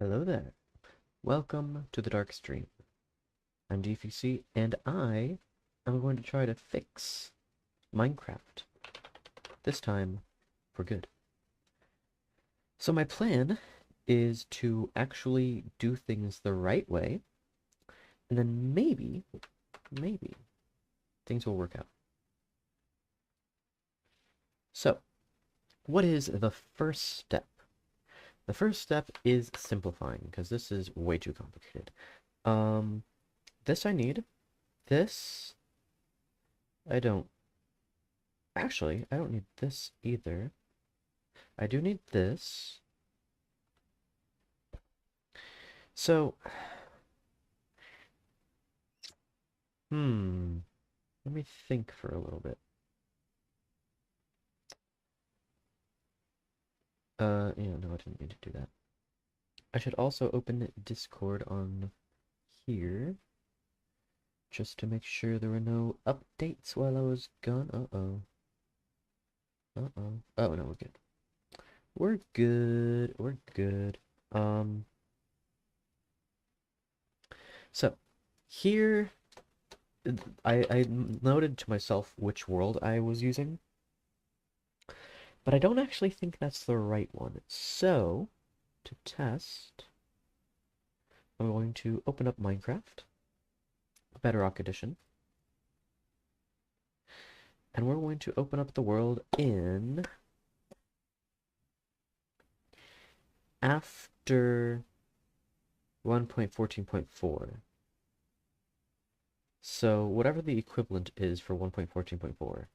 Hello there. Welcome to the Dark Stream. I'm DVC, and I am going to try to fix Minecraft. This time, for good. So my plan is to actually do things the right way, and then maybe, things will work out. So, what is the first step? The first step is simplifying, because this is way too complicated. This I need. This, I don't. Actually, I don't need this either. I do need this. So, let me think for a little bit. Yeah, no, I didn't need to do that. I should also open Discord on here, just to make sure there were no updates while I was gone. Uh-oh. Uh-oh. Oh, no, we're good. We're good. We're good. So, here, I noted to myself which world I was using, but I don't actually think that's the right one. So, to test, I'm going to open up Minecraft, Bedrock Edition, and we're going to open up the world in after 1.14.4. So whatever the equivalent is for 1.14.4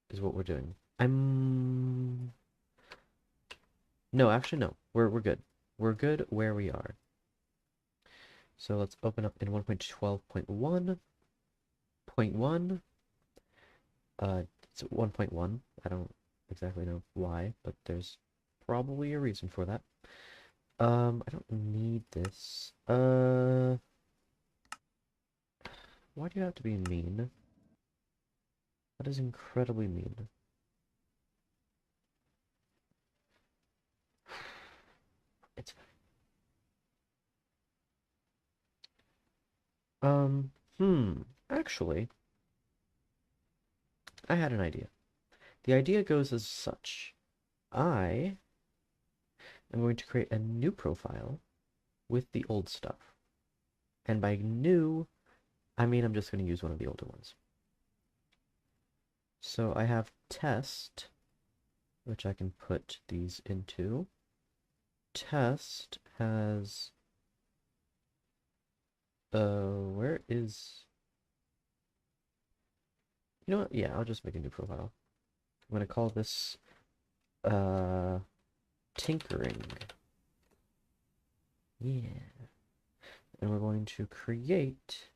is what we're doing. No, actually no. We're good. We're good where we are. So let's open up in 1.12.1.1. It's 1.1. I don't exactly know why, but there's probably a reason for that. I don't need this. Why do you have to be mean? That is incredibly mean. It's fine. Actually, I had an idea. The idea goes as such. I am going to create a new profile with the old stuff. And by new, I mean I'm just going to use one of the older ones. So I have test, which I can put these into. Test has... where is... You know what? Yeah, I'll just make a new profile. I'm going to call this, tinkering. Yeah. And we're going to create,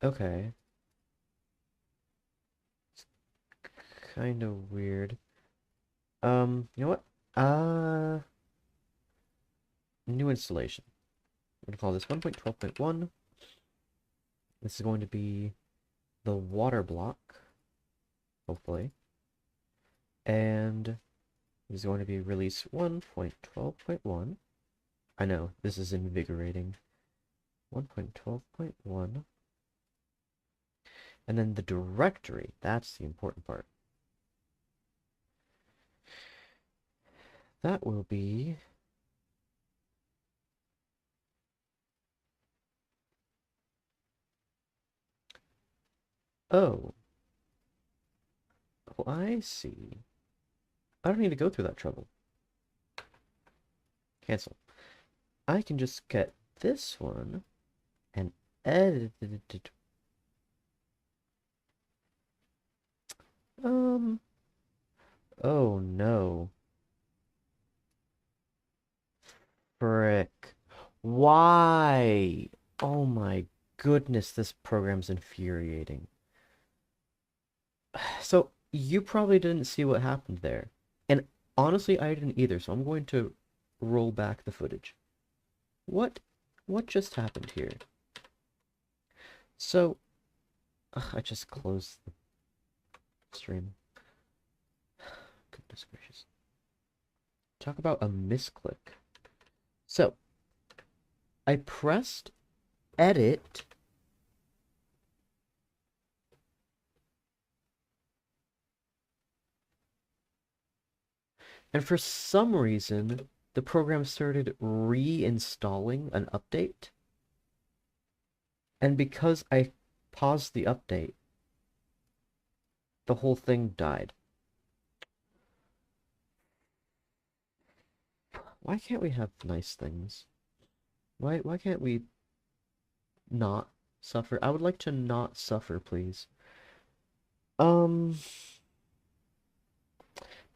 okay. It's kind of weird. You know what? New installation. I'm gonna call this 1.12.1. This is going to be the water block, hopefully. And this is going to be release 1.12.1. I know, this is invigorating. 1.12.1. And then the directory, that's the important part. That will be... Oh. Oh, I see. I don't need to go through that trouble. Cancel. I can just get this one and edit it. Oh no. Frick. Why? Oh my goodness, this program's infuriating. So, you probably didn't see what happened there. And honestly, I didn't either, so I'm going to roll back the footage. What just happened here? So, I just closed the stream. Goodness gracious. Talk about a misclick. So, I pressed edit. And for some reason, the program started reinstalling an update. And because I paused the update, the whole thing died. Why can't we have nice things? Why can't we not suffer? I would like to not suffer, please. I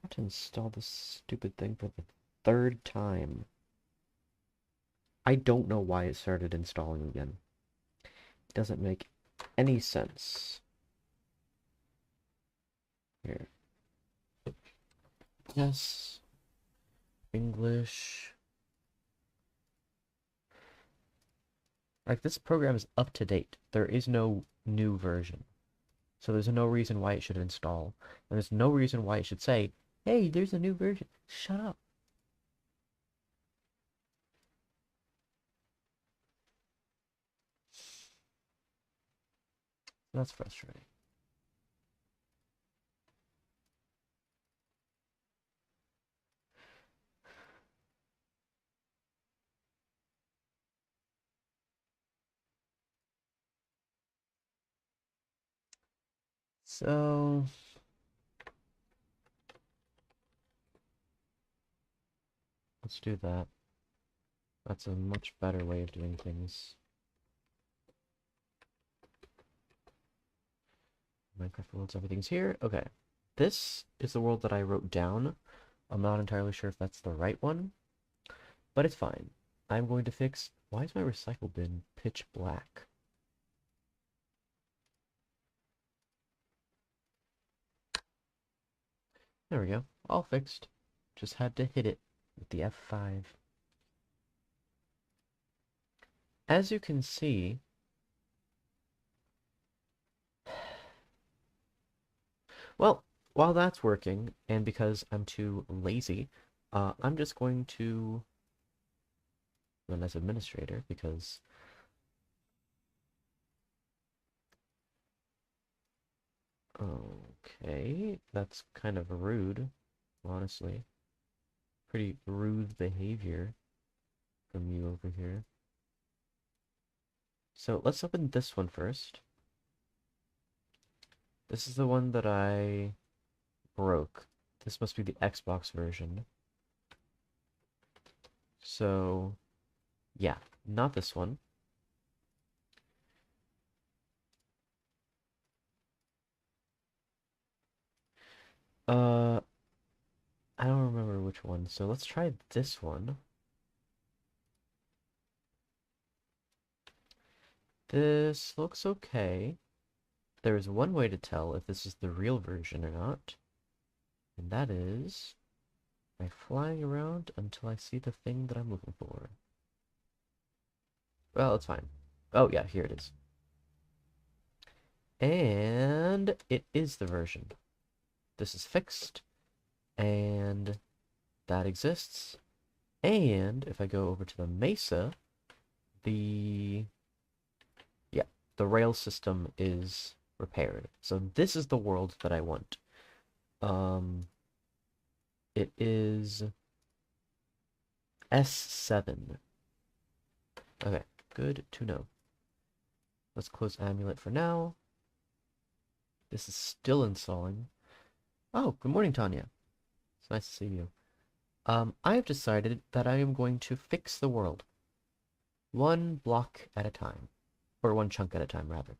have to install this stupid thing for the third time. I don't know why it started installing again. It doesn't make any sense. Here. Yes. English. Like, this program is up to date. There is no new version. So there's no reason why it should install. And there's no reason why it should say, hey, there's a new version. Shut up. That's frustrating. So let's do that. That's a much better way of doing things. Minecraft worlds, everything's here. Okay. This is the world that I wrote down. I'm not entirely sure if that's the right one, but it's fine. I'm going to fix... Why is my recycle bin pitch black? There we go. All fixed. Just had to hit it with the F5. As you can see, well, while that's working, and because I'm too lazy, I'm just going to run as administrator, because okay, that's kind of rude, honestly. Pretty rude behavior from you over here. So let's open this one first. This is the one that I broke. This must be the Xbox version. So, yeah, not this one. I don't remember which one, so let's try this one. This looks okay. There is one way to tell if this is the real version or not, and that is by flying around until I see the thing that I'm looking for. Well, it's fine. Oh, yeah, here it is. And it is the version. This is fixed, and that exists. And if I go over to the Mesa, the rail system is repaired. So this is the world that I want. It is S7. Okay, good to know. Let's close Amulet for now. This is still installing. Oh, good morning, Tanya. It's nice to see you. I have decided that I am going to fix the world. One block at a time. Or one chunk at a time, rather.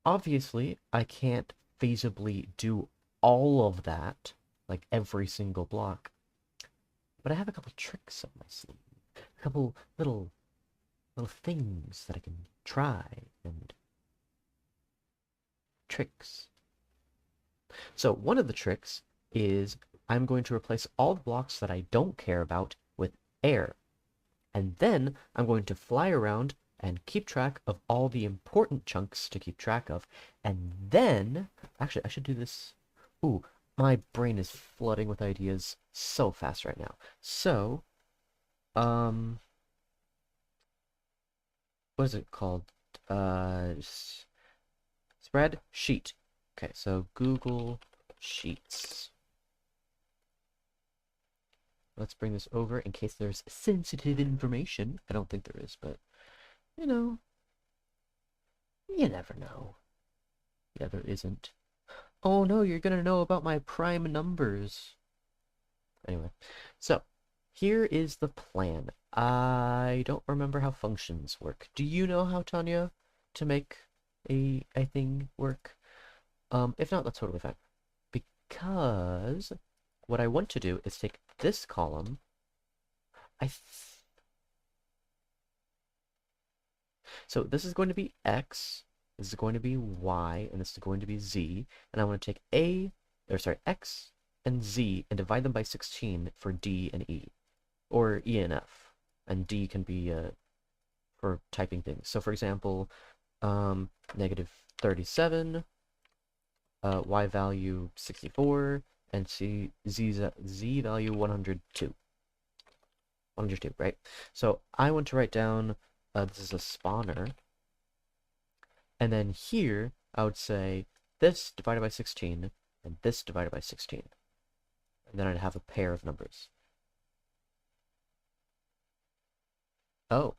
Obviously, I can't feasibly do all of that, like every single block. But I have a couple tricks up my sleeve. A couple little things that I can try, and tricks. So one of the tricks is I'm going to replace all the blocks that I don't care about with air. And then I'm going to fly around and keep track of all the important chunks to keep track of. And then, actually, I should do this. Ooh, my brain is flooding with ideas so fast right now. So, what is it called? Spreadsheet. Okay, so Google Sheets. Let's bring this over in case there's sensitive information. I don't think there is, but, you know, you never know. Yeah, there isn't. Oh no, you're gonna know about my prime numbers. Anyway, so here is the plan. I don't remember how functions work. Do you know how, Tanya, to make a thing work? If not, that's totally fine. Because what I want to do is take this column. So this is going to be X, this is going to be Y, and this is going to be Z. And I want to take X and Z and divide them by 16 for D and E. Or E and F. And D can be for typing things. So for example, negative 37, Y value 64, and Z value 102. 102, right? So I want to write down, this is a spawner. And then here, I would say this divided by 16, and this divided by 16. And then I'd have a pair of numbers. Oh.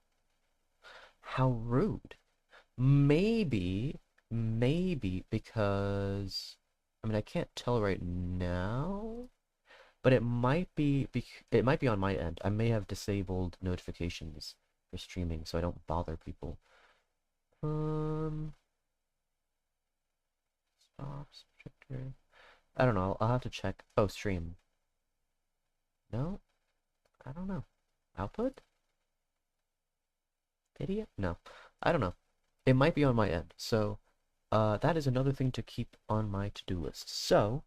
How rude. Maybe because, I mean, I can't tell right now, but it might be on my end. I may have disabled notifications for streaming so I don't bother people. Stop subjector. I don't know. I'll have to check. Oh, stream. No? I don't know. Output? Video? No. I don't know. It might be on my end. So, that is another thing to keep on my to-do list. So,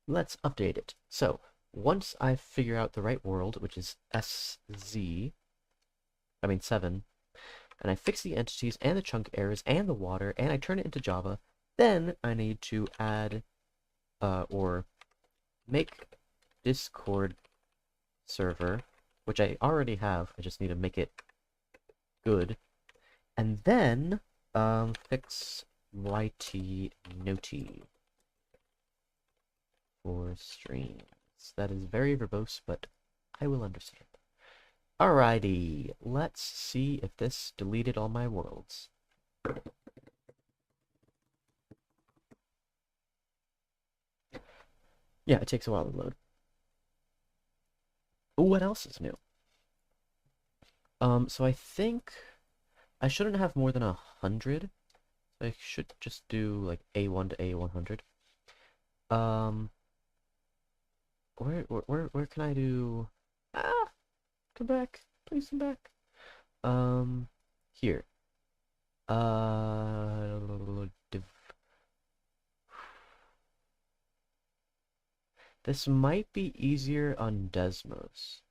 let's update it. So, once I figure out the right world, which is SZ, 7, and I fix the entities and the chunk errors and the water, and I turn it into Java, then I need to add, or make Discord server, which I already have. I just need to make it good. And then, fix YT Noti for streams. That is very verbose, but I will understand. Alrighty, let's see if this deleted all my worlds. Yeah, it takes a while to load. Ooh, what else is new? So I think I shouldn't have more than 100. I should just do like A1 to A100. Where can I do? Ah, come back, please come back. Here. This might be easier on Desmos.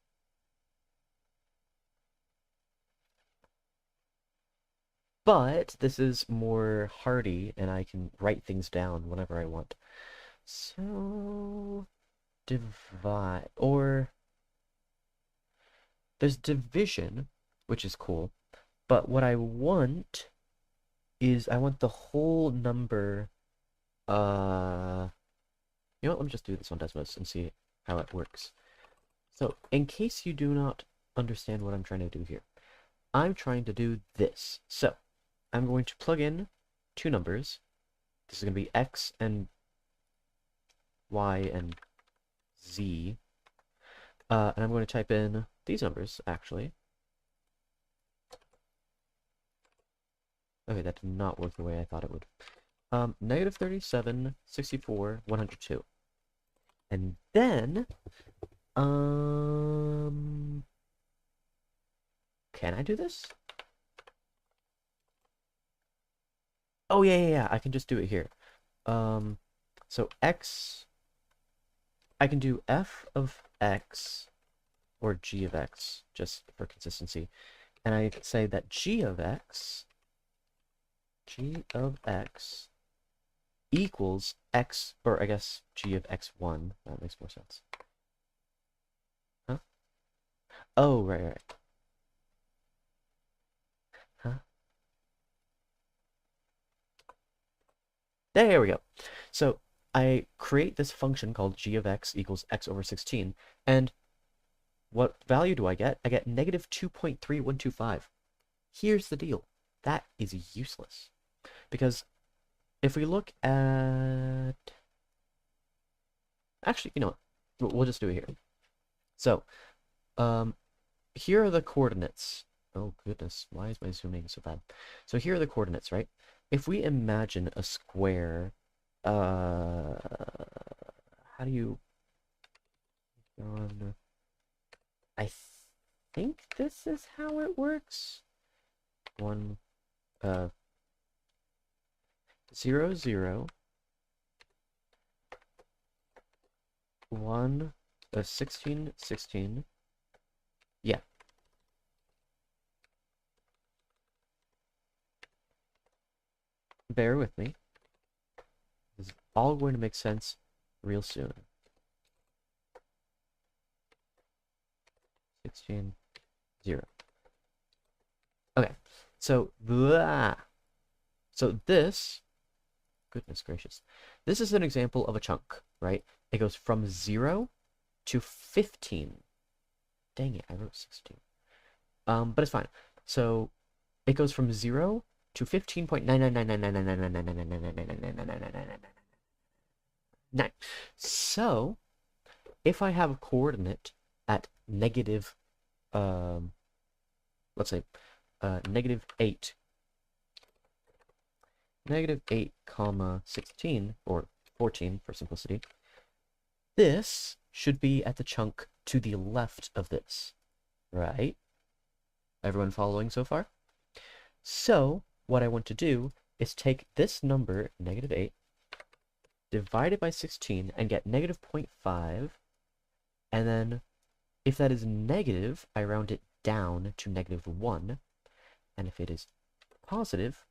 But this is more hardy, and I can write things down whenever I want. So, divide, or there's division, which is cool, but what I want is I want the whole number, you know what, let me just do this on Desmos and see how it works. So, in case you do not understand what I'm trying to do here, I'm trying to do this. So, I'm going to plug in two numbers. This is going to be X and Y and Z. And I'm going to type in these numbers, actually. Okay, that did not work the way I thought it would. Negative 37, 64, 102. And then, can I do this? Oh, yeah, I can just do it here. So X, I can do F of X, or G of X, just for consistency. and I say that g of x equals x, or I guess g of x1. That makes more sense. Huh? Oh, right. Huh? There we go. So I create this function called g of x equals x over 16, and what value do I get? I get negative 2.3125. Here's the deal. That is useless. Because if we look at... Actually, you know what? We'll just do it here. So, here are the coordinates. Oh, goodness. Why is my zooming so bad? So here are the coordinates, right? If we imagine a square... how do you... I think this is how it works. 1, 0, 0, 1, 16, 16. Yeah. Bear with me. This is all going to make sense real soon. 16, 0. Okay, so this, goodness gracious, this is an example of a chunk, right? It goes from 0 to 15. Dang it, I wrote 16. But it's fine. So it goes from 0 to 15.999999999999999999999. So if I have a coordinate at negative, let's say, negative 8, comma 16, or 14 for simplicity, this should be at the chunk to the left of this, right? Everyone following so far? So what I want to do is take this number, negative 8, divide it by 16, and get negative 0.5, and then if that is negative, I round it down to negative 1, and if it is positive,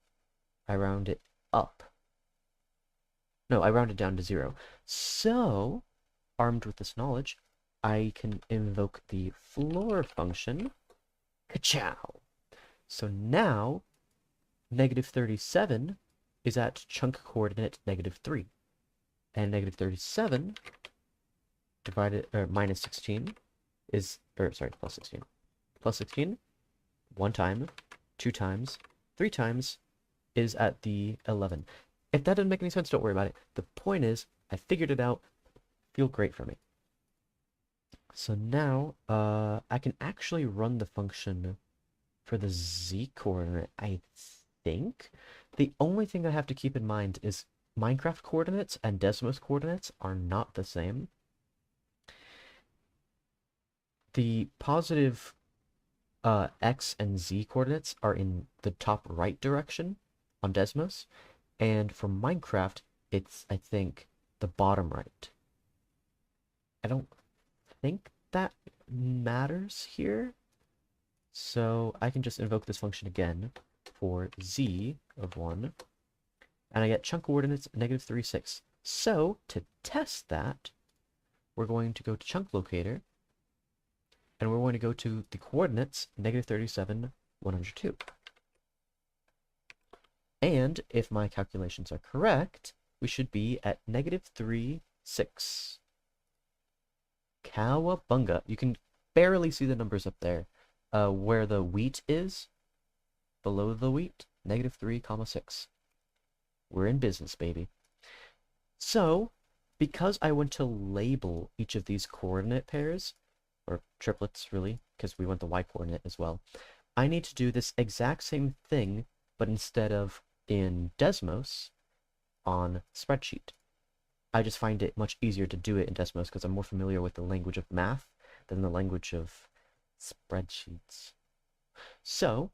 I round it up. No, I round it down to 0. So, armed with this knowledge, I can invoke the floor function. Ka-chow! So now, negative 37 is at chunk coordinate negative 3. And negative 37 divided, or minus 16 is, or sorry, plus 16. Plus 16, 1 time, 2 times, 3 times is at the 11. If that doesn't make any sense, don't worry about it. The point is, I figured it out. Feel great for me. So now, I can actually run the function for the z coordinate, I think. The only thing I have to keep in mind is Minecraft coordinates and Desmos coordinates are not the same. The positive x and z coordinates are in the top right direction on Desmos, and for Minecraft, it's, I think, the bottom right. I don't think that matters here, so I can just invoke this function again for z of 1, and I get chunk coordinates negative 3, 6. So, to test that, we're going to go to chunk locator, and we're going to go to the coordinates negative 37, 102. And if my calculations are correct, we should be at negative 3, 6. Cowabunga. You can barely see the numbers up there. Where the wheat is, below the wheat, negative 3, 6. We're in business, baby. So, because I want to label each of these coordinate pairs, or triplets really, because we want the y-coordinate as well, I need to do this exact same thing, but instead of in Desmos, on spreadsheet. I just find it much easier to do it in Desmos because I'm more familiar with the language of math than the language of spreadsheets. So,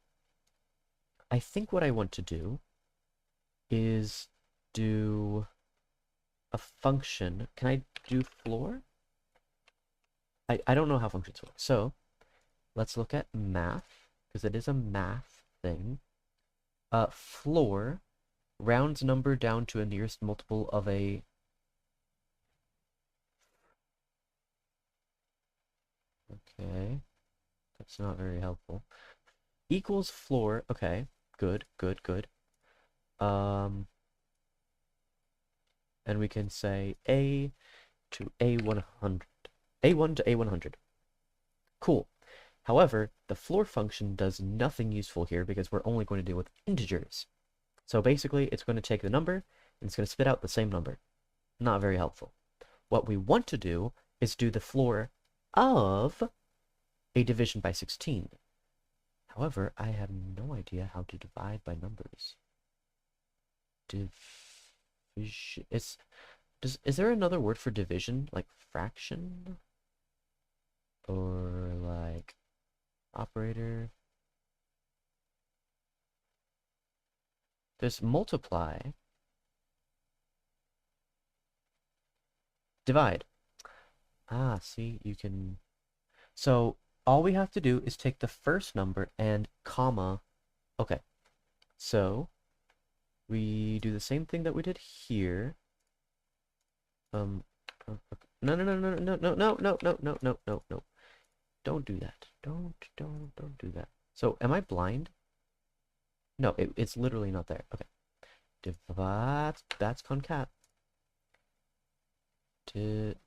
I think what I want to do is do a function. Can I do floor? I don't know how functions work. So, let's look at math. because it is a math thing. Floor rounds number down to a nearest multiple of a... Okay, that's not very helpful. Equals floor. Okay, good, good, good. And we can say A to A100. A1 to A100. Cool. However, the floor function does nothing useful here because we're only going to deal with integers. So basically, it's going to take the number, and it's going to spit out the same number. Not very helpful. What we want to do is do the floor of a division by 16. However, I have no idea how to divide by numbers. Division... Is there another word for division? Like fraction? Or like operator? There's multiply. Divide. Ah, see, you can... So, all we have to do is take the first number and comma. Okay. So, we do the same thing that we did here. No, no, no, no, no, no, no, no, no, no, no, no, no. Don't do that. Don't do that. So, am I blind? No, it's literally not there. Okay. Divide. That's concat. Divide.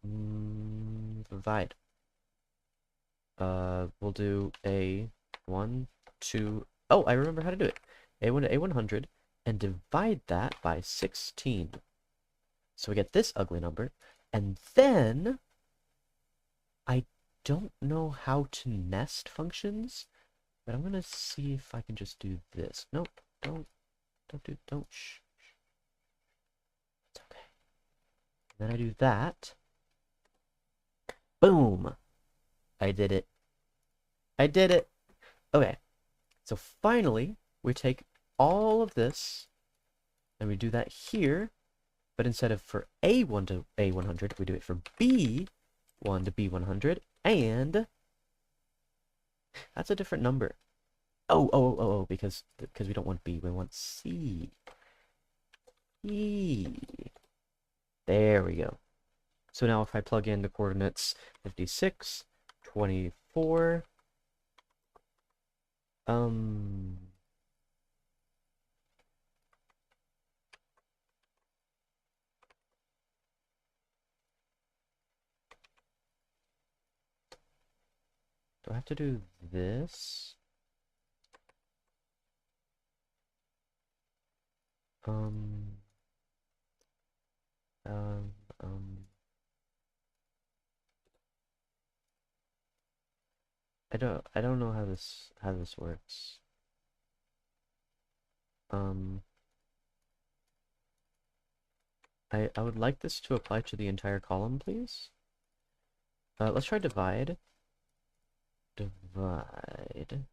We'll do A1, 2... Oh, I remember how to do it. A1 to A100, and divide that by 16. So we get this ugly number, and then... I don't know how to nest functions, but I'm gonna see if I can just do this. Nope, don't, shh. It's okay. And then I do that. Boom! I did it. I did it! Okay, so finally, we take all of this, and we do that here, but instead of for A1 to A100, we do it for B1 to B100, and that's a different number. Oh, because we don't want B, we want C. E. There we go. So now if I plug in the coordinates 56, 24, do I have to do this? Um, um, um, I don't know how this works. I would like this to apply to the entire column, please. Let's try divide. Divide.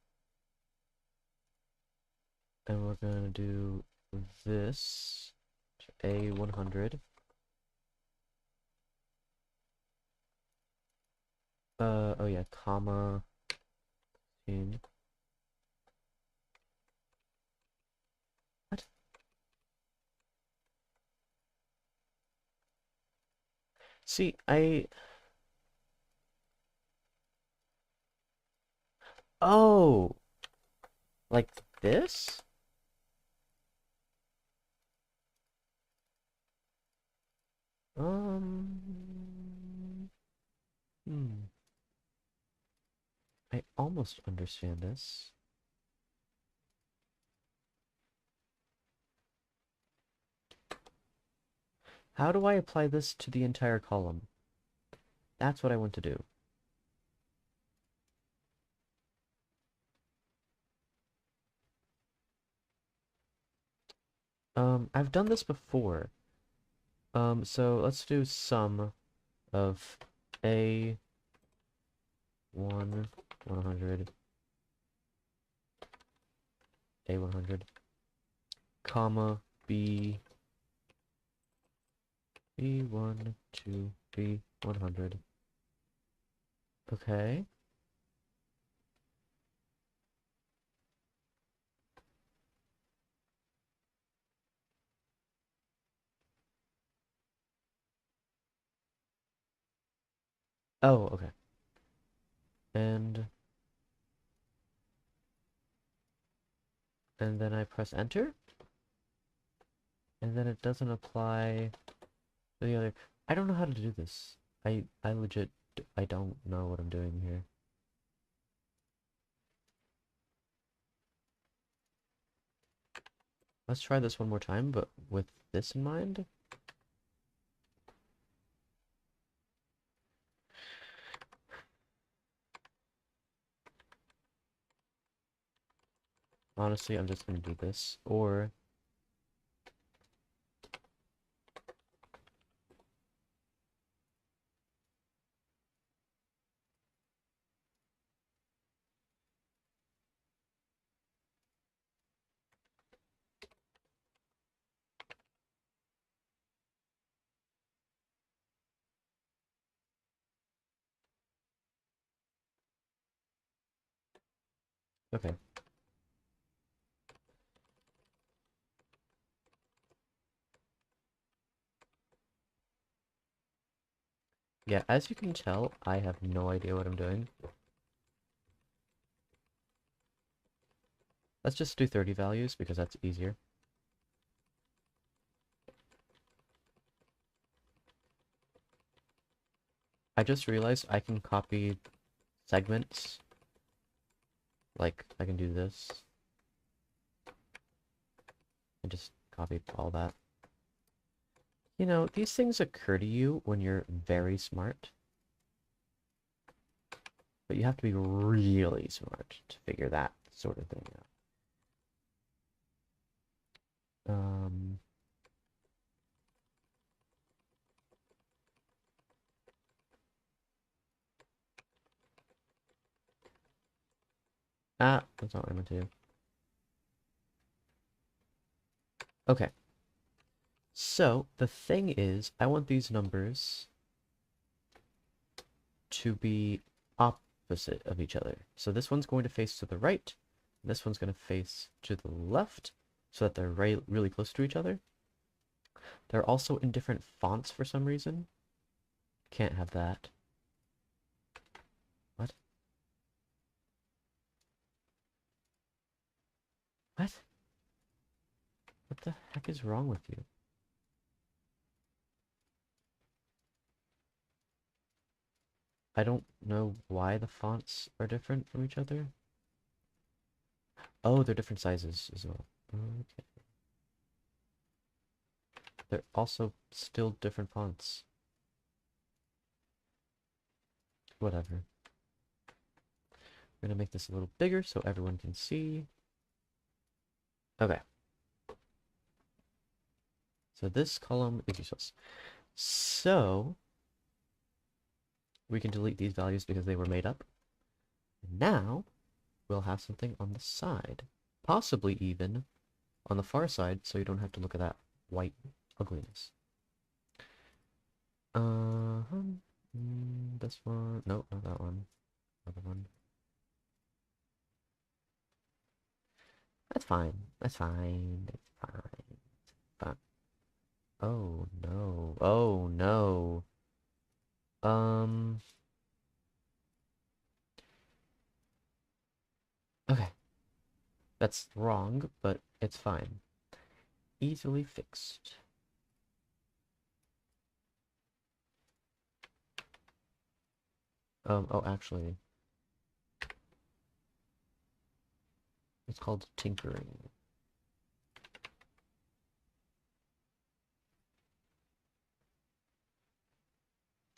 And we're gonna do this to A100. Oh yeah, comma in. What? See, oh! Like this? I almost understand this. How do I apply this to the entire column? That's what I want to do. I've done this before. So let's do sum of A1, 100, A100, comma, B1 to B100. Okay. Oh, okay. And then I press enter, and then it doesn't apply to the other. I don't know how to do this. I legit I don't know what I'm doing here. Let's try this one more time, but with this in mind. Honestly, I'm just gonna do this, or okay. Yeah, as you can tell, I have no idea what I'm doing. Let's just do 30 values because that's easier. I just realized I can copy segments. Like, I can do this. And just copy all that. You know, these things occur to you when you're very smart. But you have to be really smart to figure that sort of thing out. Um, that's not what I meant to do. Okay. So, the thing is, I want these numbers to be opposite of each other. So this one's going to face to the right, and this one's going to face to the left, so that they're really close to each other. They're also in different fonts for some reason. Can't have that. What? What? What the heck is wrong with you? I don't know why the fonts are different from each other. Oh, they're different sizes as well. Okay. They're also still different fonts. Whatever. We're gonna make this a little bigger so everyone can see. Okay. So this column is useless. So we can delete these values because they were made up. Now we'll have something on the side, possibly even on the far side, so you don't have to look at that white ugliness. This one. Nope, not that one. Other one. That's fine. That's fine. It's fine. Fine. Oh no. Oh no. Um. Okay. That's wrong, but it's fine. Easily fixed. Oh, actually, it's called tinkering.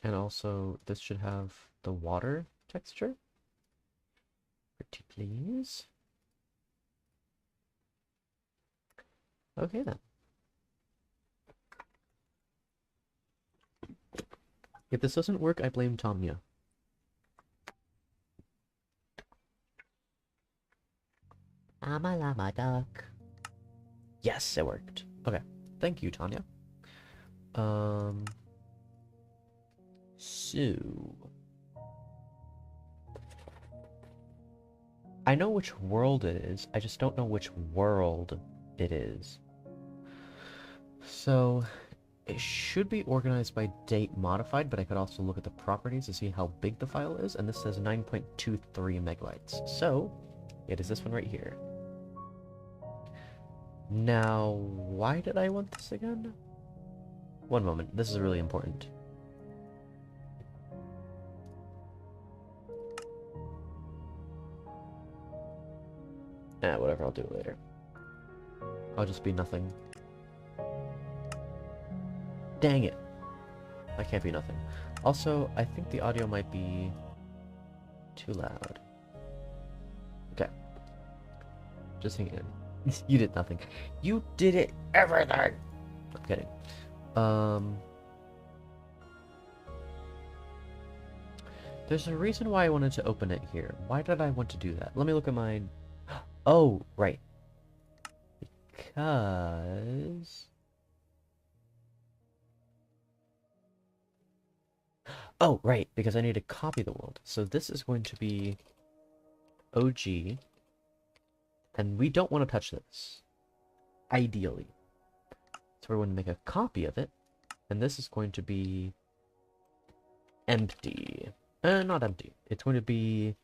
And also, this should have the water texture. Pretty please. Okay then. If this doesn't work, I blame Tamya. I'm a llama duck. Yes, it worked. Okay. Thank you, Tanya. So I know which world it is. I just don't know which world it is. So It should be organized by date modified, but I could also look at the properties to see how big the file is, and this says 9.23 megabytes. So, it is this one right here. Now, why did I want this again? One moment, this is really important. Whatever, I'll do it later. I'll just be nothing. Dang it. I can't be nothing. Also, I think the audio might be too loud. Okay. Just hang in. You did nothing. You did it everything! I'm kidding. There's a reason why I wanted to open it here. Why did I want to do that? Let me look at mine. Oh, right. Because... Oh, right, because I need to copy the world. So this is going to be OG. And we don't want to touch this. Ideally. So we're going to make a copy of it. And this is going to be empty. Not empty. It's going to be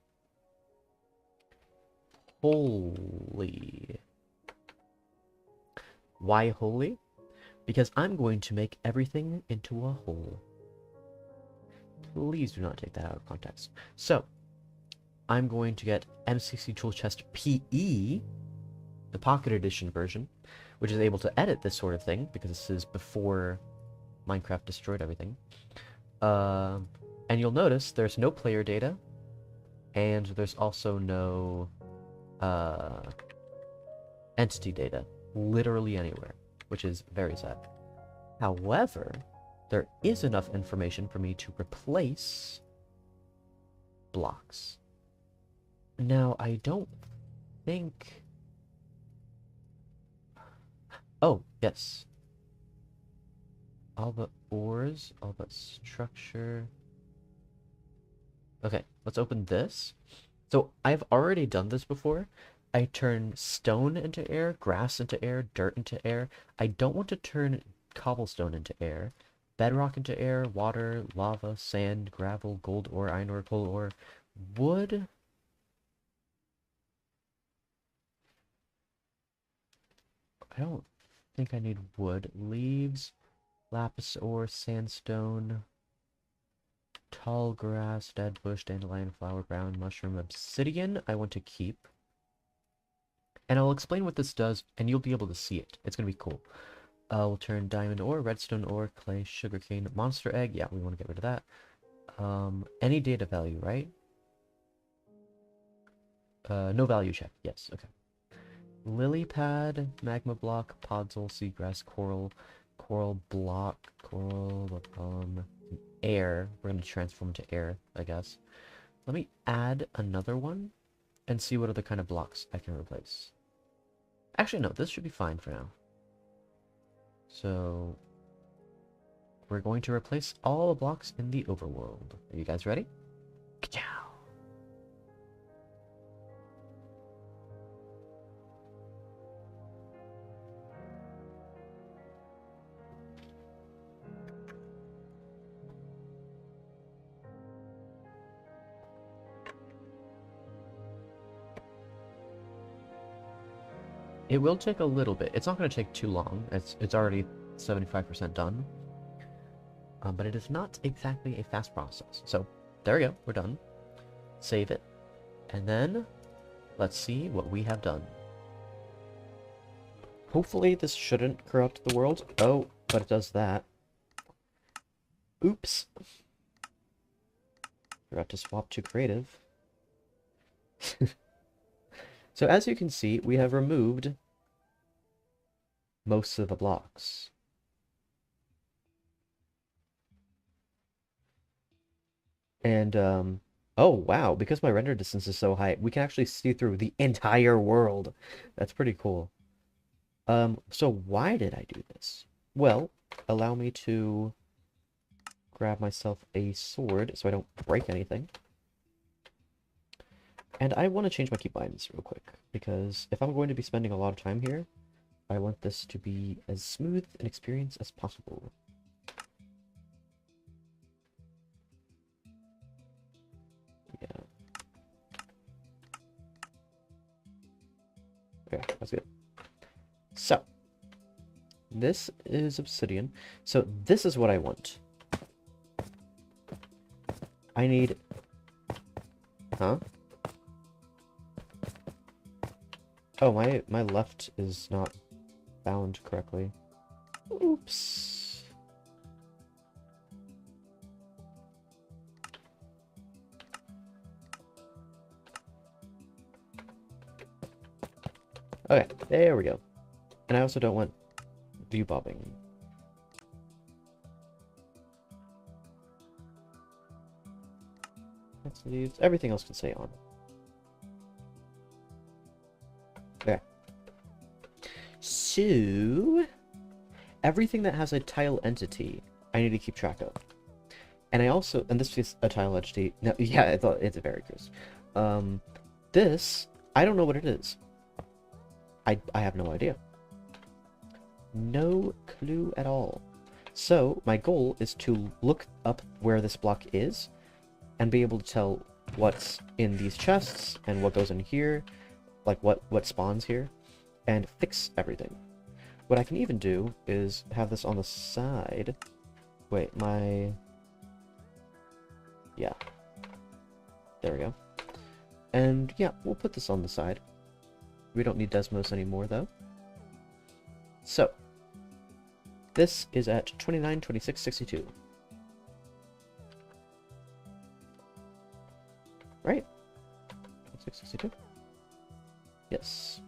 holy. Why holy? Because I'm going to make everything into a whole. Please do not take that out of context. So, I'm going to get MCC Tool Chest PE, the Pocket Edition version, which is able to edit this sort of thing, because this is before Minecraft destroyed everything. And you'll notice there's no player data, and there's also no entity data, literally anywhere, which is very sad. However, there is enough information for me to replace blocks. Now, I don't think... Oh, yes. All but ores, all but structure. Okay, let's open this. So, I've already done this before. I turn stone into air, grass into air, dirt into air. I don't want to turn cobblestone into air, bedrock into air, water, lava, sand, gravel, gold ore, iron ore, coal ore, wood. I don't think I need wood. Leaves, lapis ore, sandstone, tall grass, dead bush, dandelion, flower, brown, mushroom, obsidian. I want to keep. And I'll explain what this does, and you'll be able to see it. It's going to be cool. We'll turn diamond ore, redstone ore, clay, sugarcane, monster egg. Yeah, we want to get rid of that. Any data value, right? No value check. Yes, okay. Lily pad, magma block, podzol, seagrass, coral, coral block, coral, air. We're going to transform to air, I guess. Let me add another one and see what other kind of blocks I can replace. Actually, no, this should be fine for now. So, we're going to replace all the blocks in the overworld. Are you guys ready? Ka-chow! It will take a little bit. It's not going to take too long. It's already 75% done. But it is not exactly a fast process. So, there we go. We're done. Save it. And then, let's see what we have done. Hopefully this shouldn't corrupt the world. Oh, but it does that. Oops. Forgot to swap to creative. So as you can see, we have removed most of the blocks. And, oh wow, because my render distance is so high, we can actually see through the entire world. That's pretty cool. So why did I do this? Well, allow me to grab myself a sword so I don't break anything. And I want to change my keybinds real quick, because if I'm going to be spending a lot of time here, I want this to be as smooth an experience as possible. Okay, that's good. So, this is obsidian. So, this is what I want. I need... Huh? Oh, my left is not bound correctly. Oops. Okay, there we go. And I also don't want view bobbing. Let's leave. Everything else can stay on. Okay. So, everything that has a tile entity, I need to keep track of. And I also, and this is a tile entity. No, yeah, it's a very gross. This, I don't know what it is. I have no idea. No clue at all. So, my goal is to look up where this block is, and be able to tell what's in these chests, and what goes in here, like what spawns here, and fix everything. What I can even do is have this on the side. Wait, yeah. There we go. And yeah, we'll put this on the side. We don't need Desmos anymore, though. So, this is at 29, 26, 62. Right? 26, 62? Yes.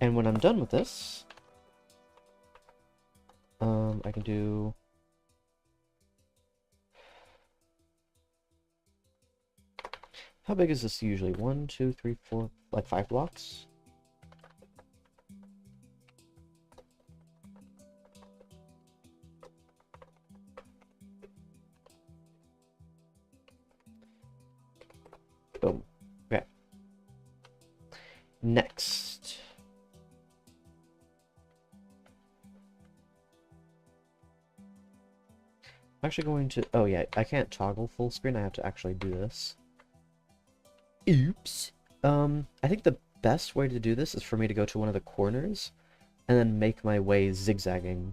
And when I'm done with this, I can do... How big is this usually? 1, 2, 3, 4, like 5 blocks? Boom. Okay. Next. I'm actually going to... Oh yeah, I can't toggle full screen. I have to actually do this. Oops. I think the best way to do this is for me to go to one of the corners and then make my way zigzagging.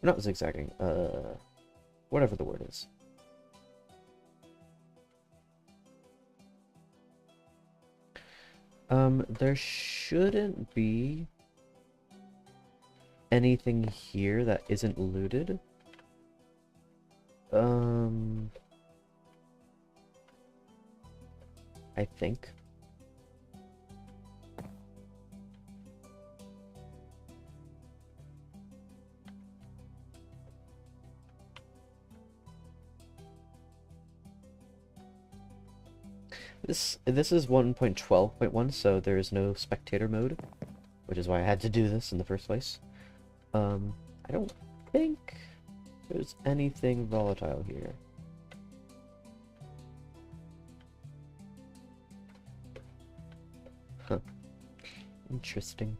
Not zigzagging, whatever the word is. There shouldn't be anything here that isn't looted. I think. This is 1.12.1, so there is no spectator mode, which is why I had to do this in the first place. I don't think there's anything volatile here. Huh. Interesting.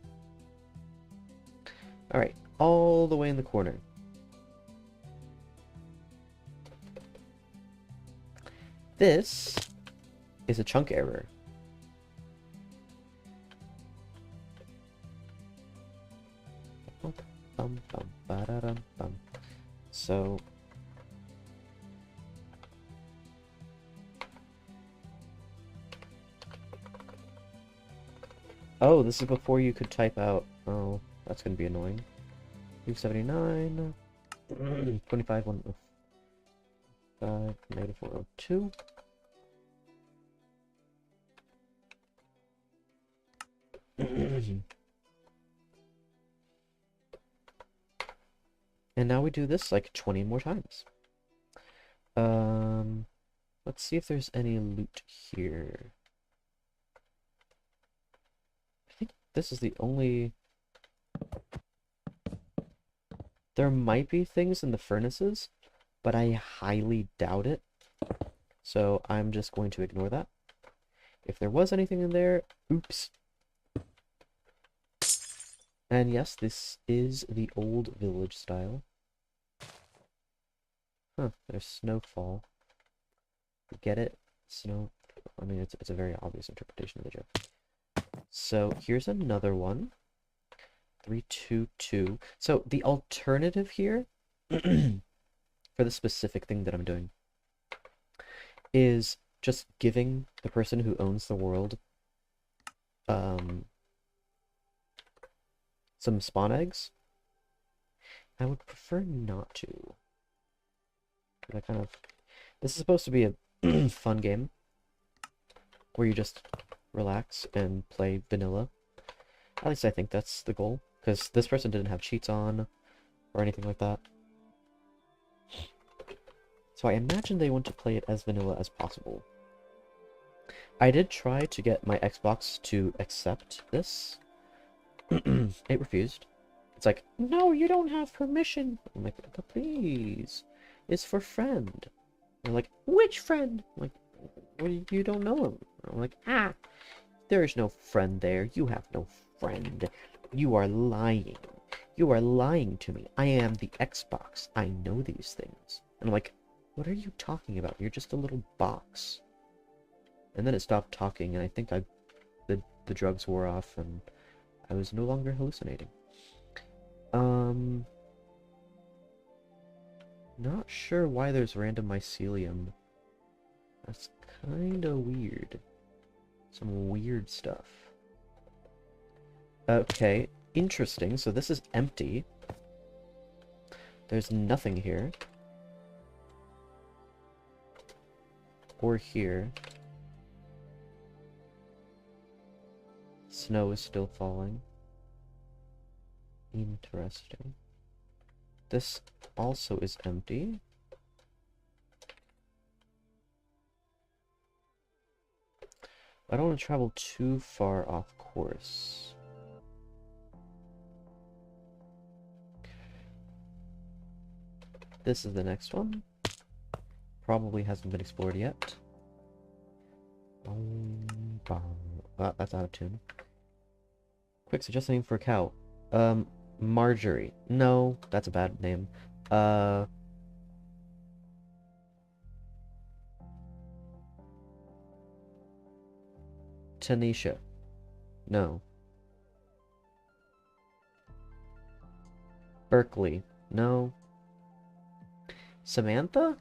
Alright, all the way in the corner. This is a chunk error. So oh, this is before you could type out. Oh, that's gonna be annoying. 279 25 105 negative 402. And now we do this like 20 more times. Let's see if there's any loot here. I think this is the only... There might be things in the furnaces, but I highly doubt it. So I'm just going to ignore that. If there was anything in there, oops. And yes, this is the old village style. Huh, there's snowfall. Get it? Snow... I mean, it's a very obvious interpretation of the joke. So here's another one. 322. So the alternative here for the specific thing that I'm doing is just giving the person who owns the world some spawn eggs. I would prefer not to. This is supposed to be a fun game where you just relax and play vanilla. At least I think that's the goal, because this person didn't have cheats on or anything like that. So I imagine they want to play it as vanilla as possible. I did try to get my Xbox to accept this. It refused. It's like, no, you don't have permission. I'm like, but please, it's for friend. They're like, which friend? I'm like, well, you don't know him. I'm like, there is no friend there. You have no friend. You are lying. You are lying to me. I am the Xbox. I know these things. And I'm like, what are you talking about? You're just a little box. And then it stopped talking, and I think the drugs wore off, and I was no longer hallucinating. Not sure why there's random mycelium. That's kinda weird. Some weird stuff. Okay, interesting. So this is empty. There's nothing here. Or here. Snow is still falling. Interesting. This also is empty. I don't want to travel too far off course. This is the next one. Probably hasn't been explored yet. That's out of tune. Quick suggestion for a cow. Marjorie. No, that's a bad name. Tanisha. No. Berkeley. No. Samantha?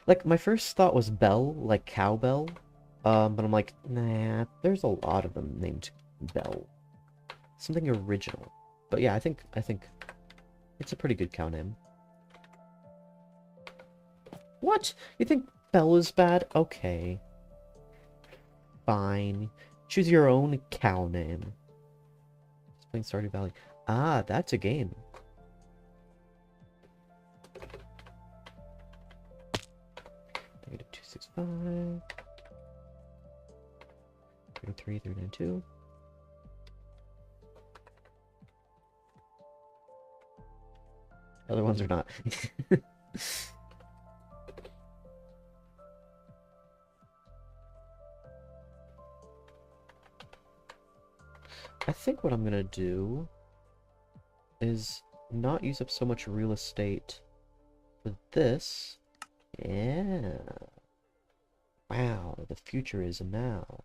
Like, my first thought was Belle, like cowbell. But I'm like, nah, there's a lot of them named Belle. Something original. But yeah, I think it's a pretty good cow name. What? You think Belle is bad? Okay. Fine. Choose your own cow name. It's playing Stardew Valley. Ah, that's a game. -265. 303, 392. Other ones are not. I think what I'm gonna do is not use up so much real estate with this. Yeah. Wow, the future is now.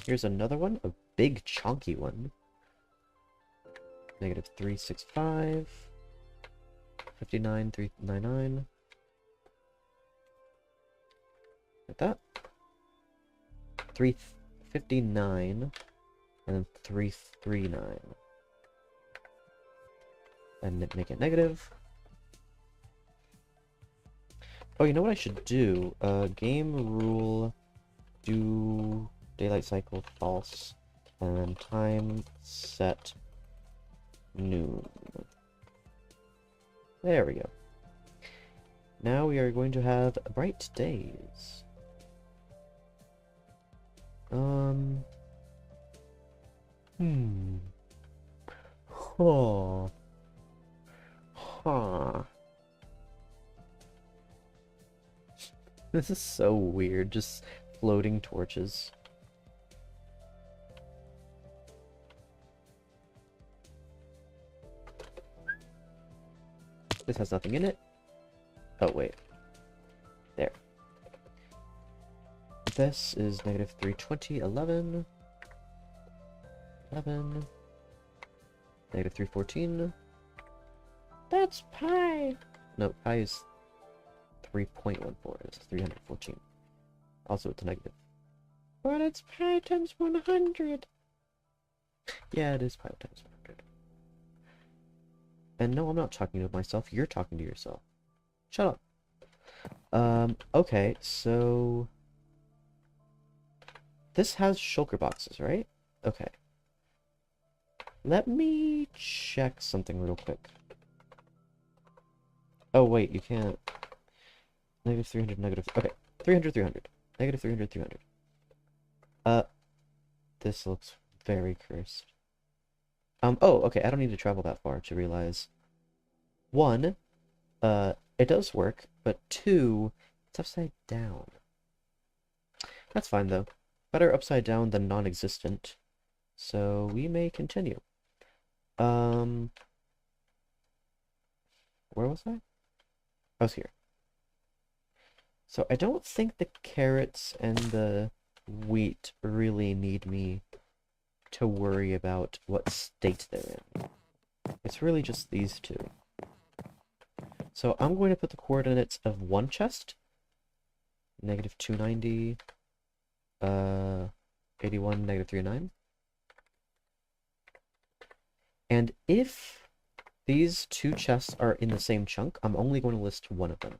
Here's another one, a big chunky one. -365. 59, 399. Like that. 359 and then 339. And make it negative. Oh, you know what I should do? Game rule, do daylight cycle false, and then time set noon. There we go. Now we are going to have bright days. Huh. This is so weird, just floating torches. This has nothing in it. Oh, wait. There. This is negative 320, 11, 11, negative 314. That's pi! No, pi is 3.14, it's 314. Also, it's a negative. But it's pi times 100! Yeah, it is pi times 100. And no, I'm not talking to myself, you're talking to yourself. Shut up. Okay, so... This has shulker boxes, right? Okay. Let me check something real quick. Oh, wait, you can't... Negative 300, negative... Okay, 300, 300. Negative 300, 300. This looks very cursed. Oh, okay, I don't need to travel that far to realize... One, it does work, but two, it's upside down. That's fine, though. Better upside down than non-existent. So, we may continue. Where was I? I was here. So, I don't think the carrots and the wheat really need me to worry about what state they're in. It's really just these two. So, I'm going to put the coordinates of one chest. Negative 290. 81, negative 39. And if these two chests are in the same chunk, I'm only going to list one of them.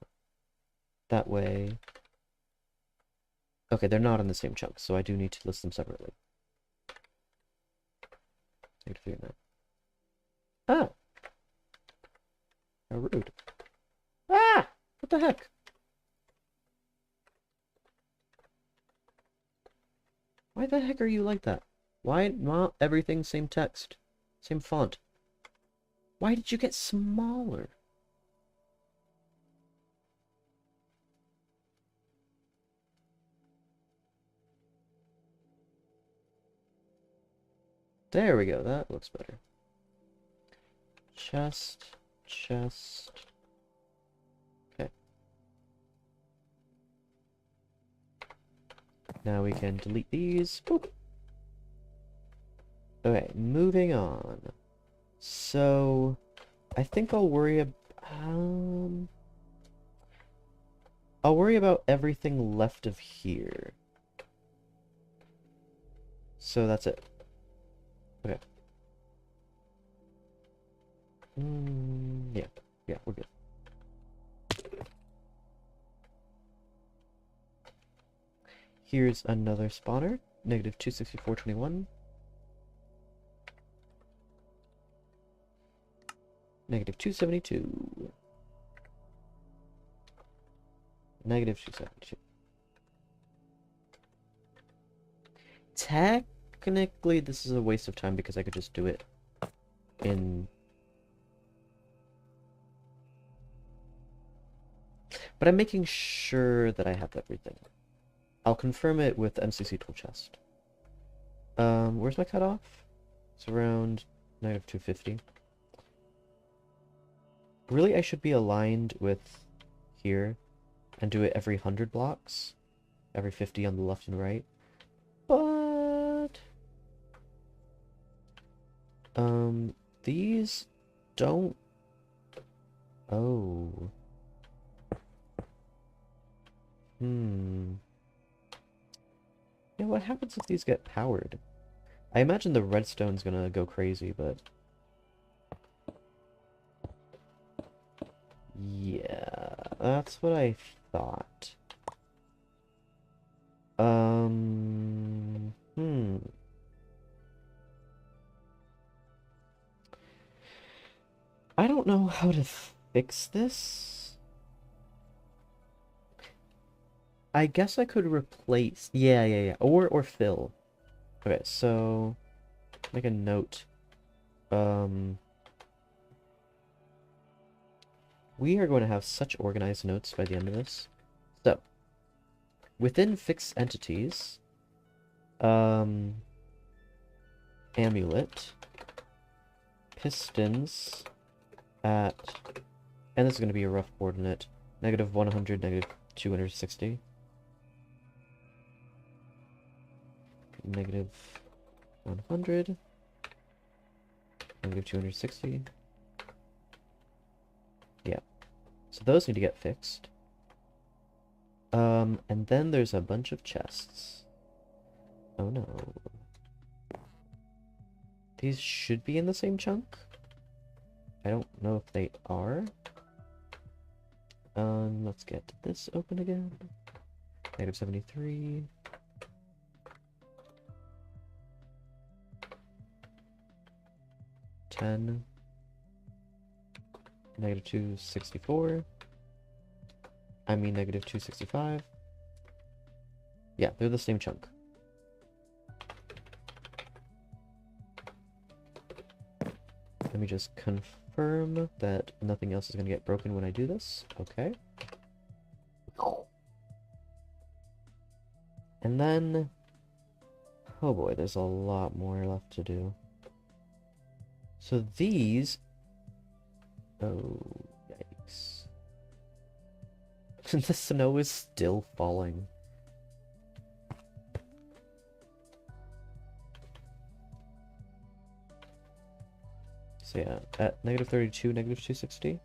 That way... Okay, they're not in the same chunk, so I do need to list them separately. Negative 39. Ah! How rude. Ah! What the heck? Why the heck are you like that? Why not everything same text? Same font? Why did you get smaller? There we go, that looks better. Chest, chest. Okay. Now we can delete these. Boop. Okay, moving on. So, I think I'll worry about everything left of here. So that's it. Okay. Yeah, we're good. Here's another spawner. Negative 264.21. Negative 272. Negative 272. Technically, this is a waste of time because I could just do it in... But I'm making sure that I have everything. I'll confirm it with MCC tool chest. Where's my cutoff? It's around negative 250. Really, I should be aligned with here and do it every 100 blocks. Every 50 on the left and right. But... these don't... Oh... Yeah, what happens if these get powered? I imagine the redstone's gonna go crazy, but... Yeah, that's what I thought. I don't know how to fix this. I guess I could replace... Yeah. Or fill. Okay, so... Make a note. We are going to have such organized notes by the end of this. So, within fixed entities, amulet, pistons at, and this is going to be a rough coordinate, negative 100, negative 260. negative 100, negative 260. Yeah. So those need to get fixed. And then there's a bunch of chests. Oh no. These should be in the same chunk. I don't know if they are. Let's get this open again. Negative 73. -10. Negative 264. I mean negative 265. Yeah, they're the same chunk. Let me just confirm that nothing else is going to get broken when I do this. Okay. And then... oh boy, there's a lot more left to do. So these... oh, yikes. The snow is still falling. So yeah, at negative 32, negative 260.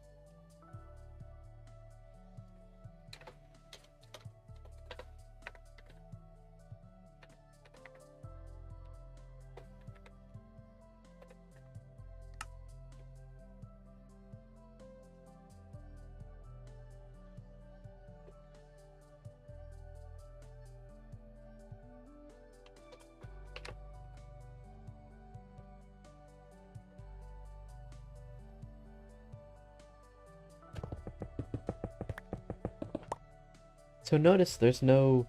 So notice there's no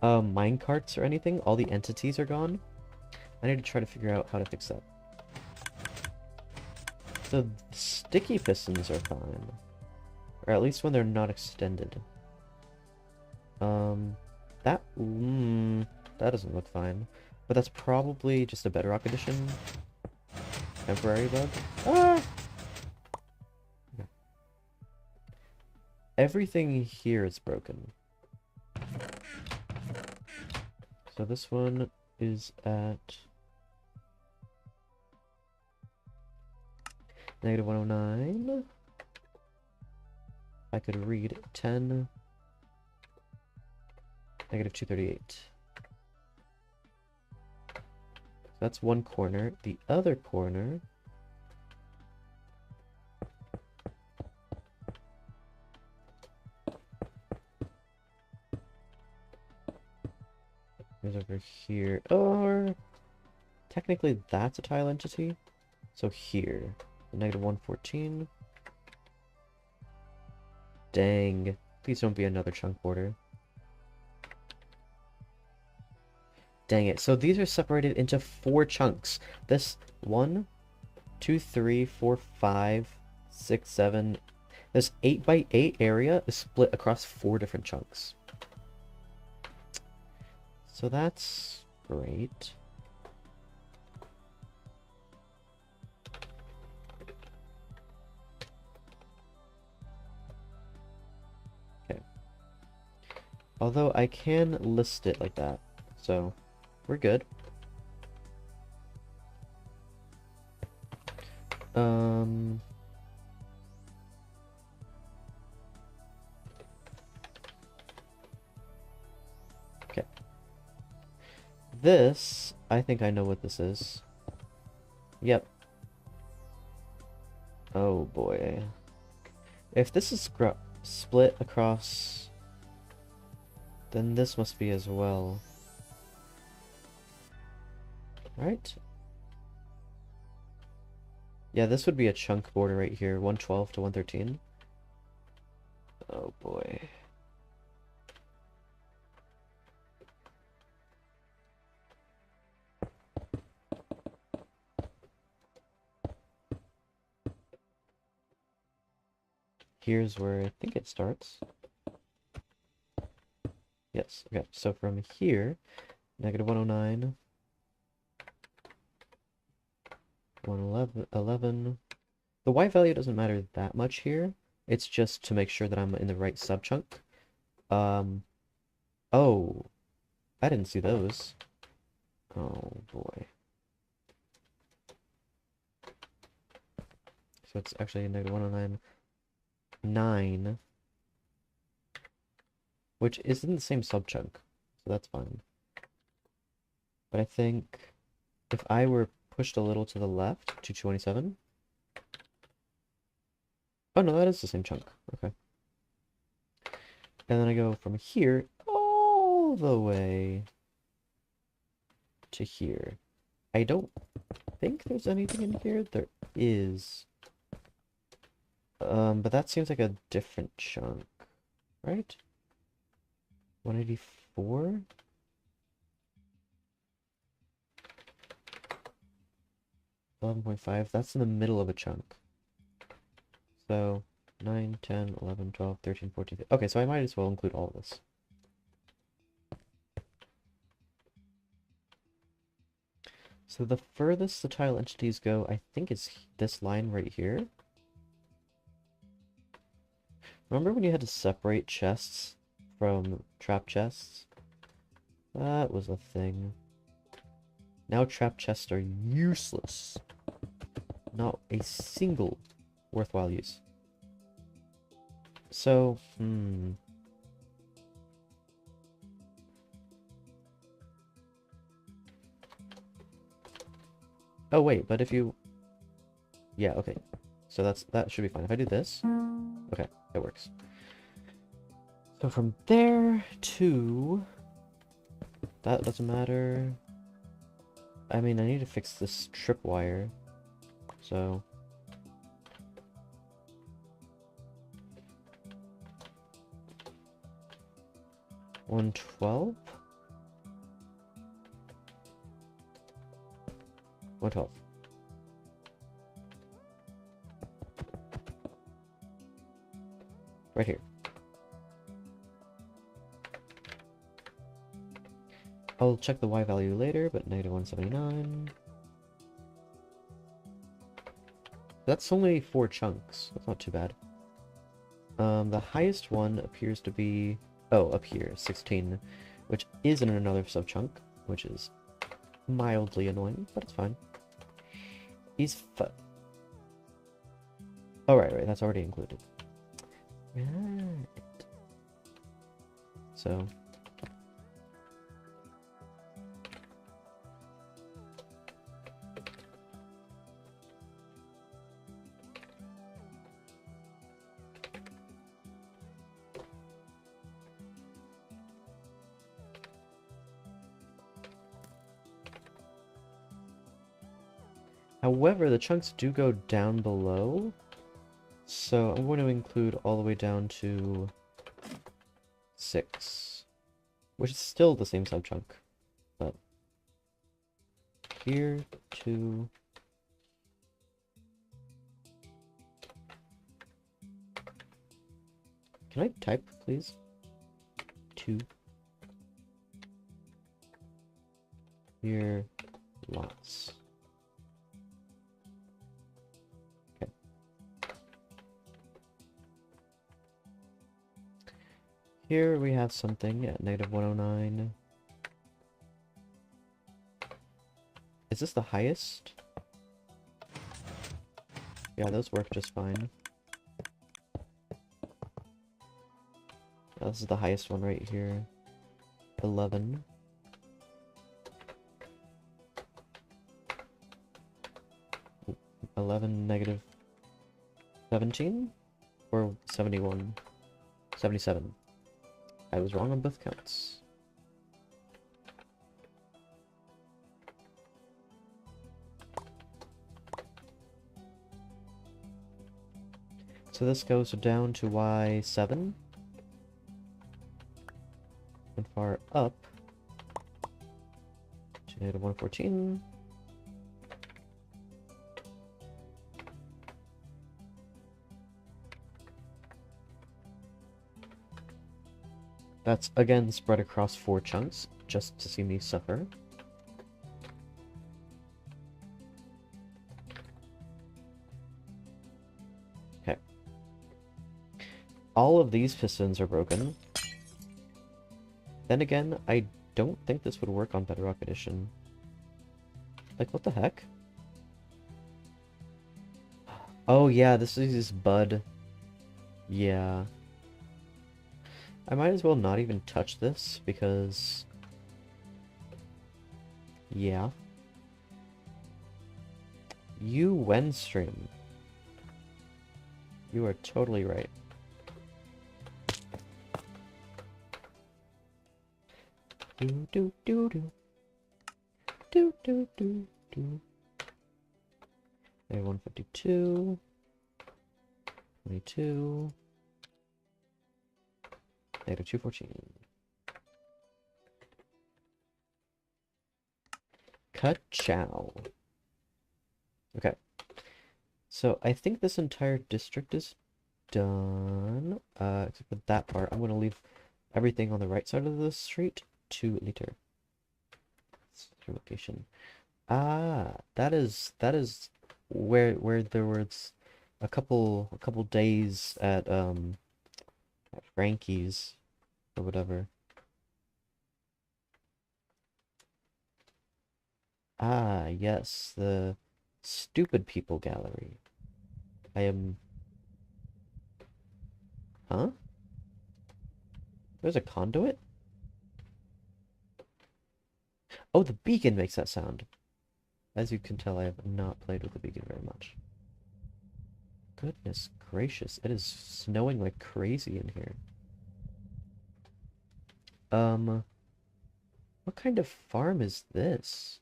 mine carts or anything. All the entities are gone. I need to try to figure out how to fix that. So sticky pistons are fine. Or at least when they're not extended. That doesn't look fine. But that's probably just a bedrock edition. Temporary bug. Ah! Okay. Everything here is broken. So this one is at negative 109. I could read 10. Negative 238. So that's one corner. The other corner is over here. Or technically that's a tile entity. So here, negative 114. Dang. Please don't be another chunk border. Dang it. So these are separated into 4 chunks. This 1, 2, 3, 4, 5, 6, 7. This 8x8 area is split across 4 different chunks. So that's great. Okay. Although I can list it like that, so we're good. Okay. This, I think I know what this is. Yep. Oh boy. If this is split across, then this must be as well. Right? Yeah, this would be a chunk border right here, 112 to 113. Oh boy. Here's where I think it starts. Yes, okay, so from here, negative 109, 111. The Y value doesn't matter that much here. It's just to make sure that I'm in the right subchunk. Oh, I didn't see those. Oh boy. So it's actually a -109.9, which isn't the same subchunk, so that's fine. But I think if I were pushed a little to the left to 227. Oh no, that is the same chunk. Okay. And then I go from here all the way to here. I don't think there's anything in here. There is. But that seems like a different chunk, right? 184? 11.5. That's in the middle of a chunk. So 9, 10, 11, 12, 13, 14. Okay, so I might as well include all of this. So the furthest the tile entities go, I think it's this line right here. Remember when you had to separate chests from trap chests? That was a thing. Now trap chests are useless. Not a single worthwhile use. So, Oh wait, but if you... Yeah, okay. So that should be fine. If I do this... Okay, it works. So from there to... That doesn't matter. I mean, I need to fix this tripwire. So... 112? 112. Right here. I'll check the Y value later, but -179. That's only 4 chunks. That's not too bad. The highest one appears to be... Oh, up here, 16, which is in another subchunk, which is mildly annoying, but it's fine. Oh, right, that's already included. Right. So... However, the chunks do go down below, so I'm going to include all the way down to 6, which is still the same subchunk, but here to... Can I type, please? 2. Here, lots. Here we have something at -109. Is this the highest? Yeah, those work just fine. This is the highest one right here. 11. -17? Or 71? 77. I was wrong on both counts. So this goes down to Y7. And far up to 114. That's, again, spread across 4 chunks, just to see me suffer. Okay. All of these pistons are broken. Then again, I don't think this would work on Bedrock Edition. Like, what the heck? Oh, yeah, this is his bud. Yeah. I might as well not even touch this, because... Yeah. You Wenstream. You are totally right. Do do do do. Do do do do. Negative 152. 22. Negative 214. Ka-chow. Okay. So I think this entire district is done. Except for that part. I'm gonna leave everything on the right side of the street to later. Location. Ah, that is where there was a couple days at Frankie's or whatever. Ah, yes, the stupid people gallery. I am... Huh? There's a conduit? Oh, the beacon makes that sound. As you can tell, I have not played with the beacon very much. Goodness gracious, it is snowing like crazy in here. What kind of farm is this?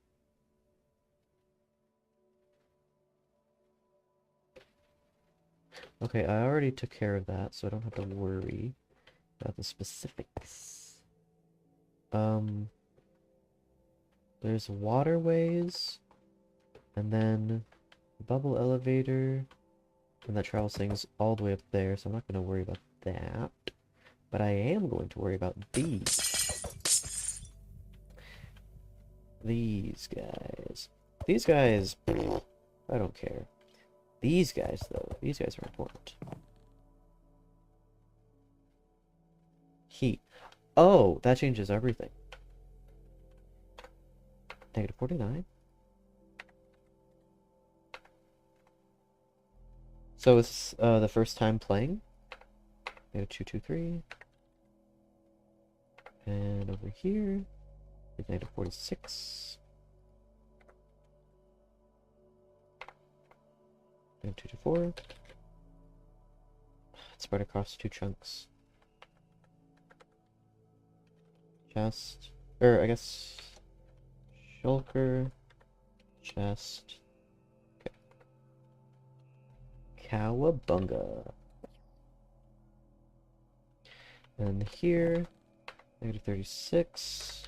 Okay, I already took care of that, so I don't have to worry about the specifics. There's waterways, and then bubble elevator, and that travels things all the way up there, so I'm not going to worry about that. But I am going to worry about these. These guys. These guys, I don't care. These guys, though, these guys are important. Heat. Oh, that changes everything. Negative 49. So it's the first time playing. Negative 223. And over here, it's negative 46. Negative 224. It's spread across two chunks. Chest. Or, I guess... Shulker. Chest. Okay. Cowabunga. And here, negative 36.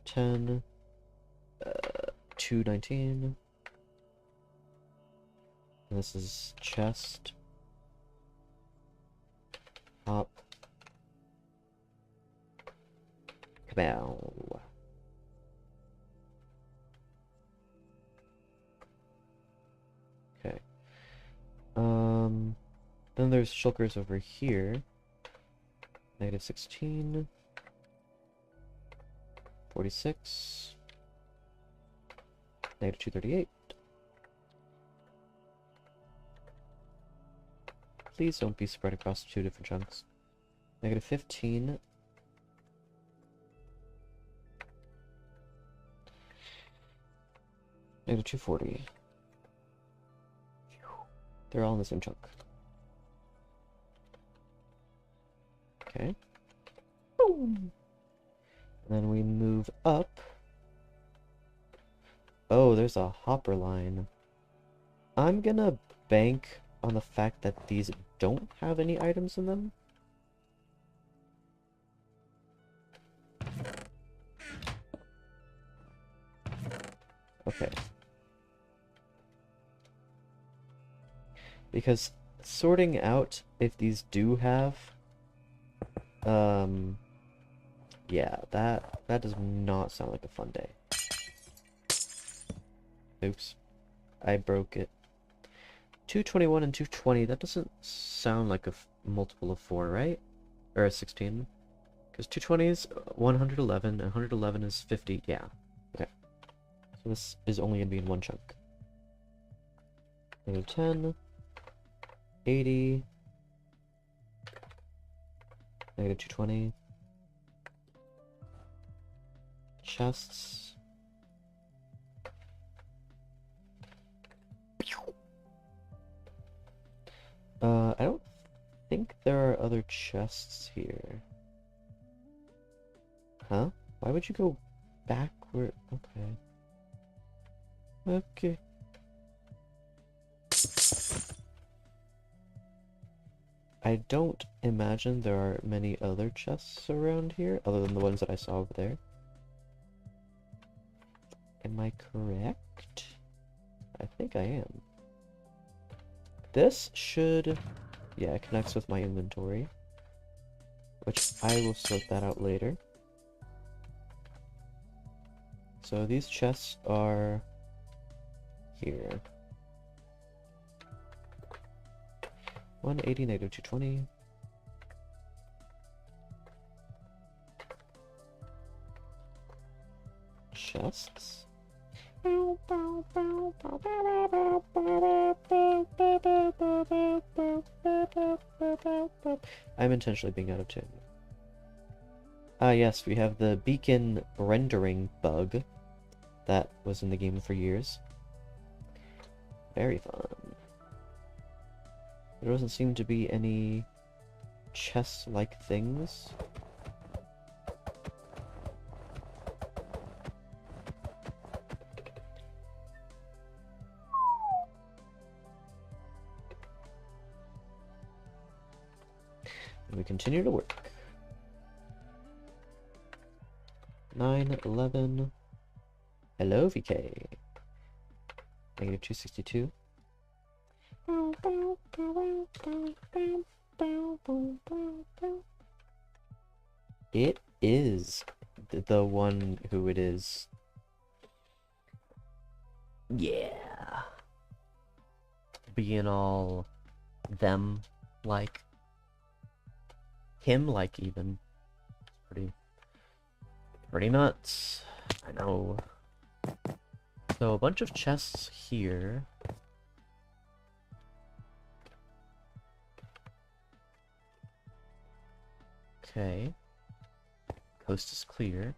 10. 219. And this is chest. Hop. Kabow. Okay. Then there's shulkers over here. Negative 16. 46. Negative 238. Please don't be spread across two different chunks. Negative 15. Negative 240. They're all in the same chunk. Okay. Boom. And then we move up. Oh, there's a hopper line. I'm gonna bank on the fact that these don't have any items in them. Okay. Because sorting out if these do have... yeah, that does not sound like a fun day. Oops. I broke it. 221 and 220, that doesn't sound like a multiple of 4, right? Or a 16. Because 220 is 111, and 111 is 50, yeah. Okay. So this is only going to be in one chunk. Negative 10, 80, negative 220, chests, I don't think there are other chests here. Huh? Why would you go backward? Okay. Okay. I don't imagine there are many other chests around here, other than the ones that I saw over there. Am I correct? I think I am. This should... yeah, it connects with my inventory, which I will sort that out later. So these chests are here. 180, negative 220. Chests. I'm intentionally being out of tune. Ah, yes, we have the beacon rendering bug that was in the game for years. Very fun. There doesn't seem to be any chest-like things. And we continue to work. 9, 11. Hello, VK. Negative 262. It is the one who it is. Yeah. Being all them like. Him like even. Pretty nuts. I know. So a bunch of chests here. Okay. Coast is clear.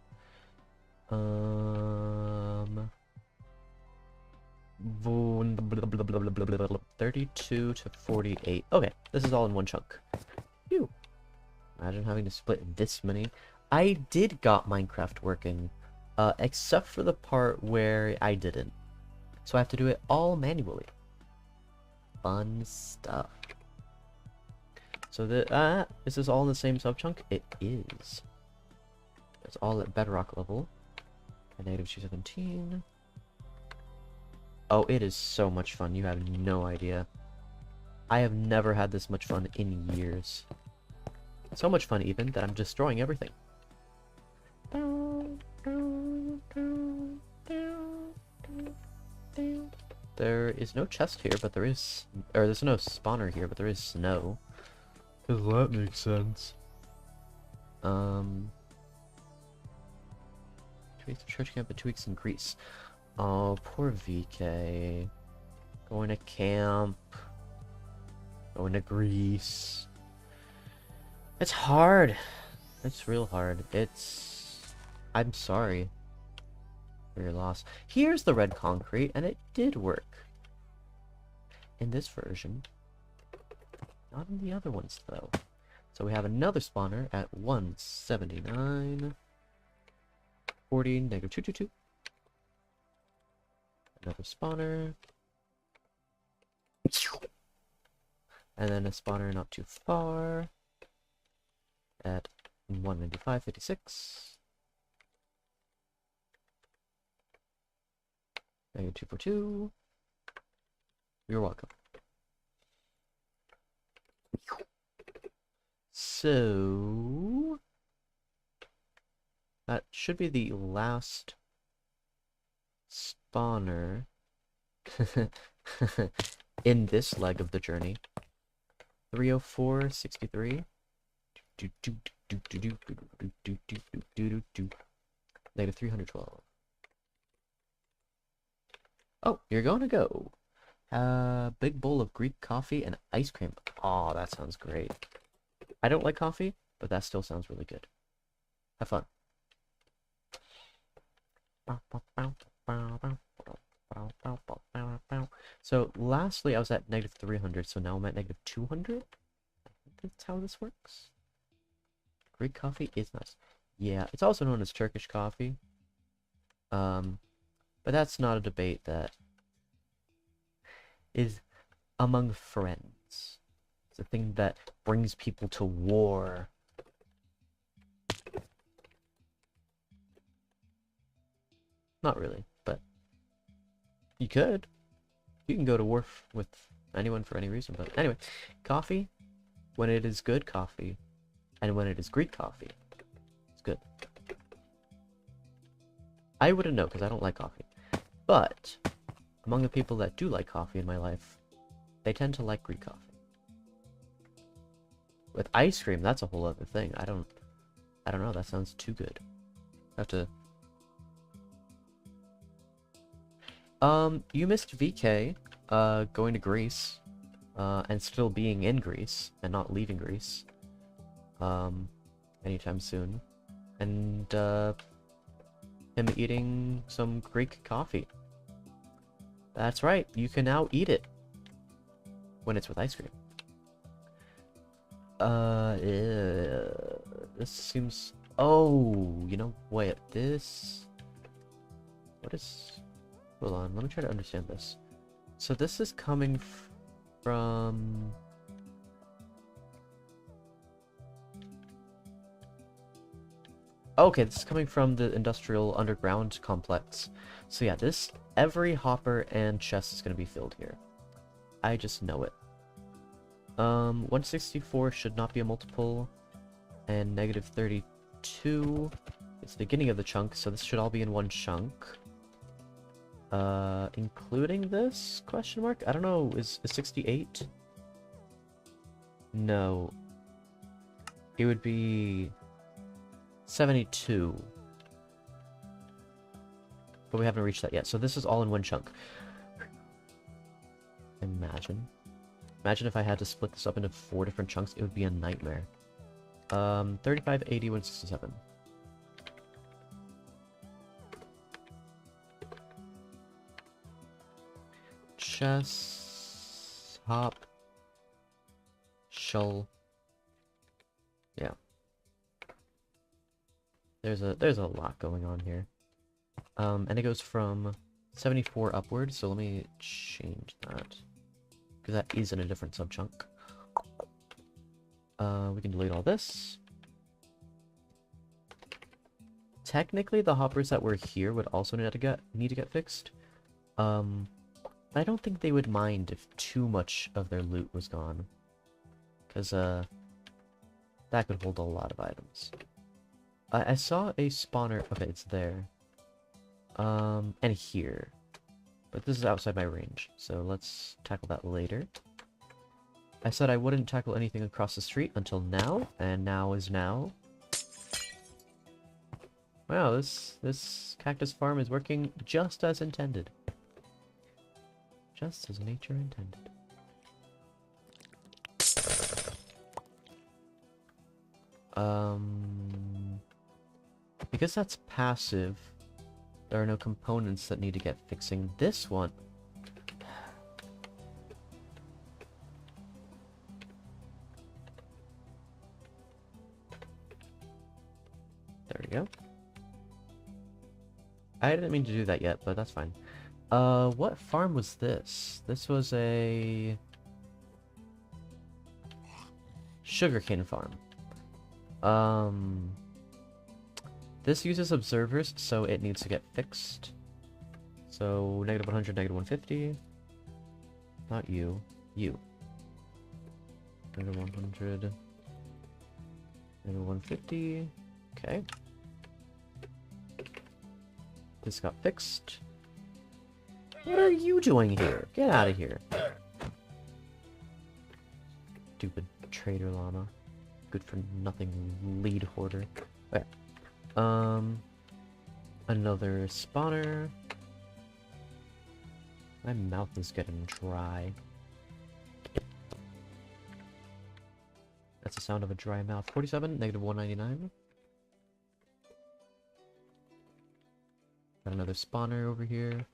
32 to 48. Okay, this is all in one chunk. Phew. Imagine having to split this many. I did got Minecraft working, except for the part where I didn't. So I have to do it all manually. Fun stuff. So is this all in the same subchunk? It is. It's all at bedrock level. At negative 217. Oh, it is so much fun. You have no idea. I have never had this much fun in years. So much fun even that I'm destroying everything. There is no chest here, but there is... or there's no spawner here, but there is snow. Does that make sense? Church camp in 2 weeks in Greece. Oh, poor VK. Going to camp. Going to Greece. It's hard. It's real hard. I'm sorry for your loss. Here's the red concrete, and it did work. In this version. Not in the other ones, though. So we have another spawner at 179. 40, negative 222. Another spawner. And then a spawner not too far. At 195.56. Negative 242. You're welcome. So that should be the last spawner in this leg of the journey. 304.63. Negative 312. Oh, you're going to go. Big bowl of Greek coffee and ice cream. Oh, that sounds great. I don't like coffee, but that still sounds really good. Have fun. So, lastly, I was at negative 300, so now I'm at negative 200? I think that's how this works. Greek coffee is nice. Yeah, it's also known as Turkish coffee. But that's not a debate that is among friends. It's a thing that brings people to war. Not really, but you could. You can go to war with anyone for any reason, but anyway, coffee, when it is good coffee, and when it is Greek coffee, it's good. I wouldn't know, because I don't like coffee. But, among the people that do like coffee in my life, they tend to like Greek coffee. With ice cream, that's a whole other thing. I don't know, that sounds too good. I have to... You missed VK, going to Greece, and still being in Greece, and not leaving Greece, anytime soon. And, him eating some Greek coffee. That's right, you can now eat it. When it's with ice cream. This seems... Oh, you know, wait, this... What is... Hold on, let me try to understand this. So this is coming from... Okay, this is coming from the industrial underground complex. So yeah, this... Every hopper and chest is going to be filled here. I just know it. 164 should not be a multiple, and negative 32 is the beginning of the chunk, so this should all be in one chunk. Including this? Question mark? I don't know, is 68? No. It would be 72. But we haven't reached that yet, so this is all in one chunk. Imagine. Imagine if I had to split this up into 4 different chunks, it would be a nightmare. 35, 80, 167. Chess, hop, shull. Yeah. There's a lot going on here. And it goes from 74 upwards, so let me change that. Because that is in a different sub-chunk. We can delete all this. Technically, the hoppers that were here would also need to get fixed. I don't think they would mind if too much of their loot was gone. Because, that could hold a lot of items. I saw a spawner. Okay, it's there. And here. But this is outside my range, so let's tackle that later. I said I wouldn't tackle anything across the street until now, and now is now. Wow, this Cactus Farm is working just as intended. Just as nature intended. Because that's passive, there are no components that need to get fixing. This one... There we go. I didn't mean to do that yet, but that's fine. What farm was this? This was a... sugarcane farm. This uses observers, so it needs to get fixed. So, negative 100, negative 150. Not you. You. Negative 100. Negative 150. Okay. This got fixed. What are you doing here? Get out of here. Stupid trader llama. Good for nothing lead hoarder. Okay. Another spawner. My mouth is getting dry. That's the sound of a dry mouth. 47, negative 199. Got another spawner over here.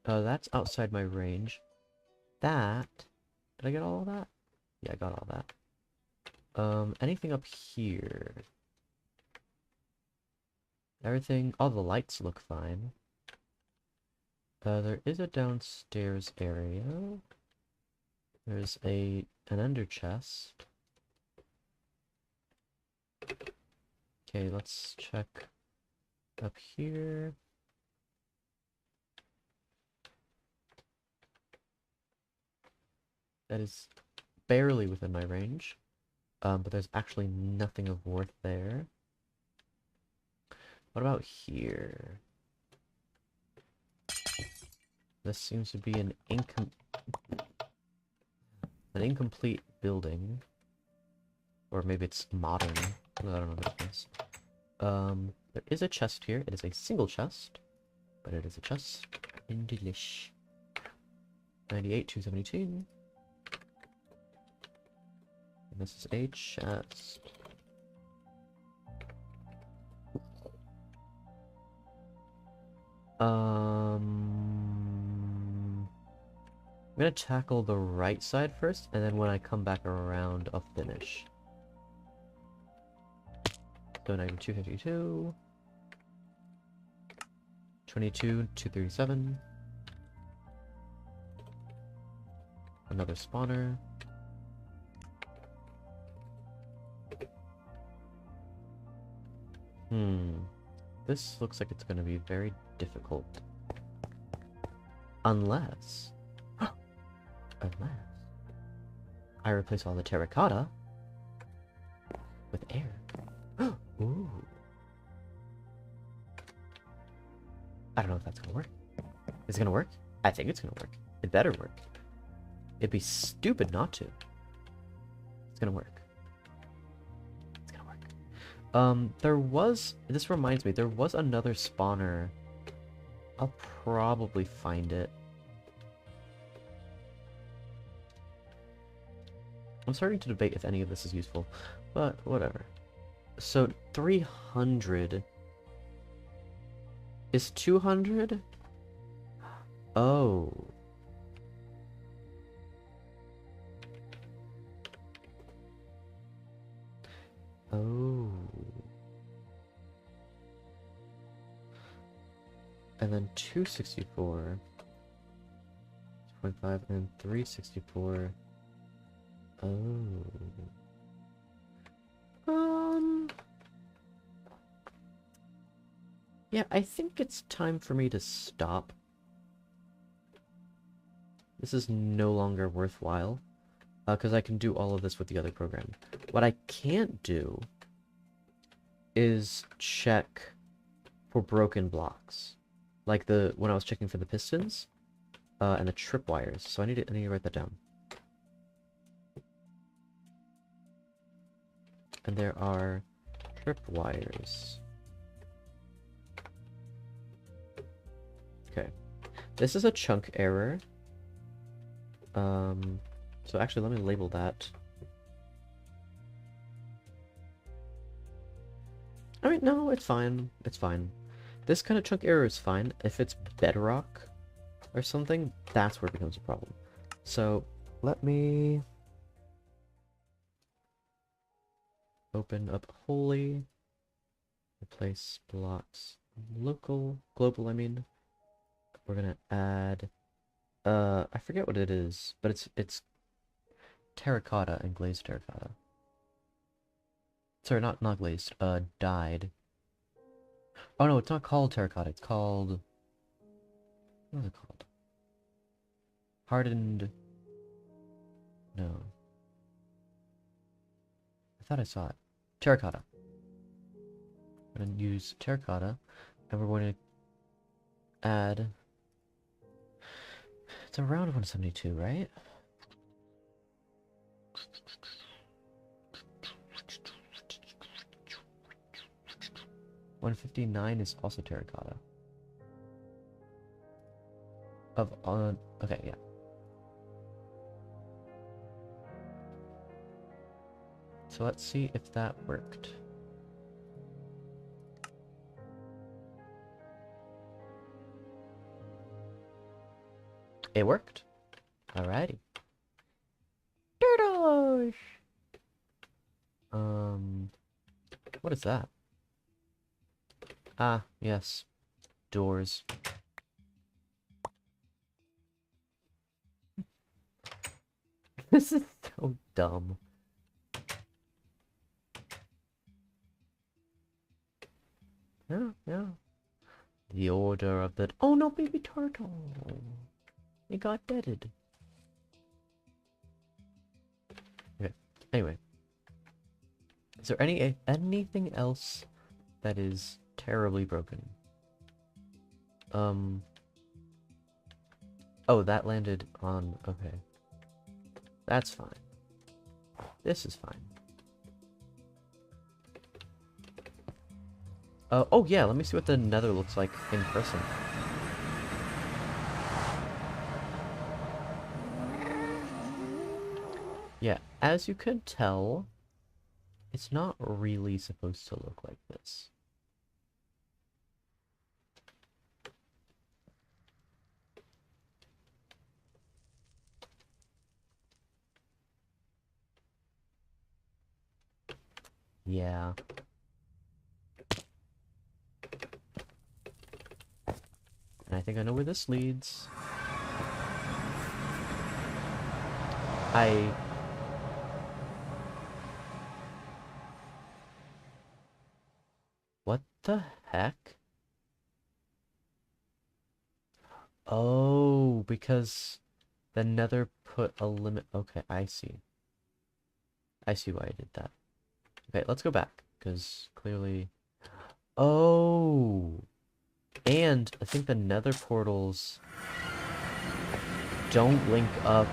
That's outside my range. That... Did I get all of that? Yeah, I got all that. Anything up here? Everything... All the lights look fine. There is a downstairs area. There's an ender chest. Okay, let's check up here. That is barely within my range. But there's actually nothing of worth there. What about here? This seems to be an incomplete building. Or maybe it's modern. I don't know what it is. There is a chest here. It is a single chest. But it is a chest. In delish. 98, 272. And this is a chest. I'm gonna tackle the right side first, and then when I come back around, I'll finish. So negative 252. 22, 237. Another spawner. This looks like it's gonna be very difficult. Unless I replace all the terracotta with air. Ooh. I don't know if that's gonna work. Is it gonna work? I think it's gonna work. It better work. It'd be stupid not to. It's gonna work. It's gonna work. This reminds me, there was another spawner. I'll probably find it. I'm starting to debate if any of this is useful, but whatever. So 300 is 200? Oh. Oh. And then 264, 25, and 364. Oh. Yeah, I think it's time for me to stop. This is no longer worthwhile, because I can do all of this with the other program. What I can't do is check for broken blocks, like when I was checking for the pistons, and the tripwires. So I need to write that down. And there are tripwires. Okay. This is a chunk error. So actually let me label that. I mean, no, it's fine. It's fine. This kind of chunk error is fine. If it's bedrock or something, that's where it becomes a problem. So let me open up Holy, replace blocks, global, I mean. We're gonna add, I forget what it is, but it's terracotta and glazed terracotta. Sorry, not glazed, dyed. Oh no, it's not called terracotta, it's called, what is it called? Hardened, no. I thought I saw it. Terracotta. I'm gonna use terracotta, and we're going to add, it's around 172, right? 159 is also terracotta. Okay, yeah. So let's see if that worked. It worked. Alrighty. Turtles! What is that? Ah, yes. Doors. This is so dumb. Yeah, yeah. The order of the... Oh no, baby turtle! It got deaded. Okay, anyway. Is there anything else that is terribly broken? Oh, that landed on... Okay. That's fine. This is fine. Oh yeah, let me see what the nether looks like in person. Yeah, as you can tell, it's not really supposed to look like this. Yeah. And I think I know where this leads. What the heck? Oh, because the nether put a limit. Okay, I see. I see why I did that. Okay, let's go back, because clearly... Oh! And I think the nether portals don't link up.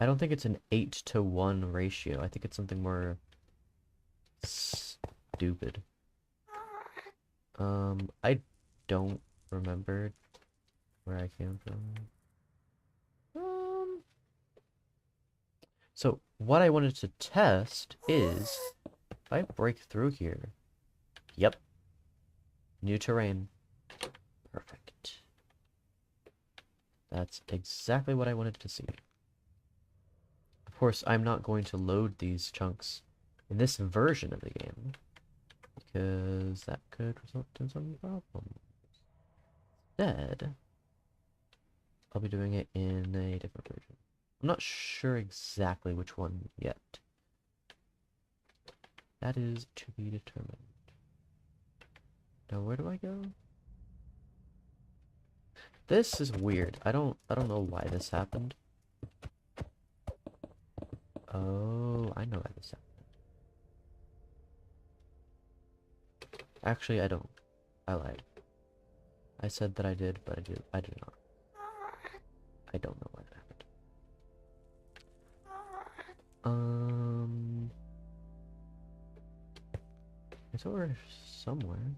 I don't think it's an 8-to-1 ratio. I think it's something more stupid. I don't remember where I came from. So what I wanted to test is if I break through here. Yep. New terrain. Perfect. That's exactly what I wanted to see. Of course, I'm not going to load these chunks in this version of the game, because that could result in some problems. Instead, I'll be doing it in a different version. I'm not sure exactly which one yet. That is to be determined. Now, where do I go? This is weird. I don't know why this happened. Oh, I know why this happened. Actually, I don't. I lied. I said that I did, but I did not. I don't know why that happened. It's over somewhere.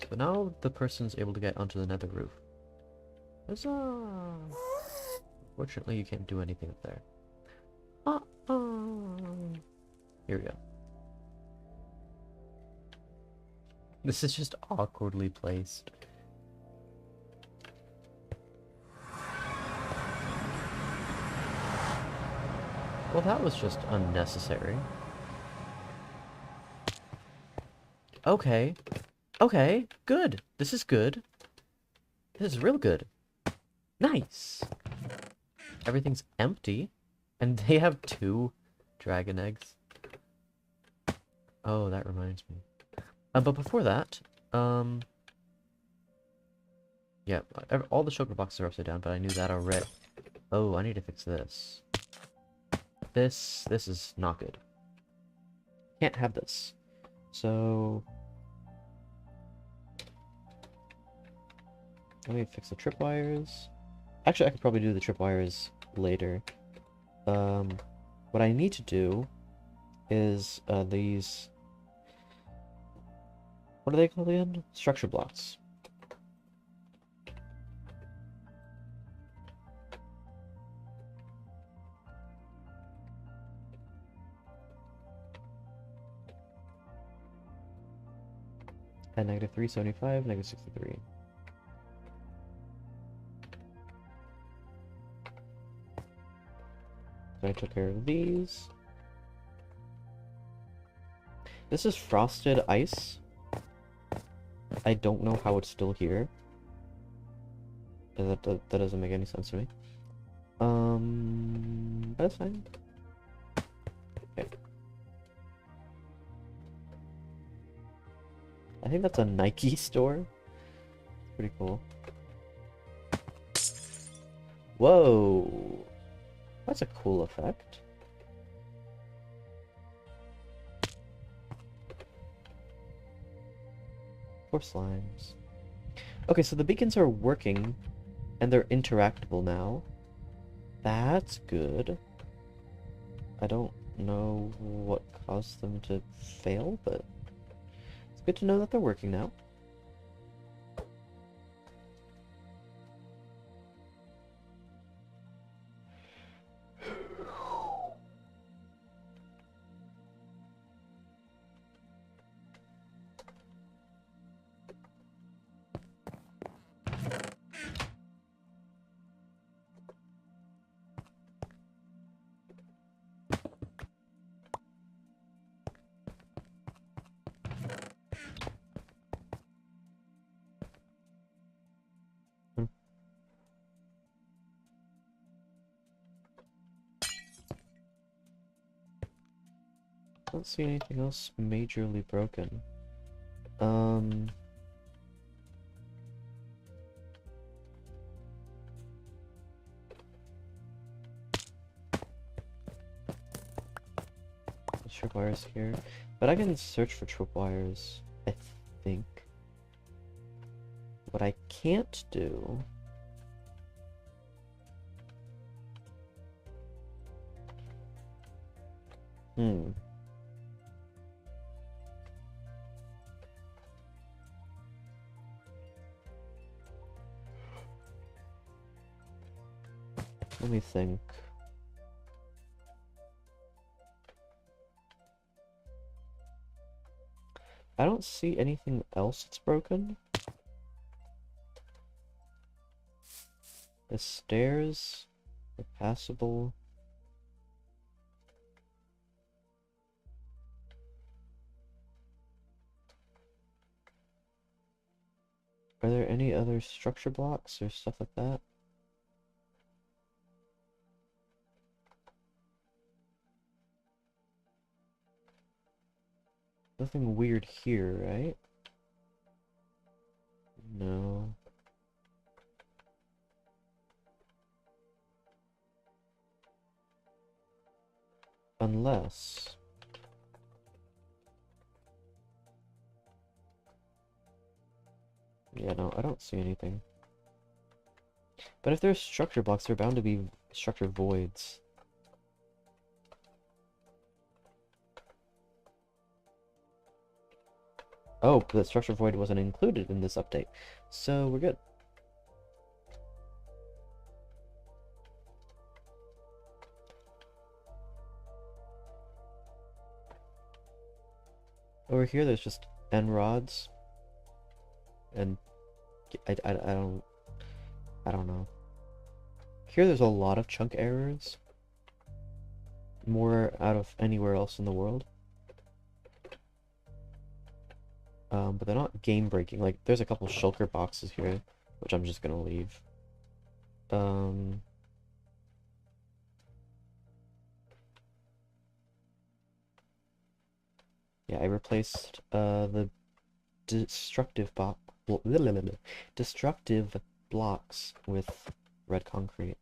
So now the person's able to get onto the nether roof. Huzzah! Fortunately, you can't do anything up there. Here we go. This is just awkwardly placed. Well, that was just unnecessary. Okay. Okay, good. This is good. This is real good. Nice. Everything's empty. And they have 2 dragon eggs. Oh, that reminds me. But before that, yeah, all the sugar boxes are upside down, but I knew that already. Oh, I need to fix this. This is not good. Can't have this. So... Let me fix the tripwires. Actually, I could probably do the tripwires later. What I need to do is these... What are they called again? Structure blocks. At negative 375, negative 63. So I took care of these. This is frosted ice. I don't know how it's still here. That doesn't make any sense to me. That's fine. Okay. I think that's a Nike store. Pretty cool. Whoa! That's a cool effect. Four slimes. Okay, so the beacons are working, and they're interactable now. That's good. I don't know what caused them to fail, but it's good to know that they're working now. I don't see anything else majorly broken. Tripwires here, but I can search for tripwires, I think. What I can't do... Let me think. I don't see anything else that's broken. The stairs are passable. Are there any other structure blocks or stuff like that? Nothing weird here, right? No. Unless... Yeah, no, I don't see anything. But if there's structure blocks, they're bound to be structure voids. Oh, the structure void wasn't included in this update, so we're good. Over here, there's just end rods, and I don't know. Here, there's a lot of chunk errors, more out of anywhere else in the world. But they're not game breaking. Like, there's a couple shulker boxes here, which I'm just gonna leave. Yeah, I replaced the destructive destructive blocks with red concrete.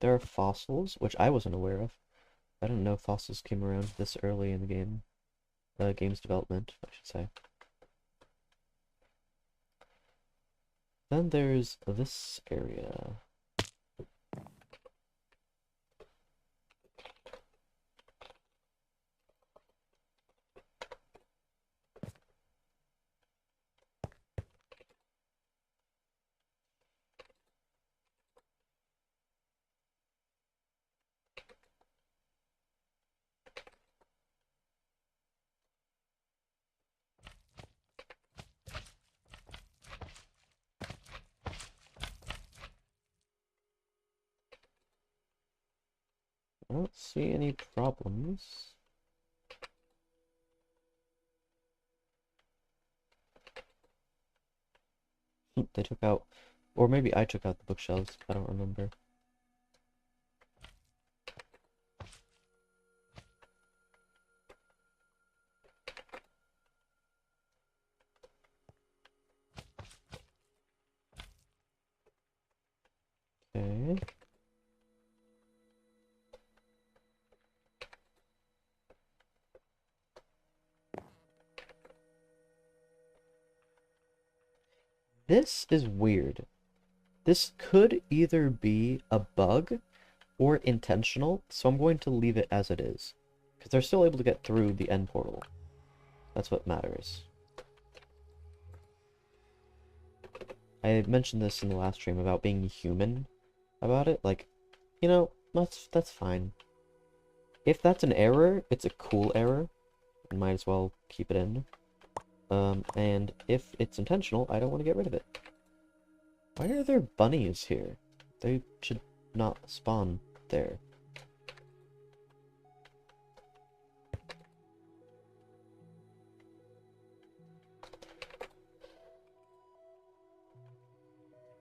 There are fossils, which I wasn't aware of. I didn't know fossils came around this early in the game. games development, I should say. Then there's this area. I don't see any problems. They took out, or maybe I took out the bookshelves, I don't remember. Okay. This is weird. This could either be a bug or intentional, so I'm going to leave it as it is. Because they're still able to get through the end portal. That's what matters. I mentioned this in the last stream about being human about it. Like, you know, that's fine. If that's an error, it's a cool error. Might as well keep it in. And if it's intentional, I don't want to get rid of it. Why are there bunnies here? They should not spawn there.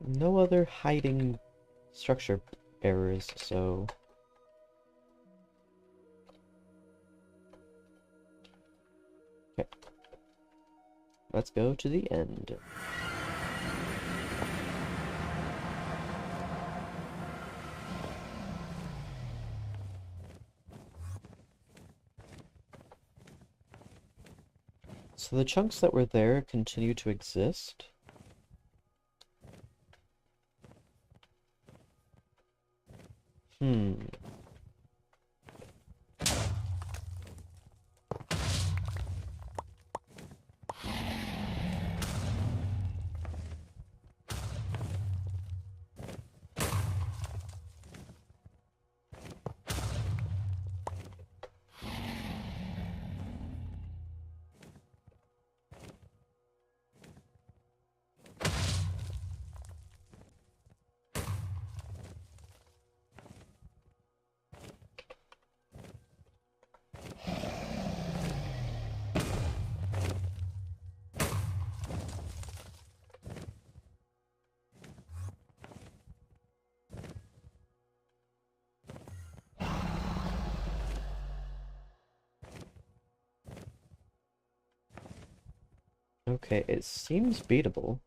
No other hiding structure errors, so... Okay. Let's go to the end. So the chunks that were there continue to exist. Okay, it seems beatable.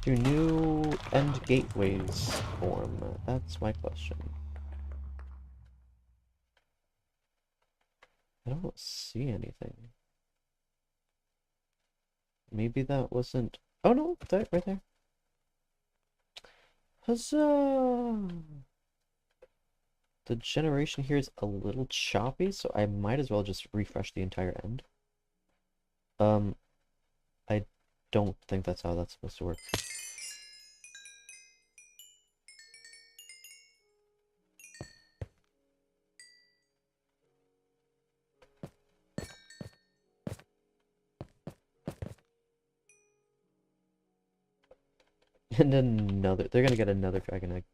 Do new end gateways form? That's my question. I don't see anything. Maybe that wasn't... Oh no, that right there. Huzzah! The generation here is a little choppy, so I might as well just refresh the entire end. I don't think that's how that's supposed to work. And another... They're gonna get another dragon egg.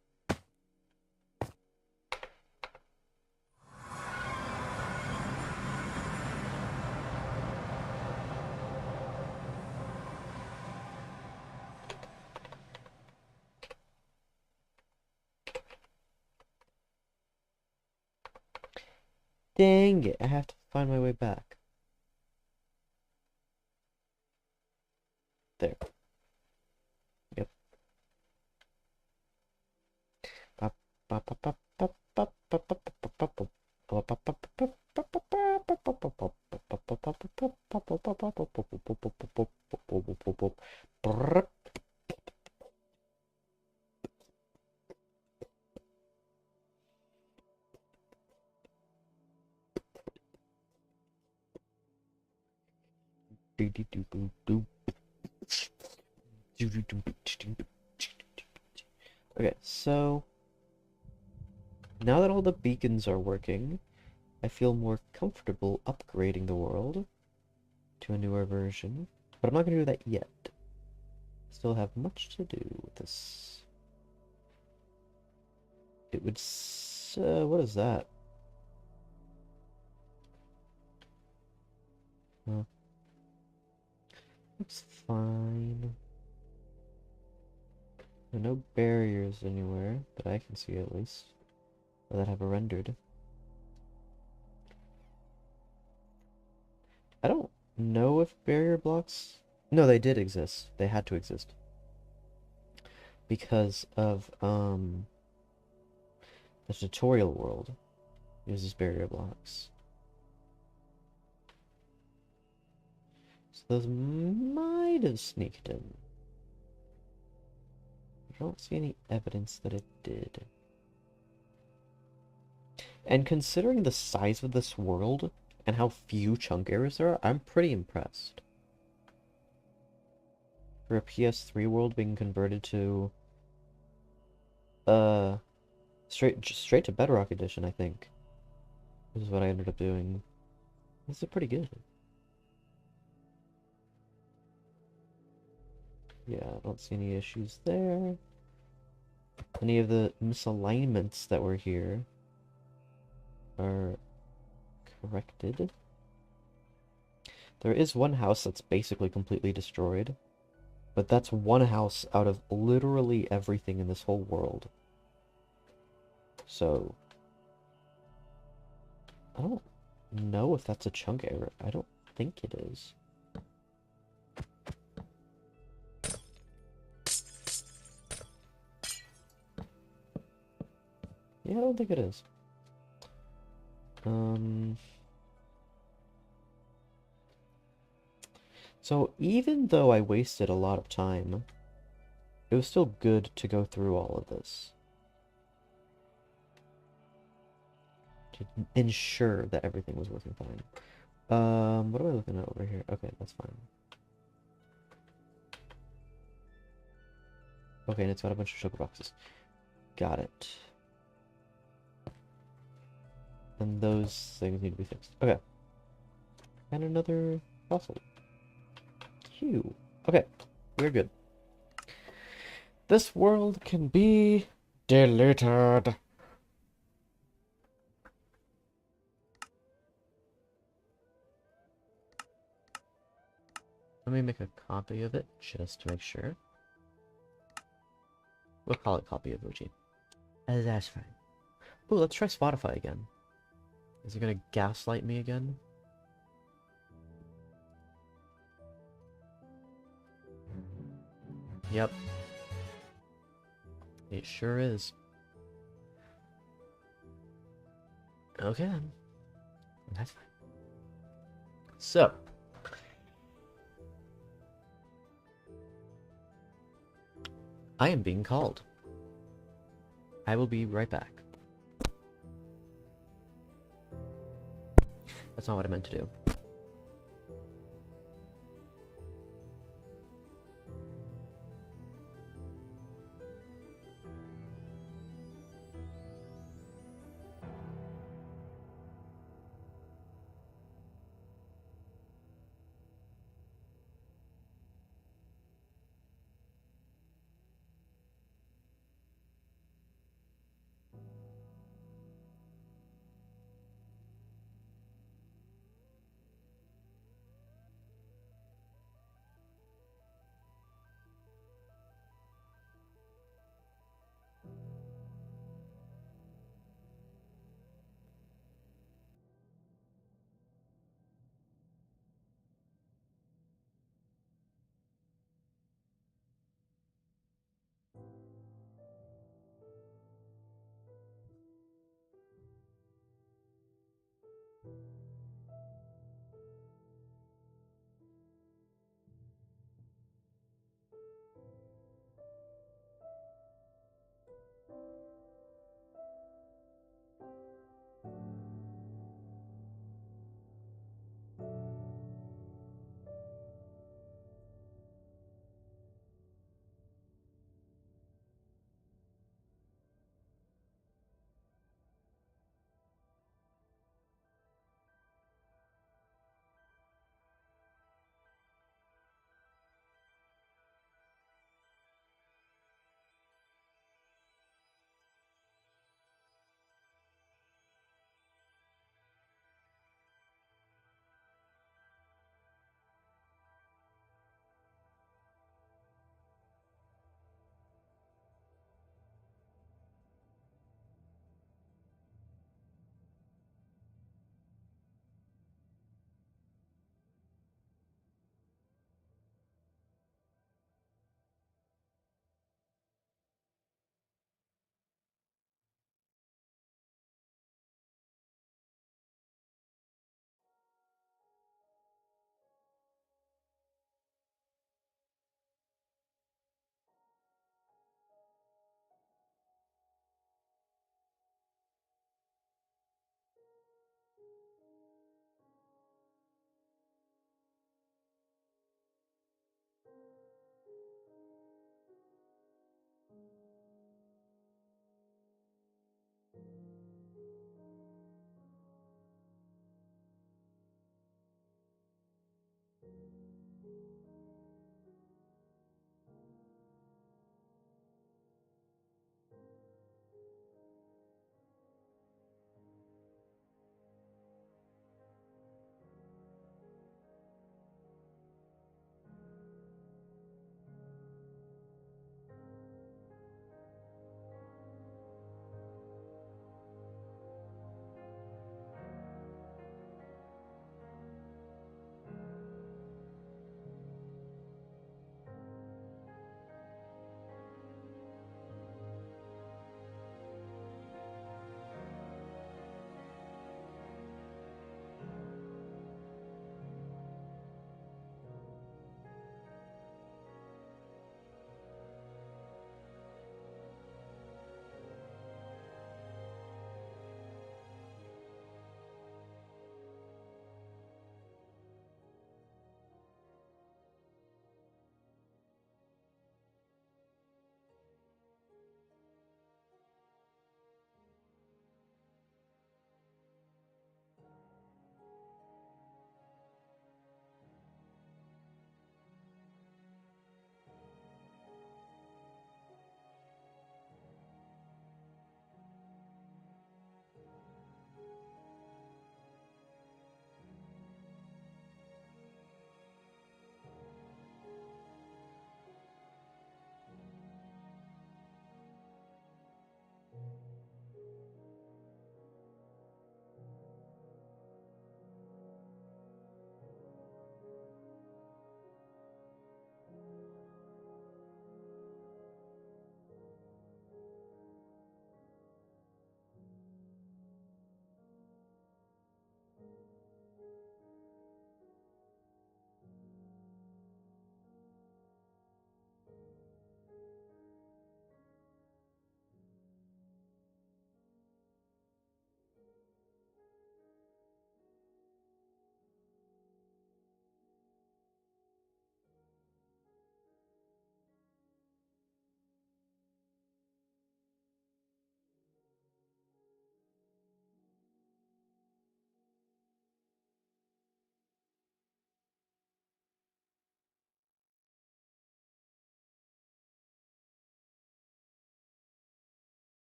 Dang it, I have to find my way back. There. Yep. Okay, so now that all the beacons are working, I feel more comfortable upgrading the world to a newer version, but I'm not going to do that yet. Still have much to do with this. It would what is that? Huh. Looks fine. There are no barriers anywhere that I can see, at least, or that have rendered. I don't know if barrier blocks... No, they did exist. They had to exist. Because of, the tutorial world uses barrier blocks. So those might have sneaked in. I don't see any evidence that it did. And considering the size of this world and how few chunk errors there are, I'm pretty impressed. For a PS3 world being converted to straight to Bedrock Edition, I think. This is what I ended up doing. This is pretty good. Yeah, I don't see any issues there. Any of the misalignments that were here are corrected. There is one house that's basically completely destroyed, but that's one house out of literally everything in this whole world. So, I don't know if that's a chunk error. I don't think it is. Yeah, I don't think it is. So even though I wasted a lot of time, it was still good to go through all of this. To ensure that everything was working fine. What am I looking at over here? Okay, that's fine. Okay, and it's got a bunch of sugar boxes. Got it. And those things need to be fixed. Okay. And another fossil. Q. Okay, we're good. This world can be deleted. Let me make a copy of it just to make sure. We'll call it copy of OG. That's fine. Ooh, let's try Spotify again. Is it gonna gaslight me again? Yep. It sure is. Okay then. That's fine. So. I am being called. I will be right back. That's not what I meant to do.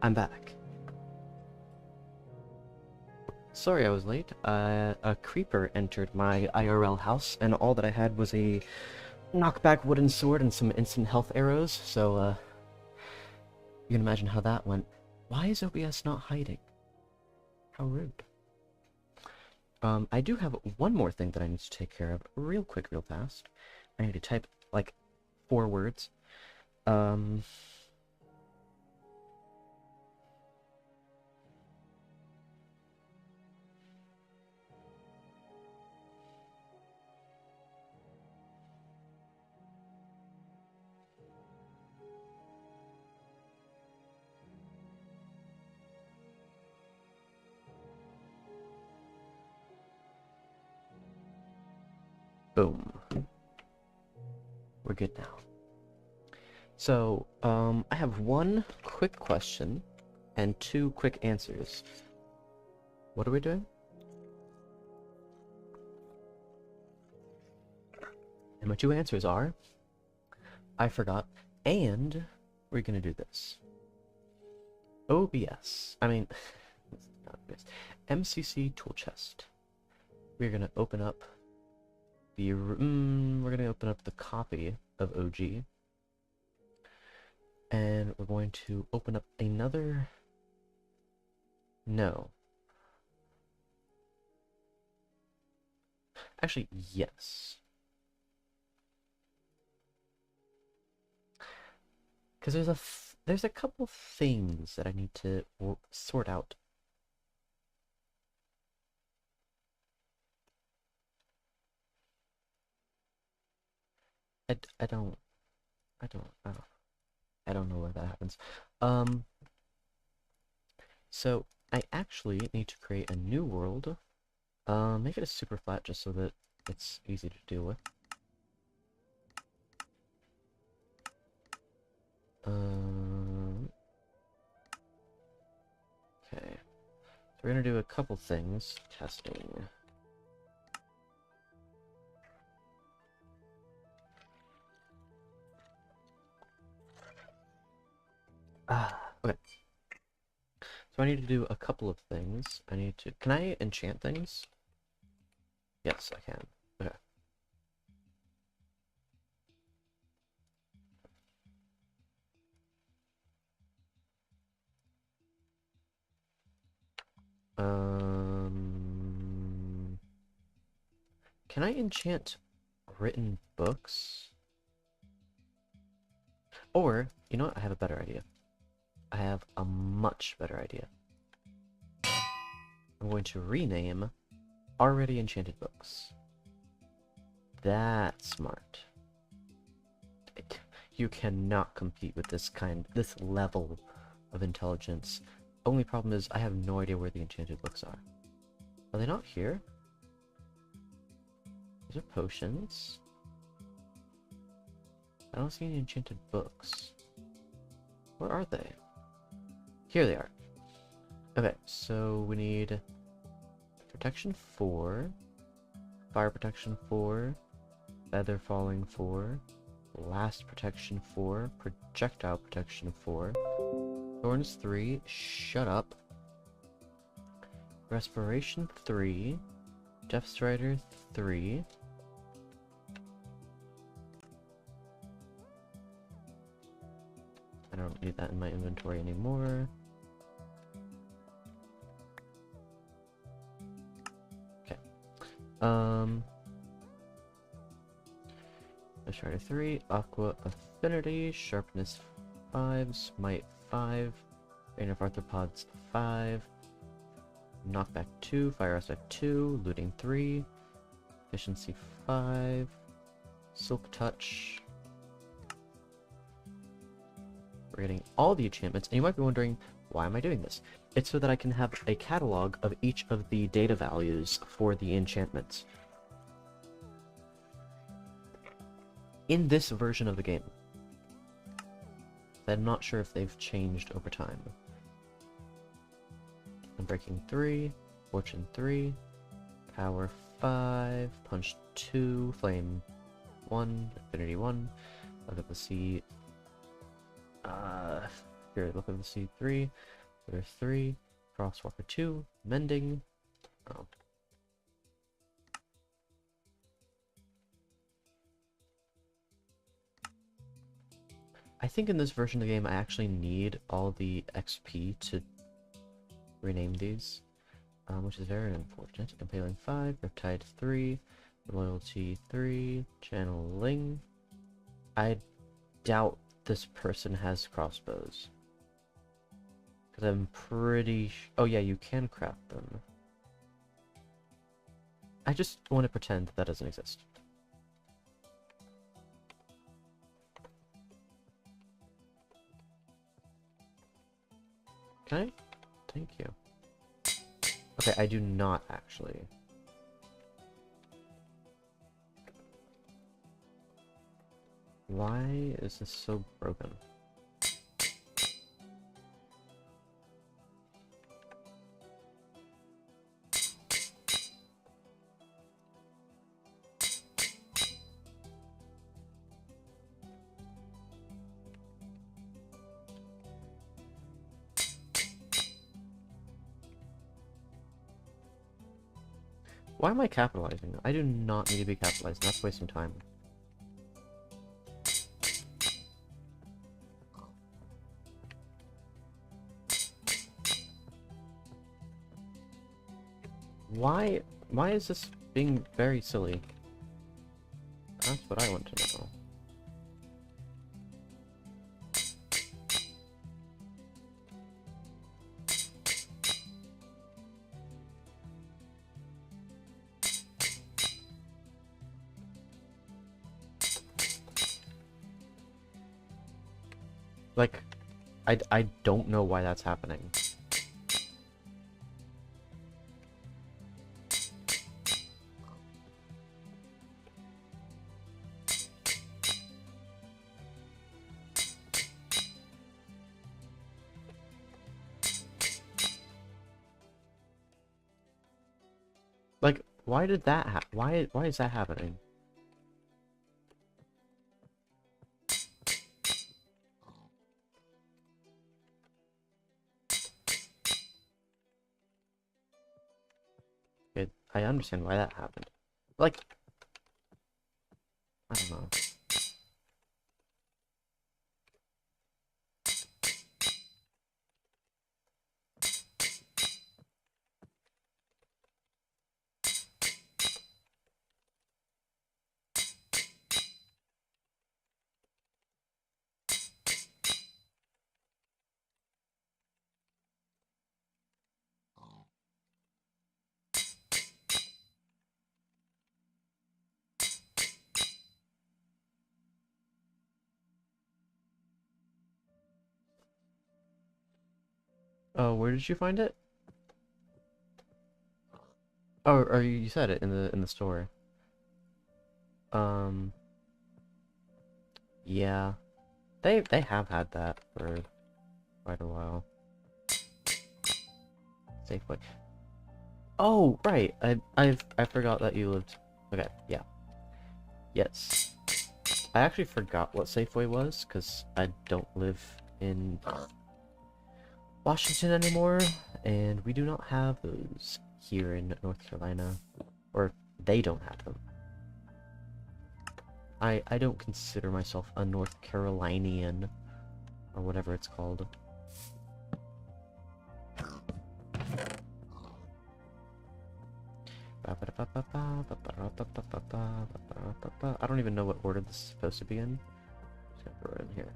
I'm back. Sorry I was late. A creeper entered my IRL house, and all that I had was a knockback wooden sword and some instant health arrows, so, you can imagine how that went. Why is OBS not hiding? How rude. I do have one more thing that I need to take care of real quick, real fast. I need to type, like, 4 words. Boom. We're good now. So, I have 1 quick question and 2 quick answers. What are we doing? And my 2 answers are, I forgot, and we're gonna do this. OBS. I mean, not OBS. MCC tool chest. We're gonna open up the copy of OG, and we're going to open up another. No. Actually, yes. Because there's a couple things that I need to sort out. I don't know where that happens. So I actually need to create a new world. Make it a super flat just so that it's easy to deal with. Okay. So we're gonna do a couple things. Testing. Okay. So I need to do a couple of things. Can I enchant things? Yes, I can. Okay. Can I enchant written books? Or, you know what? I have a better idea. I have a much better idea. I'm going to rename already enchanted books. That's smart. You cannot compete with this level of intelligence. Only problem is I have no idea where the enchanted books are. Are they not here? These are potions. I don't see any enchanted books. Where are they? Here they are. Okay, so we need protection 4, fire protection 4, feather falling 4, blast protection 4, projectile protection 4, thorns 3, shut up, respiration 3, Death Strider 3, I don't need that in my inventory anymore. Okay. Strider 3, Aqua Affinity, Sharpness 5, Smite 5, Rain of Arthropods 5, Knockback 2, fire aspect 2, looting 3, efficiency 5, silk touch. We're getting all the enchantments, and you might be wondering, why am I doing this? It's so that I can have a catalog of each of the data values for the enchantments in this version of the game. I'm not sure if they've changed over time. Unbreaking 3, Fortune 3, Power 5, Punch 2, Flame 1, Affinity 1, Look at the Sea. Here, Look at the Sea 3, There's 3, Crosswalker 2, Mending. Oh. I think in this version of the game I actually need all the XP to rename these, which is very unfortunate. Impaling 5, Riptide 3, Loyalty 3, Channeling. I doubt this person has crossbows. Because I'm pretty oh yeah, you can craft them. I just want to pretend that doesn't exist. Can I? Thank you. Okay, I do not actually. Why is this so broken? Why am I capitalizing? I do not need to be capitalizing. That's wasting time. Why is this being very silly? That's what I want to know. Like, I don't know why that's happening. Like, why did that why is that happening? I understand why that happened. Like, I don't know. Oh, where did you find it? Oh, or you said it in the store. Yeah. They have had that for quite a while. Safeway. Oh, right. I forgot that you lived. Okay, yeah. Yes. I actually forgot what Safeway was because I don't live in Washington anymore, and we do not have those here in North Carolina, or they don't have them. I don't consider myself a North Carolinian, or whatever it's called. I don't even know what order this is supposed to be in. Just gonna throw it in here.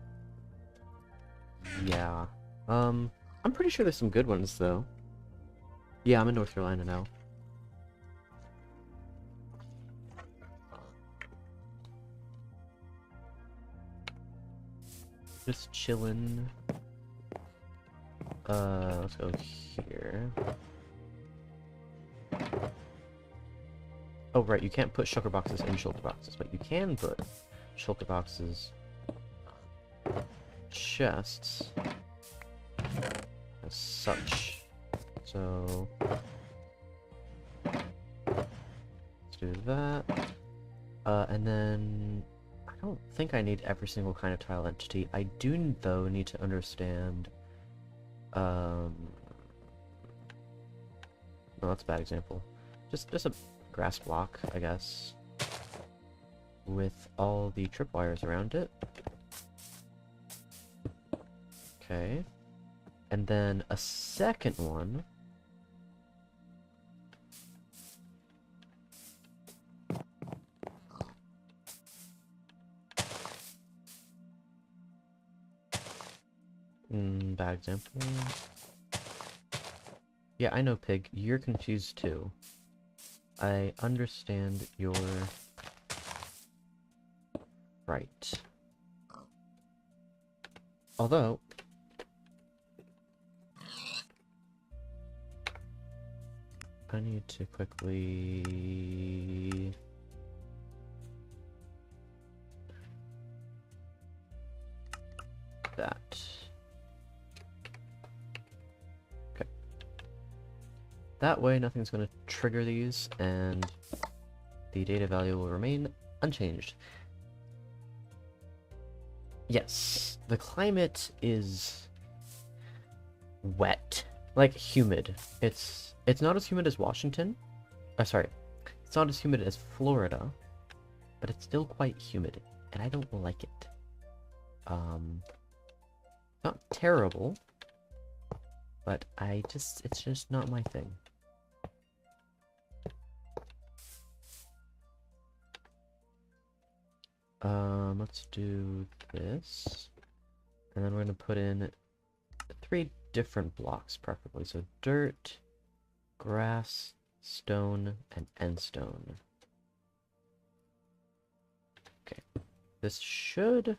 Yeah. I'm pretty sure there's some good ones though. Yeah, I'm in North Carolina now. Just chillin'. Let's go here. Oh, right, you can't put shulker boxes in shulker boxes, but you can put shulker boxes chests as such. So let's do that. And then I don't think I need every single kind of tile entity. I do, though, need to understand. No, that's a bad example. Just a grass block, I guess, with all the tripwires around it. Okay. And then a second one. Bad example. Yeah, I know, Pig. You're confused too. I understand your right. Although, I need to quickly... that. Okay. That way, nothing's going to trigger these, and the data value will remain unchanged. Yes, the climate is wet, like humid. It's not as humid as Washington. Sorry, it's not as humid as Florida, but it's still quite humid, and I don't like it. Not terrible, but it's just not my thing. Let's do this, and then we're gonna put in 3 different blocks, preferably. So dirt, grass, stone, and endstone. Okay, this should...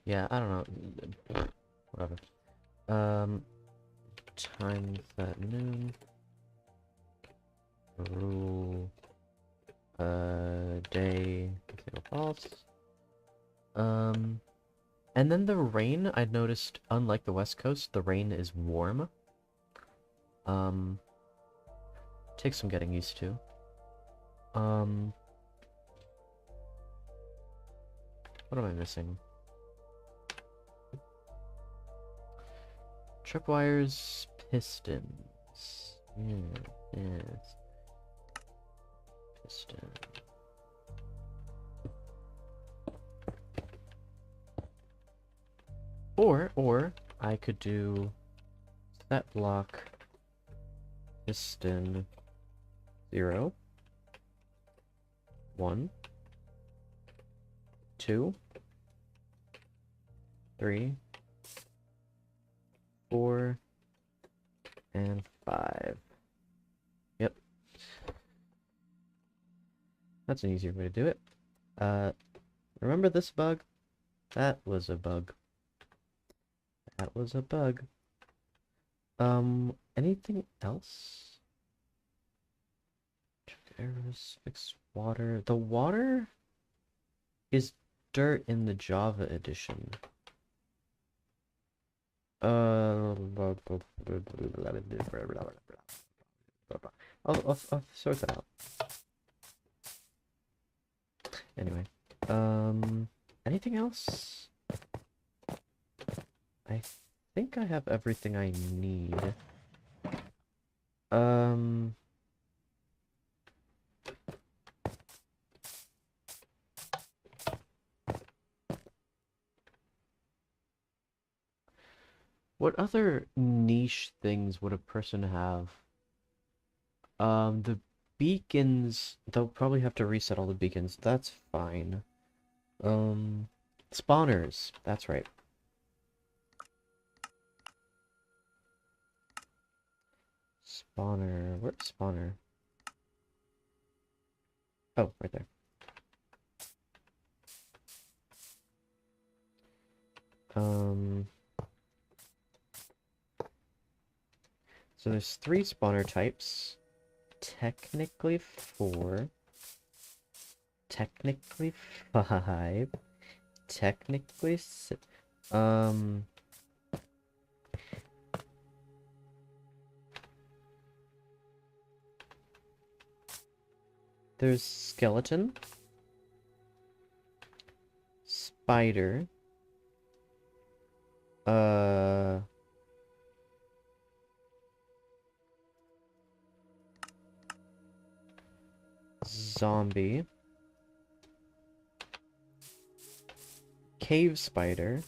Yeah, I don't know. Whatever. Times that noon. Rule. Day. False. And then the rain, I noticed, unlike the West Coast, the rain is warm. Takes some getting used to. What am I missing? Tripwires, pistons. Yes. Piston. Or I could do set block piston 0, 1, 2, 3, 4, and 5. Yep. That's an easier way to do it. Remember this bug? That was a bug. That was a bug. Anything else? Arrows, fix water. The water is dirt in the Java edition. I'll sort that out. Anyway, anything else? I think I have everything I need. What other niche things would a person have? The beacons, they'll probably have to reset all the beacons. That's fine. Spawners. That's right. Spawner. Where's spawner? Oh, right there. So there's 3 spawner types. Technically 4. Technically 5. Technically 6. There's skeleton, spider, zombie, cave spider,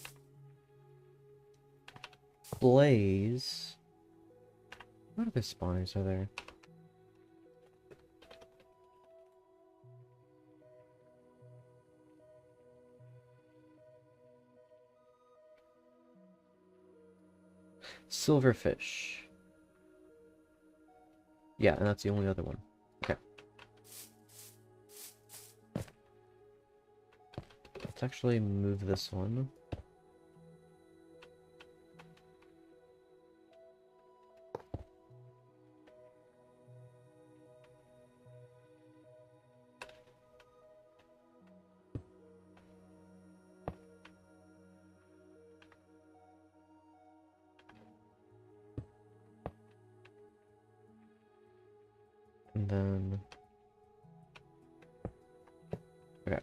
blaze. What other spawners are there? Silverfish. Yeah, and that's the only other one. Okay. Let's actually move this one. And then... Okay.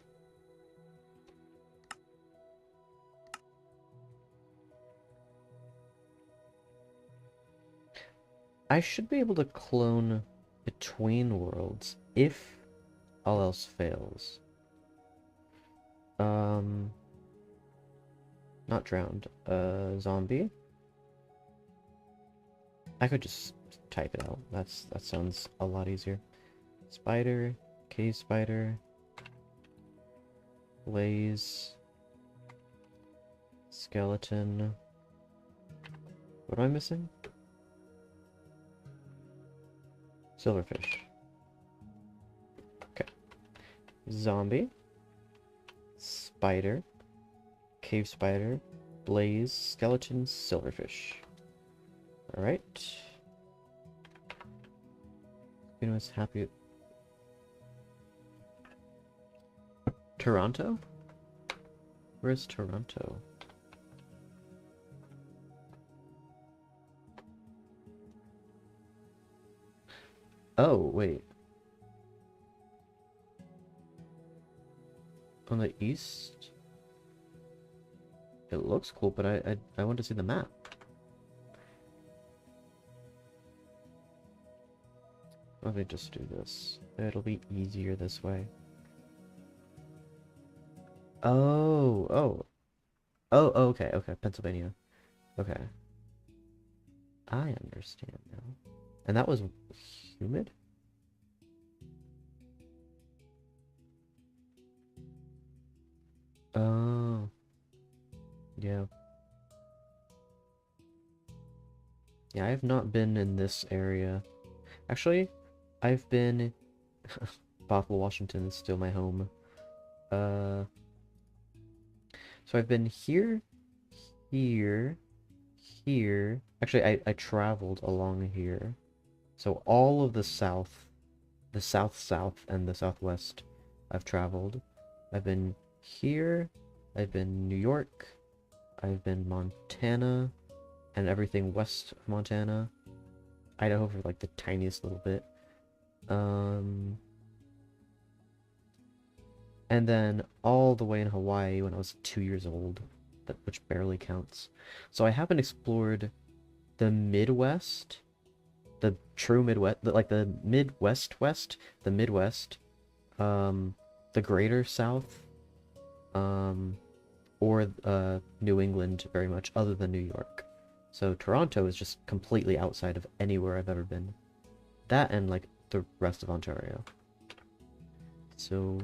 I should be able to clone between worlds if all else fails. Not drowned. Zombie. I could just type it out. That sounds a lot easier. Spider, cave spider, blaze, skeleton. What am I missing? Silverfish. Okay. Zombie, spider, cave spider, blaze, skeleton, silverfish. Alright. You know, it's happy. Toronto? Where's Toronto? Oh, wait. On the east? It looks cool, but I want to see the map. Let me just do this. It'll be easier this way. Oh, oh. Oh, okay, okay. Pennsylvania. Okay. I understand now. And that was humid? Oh. Yeah. Yeah, I have not been in this area. Actually, I've been... Bothell, Washington is still my home. So I've been here, here, here. Actually, I traveled along here. So all of the south, south, and the southwest, I've traveled. I've been here, I've been New York, I've been Montana, and everything west of Montana. Idaho for like the tiniest little bit. And then all the way in Hawaii when I was 2 years old, which barely counts. So I haven't explored the Midwest, the true Midwest, like the Midwest, the Midwest, the Greater South, or New England very much, other than New York. So Toronto is just completely outside of anywhere I've ever been. That and like the rest of Ontario. So,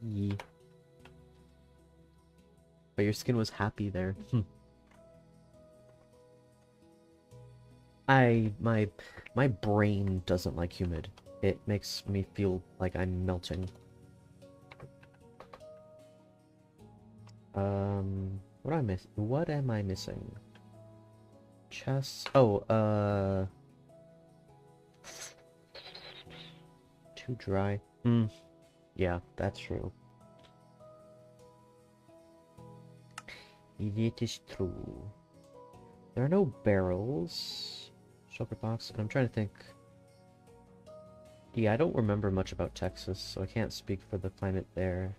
yeah. But your skin was happy there. My brain doesn't like humid. It makes me feel like I'm melting. What am I missing? Chests. Oh, too dry. Yeah, that's true. It is true. There are no barrels. Shelter box, and I'm trying to think. Yeah, I don't remember much about Texas, so I can't speak for the climate there.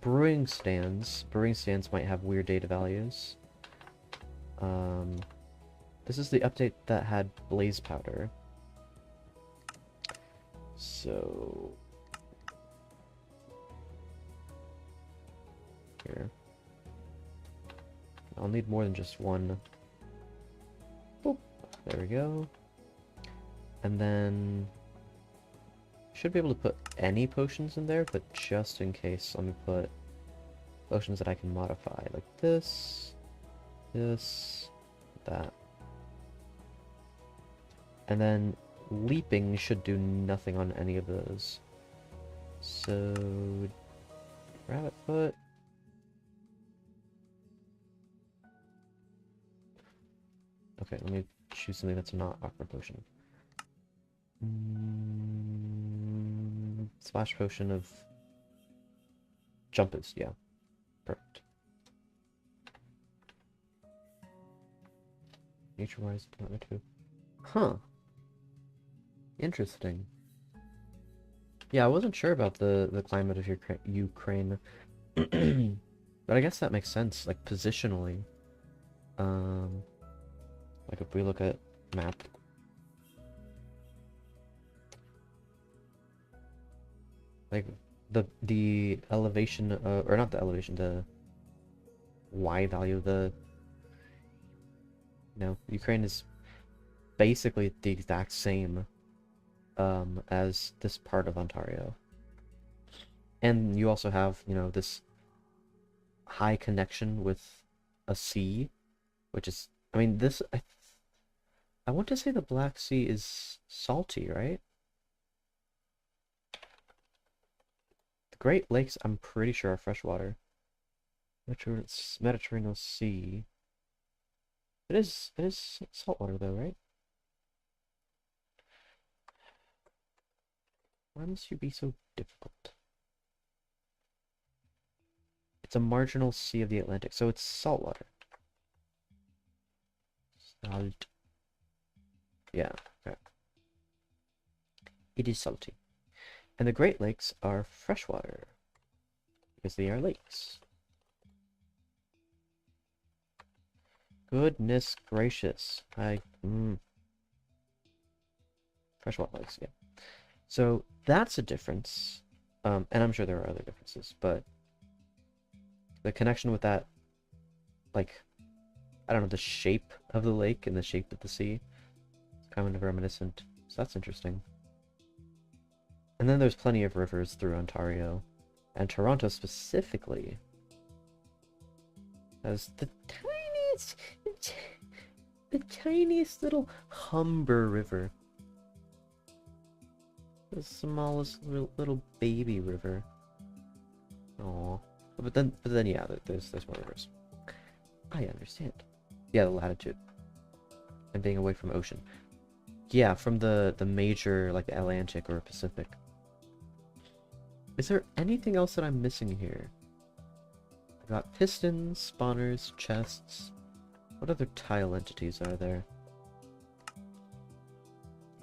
Brewing stands. Brewing stands might have weird data values. This is the update that had blaze powder. So... here. I'll need more than just one. Boop. There we go. And then... should be able to put any potions in there, but just in case, let me put potions that I can modify. Like this, that. And then leaping should do nothing on any of those. So... rabbit foot. Okay, let me choose something that's not aqua potion. Splash potion of jump is, yeah. Perfect. Nature-wise, not too. Huh. Interesting. Yeah, I wasn't sure about the climate of Ukraine. But I guess that makes sense, like positionally. Like if we look at map. Like the elevation, or not the elevation, the Y value of the, Ukraine is basically the exact same as this part of Ontario. And you also have, this high connection with a sea, which is, I mean, this, I want to say the Black Sea is salty, right? The Great Lakes, I'm pretty sure, are freshwater. Mediterranean Sea. It is saltwater though, right? Why must you be so difficult? It's a marginal sea of the Atlantic, so it's saltwater. Salt. Yeah, okay. It is salty. And the Great Lakes are freshwater, because they are lakes. Goodness gracious. Freshwater lakes, yeah. So that's a difference. And I'm sure there are other differences, but the connection with that, like, I don't know, the shape of the lake and the shape of the sea, it's kind of reminiscent. So that's interesting. And then there's plenty of rivers through Ontario, and Toronto specifically has the tiniest little Humber River. The smallest little baby river. Aww. But then yeah, there's more rivers. I understand. Yeah, the latitude. And being away from ocean. Yeah, from the major, like the Atlantic or Pacific. Is there anything else that I'm missing here? I got pistons, spawners, chests. What other tile entities are there?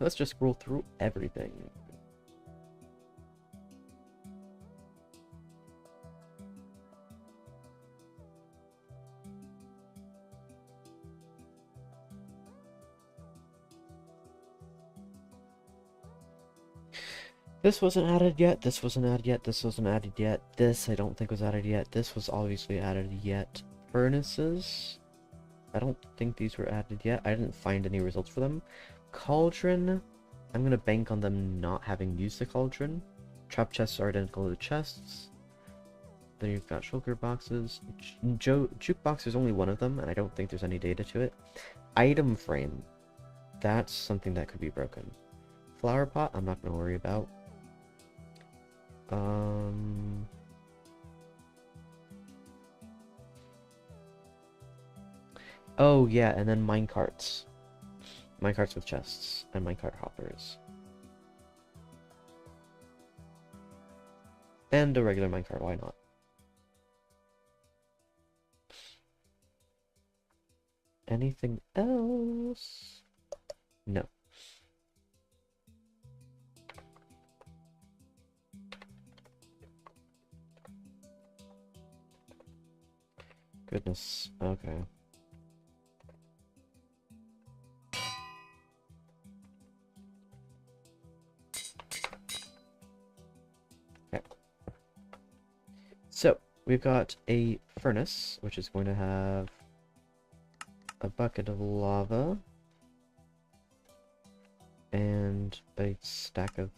Let's just scroll through everything. This wasn't added yet, this wasn't added yet, this wasn't added yet, this I don't think was added yet, this was obviously added yet. Furnaces? I don't think these were added yet, I didn't find any results for them. Cauldron? I'm gonna bank on them not having used the cauldron. Trap chests are identical to chests. Then you've got shulker boxes. Jukebox is only one of them, and I don't think there's any data to it. Item frame. That's something that could be broken. Flower pot, I'm not gonna worry about. Oh yeah, and then minecarts. Minecarts with chests, and minecart hoppers. And a regular minecart, why not? Anything else? No. Goodness, okay. Okay. So, we've got a furnace, which is going to have a bucket of lava and a stack of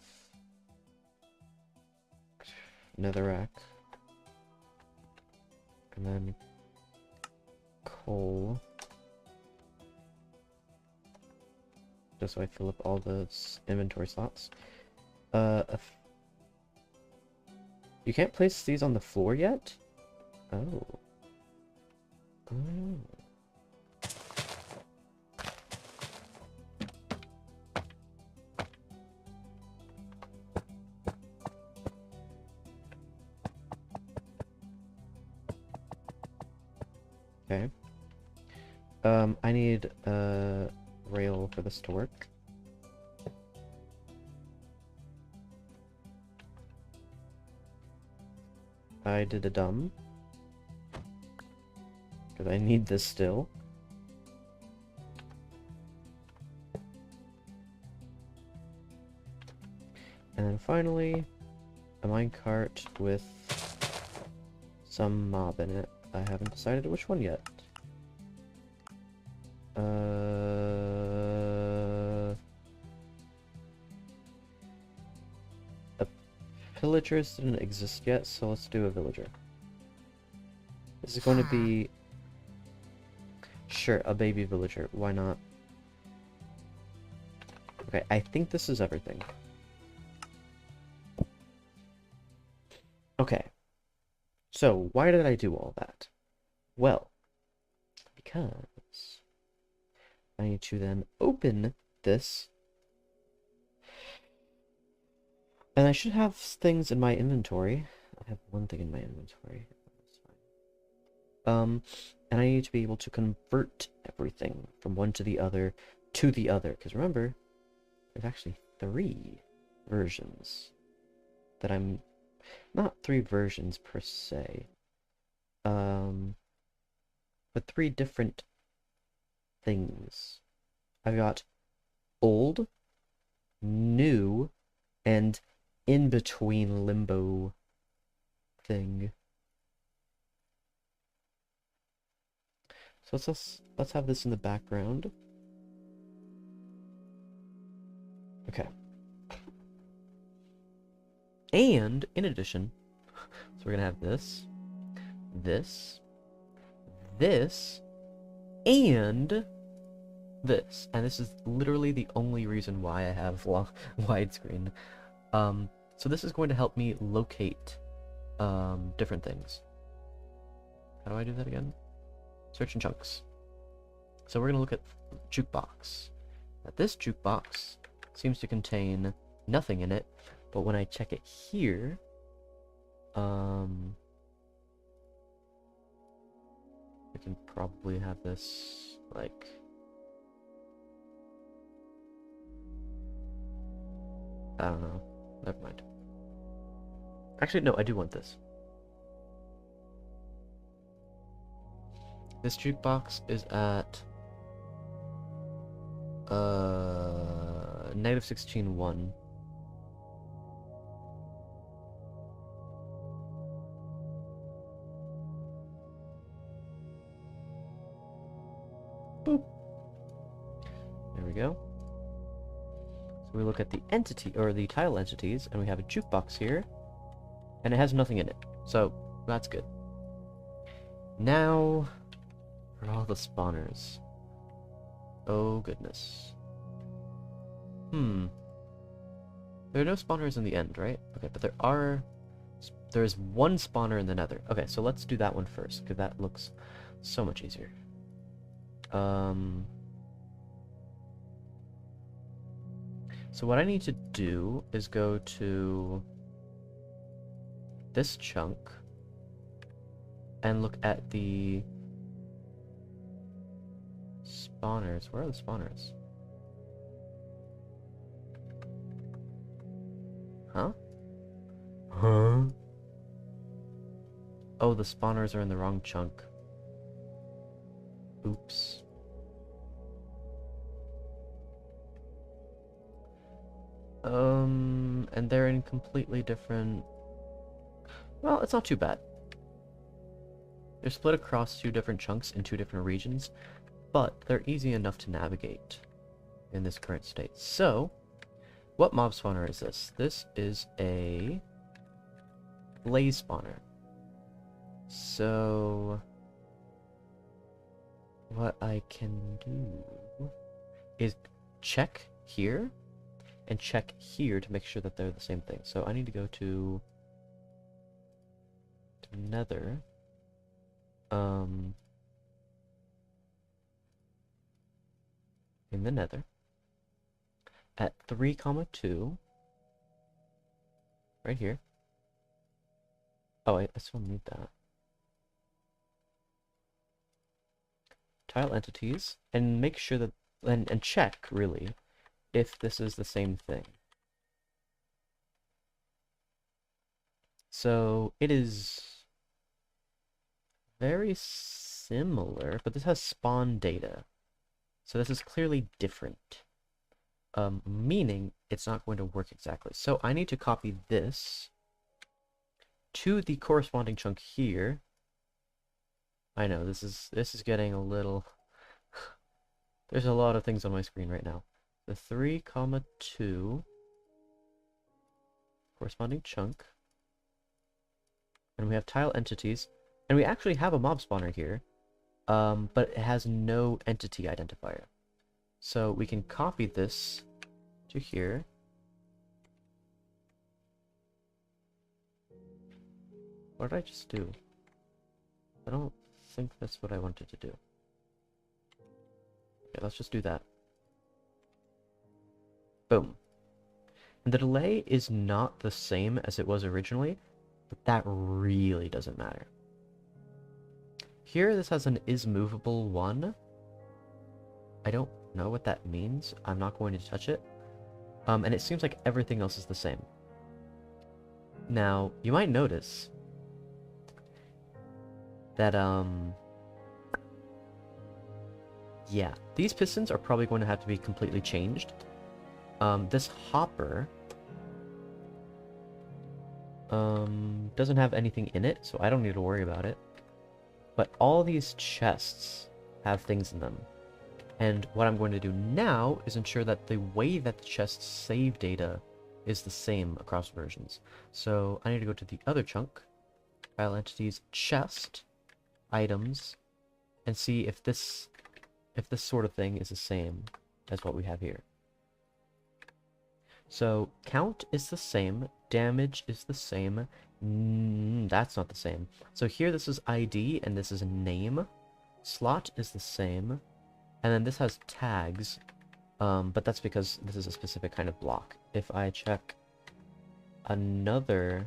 netherrack, and then coal, just so I fill up all the inventory slots. You can't place these on the floor yet? Oh. Oh. Okay. I need a rail for this to work. I did a dumb. Because I need this still. And then finally, a minecart with some mob in it. I haven't decided which one yet. Villagers didn't exist yet, so let's do a villager. This is going to be... Sure, a baby villager. Why not? Okay, I think this is everything. Okay. So, why did I do all that? Well, because I need to then open this. And I should have things in my inventory. I have one thing in my inventory. That's fine. And I need to be able to convert everything from one to the other. Because remember, there's actually 3 versions that I'm... Not 3 versions per se. But 3 different things. I've got old, new, and in-between limbo thing. So let's have this in the background. Okay. And in addition, so we're gonna have this, and this. And this is literally the only reason why I have widescreen. So this is going to help me locate different things. How do I do that again? Search in chunks. So we're going to look at jukebox. Now this jukebox seems to contain nothing in it, but when I check it here, we can probably have this, like... I don't know. Never mind. Actually, no, I do want this. This jukebox is at -16.1. Boop. There we go. We look at the entity, or the tile entities, and we have a jukebox here, and it has nothing in it. So, that's good. Now, for all the spawners. Oh, goodness. There are no spawners in the end, right? Okay, but there's one spawner in the nether. Okay, so let's do that one first, because that looks so much easier. So what I need to do is go to this chunk and look at the spawners. Where are the spawners? Huh? Huh? Oh, the spawners are in the wrong chunk. Oops. And they're in completely different... Well, it's not too bad. They're split across 2 different chunks in 2 different regions, but they're easy enough to navigate in this current state. So, what mob spawner is this? This is a blaze spawner. So, what I can do is check here and check here to make sure that they're the same thing. So I need to go to nether. In the nether at 3,2 right here. Oh, I still need that. Tile entities and make sure that and check really if this is the same thing. So it is very similar, but this has spawn data. So this is clearly different. Meaning it's not going to work exactly. So I need to copy this to the corresponding chunk here. I know this is getting a little there's a lot of things on my screen right now. The 3,2 corresponding chunk. And we have tile entities. And we actually have a mob spawner here. But it has no entity identifier. So we can copy this to here. What did I just do? I don't think that's what I wanted to do. Okay, let's just do that. Boom. And the delay is not the same as it was originally, but that really doesn't matter. Here, this has an is movable 1. I don't know what that means. I'm not going to touch it. And it seems like everything else is the same. Now, you might notice that, yeah, these pistons are probably going to have to be completely changed. This hopper doesn't have anything in it, so I don't need to worry about it. But all these chests have things in them. And what I'm going to do now is ensure that the way that the chests save data is the same across versions. So I need to go to the other chunk, file entities, chest, items, and see if this sort of thing is the same as what we have here. So count is the same, damage is the same, that's not the same. So here this is ID and this is name, slot is the same, and then this has tags, but that's because this is a specific kind of block. If I check another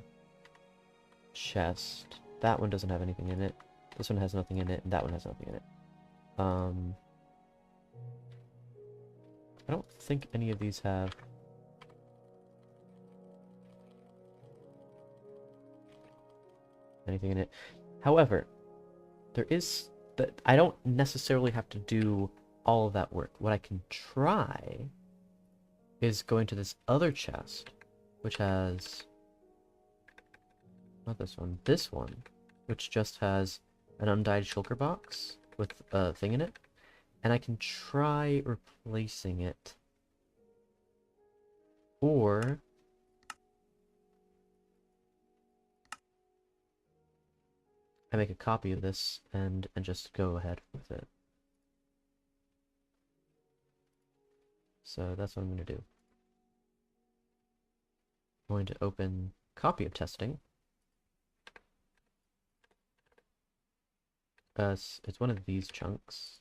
chest, that one doesn't have anything in it, this one has nothing in it, and that one has nothing in it. I don't think any of these have anything in it. However, there is that I don't necessarily have to do all of that work. What I can try is going to this other chest, which has not this one, which just has an undyed shulker box with a thing in it, and I can try replacing it Or I make a copy of this and just go ahead with it. So that's what I'm going to do. I'm going to open copy of testing. It's one of these chunks.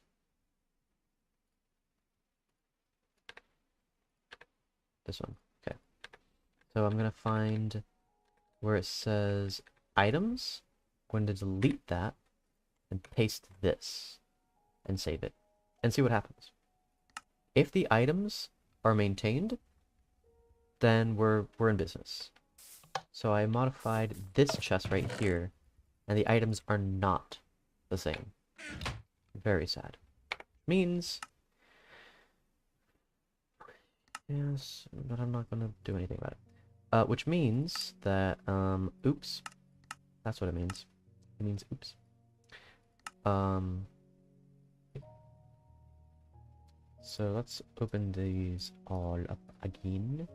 This one. Okay. So I'm going to find where it says items. I'm going to delete that and paste this and save it and see what happens. If the items are maintained, then we're in business. So I modified this chest right here, and the items are not the same. Very sad. Means, yes, but I'm not gonna do anything about it. Which means that, oops. That's what it means. It means oops. So let's open these all up again.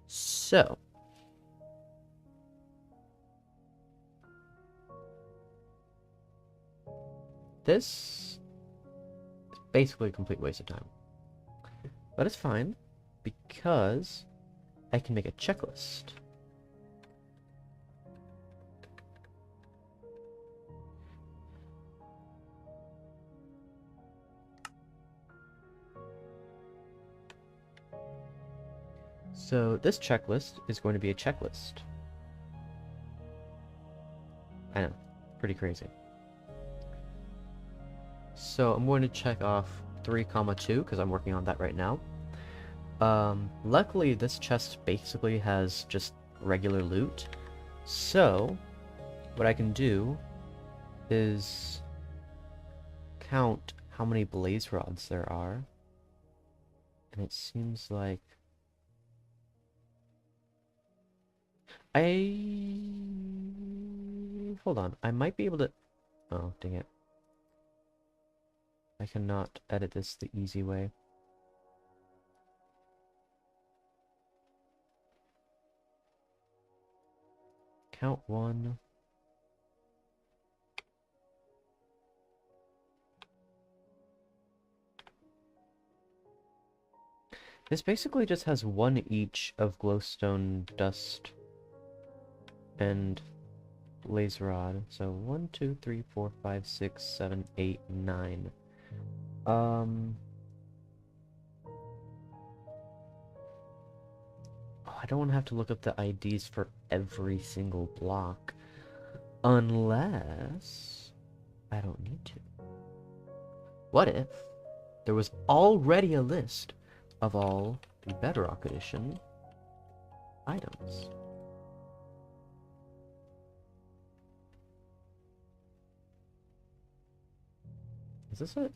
So, this is basically a complete waste of time. But it's fine, because I can make a checklist. So this checklist is going to be a checklist. I know, pretty crazy. So I'm going to check off 3,2 because I'm working on that right now. Luckily this chest basically has just regular loot. So what I can do is count how many blaze rods there are. And it seems like hold on, I might be able to... Oh, dang it. I cannot edit this the easy way. Count 1. This basically just has one each of glowstone dust and blaze rod. So 1, 2, 3, 4, 5, 6, 7, 8, 9. Oh, I don't want to have to look up the IDs for every single block. Unless I don't need to. What if there was already a list of all the Bedrock Edition items? Is this it?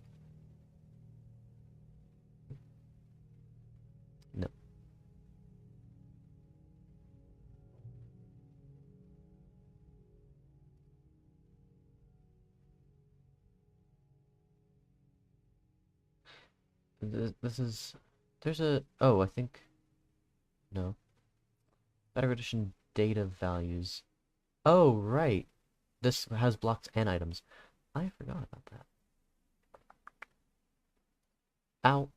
No. This is... There's a... Oh, I think... No. Bedrock Edition data values. Oh, right. This has blocks and items. I forgot about that. Ow.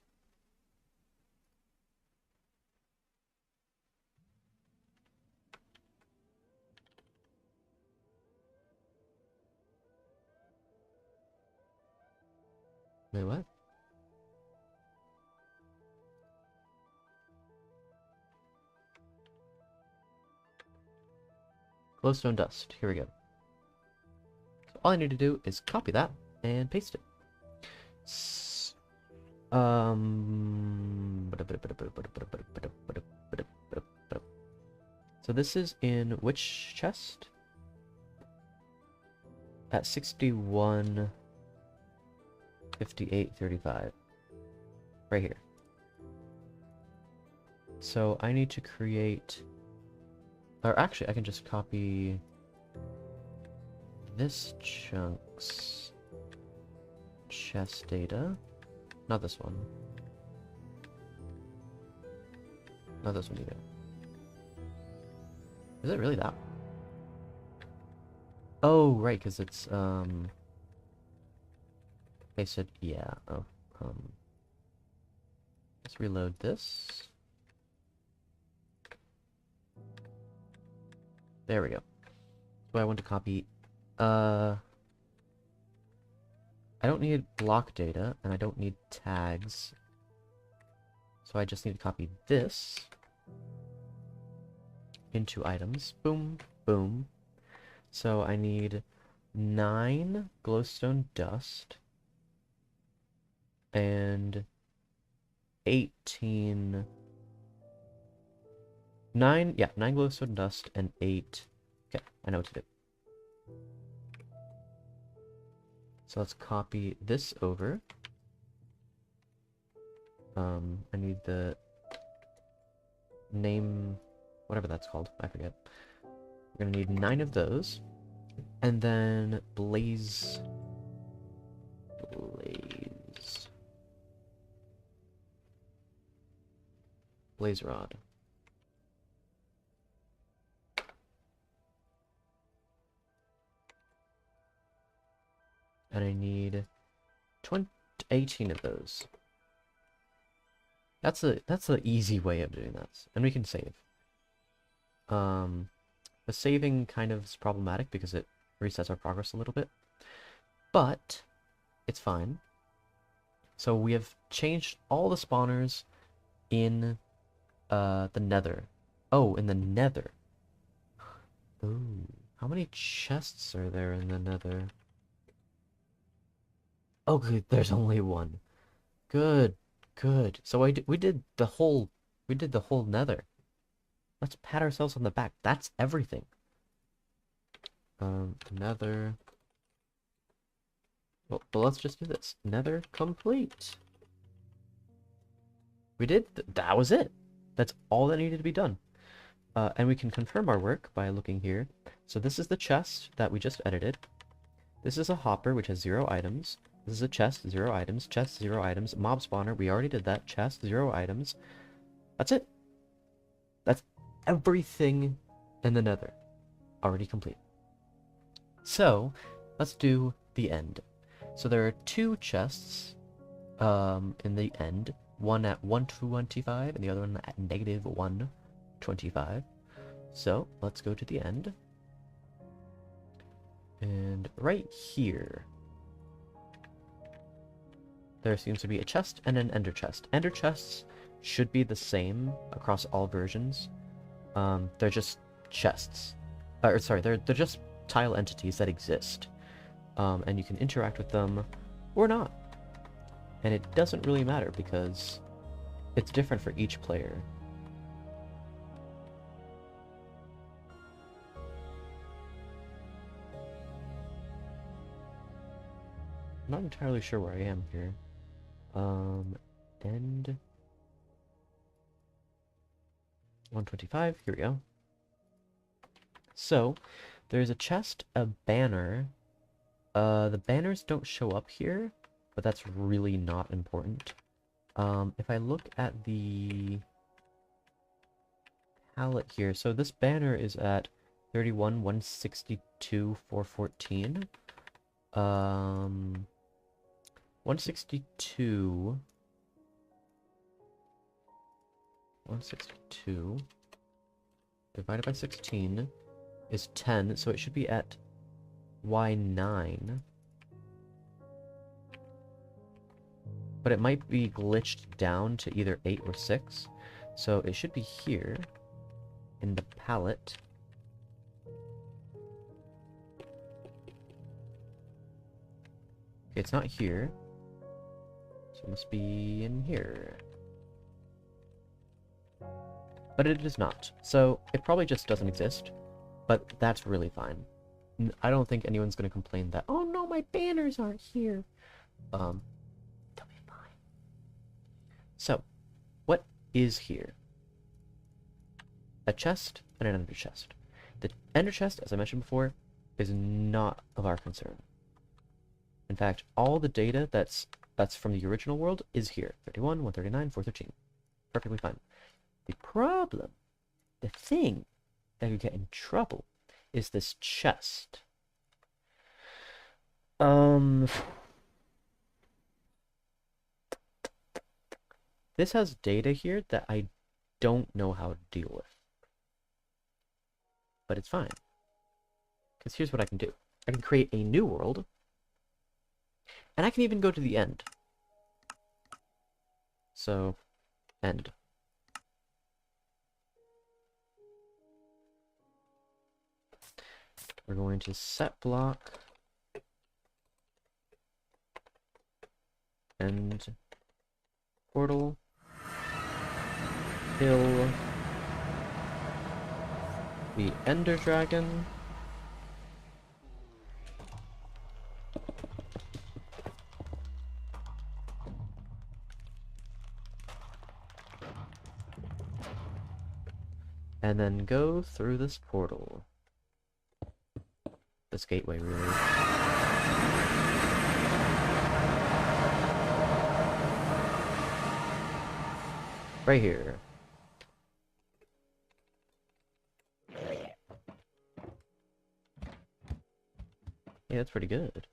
Wait, what? Glowstone dust. Here we go. So all I need to do is copy that and paste it. So this is in which chest? At 61, 58, 35. Right here. So I need to create... Or actually, I can just copy this chunk's chest data. Not this one. Not this one either. Is it really that? Oh, right, because it's, they said, yeah, oh, let's reload this. There we go. So I want to copy, I don't need block data, and I don't need tags. So I just need to copy this into items. Boom, boom. So I need 9 glowstone dust and 18... 9 glowstone dust and 8... Okay, I know what to do. So let's copy this over. I need the name, whatever that's called, I forget. We're gonna need 9 of those. And then blaze rod. And I need 18 of those. That's the easy way of doing this, and we can save. The saving kind of is problematic because it resets our progress a little bit, but it's fine. So we have changed all the spawners in the nether. Oh, in the nether. Ooh, how many chests are there in the nether? Oh, good, there's only one. Good, good. So we did the whole nether. Let's pat ourselves on the back. That's everything. Nether. Well, let's just do this. Nether complete. We did. That was it. That's all that needed to be done. And we can confirm our work by looking here. So this is the chest that we just edited. This is a hopper, which has 0 items. This is a chest, 0 items. Chest, 0 items. Mob spawner, we already did that. Chest, 0 items. That's it. That's everything in the nether. Already complete. So, let's do the end. So there are 2 chests in the end. One at 125 and the other one at negative 125. So, let's go to the end. And right here, there seems to be a chest and an ender chest. Ender chests should be the same across all versions. They're just chests. Sorry, they're just tile entities that exist. And you can interact with them or not. And it doesn't really matter because it's different for each player. I'm not entirely sure where I am here. End 125, here we go. So, there's a chest, a banner. The banners don't show up here, but that's really not important. If I look at the palette here, so this banner is at 31, 162, 414. 162 divided by 16 is 10, so it should be at Y9. But it might be glitched down to either 8 or 6. So it should be here in the palette. It's not here. So it must be in here. But it is not. So it probably just doesn't exist. But that's really fine. I don't think anyone's going to complain that, oh no, my banners aren't here. They'll be fine. So, what is here? A chest and an ender chest. The ender chest, as I mentioned before, is not of our concern. In fact, all the data that's that's from the original world is here. 31, 139, 413. Perfectly fine. The problem, the thing that could get in trouble is this chest. This has data here that I don't know how to deal with. But it's fine. Because here's what I can do. I can create a new world. And I can even go to the end. So, end. We're going to set block. End. Portal. Kill the Ender Dragon. And then go through this portal. This gateway, really. Right here. Yeah, that's pretty good.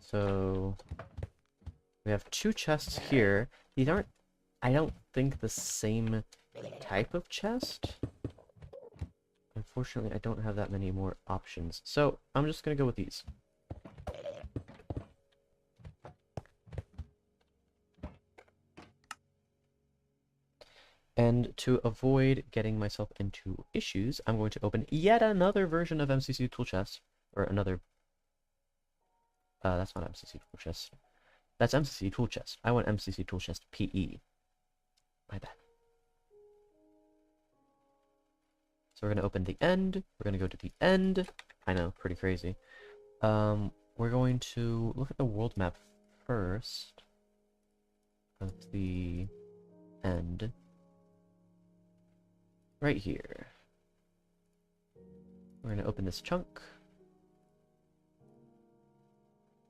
So, we have 2 chests here. These aren't, I don't think, the same type of chest. Unfortunately, I don't have that many more options. So, I'm just gonna go with these. And to avoid getting myself into issues, I'm going to open yet another version of MCC Tool Chest. Or another... that's not MCC Tool Chest. That's MCC Tool Chest. I want MCC Tool Chest PE. My bad. So we're going to open the end. We're going to go to the end. I know, pretty crazy. We're going to look at the world map first. Of the end. Right here. We're going to open this chunk.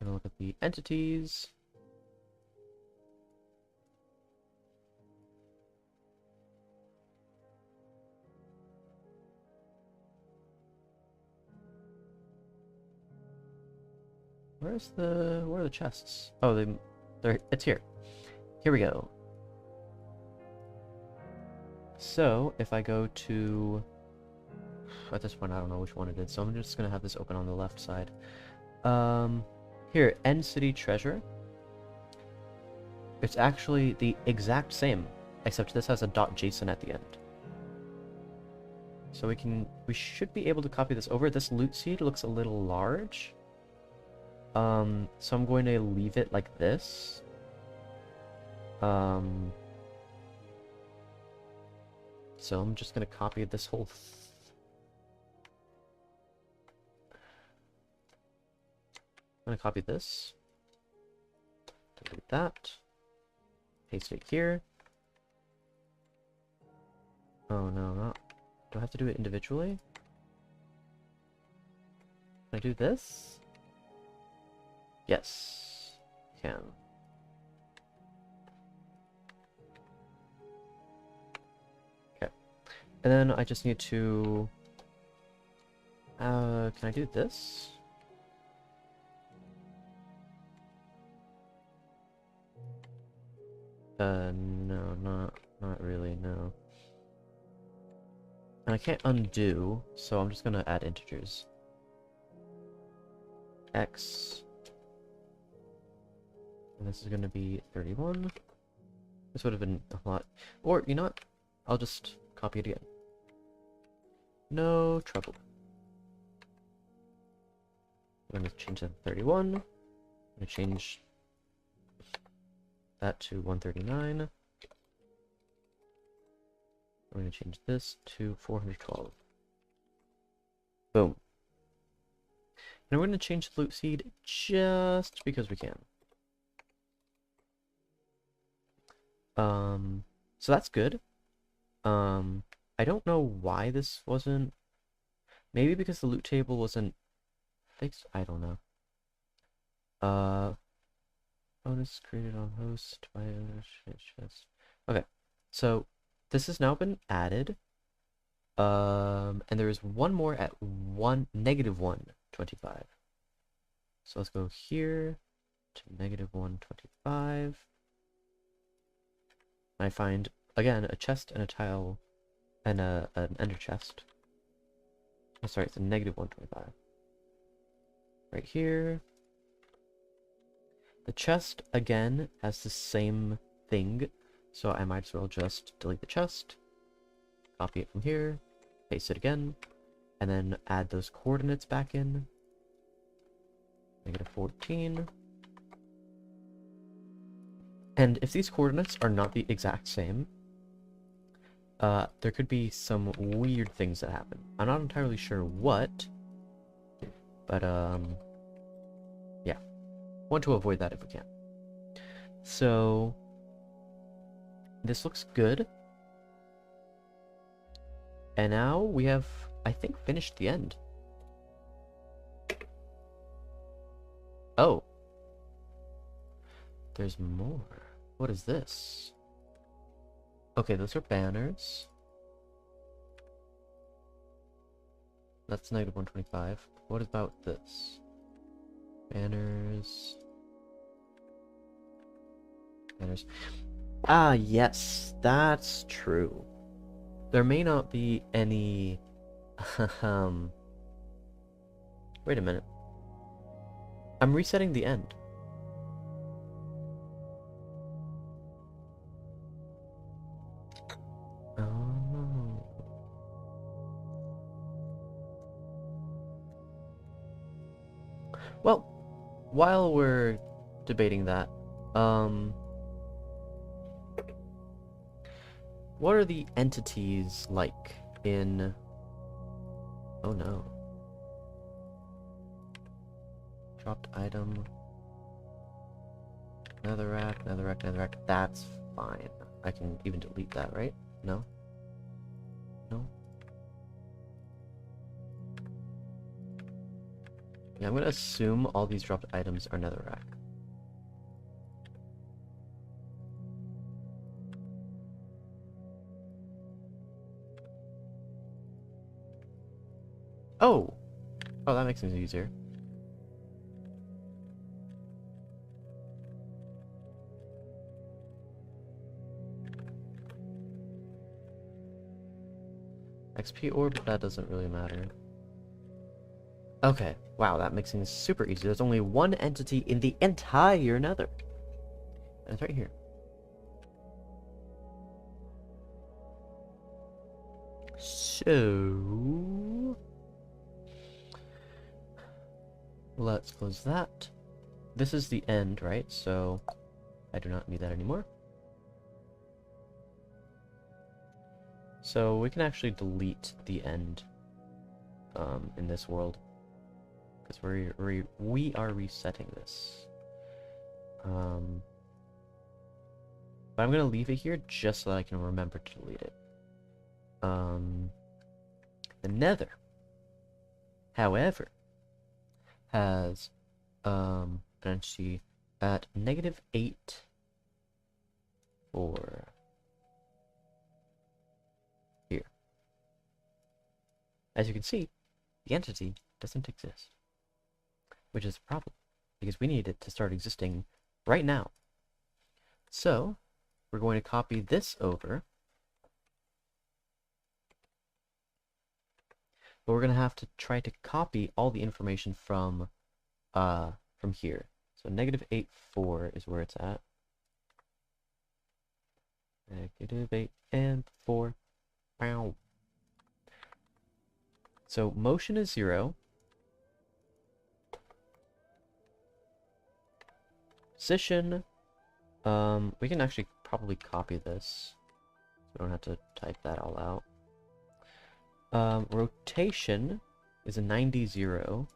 We're going to look at the entities. Where are the chests? Oh, it's here. Here we go. So, if I go to... At this point, I don't know which one it is, so I'm just going to have this open on the left side. Here, End City Treasure. It's actually the exact same, except this has a .json at the end. So we should be able to copy this over. This loot seed looks a little large. So I'm going to leave it like this. So I'm just going to copy this whole I'm going to copy this. Delete that. Paste it here. Oh no, not... Do I have to do it individually? Can I do this? Yes. Can. And then I just need to... can I do this? No, not really, no. And I can't undo, so I'm just gonna add integers. X. And this is gonna be 31. This would have been a lot. Or, you know what? I'll just copy it again. No trouble. I'm going to change that to 31. I'm going to change that to 139. I'm going to change this to 412. Boom. And we're going to change the loot seed just because we can. So that's good. I don't know why this wasn't... Maybe because the loot table wasn't fixed? I don't know. Bonus created on host by chest. Okay, so this has now been added. And there is one more at -125. So let's go here to -125. I find again a chest and a tile and an ender chest. Oh, sorry, it's a -125. Right here. The chest again has the same thing, so I might as well just delete the chest, copy it from here, paste it again, and then add those coordinates back in. -14. And if these coordinates are not the exact same, there could be some weird things that happen. I'm not entirely sure what, but yeah. Want to avoid that if we can. So this looks good. And now we have, I think, finished the end. Oh. There's more. What is this? Okay, those are banners. That's -125. What about this? Banners. Banners. Ah, yes, that's true. There may not be any... Wait a minute. I'm resetting the end. Oh. Well, while we're debating that, what are the entities like in... Oh no. Dropped item. Netherrack, netherrack, netherrack. That's fine. I can even delete that, right? No? No? Yeah, I'm gonna assume all these dropped items are netherrack. Oh! Oh, that makes things easier. XP orb, that doesn't really matter. Okay, wow, that makes things super easy. There's only one entity in the entire nether. And it's right here. So... let's close that. This is the end, right? So I do not need that anymore. So we can actually delete the end in this world, because we are resetting this. But I'm gonna leave it here just so that I can remember to delete it. The Nether, however, has an entity at -8 for here. As you can see, the entity doesn't exist, which is a problem because we need it to start existing right now. So we're going to copy this over, but we're going to have to try to copy all the information from here. So -8, 4 is where it's at. -8 and 4. Wow. So motion is 0. Position, we can actually probably copy this, so we don't have to type that all out. Rotation is a 90, 0.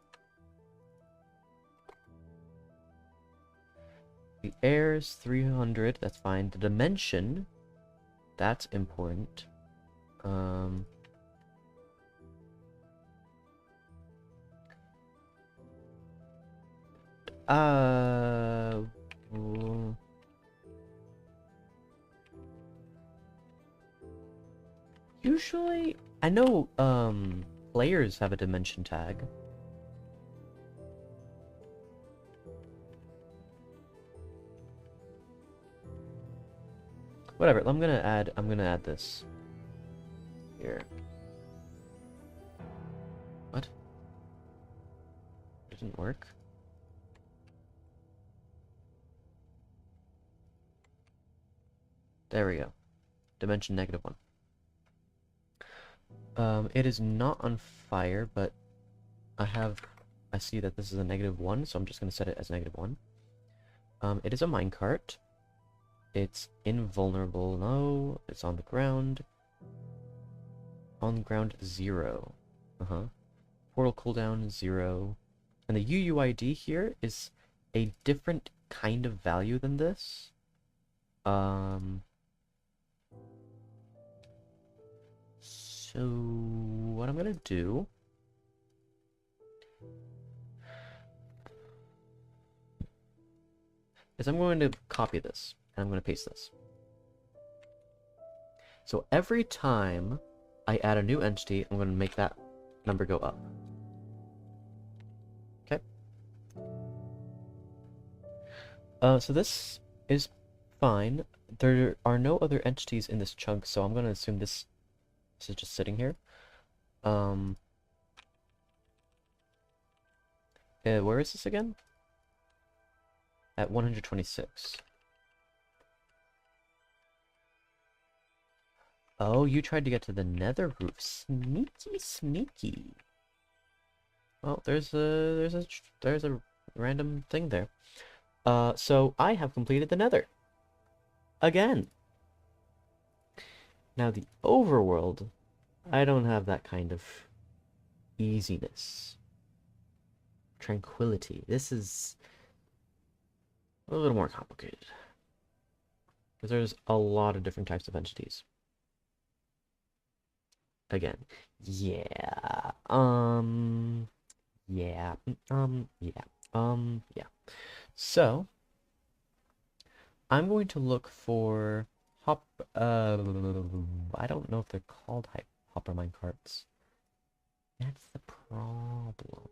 The air is 300, that's fine. The dimension, that's important. w- Usually, I know, players have a dimension tag. Whatever, I'm gonna add this. Here. What? It didn't work? There we go. Dimension -1. It is not on fire, but I see that this is a -1, so I'm just gonna set it as -1. It is a minecart. It's invulnerable. No, it's on the ground. On the ground, 0. Portal cooldown, 0. And the UUID here is a different kind of value than this. So what I'm gonna do is I'm going to copy this, and I'm going to paste this. So every time I add a new entity, I'm going to make that number go up. Okay? So this is fine. There are no other entities in this chunk, so I'm going to assume this is just sitting here. Where is this again? At 126. Oh, you tried to get to the nether roof. Sneaky, sneaky. Well, there's a random thing there. So I have completed the nether. Again. Now the overworld, I don't have that kind of easiness. Tranquility. This is a little more complicated. Because there's a lot of different types of entities. Again. Yeah. Yeah. Yeah. So, I'm going to look for I don't know if they're called hopper minecarts. That's the problem.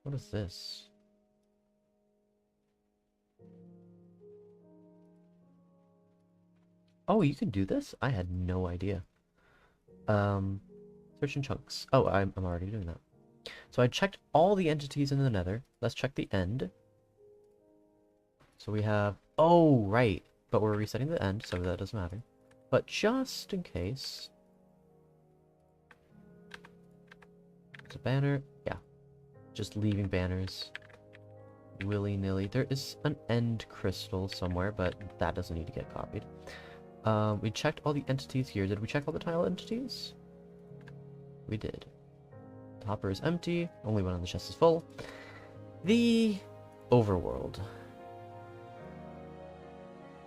What is this? Oh, you can do this? I had no idea. Search in chunks. Oh, I'm already doing that. So I checked all the entities in the nether. Let's check the end. So we have... Oh, right. But we're resetting the end, so that doesn't matter. But just in case... There's a banner. Yeah. Just leaving banners. Willy-nilly. There is an end crystal somewhere, but that doesn't need to get copied. We checked all the entities here. Did we check all the tile entities? We did. The hopper is empty. Only one on the chest is full. The overworld.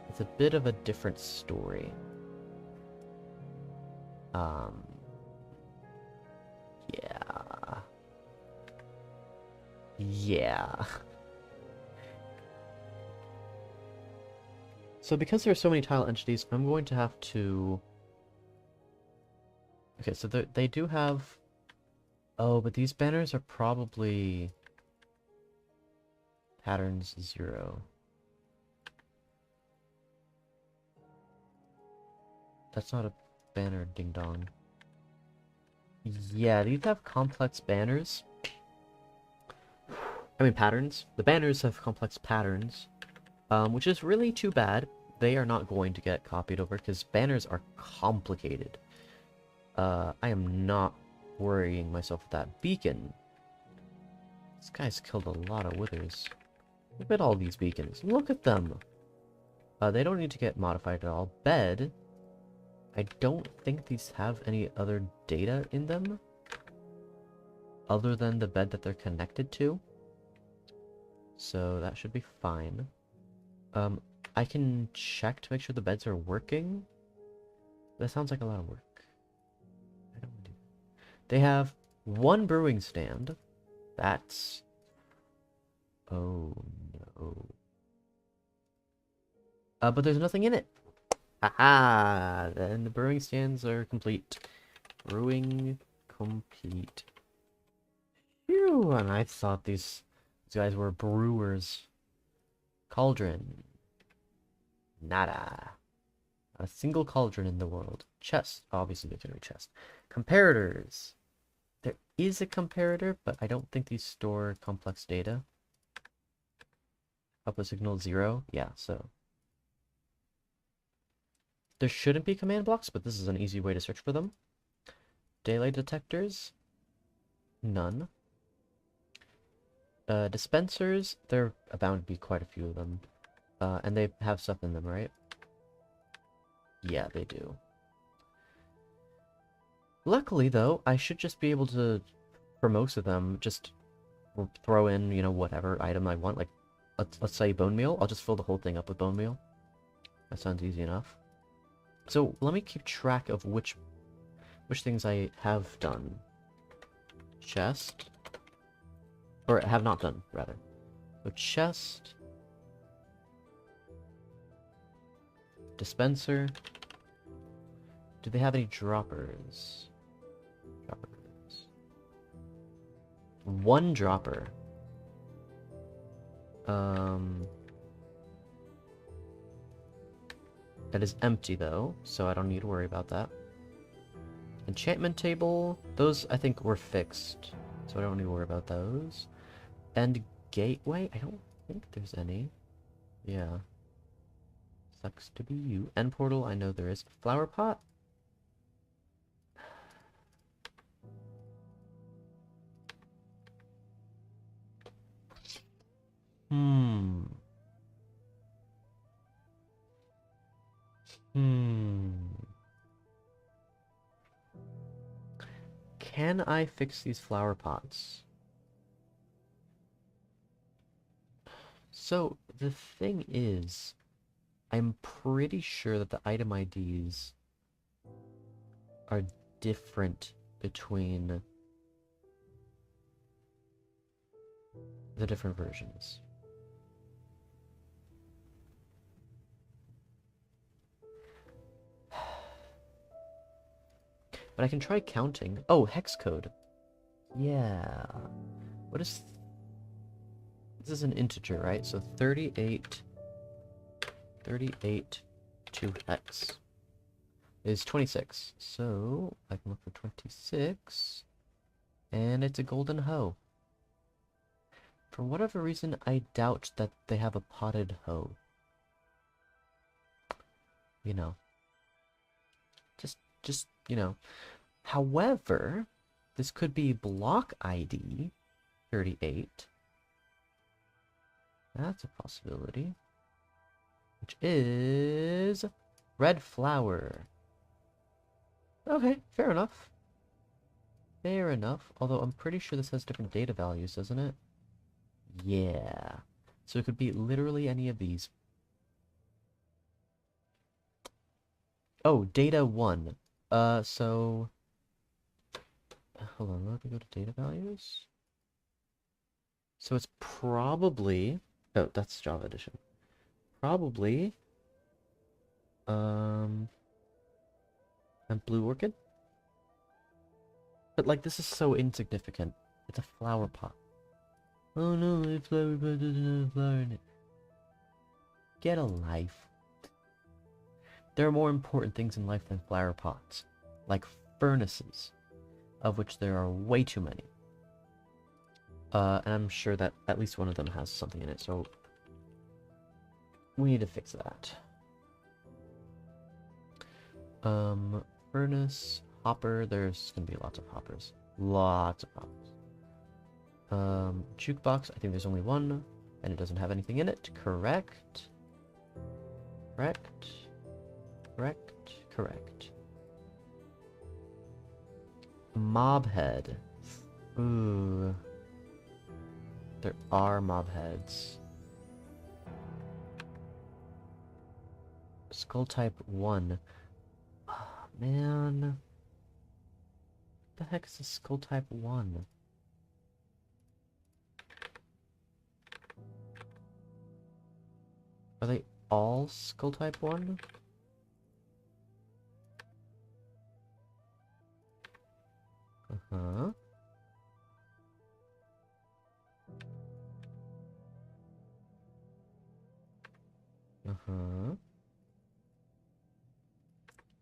It's a bit of a different story. Yeah. Yeah. So because there are so many tile entities, I'm going to have to... Okay, so they do have... Oh, but these banners are probably... Patterns 0. That's not a banner, ding dong. Yeah, these have complex banners. I mean patterns. The banners have complex patterns. Which is really too bad. They are not going to get copied over because banners are complicated. I am not worrying myself with that beacon. This guy's killed a lot of withers. Look at all these beacons. Look at them. They don't need to get modified at all. Bed. I don't think these have any other data in them. Other than the bed that they're connected to. So that should be fine. I can check to make sure the beds are working. That sounds like a lot of work. They have one brewing stand. That's... Oh, no. But there's nothing in it. Haha! And the brewing stands are complete. Brewing complete. Phew, and I thought these guys were brewers. Cauldron. Nada. Not a single cauldron in the world. Chest. Obviously, there's gonna be chest. Comparators. There is a comparator, but I don't think these store complex data. Output signal 0. Yeah, so. There shouldn't be command blocks, but this is an easy way to search for them. Daylight detectors. None. Dispensers. There are bound to be quite a few of them. And they have stuff in them, right? Yeah, they do. Luckily, though, I should just be able to, for most of them, just throw in, you know, whatever item I want. Like, let's say bone meal. I'll just fill the whole thing up with bone meal. That sounds easy enough. So let me keep track of which things I have done. Chest. Or have not done, rather. So chest. Dispenser. Do they have any droppers? Droppers. One dropper. That is empty though, so I don't need to worry about that. Enchantment table, those I think were fixed, so I don't need to worry about those. And gateway, I don't think there's any. Yeah. Sucks to be you. End portal, I know there is. Flower pot? Can I fix these flower pots? So, the thing is, I'm pretty sure that the item IDs are different between the different versions. But I can try counting. Oh, hex code. Yeah. What is... This is an integer, right? So 38 to hex is 26. So I can look for 26. And it's a golden hoe. For whatever reason, I doubt that they have a potted hoe. You know. Just, you know. However, this could be block ID 38. That's a possibility. Which is red flower. Okay, fair enough. Fair enough. Although I'm pretty sure this has different data values, doesn't it? Yeah. So it could be literally any of these. Oh, data 1. So... Hold on, let me go to data values. So it's probably... Oh, that's Java Edition. Probably... And blue orchid? But, like, this is so insignificant. It's a flower pot. Oh no, a flower pot doesn't have a flower in it. Get a life. There are more important things in life than flower pots. Like furnaces, of which there are way too many. And I'm sure that at least one of them has something in it, so... we need to fix that. Furnace, hopper, there's gonna be lots of hoppers. Lots of hoppers. Jukebox, I think there's only one, and it doesn't have anything in it. Correct. Correct. Correct. Correct. Mob head. Ooh. There are mob heads. Skull type 1. Oh, man. the heck is a skull type 1? Are they all skull type 1? Uh-huh. Uh-huh.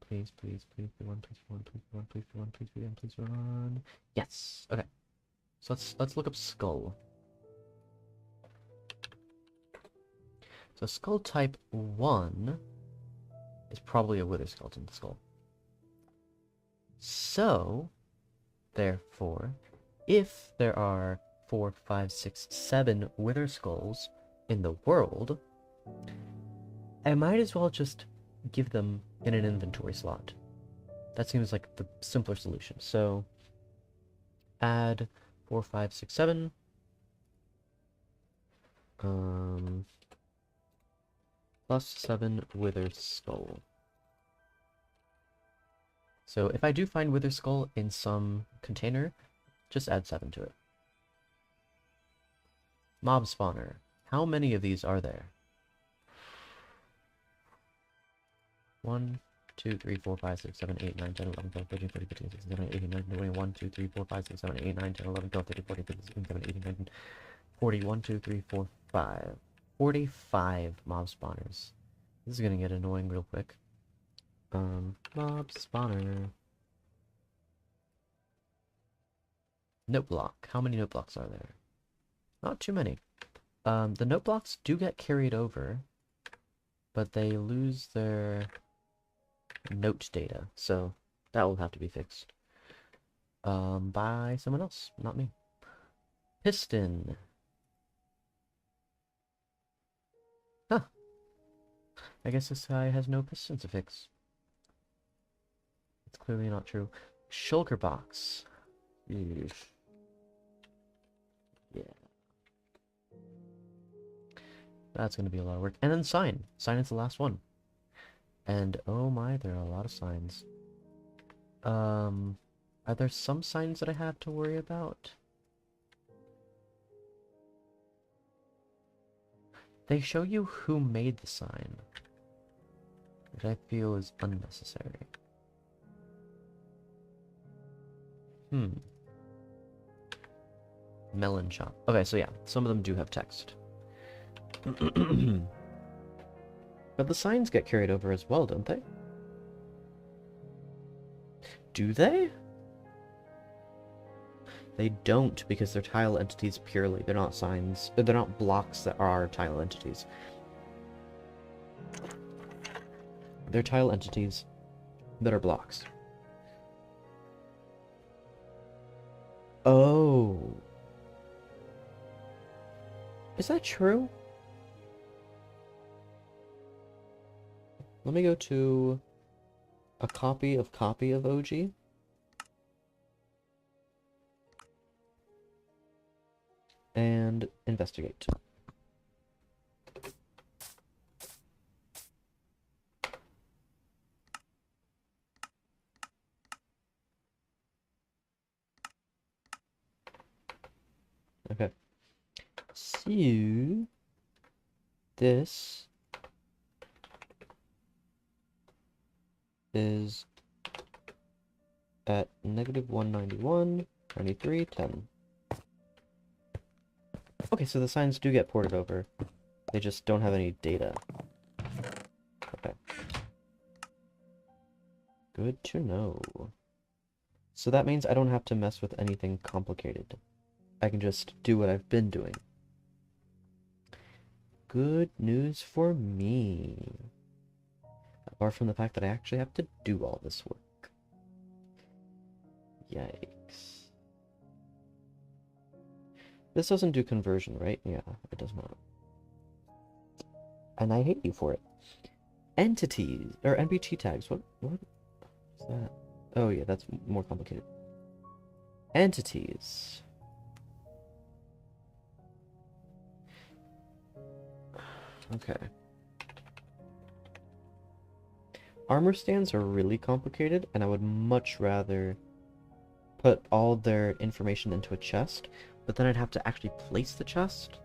Please, please, please be one, please be one, please be one, please be one, please be one, please be one. Yes. Okay. So let's look up skull. So skull type 1 is probably a wither skeleton skull. So, therefore, if there are 4, 5, 6, 7 wither skulls in the world, I might as well just give them in an inventory slot. That seems like the simpler solution. So, add 4, 5, 6, 7. Plus 7 wither skull. So if I do find wither skull in some container, just add 7 to it. Mob spawner. How many of these are there? 1, 2, 3, 4, 5, 6, 7, 8, 9, 10, 11, 12, 13, 14, 15, 16, 17, 18, 19, 20, 1, 2, 3, 4, 5, 6, 7, 8, 9, 10, 11, 12, 13, 14, 15, 16, 17, 18, 19, 40, 1, 2, 3, 4, 5. 45 mob spawners. This is gonna get annoying real quick. Mob spawner. Note block. How many note blocks are there? Not too many. The note blocks do get carried over, but they lose their note data, so that will have to be fixed. By someone else, not me. Piston. Huh. I guess this guy has no pistons to fix. It's clearly not true. Shulker box. Eesh. Yeah. That's gonna be a lot of work. And then sign. Sign is the last one. And oh my, there are a lot of signs. Are there some signs that I have to worry about? They show you who made the sign, which I feel is unnecessary. Melon shop. Okay, so yeah, some of them do have text. But the signs get carried over as well, don't they? Do they? They don't, because they're tile entities purely. They're not signs. They're not blocks that are tile entities. They're tile entities that are blocks. Oh. Is that true? Let me go to a copy of OG. And investigate. Okay. So this is at negative 191, 93, 10. Okay, so the signs do get ported over. They just don't have any data. Okay. Good to know. So that means I don't have to mess with anything complicated. I can just do what I've been doing. Good news for me. Apart from the fact that I actually have to do all this work. Yikes. This doesn't do conversion, right? Yeah, it does not. And I hate you for it. Entities, or NPT tags, what is that? Oh yeah, that's more complicated. Entities. Okay. Armor stands are really complicated, and I would much rather put all their information into a chest, but then I'd have to actually place the chest,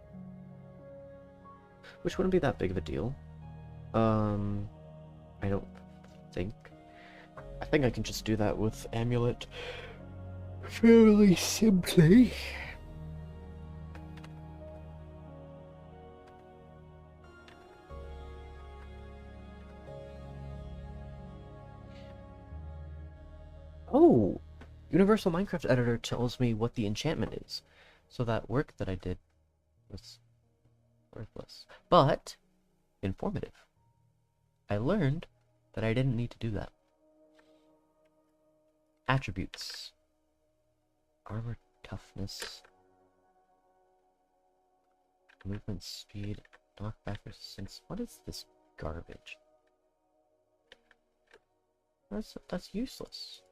which wouldn't be that big of a deal. I don't think. I think I can just do that with Amulet fairly simply. Oh! Universal Minecraft Editor tells me what the enchantment is. So that work that I did was worthless. But informative. I learned that I didn't need to do that. Attributes. Armor toughness. Movement speed. Knockback resistance. What is this garbage? That's useless.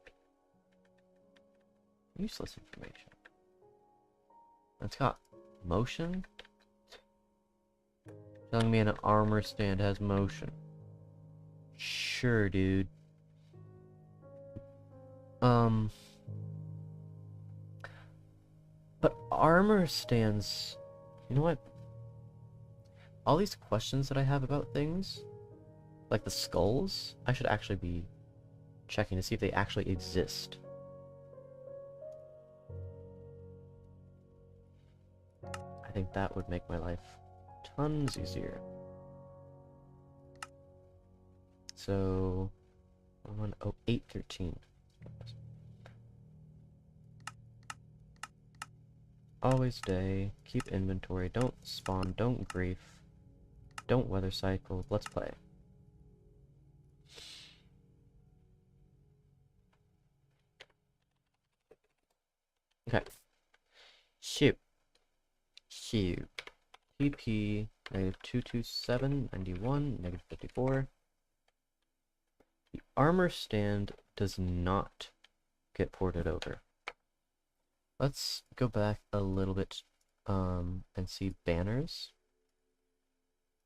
Useless information. It's got motion? Telling me an armor stand has motion. Sure, dude. But armor stands... You know what? All these questions that I have about things, like the skulls, I should actually be checking to see if they actually exist. I think that would make my life tons easier. So, 813. Always day, keep inventory, don't spawn, don't grief, don't weather cycle, let's play. Okay. Shoot. PP, -227, 91, -54. The armor stand does not get ported over. Let's go back a little bit and see banners.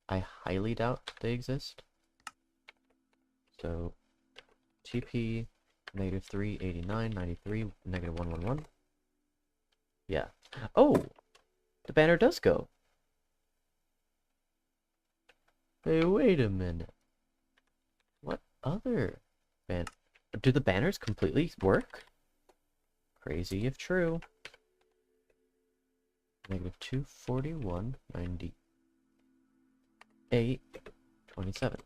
I highly doubt they exist. So TP -389, 93, -111. Yeah. Oh! The banner does go. Hey, wait a minute. What other do the banners completely work? Crazy if true. -241, 98, 27.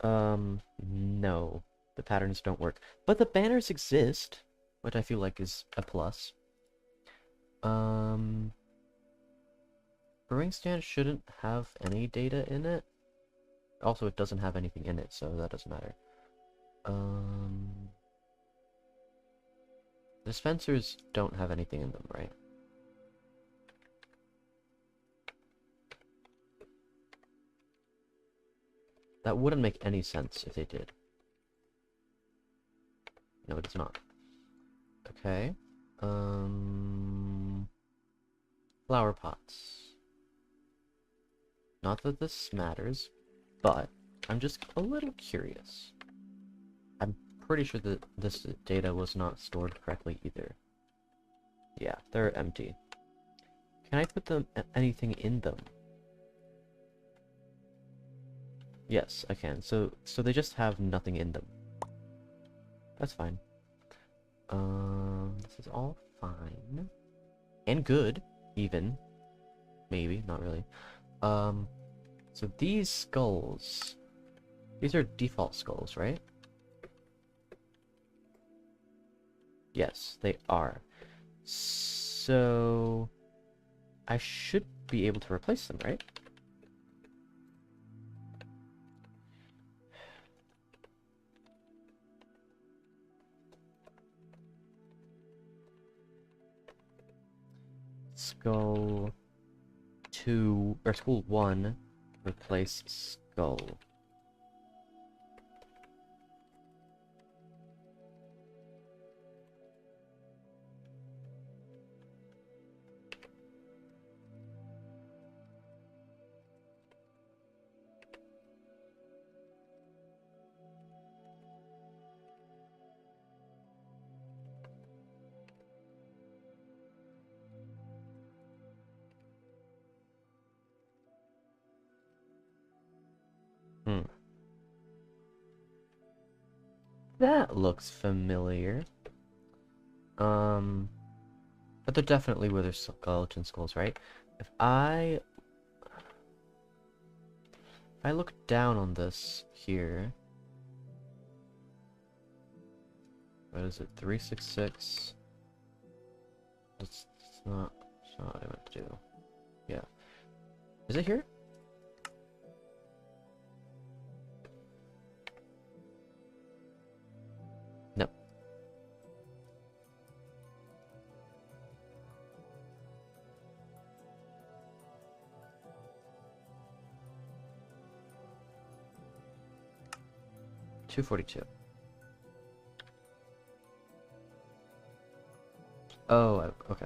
No. The patterns don't work. But the banners exist, which I feel like is a plus. Brewing Stands shouldn't have any data in it. Also, it doesn't have anything in it, so that doesn't matter. Dispensers don't have anything in them, right? That wouldn't make any sense if they did. No, it does not. Okay. Flower pots. Not that this matters, but I'm just a little curious. I'm pretty sure that this data was not stored correctly either. Yeah, they're empty. Can I put anything in them? Yes, I can. So they just have nothing in them. That's fine. This is all fine. And good, even. Maybe, not really. So these skulls... These are default skulls, right? Yes, they are. So... I should be able to replace them, right? Skull 2, or Skull 1, replace Skull. That looks familiar. But they're definitely where there's skeleton skulls, right? If I look down on this here, what is it? 366. It's not what I meant to do. Yeah. Is it here? No. $242. Oh, okay.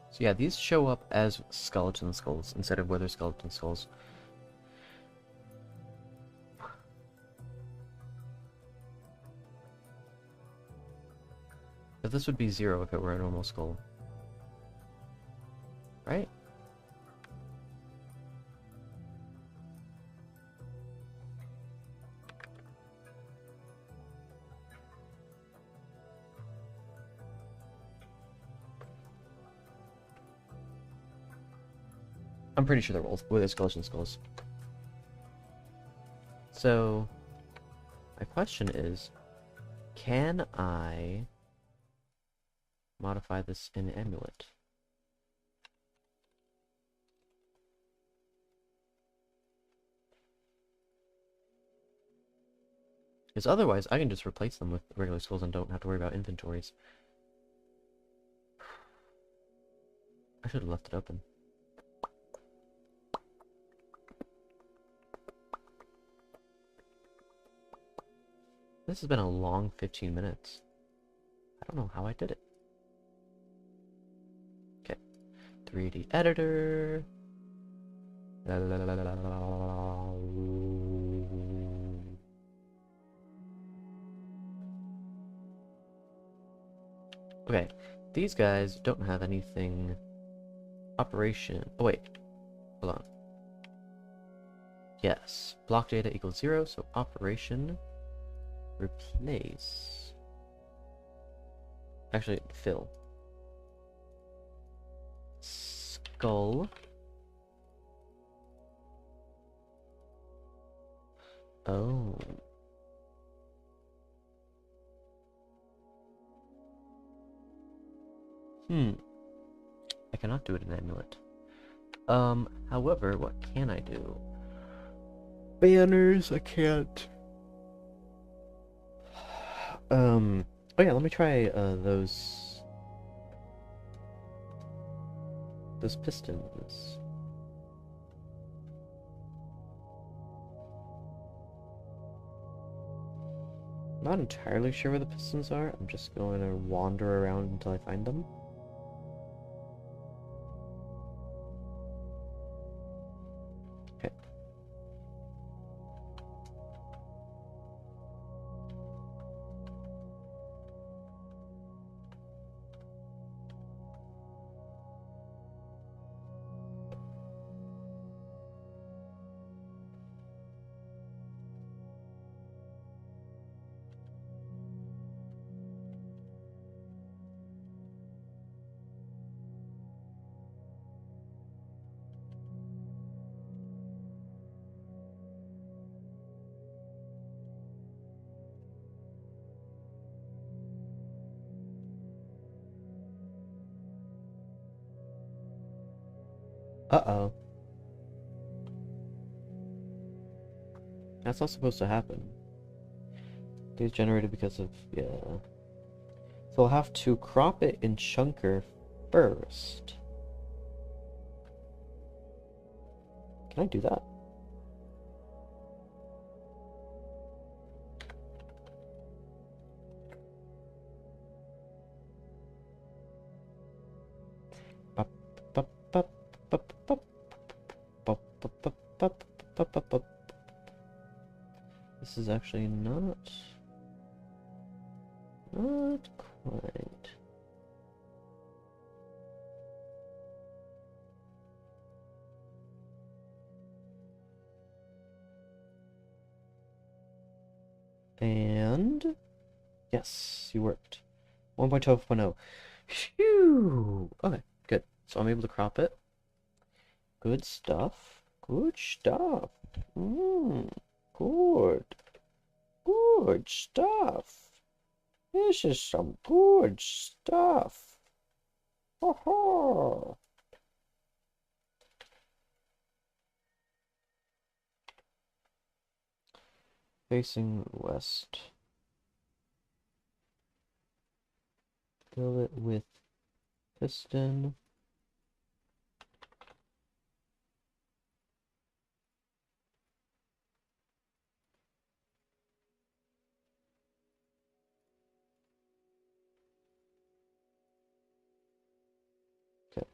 So yeah, these show up as skeleton skulls instead of wither skeleton skulls. But this would be 0 if it were a normal skull. Right? I'm pretty sure they're both wither skeleton skulls. So, my question is, can I modify this in Amulet? Because otherwise, I can just replace them with regular skulls and don't have to worry about inventories. I should have left it open. This has been a long 15 minutes. I don't know how I did it. Okay. 3D editor. La, la, la, la, la, la, la. Okay. These guys don't have anything. Operation. Oh, wait. Hold on. Yes. Block data equals 0, so operation. Replace. Actually, fill. Skull. Oh. I cannot do it in Amulet. However, what can I do? Banners, I can't. Oh yeah, let me try those pistons. I'm not entirely sure where the pistons are. I'm just going to wander around until I find them. Okay. Uh-oh. That's not supposed to happen. These generated because of, yeah. So I'll have to crop it in chunker first. Can I do that? This is actually not quite. And Yes, you worked. 1.12.0. Phew! Okay, good. So I'm able to crop it. Good stuff. Good stuff. Mmm. Good. Good stuff. This is some good stuff. Ha ha. Facing west. Fill it with piston. Okay.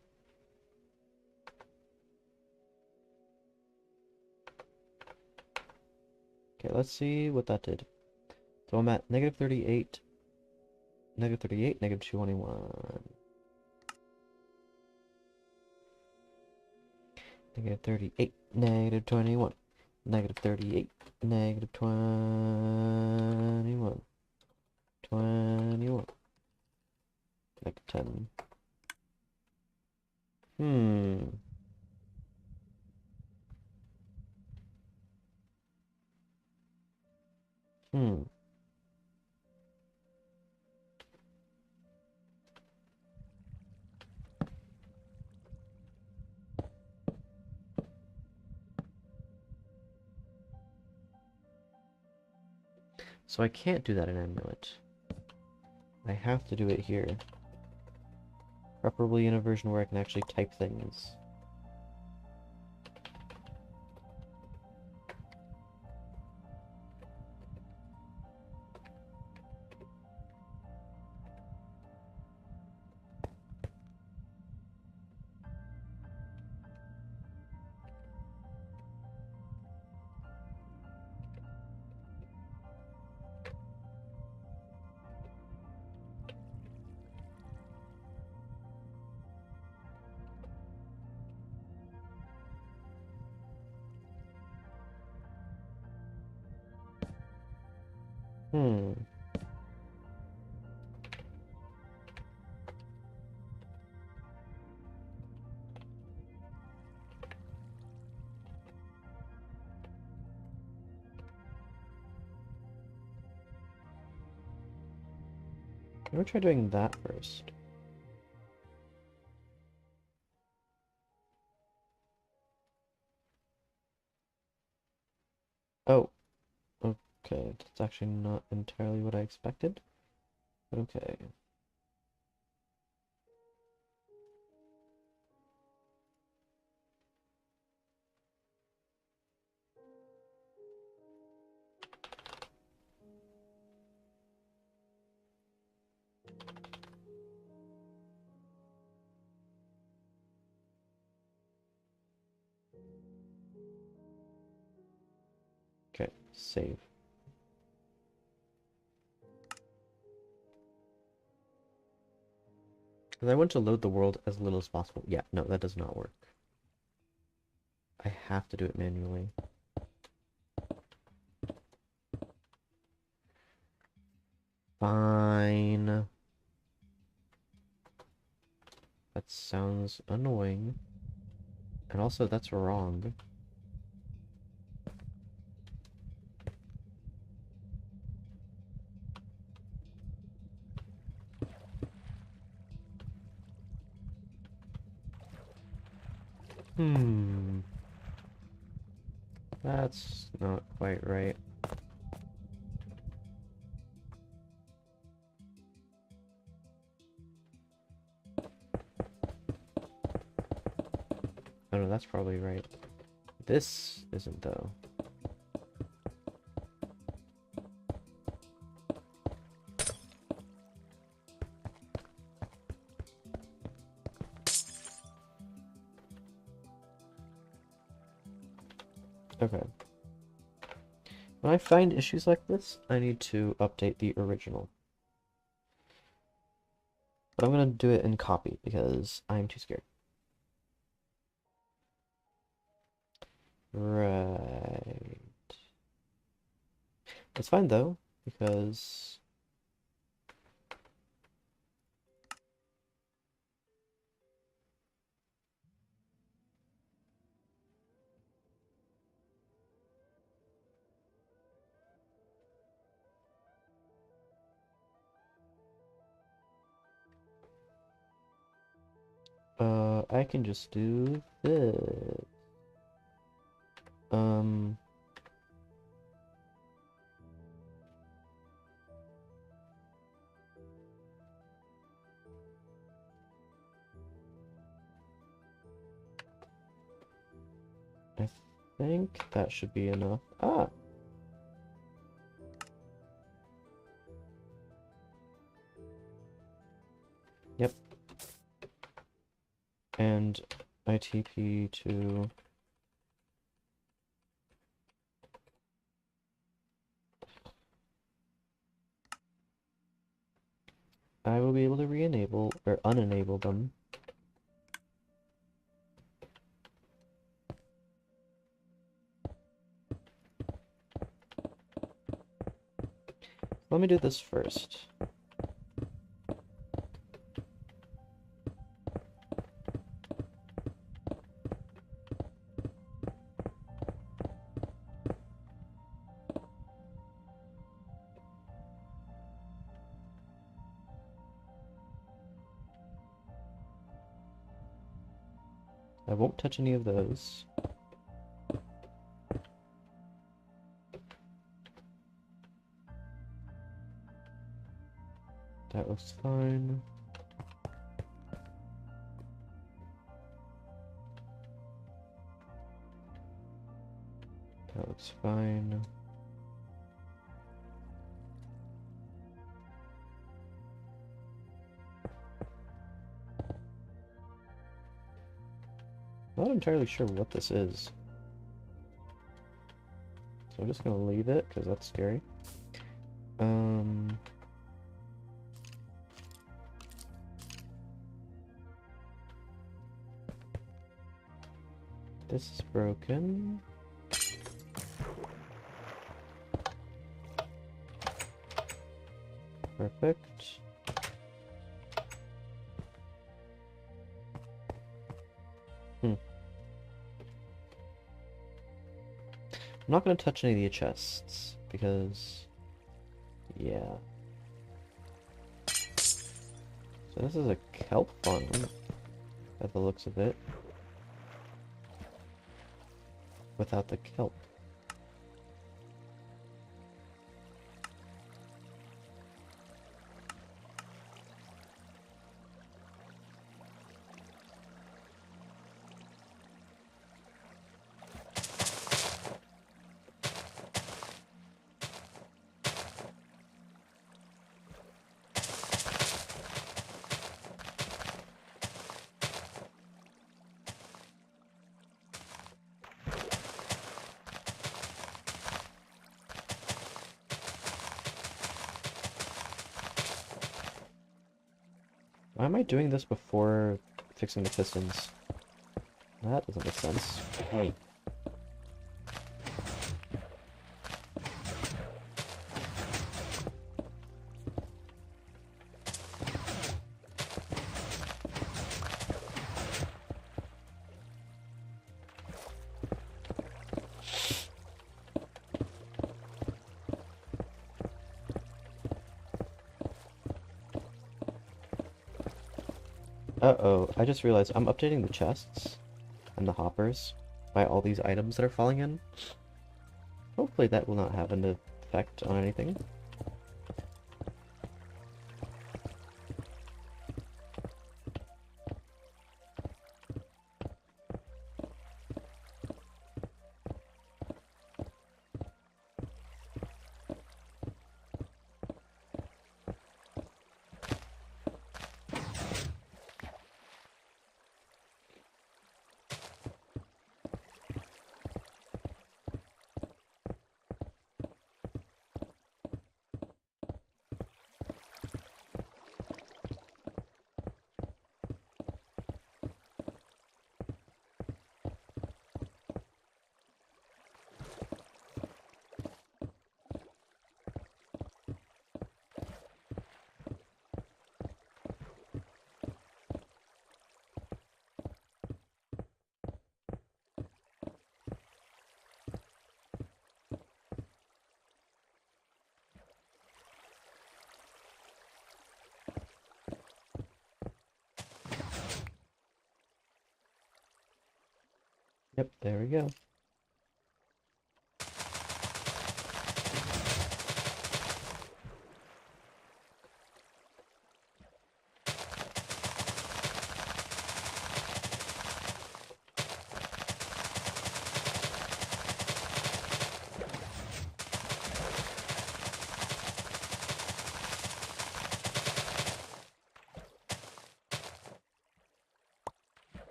Okay, let's see what that did. So I'm at negative 38, negative 38, negative 21. Negative 38, negative 21. Negative 38, negative 21. 21. Negative 10. Hmm. Hmm. So I can't do that in Amulet. I have to do it here. Preferably in a version where I can actually type things. Hmm. I'm gonna try doing that first. Oh, okay. That's actually not entirely what I expected. Okay. Okay, save. Because I want to load the world as little as possible. Yeah, no, that does not work. I have to do it manually. Fine. That sounds annoying. And also, that's wrong. Hmm. That's not quite right. Oh no, that's probably right. This isn't though. Okay. When I find issues like this, I need to update the original. But I'm gonna do it in copy because I'm too scared. Right. It's fine though, because I can just do this. I think that should be enough. Ah! Yep. And I TP to... I will be able to re-enable, or unenable them. Let me do this first. I won't touch any of those. That looks fine. That looks fine. I'm not entirely sure what this is. So I'm just gonna leave it, because that's scary. This is broken. Perfect. I'm not going to touch any of the chests, because... yeah. So this is a kelp farm, by the looks of it. Without the kelp. Why am I doing this before fixing the pistons? That doesn't make sense. Hey. Uh-oh, I just realized I'm updating the chests and the hoppers by all these items that are falling in. Hopefully that will not have an effect on anything. Yep, there we go.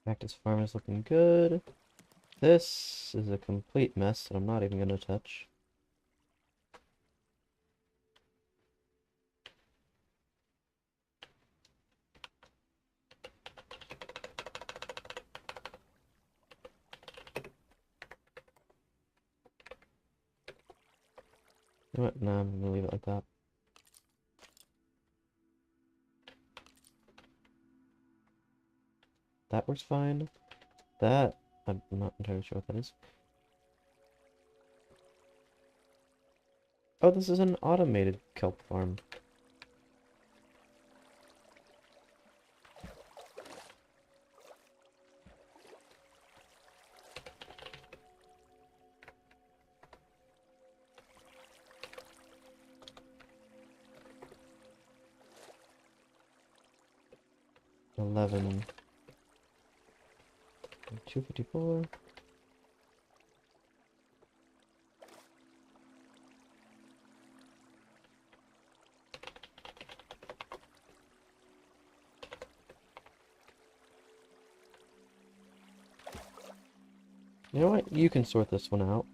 Cactus Farm is looking good. This is a complete mess that I'm not even gonna touch. You know what? No, I'm gonna leave it like that. That works fine. That, I'm not entirely sure what that is. Oh, this is an automated kelp farm. $11. 254. You know what? You can sort this one out.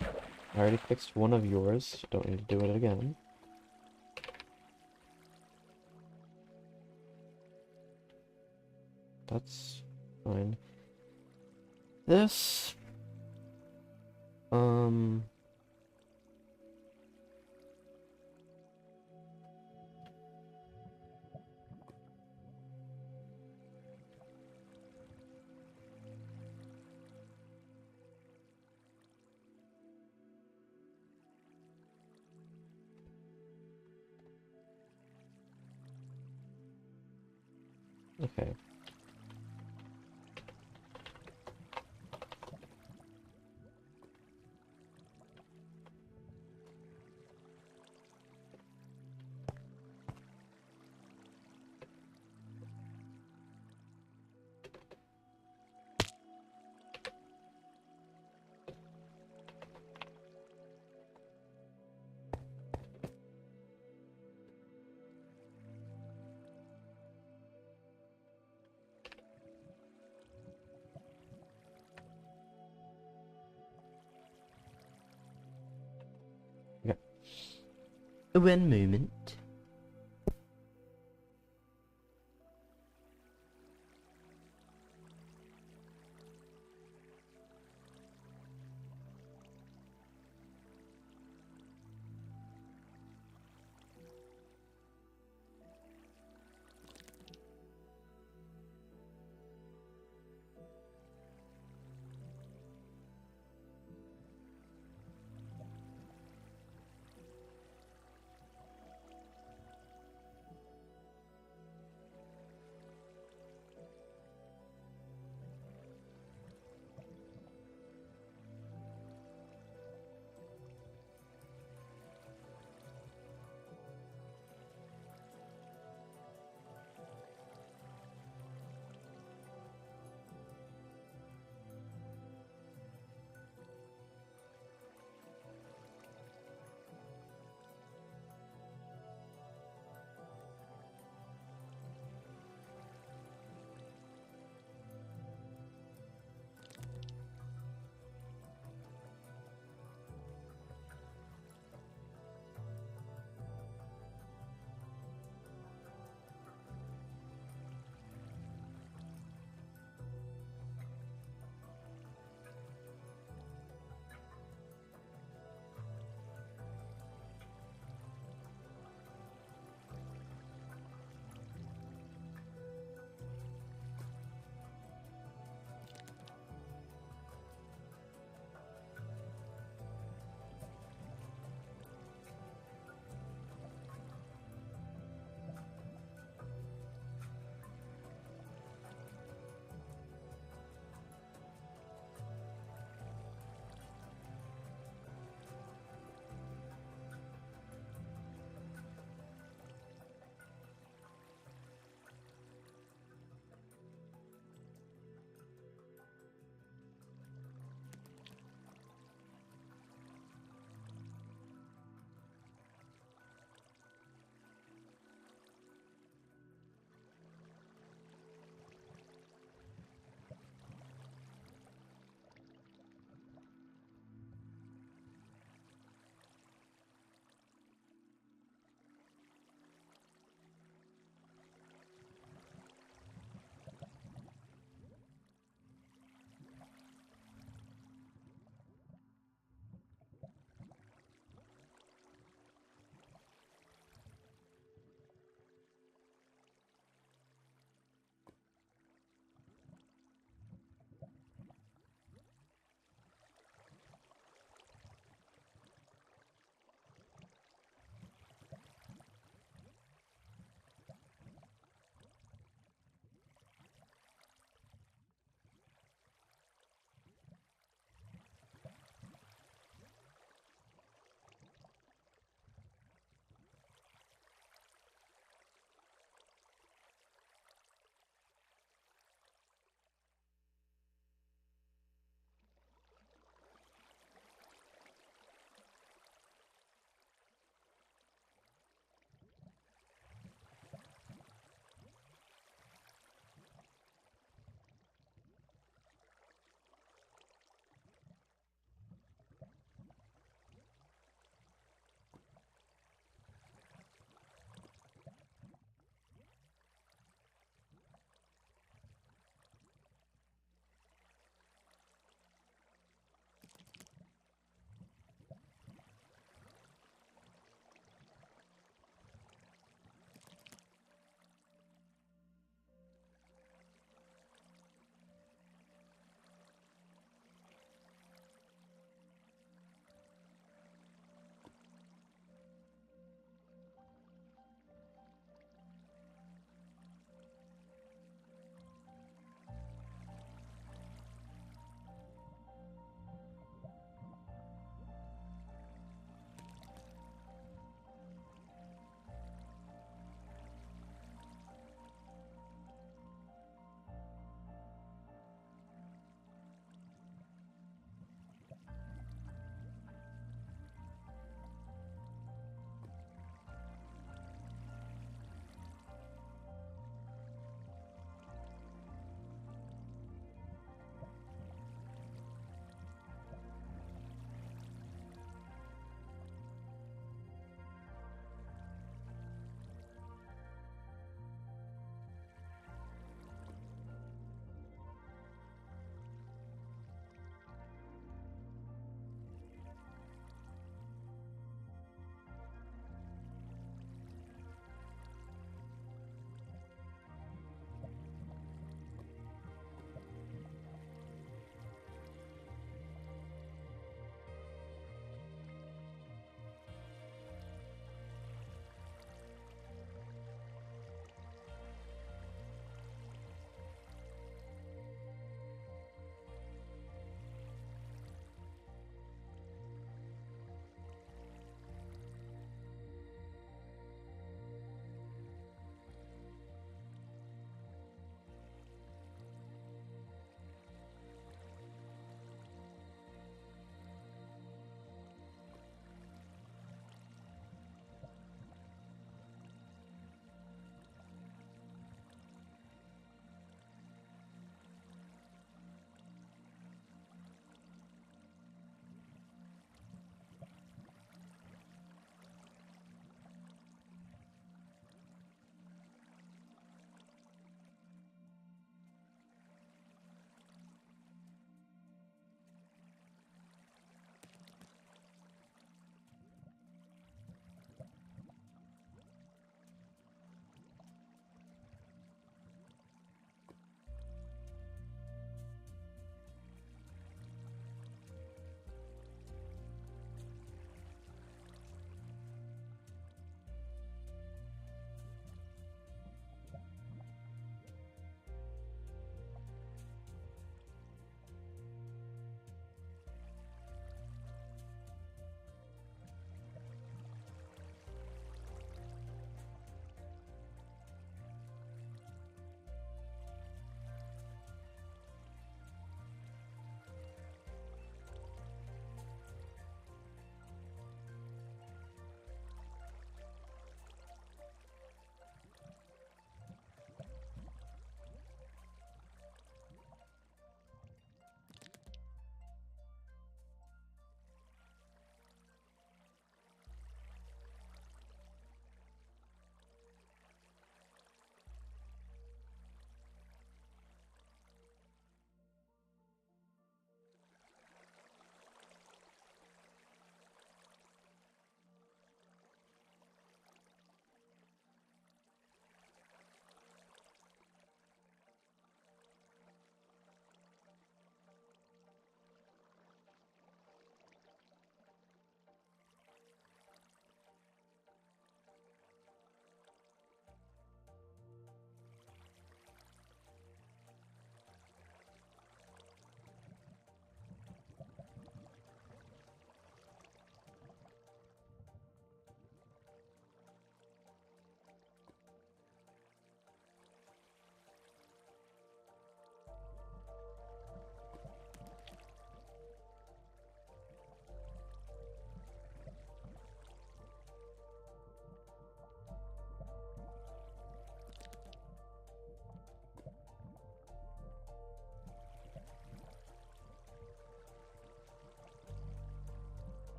I already fixed one of yours. Don't need to do it again. That's fine. This... Okay. Yeah. One moment.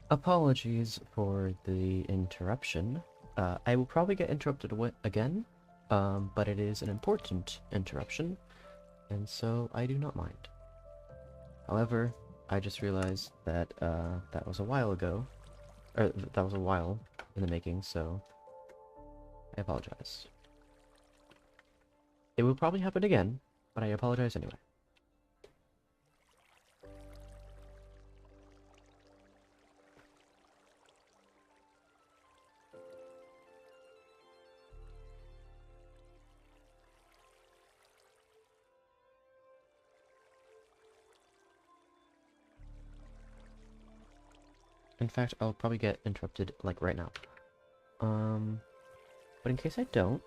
Apologies for the interruption. I will probably get interrupted again, but it is an important interruption, and so I do not mind. However, I just realized that that was a while ago, or that was a while in the making, so I apologize. It will probably happen again, but I apologize anyway. In fact, I'll probably get interrupted, like, right now. But in case I don't...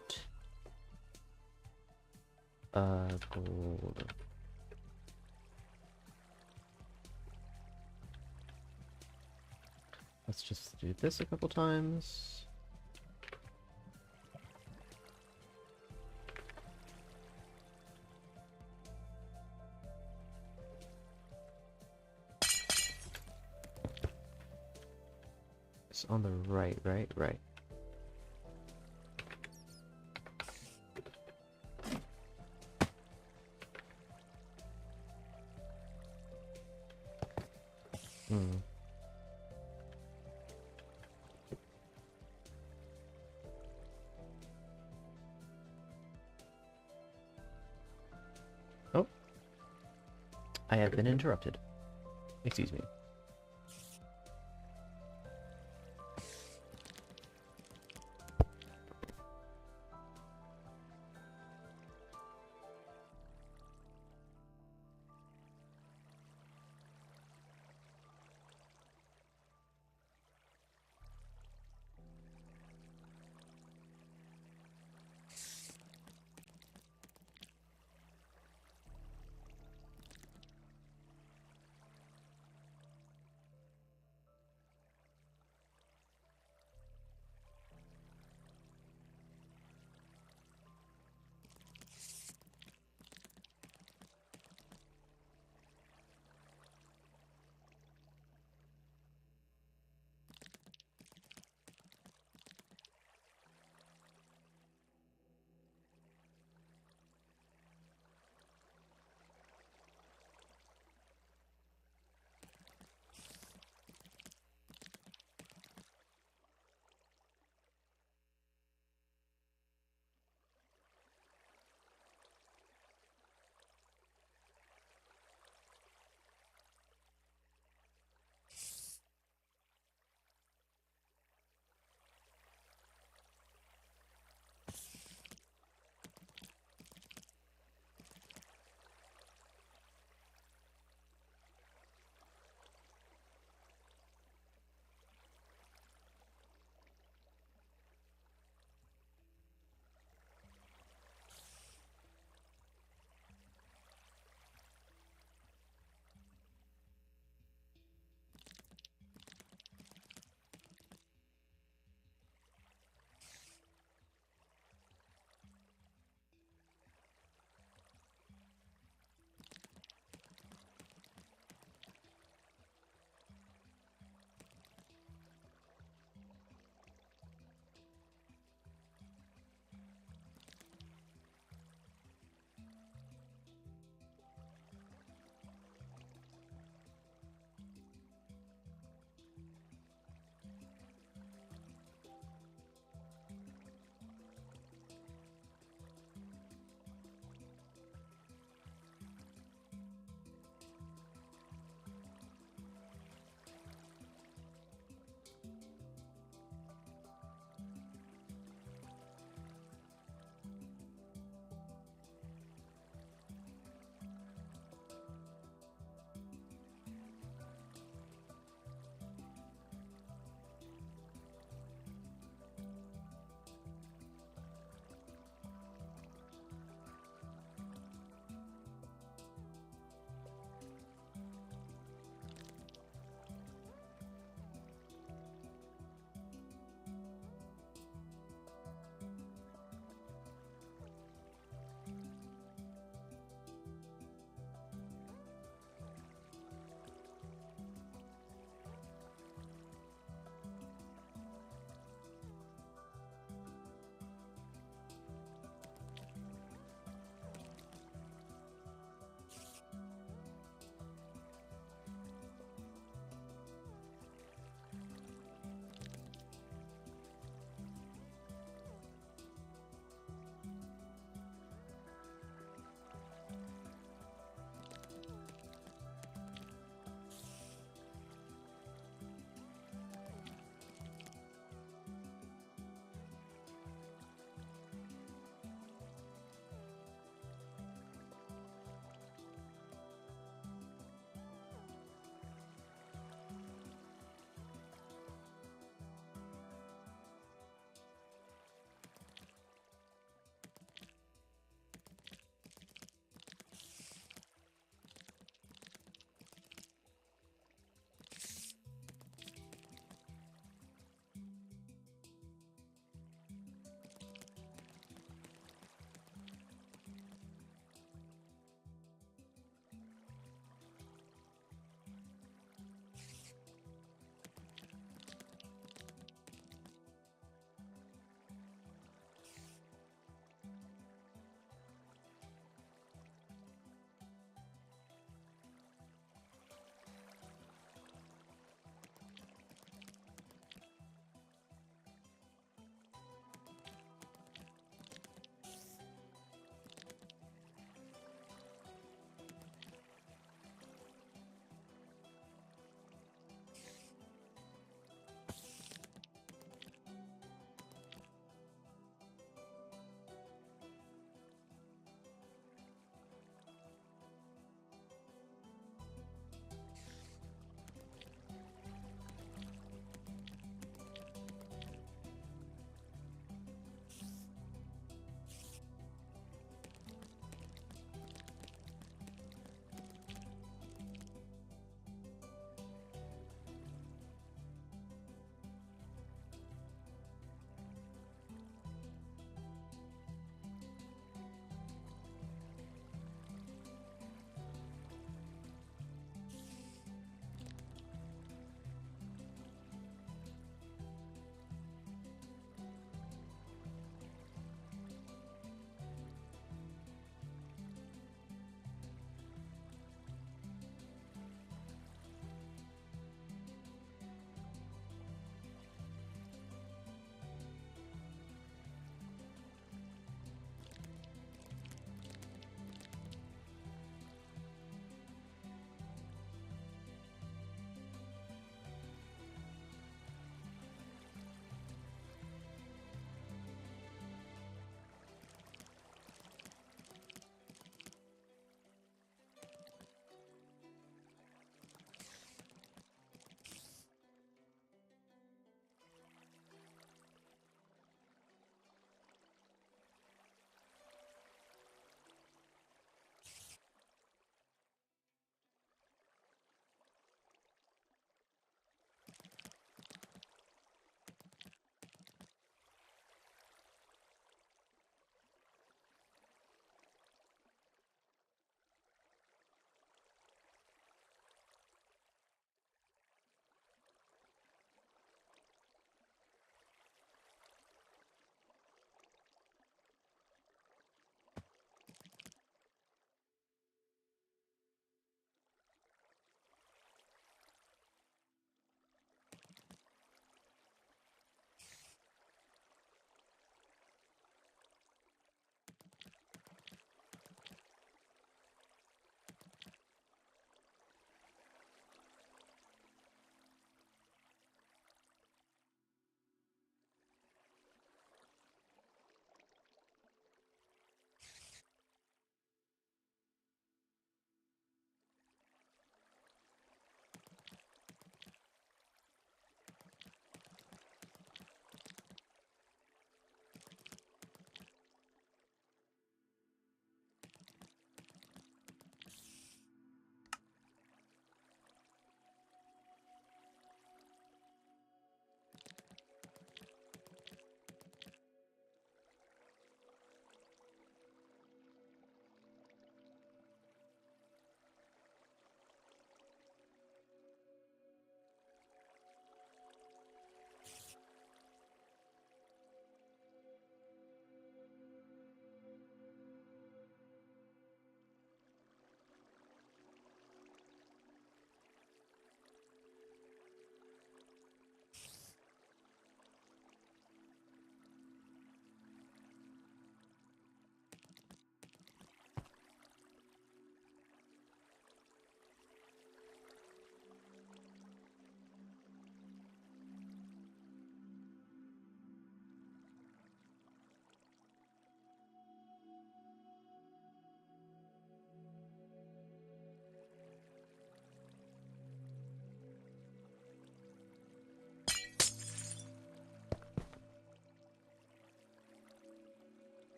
gold... Let's just do this a couple times. It's on the right. Hmm. Oh. I have been interrupted. Excuse me.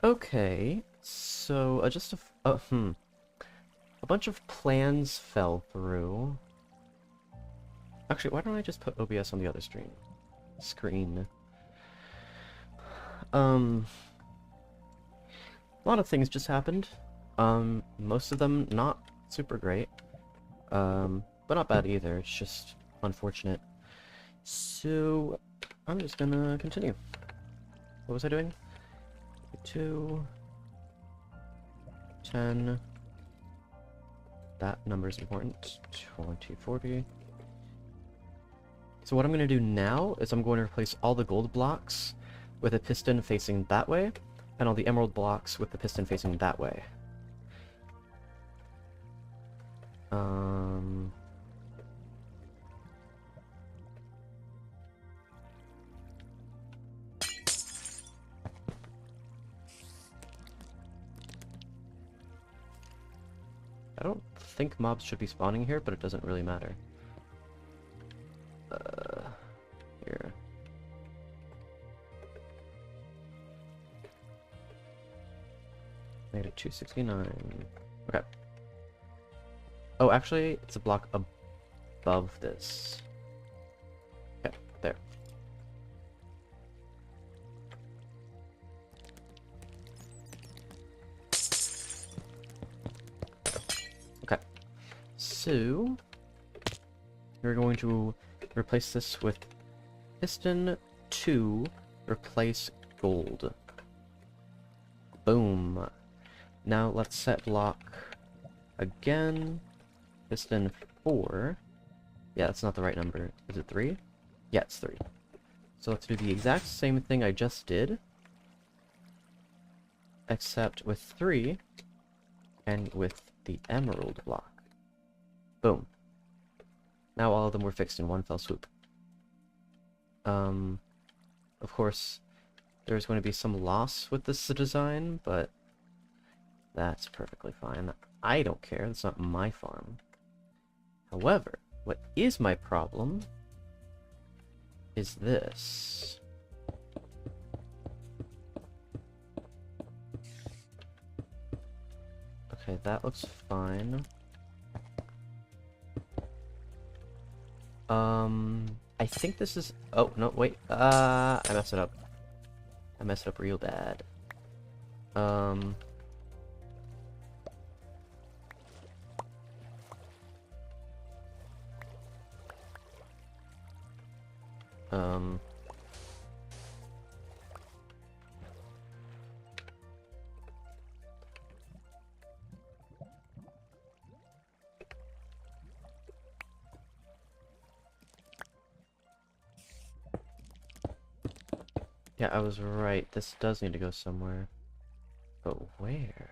Okay, so a bunch of plans fell through. Actually, why don't I just put OBS on the other screen? A lot of things just happened. Most of them not super great. But not bad either. It's just unfortunate. So I'm just gonna continue. What was I doing? 2, 10. That number is important. 20, 40. So what I'm going to do now is I'm going to replace all the gold blocks with a piston facing that way, and all the emerald blocks with the piston facing that way. I don't think mobs should be spawning here, but it doesn't really matter. Here. Negative 269. Okay. Oh, actually, it's a block above this. Okay, there. Okay. So, we're going to replace this with piston 2, replace gold. Boom. Now let's set block again. Piston 4. Yeah, that's not the right number. Is it 3? Yeah, it's 3. So let's do the exact same thing I just did, except with 3, and with the emerald block. Boom. Now all of them were fixed in one fell swoop. Of course, there's going to be some loss with this design, but that's perfectly fine. I don't care, it's not my farm. However, what is my problem is this. Okay, that looks fine. I think this is... Oh, no, wait. I messed it up. I messed it up real bad. Yeah, I was right. This does need to go somewhere. But where?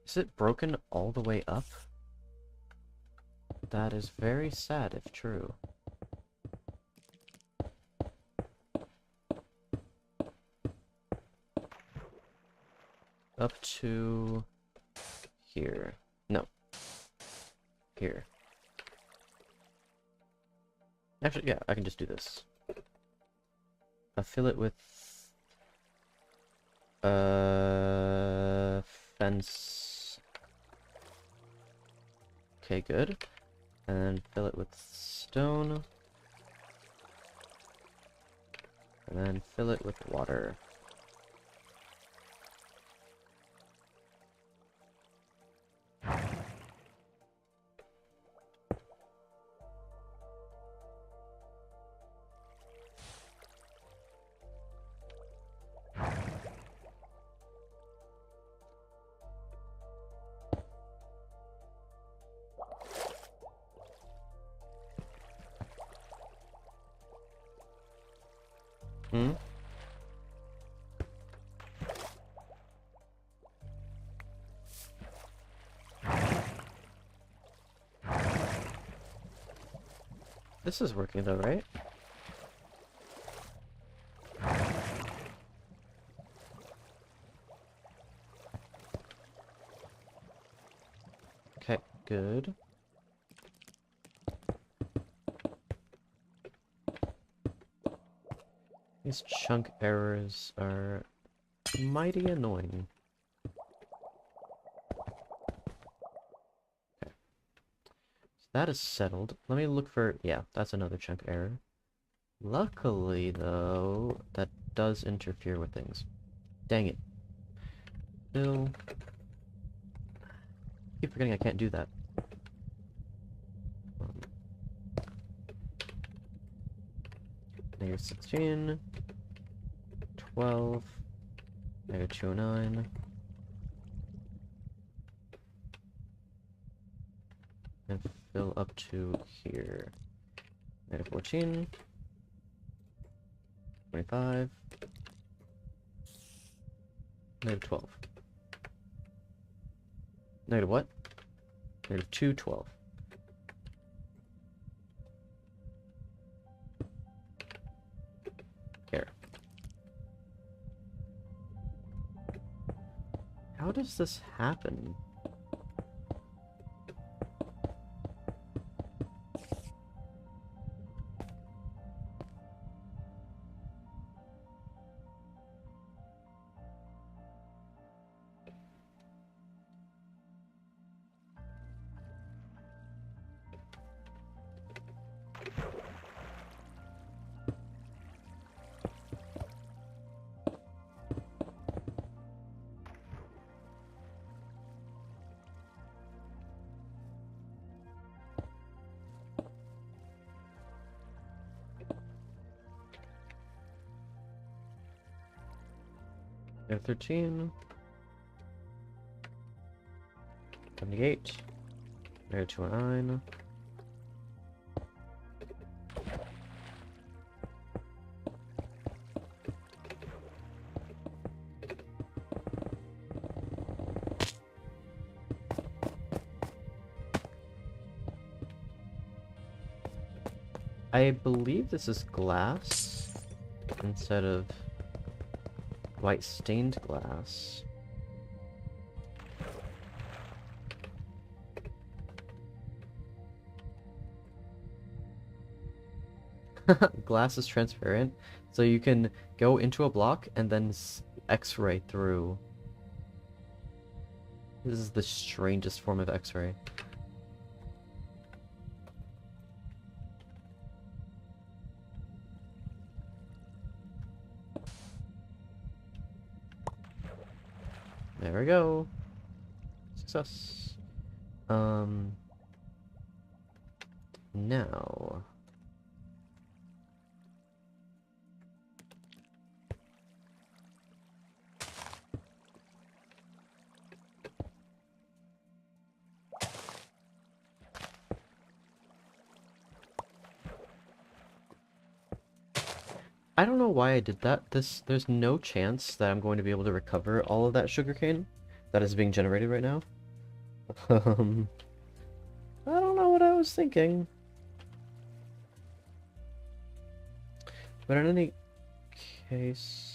Is it broken all the way up? That is very sad if true. Up to here. No. Here. Actually, yeah, I can just do this. I'll fill it with fence. Okay, good. And then fill it with stone. And then fill it with water. Hmm? This is working though, right? Okay, good. These chunk errors are mighty annoying. Okay. So that is settled. Let me look for... Yeah, that's another chunk error. Luckily, though, that does interfere with things. Dang it. Still... keep forgetting I can't do that. Negative 16, 12, negative 209, and fill up to here. Negative 14, 25, negative 12. Negative what? Negative 212. Here. How does this happen? Negative 13, 78, negative 209. I believe this is glass instead of white stained glass. Glass is transparent, so you can go into a block and then X-ray through. This is the strangest form of X-ray. There we go. Success. Now. I don't know why I did that. There's no chance that I'm going to be able to recover all of that sugarcane that is being generated right now. I don't know what I was thinking. But in any case...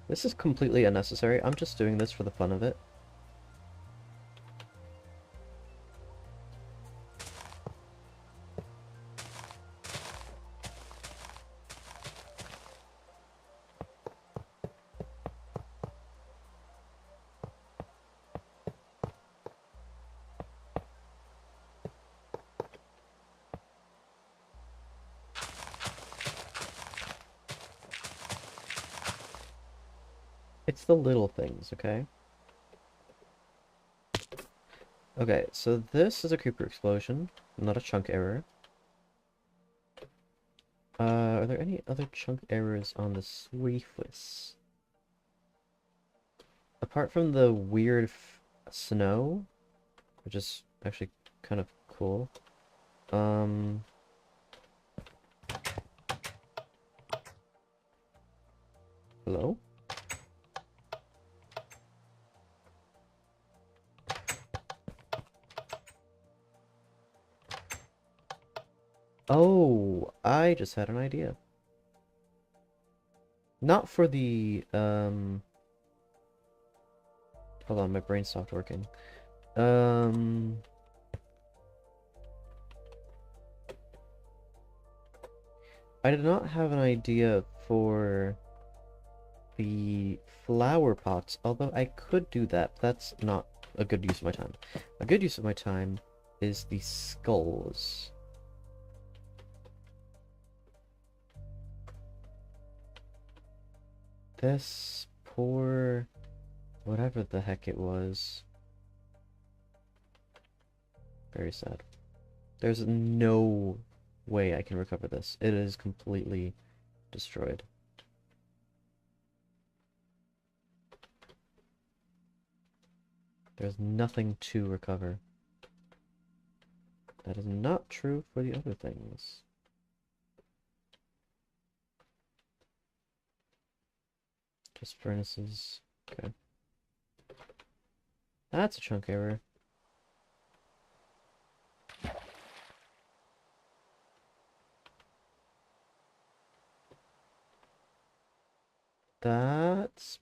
This is completely unnecessary. I'm just doing this for the fun of it. It's the little things, okay? Okay, so this is a creeper explosion, not a chunk error. Are there any other chunk errors on the surface? Apart from the weird snow, which is actually kind of cool. Hello? Oh, I just had an idea. Not for the, Hold on, my brain stopped working. I did not have an idea for the flower pots, although I could do that. But that's not a good use of my time. A good use of my time is the skulls. This poor whatever the heck it was. Very sad. There's no way I can recover this. It is completely destroyed. There's nothing to recover. That is not true for the other things. Just furnaces. Okay. That's a chunk error. That's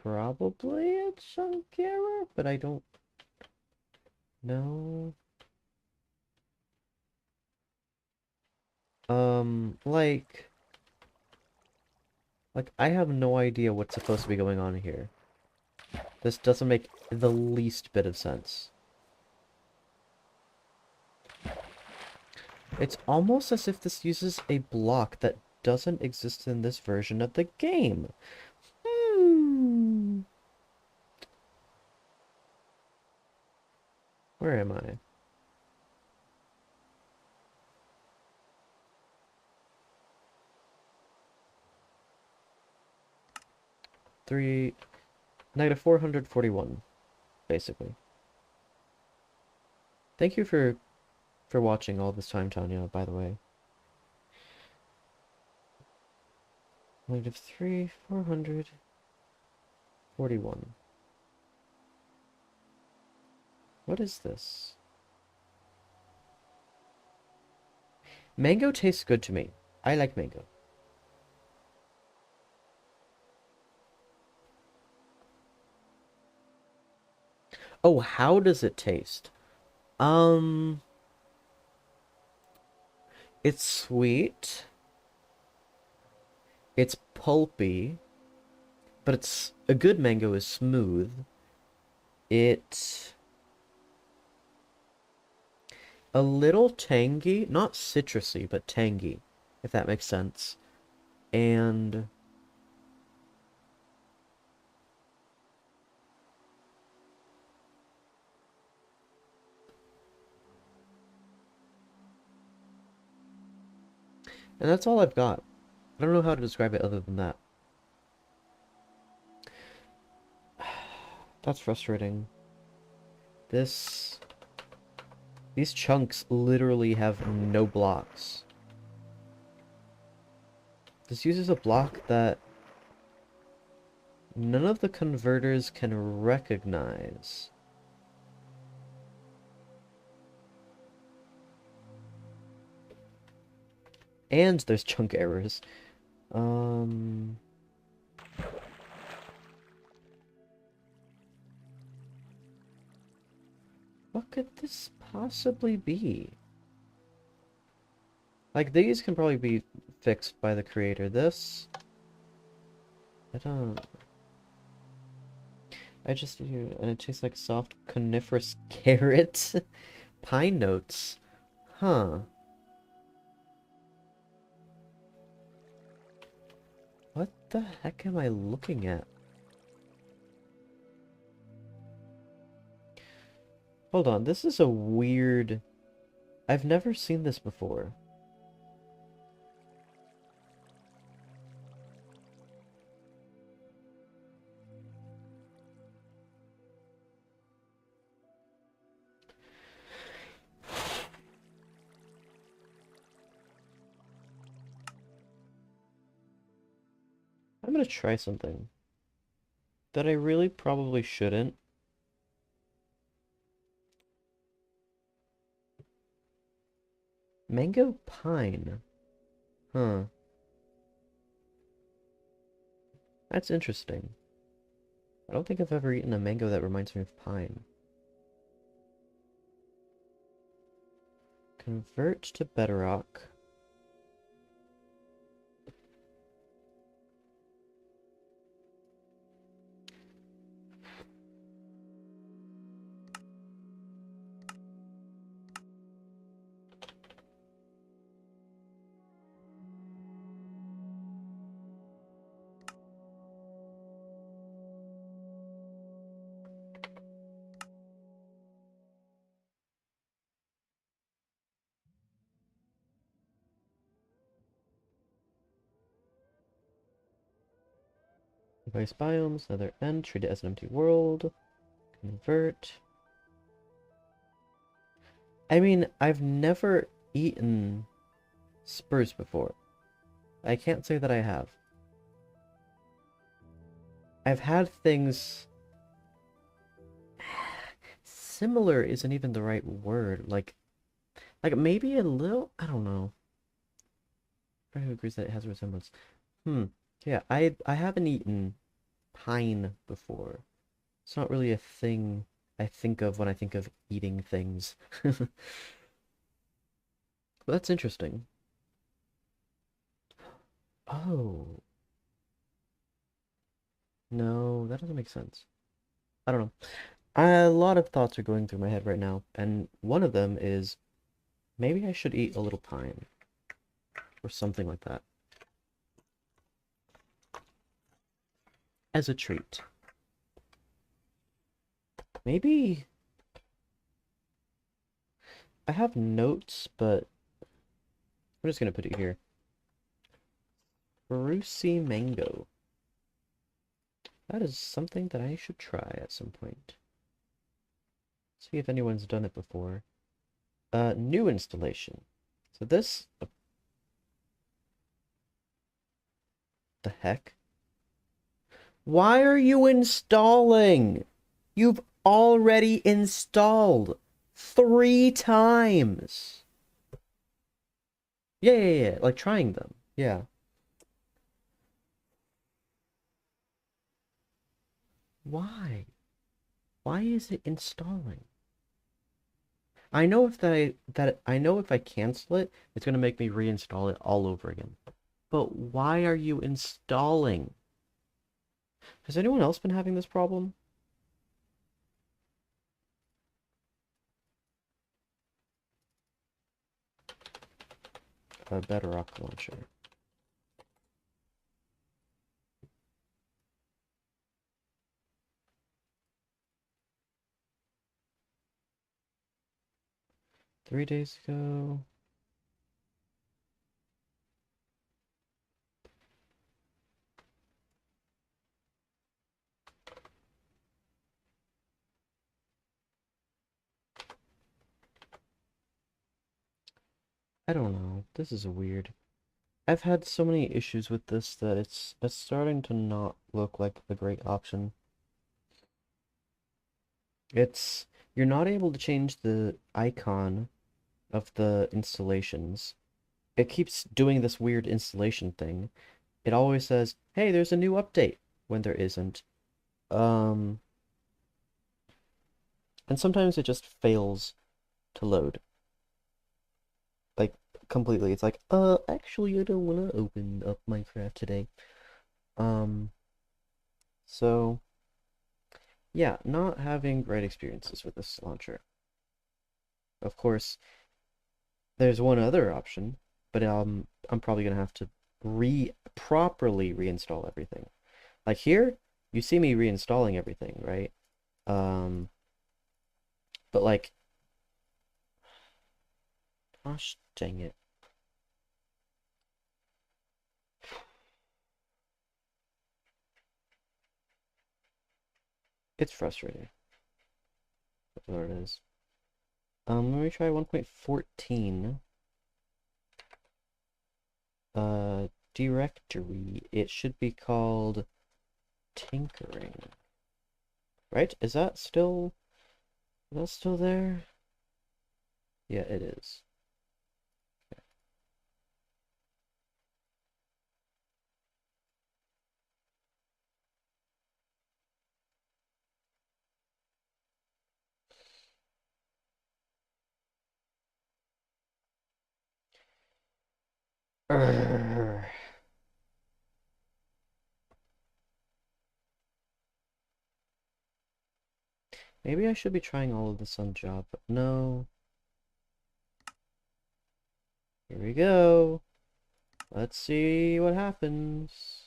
probably a chunk error, but I don't know. Like I have no idea what's supposed to be going on here. This doesn't make the least bit of sense. It's almost as if this uses a block that doesn't exist in this version of the game. Where am I? Negative 441, basically. Thank you for watching all this time, Tanya, by the way. Negative 441. What is this? Mango tastes good to me. I like mango. Oh, how does it taste? It's sweet. It's pulpy. But it's a good mango is smooth. It's a little tangy, not citrusy, but tangy, if that makes sense. And that's all I've got. I don't know how to describe it other than that. That's frustrating. These chunks literally have no blocks. This uses a block that none of the converters can recognize. And there's chunk errors. What could this possibly be? Like, these can probably be fixed by the creator. This... I don't... I just... And it tastes like soft coniferous carrot. Pine notes. Huh. What the heck am I looking at? Hold on, this is a weird... I've never seen this before. I'm gonna try something that I really probably shouldn't. Mango pine. Huh. That's interesting. I don't think I've ever eaten a mango that reminds me of pine. Convert to bedrock. Device biomes, another end, treat it as an empty world. Convert. I mean, I've never eaten spurs before. I can't say that I have. I've had things... Similar isn't even the right word. Like maybe a little? I don't know. Everyone agrees that it has a resemblance. Yeah, I haven't eaten pine before. It's not really a thing I think of when I think of eating things. But that's interesting. Oh, no, that doesn't make sense. I don't know. A lot of thoughts are going through my head right now, and one of them is maybe I should eat a little pine or something like that as a treat. Maybe I have notes, but I'm just gonna put it here. Fruity mango. That is something that I should try at some point. See if anyone's done it before. New installation. So this... the heck? Why are you installing? You've already installed 3 times. Yeah. Like trying them. Yeah. Why? Why is it installing? I know if I cancel it, it's gonna make me reinstall it all over again. But why are you installing? Has anyone else been having this problem? A better rock launcher. Three days ago. I don't know. This is weird. I've had so many issues with this that it's starting to not look like a great option. It's you're not able to change the icon of the installations. It keeps doing this weird installation thing. It always says, "Hey, there's a new update," when there isn't. Um, and sometimes it just fails to load. Like completely. It's like, actually I don't want to open up Minecraft today. Um, so yeah, not having great experiences with this launcher. Of course, there's one other option, but I'm probably gonna have to properly reinstall everything. Like here, you see me reinstalling everything, right? Um, but like, gosh dang it. It's frustrating. That's what it is. Let me try 1.14. Directory. It should be called tinkering. Right? Is that still there? Yeah, it is. Urgh. Maybe I should be trying all of this on job, but no. Here we go. Let's see what happens.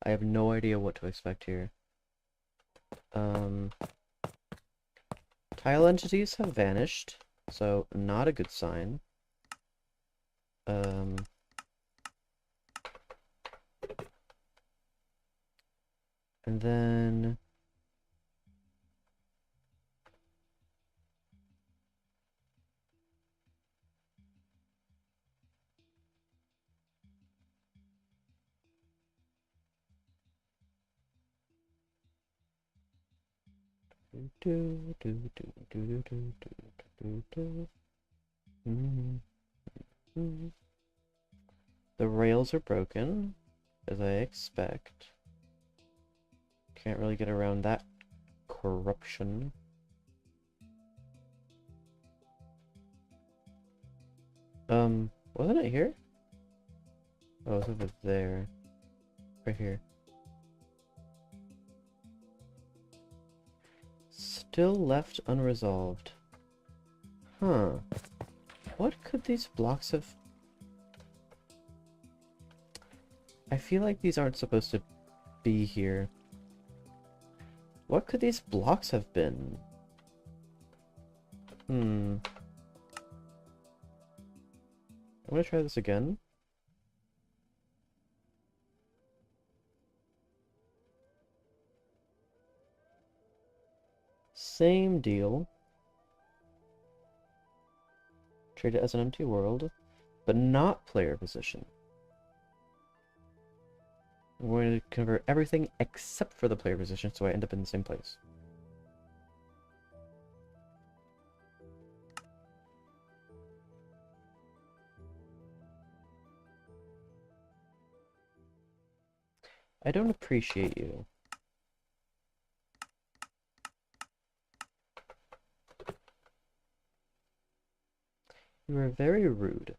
I have no idea what to expect here. Tile entities have vanished, so not a good sign. And then the rails are broken, as I expect. Can't really get around that corruption. Wasn't it here? Oh, it's over there. Right here. Still left unresolved. Huh. What could these blocks have... I feel like these aren't supposed to be here. What could these blocks have been? I'm gonna try this again. Same deal. Treat it as an empty world, but not player position. I'm going to convert everything except for the player position, so I end up in the same place. I don't appreciate you. You are very rude.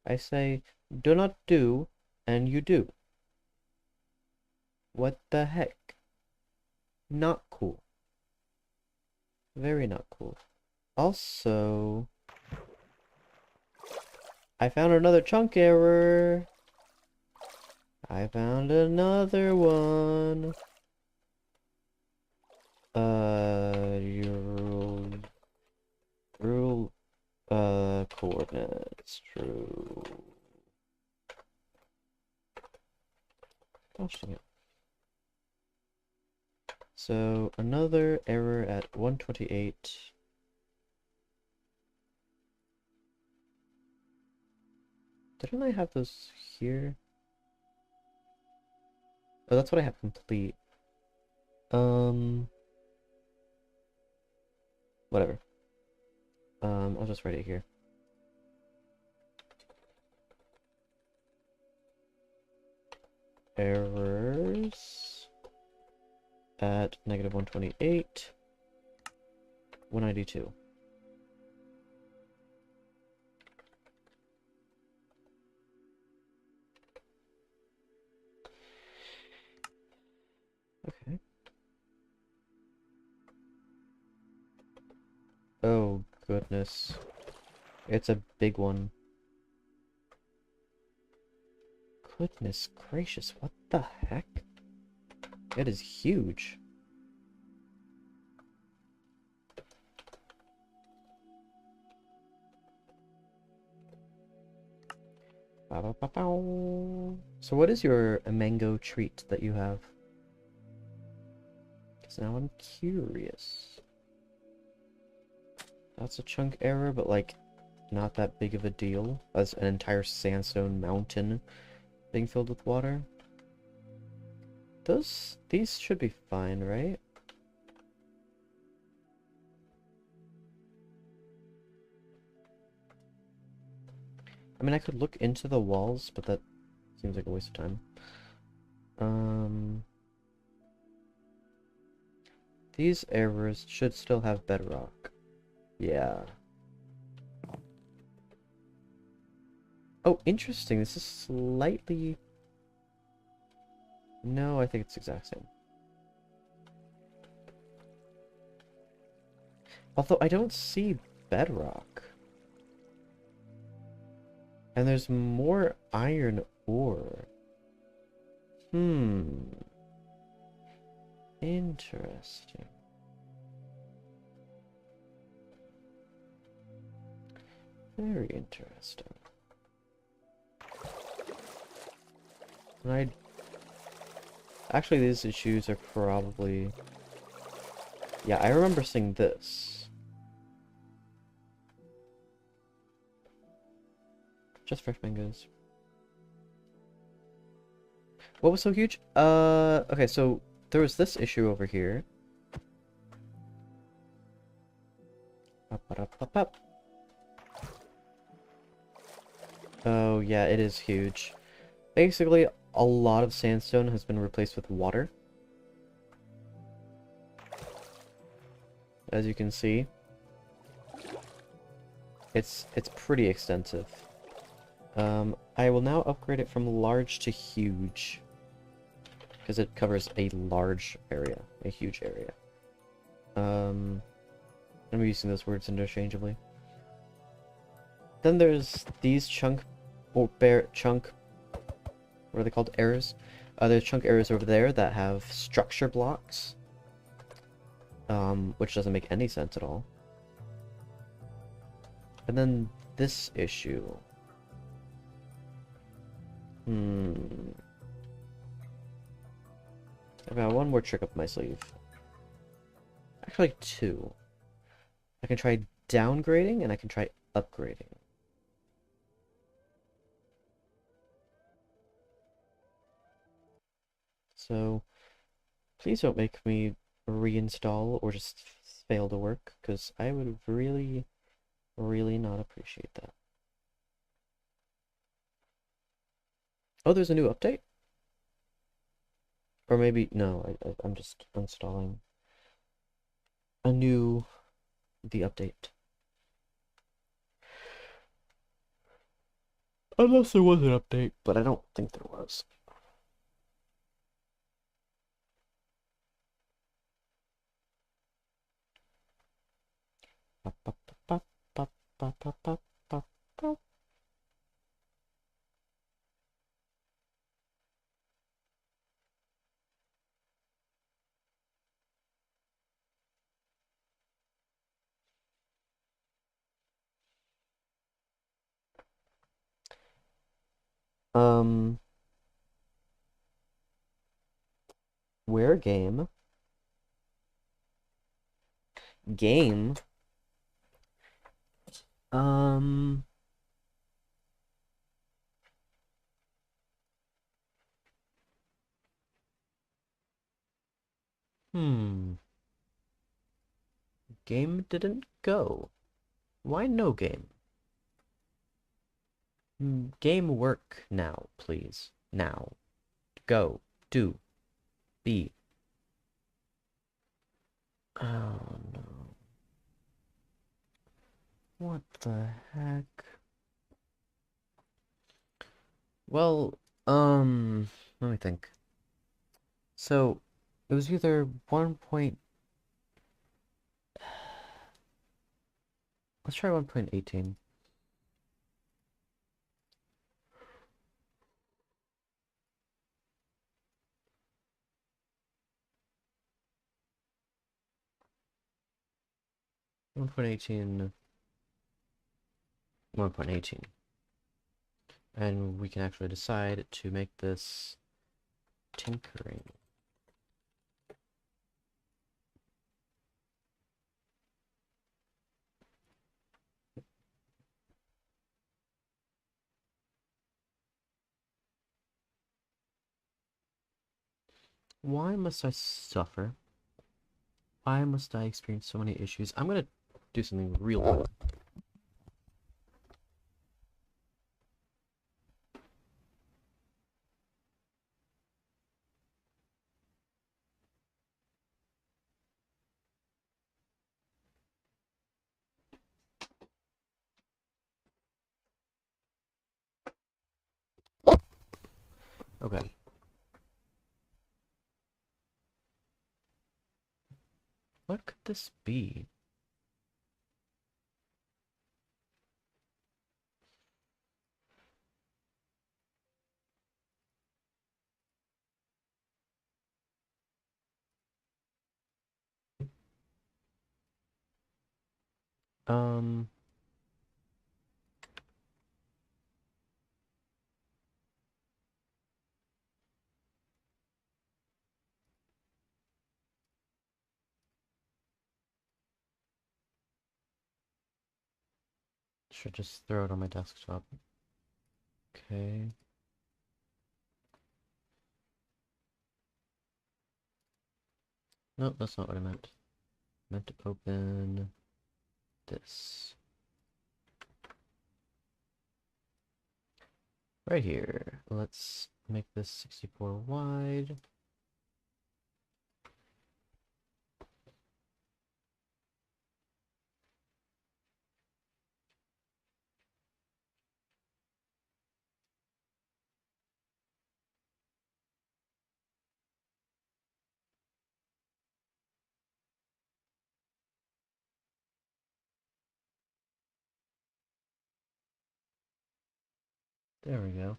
I say, do not do, and you do. What the heck? Not cool. Very not cool. Also, I found another chunk error. I found another one. Rule, coordinates, true. Gosh dang it. So, another error at 128. Didn't I have those here? Oh, that's what I have complete. Whatever. I'll just write it here. Errors at negative 128, 192. Okay. Oh, goodness. It's a big one. Goodness gracious, what the heck? It is huge. So what is your mango treat that you have? Because now I'm curious. That's a chunk error, but like, not that big of a deal as an entire sandstone mountain being filled with water. These should be fine, right? I mean, I could look into the walls, but that seems like a waste of time. These errors should still have bedrock. Yeah. Oh, interesting. This is slightly... No, I think it's the exact same. Although I don't see bedrock. And there's more iron ore. Interesting. Very interesting. And actually, these issues are probably... Yeah, I remember seeing this. Just fresh mangoes. What was so huge? Okay, so there was this issue over here. Up, up, up, up, up. Oh, yeah, it is huge. Basically, a lot of sandstone has been replaced with water. As you can see. It's pretty extensive. I will now upgrade it from large to huge. Because it covers a large area. A huge area. I'm using those words interchangeably. Then there's these chunk... What are they called? Errors? There's chunk errors over there that have structure blocks. Which doesn't make any sense at all. And then this issue. I've got one more trick up my sleeve. Actually, two. I can try downgrading and I can try upgrading. So, please don't make me reinstall or just fail to work, because I would really, really not appreciate that. Oh, there's a new update? Or maybe, no, I'm just installing the update. Unless there was an update, but I don't think there was. Where game? Game? Um... Game didn't go. Why no game? Game work now, please. Now. Go. Do. Be. Oh no. What the heck? Well, let me think. So, it was either 1 point... Let's try 1.18. One point 18. 1.18. And we can actually decide to make this tinkering. Why must I suffer? Why must I experience so many issues? I'm gonna do something real quick. Okay. What could this be? Um, should just throw it on my desktop. Okay. Nope, that's not what I meant. I meant to open this. Right here. Let's make this 64 wide. There we go.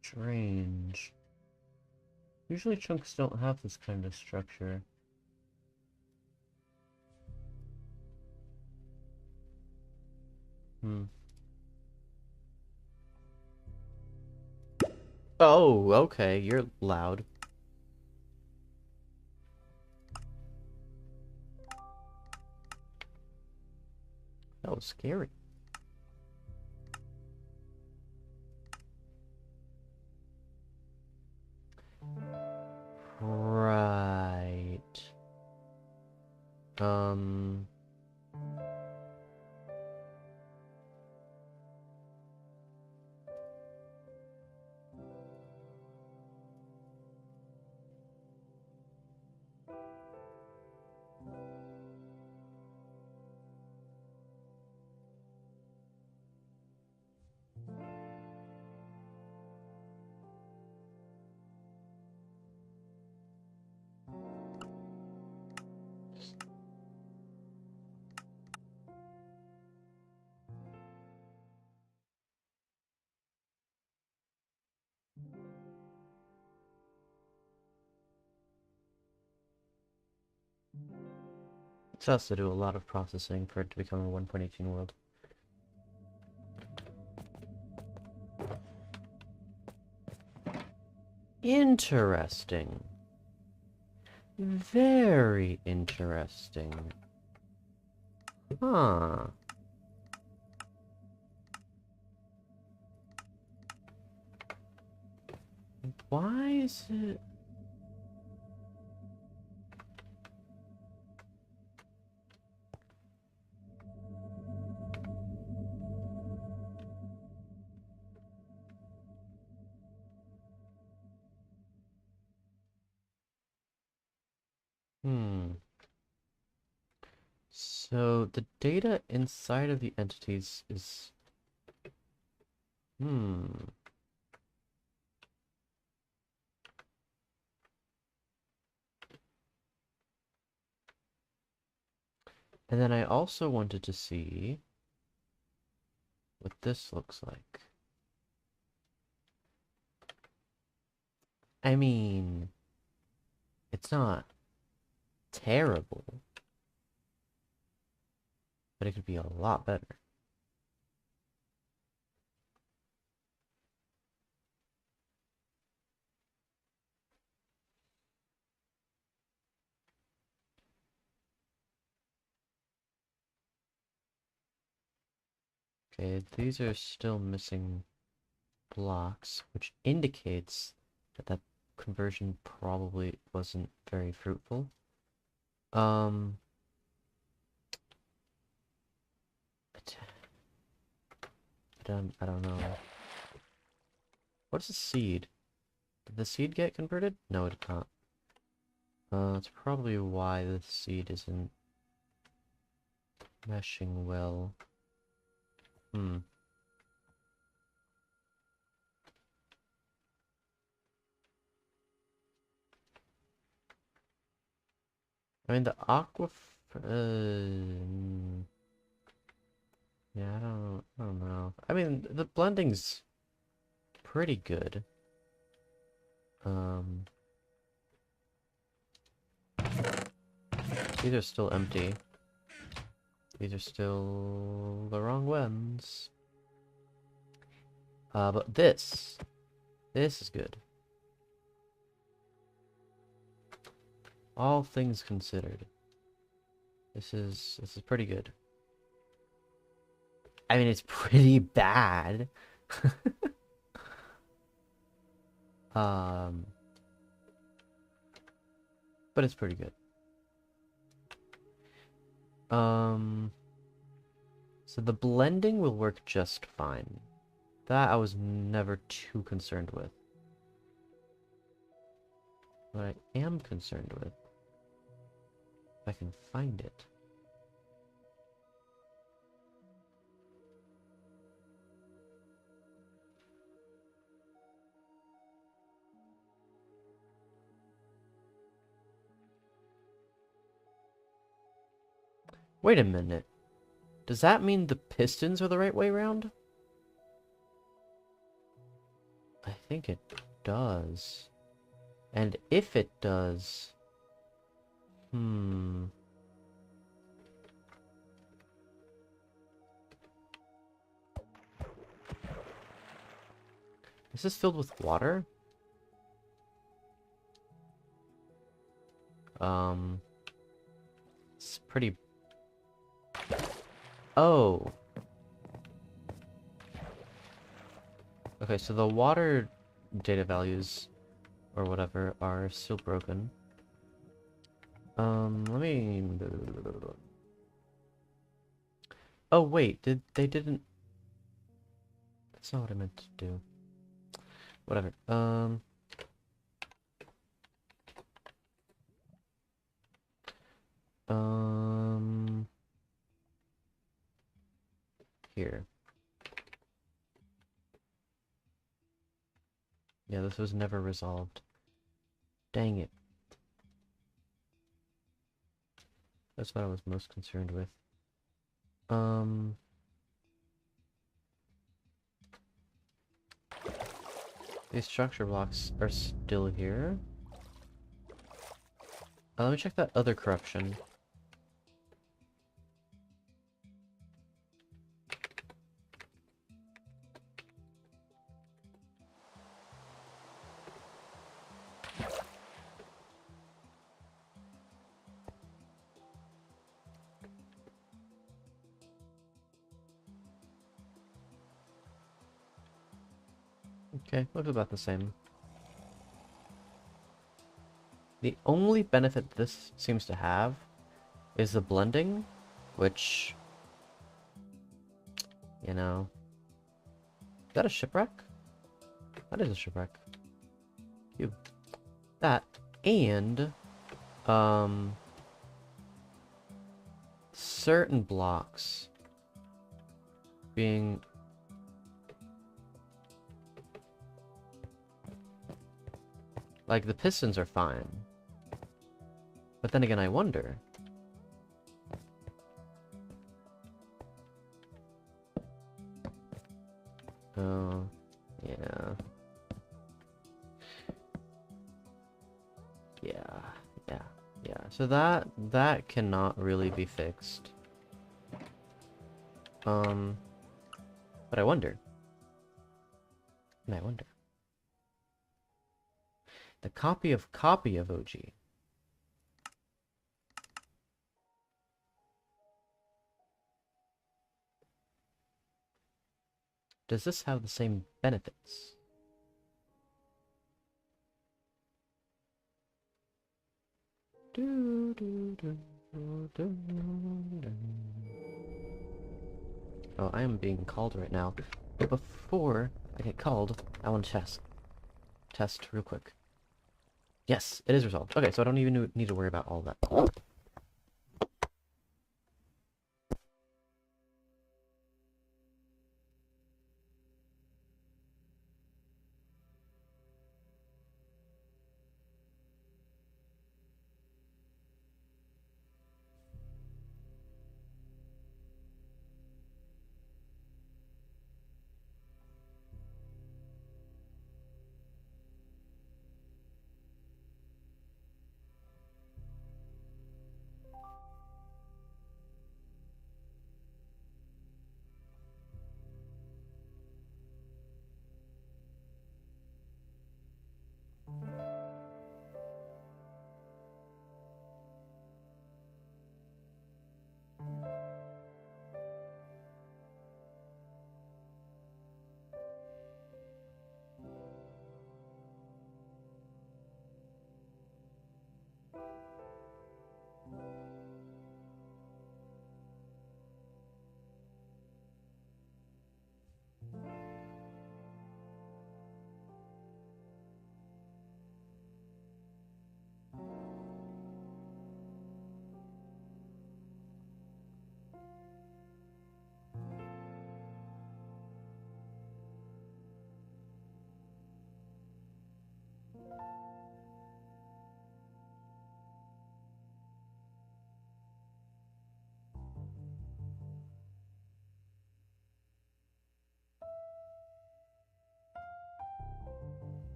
Strange. Usually chunks don't have this kind of structure. Oh, okay, you're loud. That was scary. Right. Um... It has to do a lot of processing for it to become a 1.18 world. Interesting. Very interesting. Huh. Why is it... So the data inside of the entities is... And then I also wanted to see what this looks like. I mean, it's not terrible, but it could be a lot better. Okay, these are still missing blocks, which indicates that that conversion probably wasn't very fruitful. I don't know. What's a seed? Did the seed get converted? No, it did not. That's probably why the seed isn't meshing well. Hmm. I mean, the yeah, I don't know. I mean, the blending's pretty good. Um, these are still empty. These are still the wrong ones. But this is good. All things considered, this is pretty good. I mean, it's pretty bad. Um, but it's pretty good. So the blending will work just fine. That I was never too concerned with. What I am concerned with, if I can find it. Wait a minute. Does that mean the pistons are the right way around? I think it does. And if it does... Is this filled with water? It's pretty... Oh! Okay, so the water data values, or whatever, are still broken. Let me... Oh, wait, they didn't... That's not what I meant to do. Whatever, Here. Yeah, this was never resolved. Dang it. That's what I was most concerned with. These structure blocks are still here. Let me check that other corruption. Okay, looks about the same. The only benefit this seems to have is the blending, which, you know... Is that a shipwreck? That is a shipwreck. Cube. That, and, certain blocks being... Like, the pistons are fine. But then again, I wonder... Oh, yeah. Yeah. So that cannot really be fixed. But I wonder. And I wonder. The copy of OG. Does this have the same benefits? Oh, I am being called right now. But before I get called, I want to test. Test real quick. Yes, it is resolved. Okay, so I don't even need to worry about all that.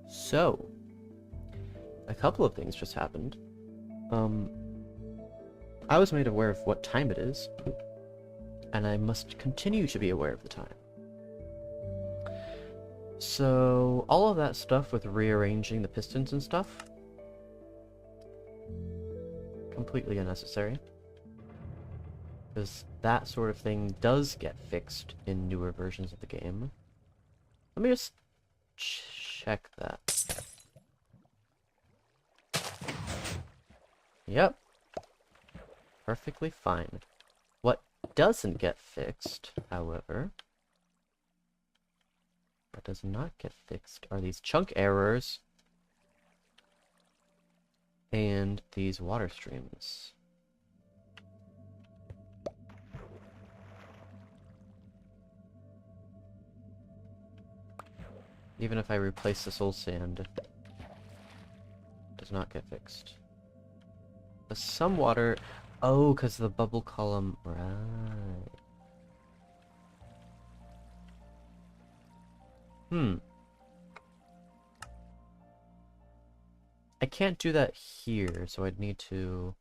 So, a couple of things just happened. I was made aware of what time it is, and I must continue to be aware of the time. So, all of that stuff with rearranging the pistons and stuff, completely unnecessary. Because that sort of thing does get fixed in newer versions of the game. Let me just check that. Yep. Perfectly fine. What doesn't get fixed, however, what does not get fixed are these chunk errors and these water streams. Even if I replace the soul sand, it does not get fixed. But some water... Oh, because the bubble column... Right. Hmm. I can't do that here, so I'd need to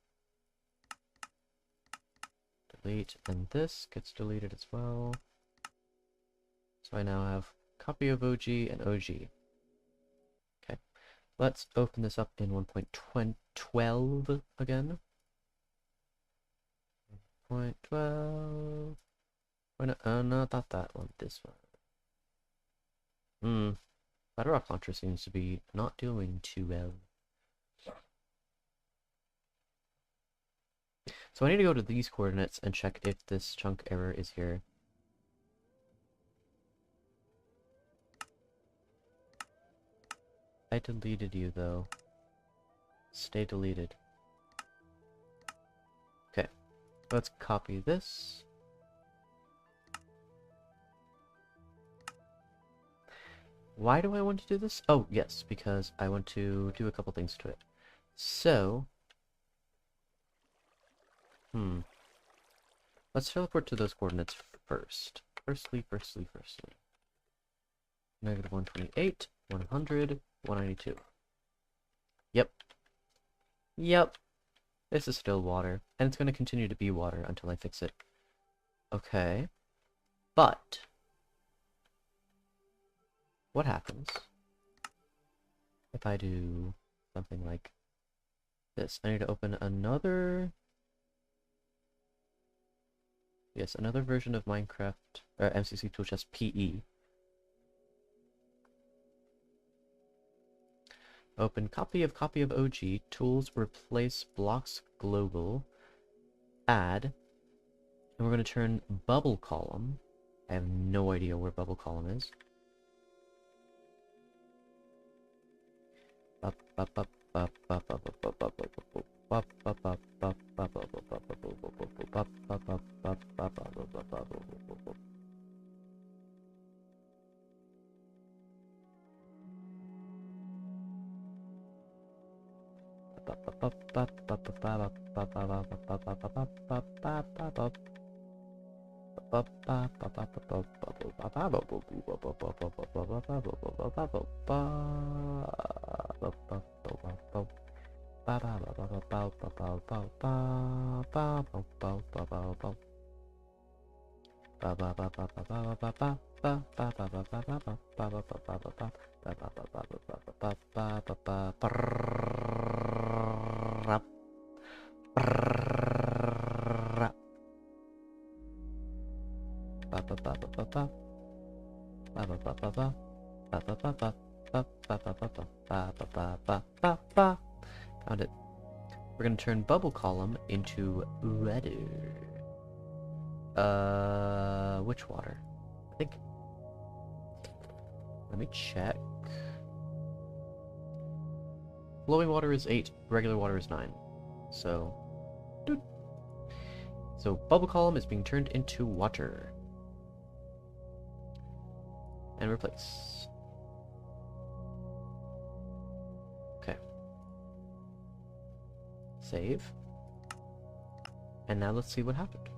delete, and this gets deleted as well. So I now have copy of OG and OG. Okay. Let's open this up in 1.12 again. 1.12. Not that one, this one. Bedrock Launcher seems to be not doing too well. So I need to go to these coordinates and check if this chunk error is here. I deleted you, though. Stay deleted. Okay, let's copy this. Why do I want to do this? Oh, yes, because I want to do a couple things to it. So, let's teleport to those coordinates first. Firstly. Negative 128, 100, 192. Yep. This is still water, and it's going to continue to be water until I fix it. Okay. But what happens if I do something like this? I need to open another... Yes, another version of Minecraft, or MCC Toolchest PE. Open copy of OG, tools, replace blocks global, add, and we're going to turn bubble column. I have no idea where bubble column is. Found it. We're gonna turn bubble column into water. Which water? I think... Let me check. Flowing water is 8, regular water is 9. So... Doot. So bubble column is being turned into water. And replace. Okay. Save. And now let's see what happened.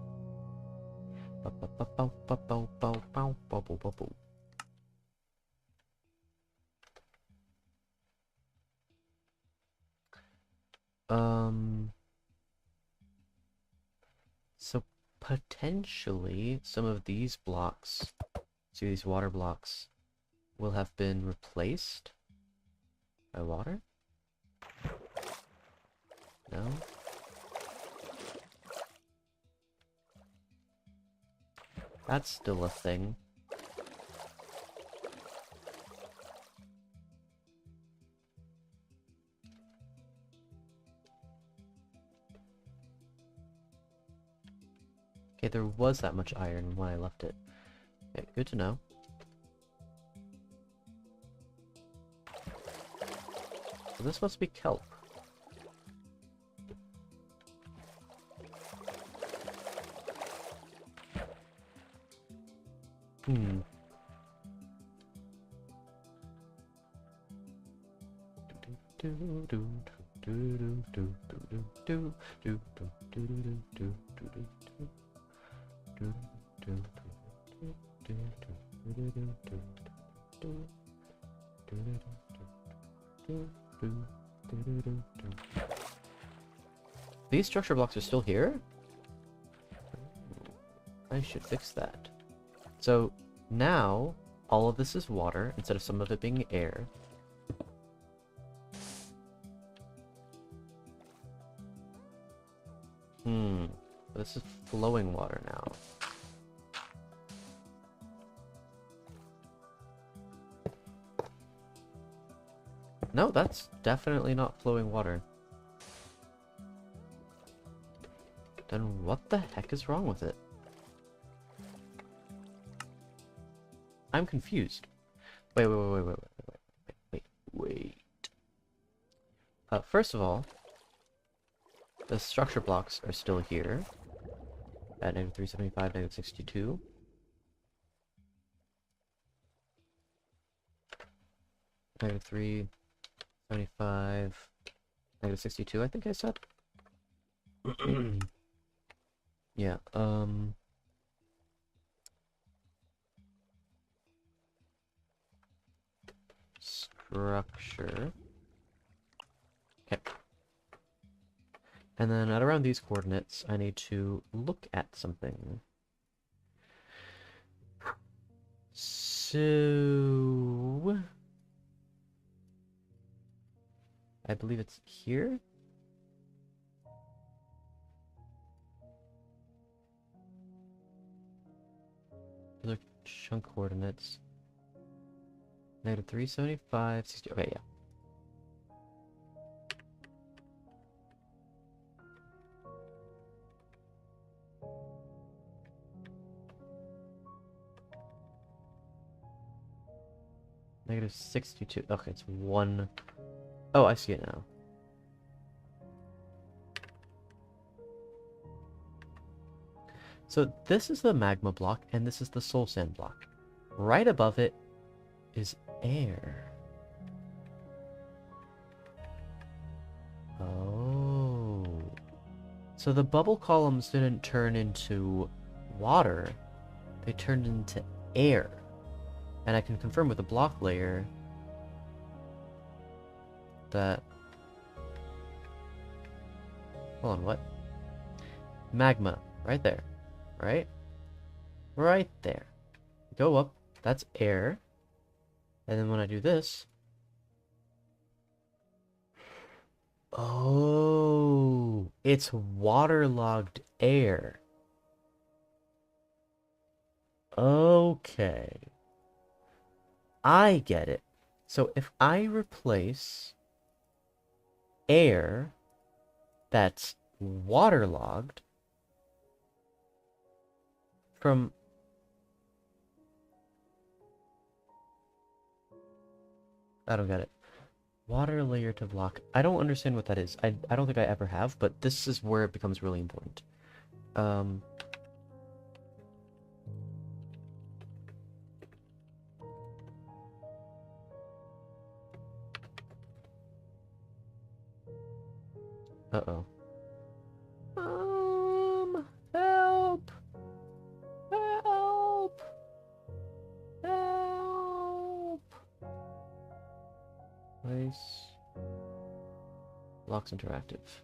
So potentially some of these blocks, see these water blocks, will have been replaced by water? No? That's still a thing. Okay, there was that much iron when I left it. Okay, good to know. So this must be kelp. These structure blocks are still here? I should fix that. So now all of this is water instead of some of it being air. This is flowing water now. No, that's definitely not flowing water. Then what the heck is wrong with it? I'm confused. Wait. First of all, the structure blocks are still here. At -375, -62. -375, -62, I think I said. Yeah, structure. Okay. And then at around these coordinates, I need to look at something. So I believe it's here? Those are chunk coordinates. -375, 60. Okay, yeah. -62. Okay, it's one. Oh, I see it now. So this is the magma block, and this is the soul sand block. Right above it is air. Oh. So the bubble columns didn't turn into water, they turned into air. And I can confirm with the block layer that... Hold on, what? Magma, right there. Right? Right there. Go up, that's air. And then when I do this... Oh, it's waterlogged air. Okay. I get it. So if I replace air that's waterlogged from... I don't get it. Water layer to block. I don't understand what that is. I don't think I ever have, but this is where it becomes really important. Uh-oh. Help! Help! Help! Place. Blocks interactive.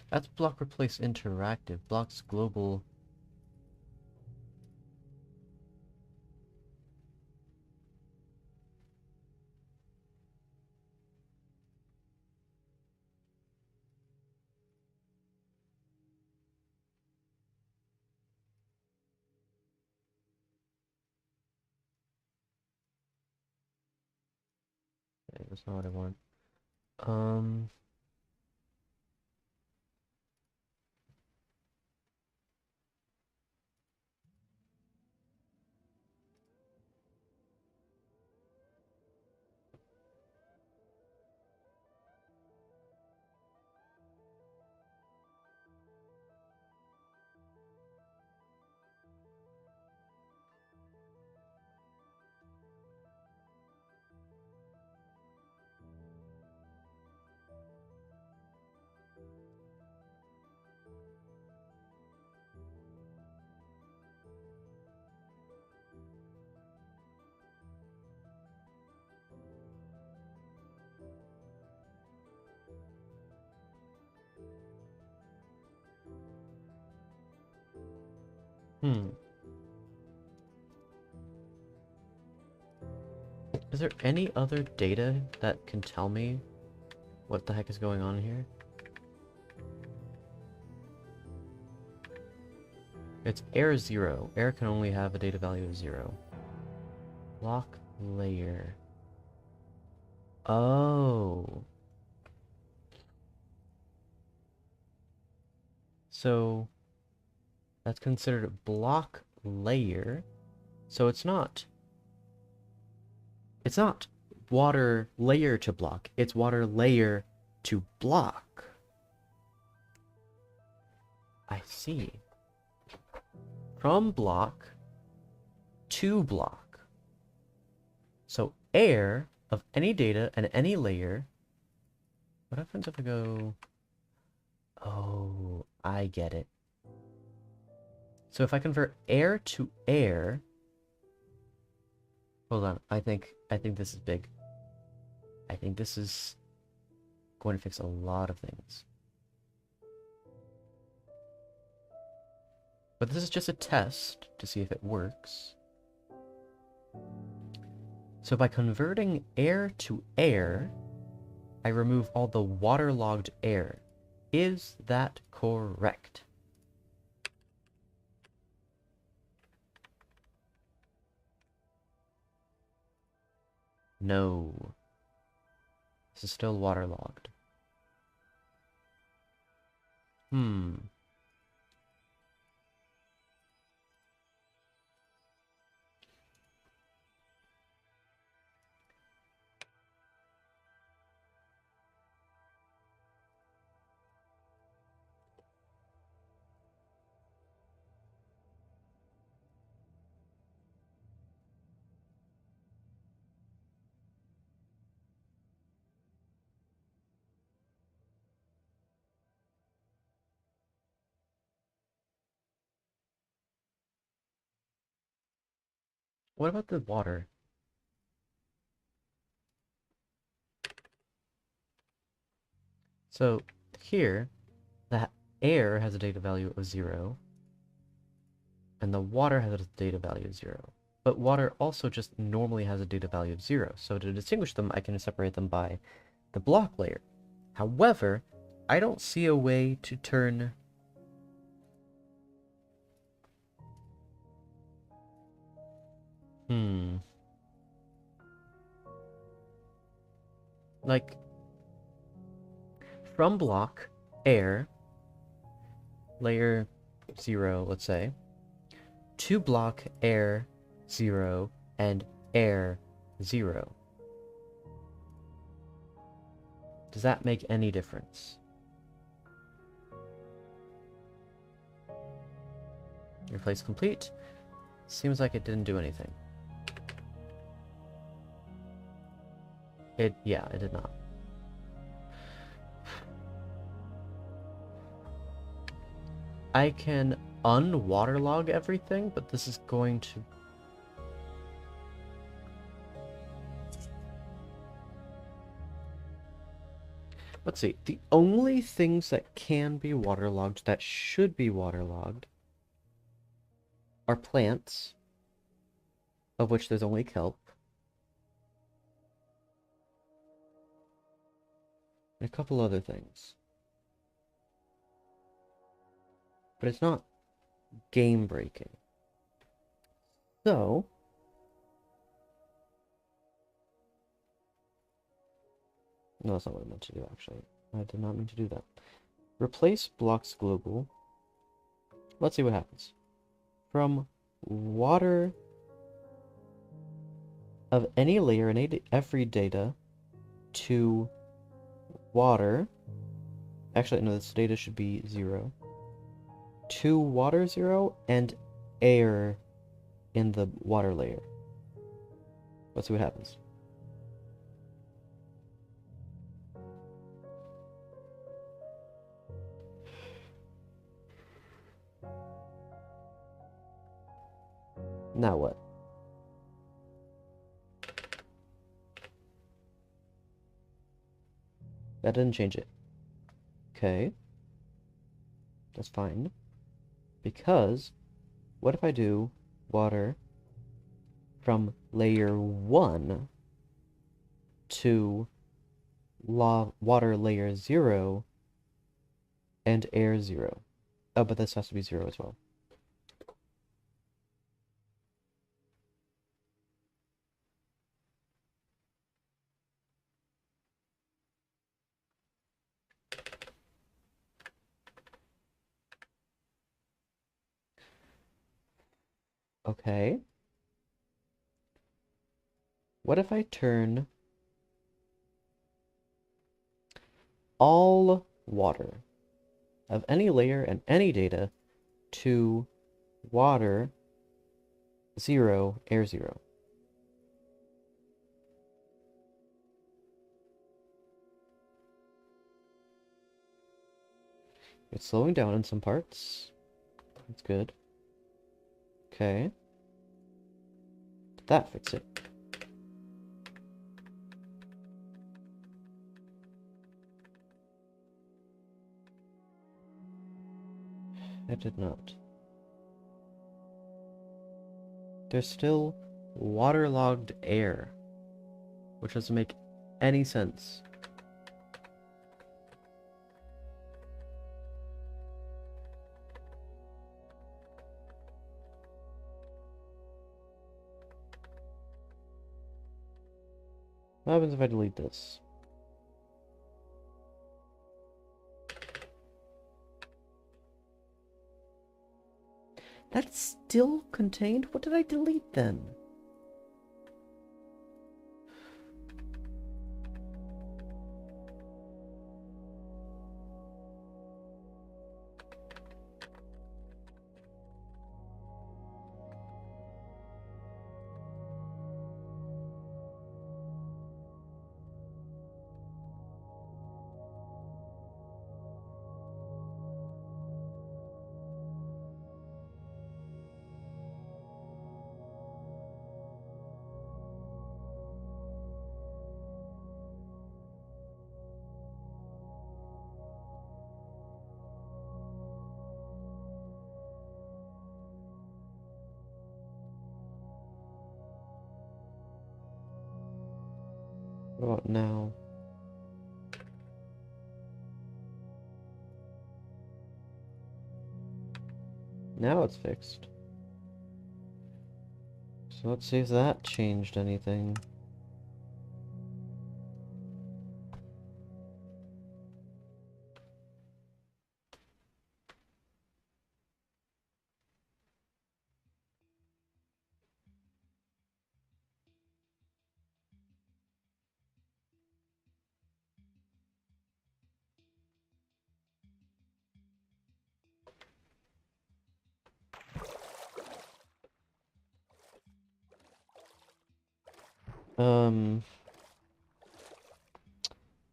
That's block replace interactive. Blocks global. Okay, that's not what I want. Hmm. Is there any other data that can tell me what the heck is going on here? It's air 0. Air can only have a data value of 0. Block layer. Oh. So that's considered a block layer. So it's not water layer to block. It's water layer to block. I see. From block to block. So air of any data and any layer. What happens if I go... Oh, I get it. So if I convert air to air... Hold on, I think this is big. I think this is going to fix a lot of things. But this is just a test to see if it works. So by converting air to air, I remove all the waterlogged air. Is that correct? No. This is still waterlogged. What about the water? So here, the air has a data value of 0, and the water has a data value of 0. But water also just normally has a data value of 0, so to distinguish them, I can separate them by the block layer. However, I don't see a way to turn... Like, from block, air, layer 0, let's say, to block, air 0, and air 0. Does that make any difference? Replace complete. Seems like it didn't do anything. Yeah, it did not. I can unwaterlog everything, but this is going to... Let's see. The only things that can be waterlogged, that should be waterlogged, are plants, of which there's only kelp, and a couple other things. But it's not game breaking. So no, that's not what I meant to do, actually. I did not mean to do that. Replace blocks global. Let's see what happens. From water of any layer in every data to water. Actually, no, this data should be 0. To water 0 and air in the water layer. Let's see what happens. Now what? That didn't change it. Okay. That's fine. Because What if I do water from layer 1 to water layer 0 and air 0? Oh, but this has to be 0 as well. Okay. What if I turn all water of any layer and any data to water 0, air 0? It's slowing down in some parts. That's good. Okay. Did that fix it? It did not. There's still waterlogged air, which doesn't make any sense. What happens if I delete this? That's still contained? What did I delete then? What about now? Now it's fixed. So let's see if that changed anything.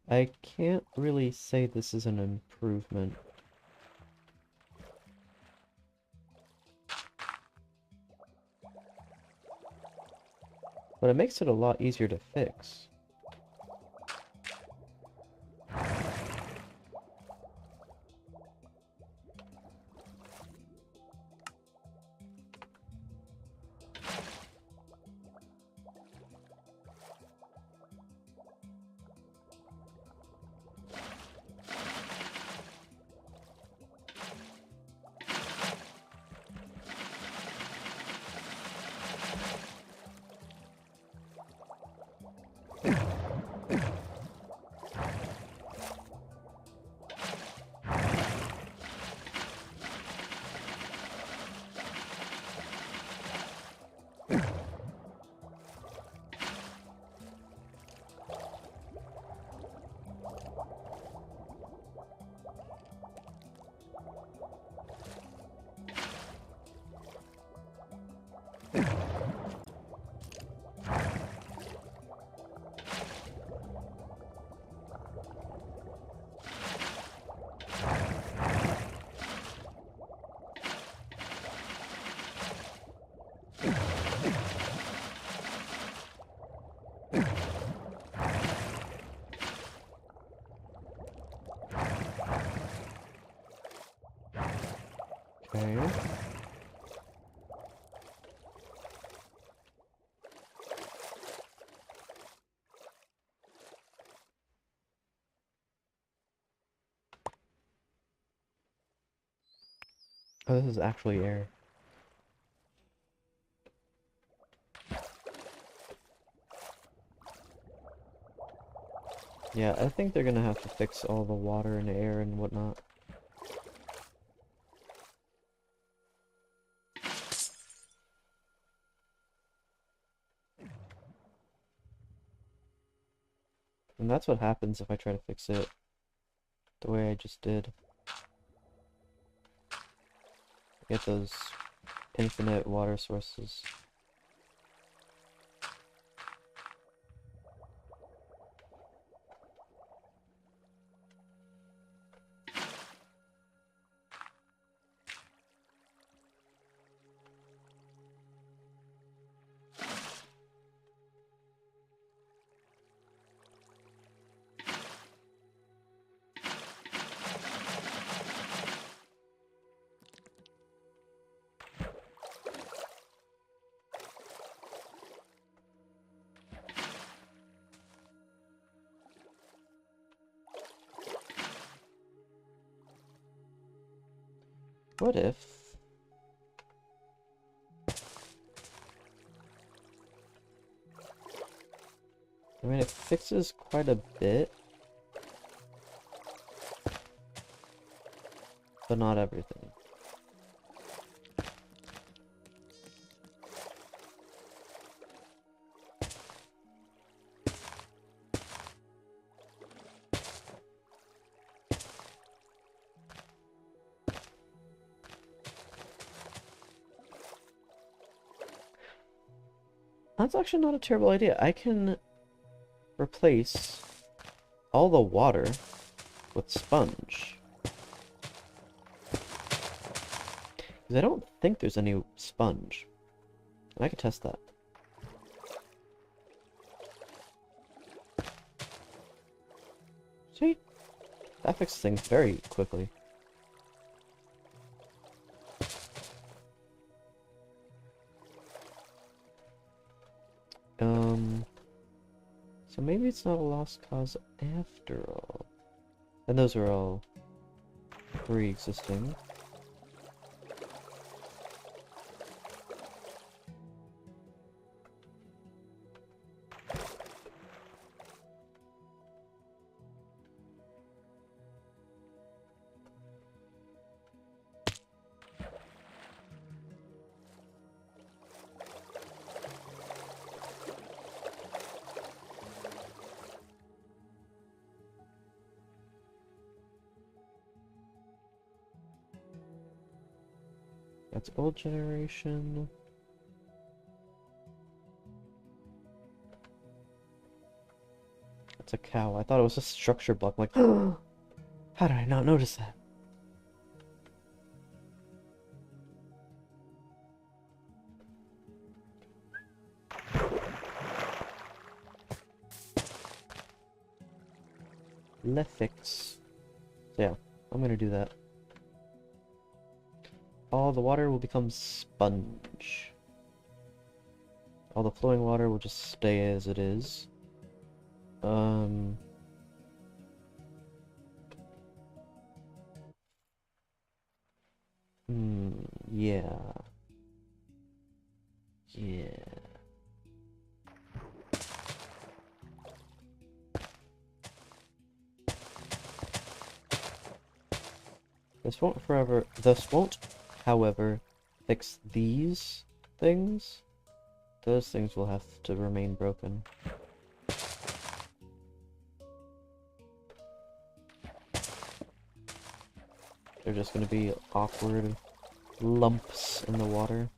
I can't really say this is an improvement. But it makes it a lot easier to fix. Okay. Oh, this is actually air. Yeah, I think they're gonna have to fix all the water and air and whatnot. And that's what happens if I try to fix it the way I just did. Get those infinite water sources. What if... I mean, it fixes quite a bit, but not everything. That's actually not a terrible idea. I can replace all the water with sponge. Because I don't think there's any sponge. And I could test that. Sweet. That fixes things very quickly. So maybe it's not a lost cause after all. And those are all pre-existing. That's old generation. That's a cow. I thought it was a structure block. I'm like, how did I not notice that? Let's fix. So yeah, I'm gonna do that. All the water will become sponge. All the flowing water will just stay as it is. Yeah. Yeah. This won't, however, fix these things. Those things will have to remain broken. They're just gonna be awkward lumps in the water.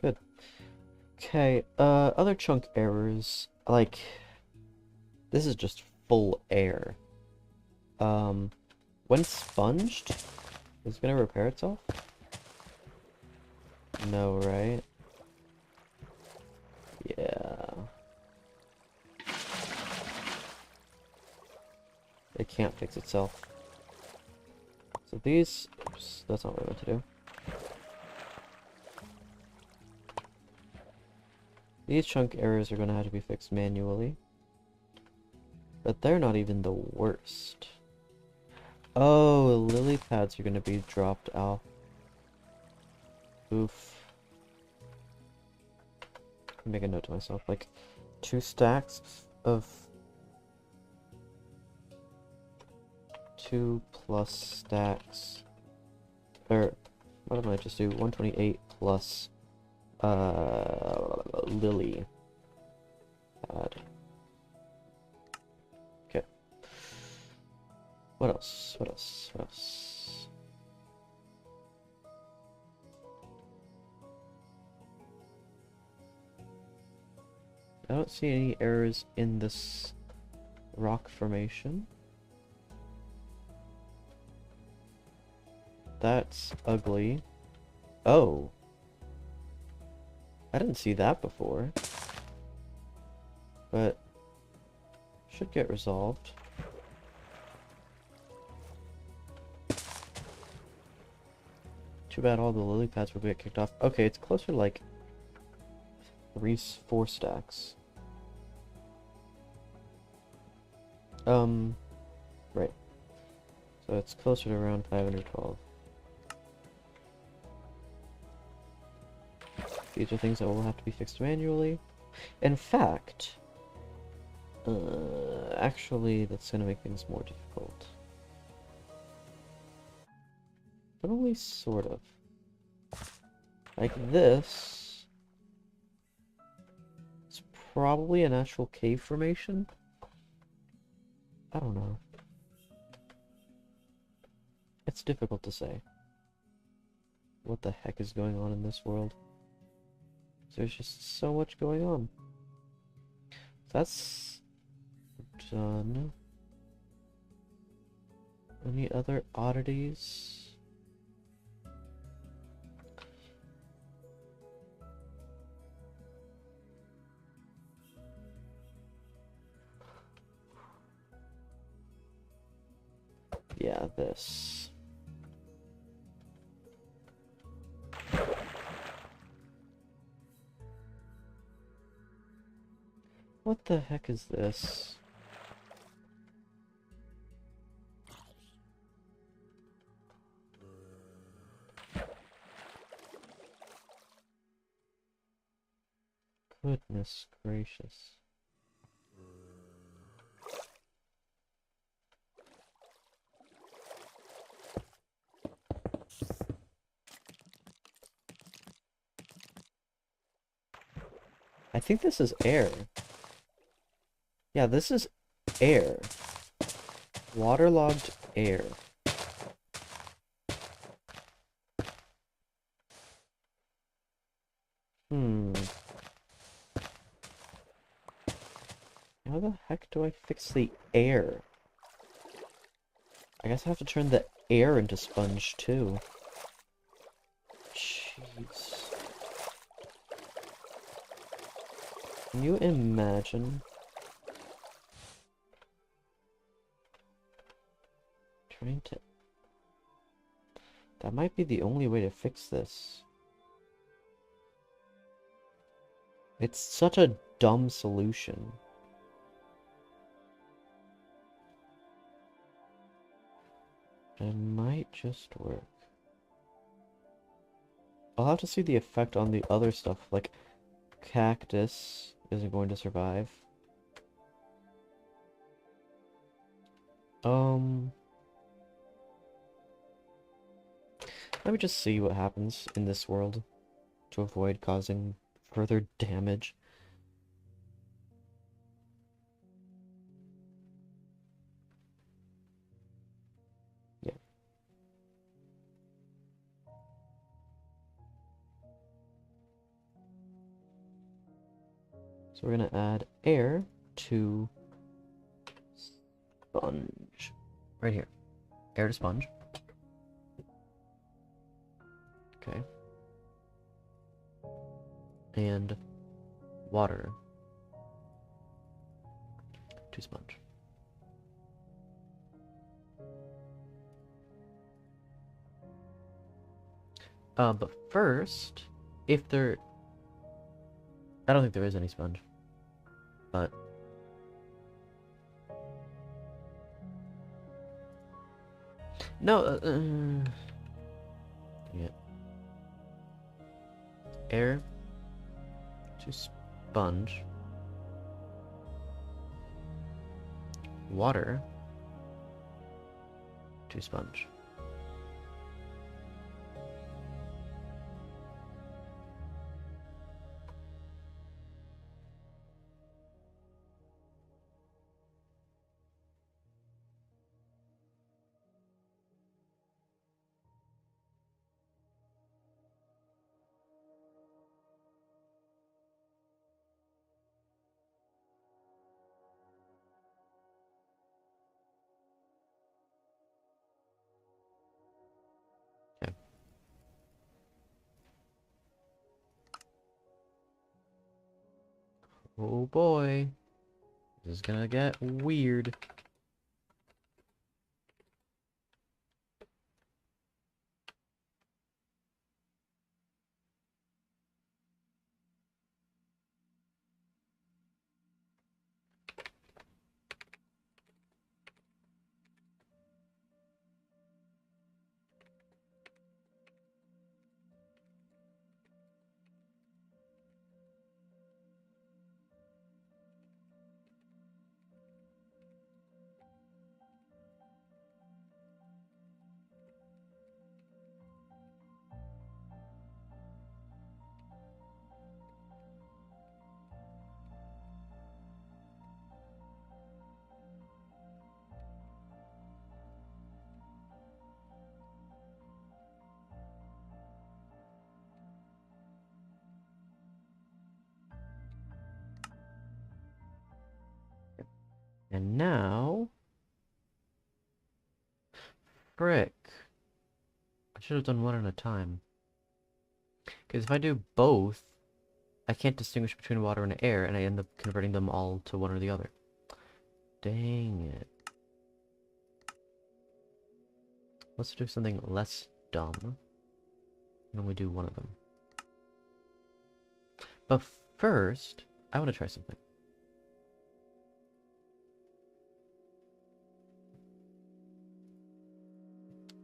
Good. Okay, other chunk errors, like, this is just full air. When sponged, is it gonna repair itself? No, right? Yeah. It can't fix itself. So these, oops, that's not what I meant to do. These chunk errors are going to have to be fixed manually. But they're not even the worst. Oh, lily pads are going to be dropped off. Oof. Make a note to myself, like 2 stacks of 2 plus stacks, or what am I just do? 128 plus lily pad. Okay. What else? What else? What else? I don't see any errors in this rock formation. That's ugly. Oh. I didn't see that before. But should get resolved. Too bad all the lily pads will get kicked off. Okay, it's closer to like 4 stacks. Right. So it's closer to around 512. These are things that will have to be fixed manually. In fact, actually, that's going to make things more difficult. But only sort of. Like this. It's probably a natural cave formation. I don't know. It's difficult to say. What the heck is going on in this world? There's just so much going on. That's done. Any other oddities? Yeah, this. What the heck is this? Goodness gracious. I think this is air. Yeah, this is air. Waterlogged air. How the heck do I fix the air? I guess I have to turn the air into sponge too. Jeez. Can you imagine? Trying to... That might be the only way to fix this. It's such a dumb solution. It might just work. I'll have to see the effect on the other stuff, like cactus isn't going to survive. Let me just see what happens in this world to avoid causing further damage. Yeah. So we're gonna add air to sponge. Right here. Air to sponge. Okay. And water to sponge. But first, if there... I don't think there is any sponge. But... No, yeah. Air to sponge. Water to sponge. Okay. Oh boy. This is gonna get weird. And now... Frick. I should have done one at a time. Because if I do both, I can't distinguish between water and air, and I end up converting them all to one or the other. Dang it. Let's do something less dumb. And only do one of them. But first, I want to try something.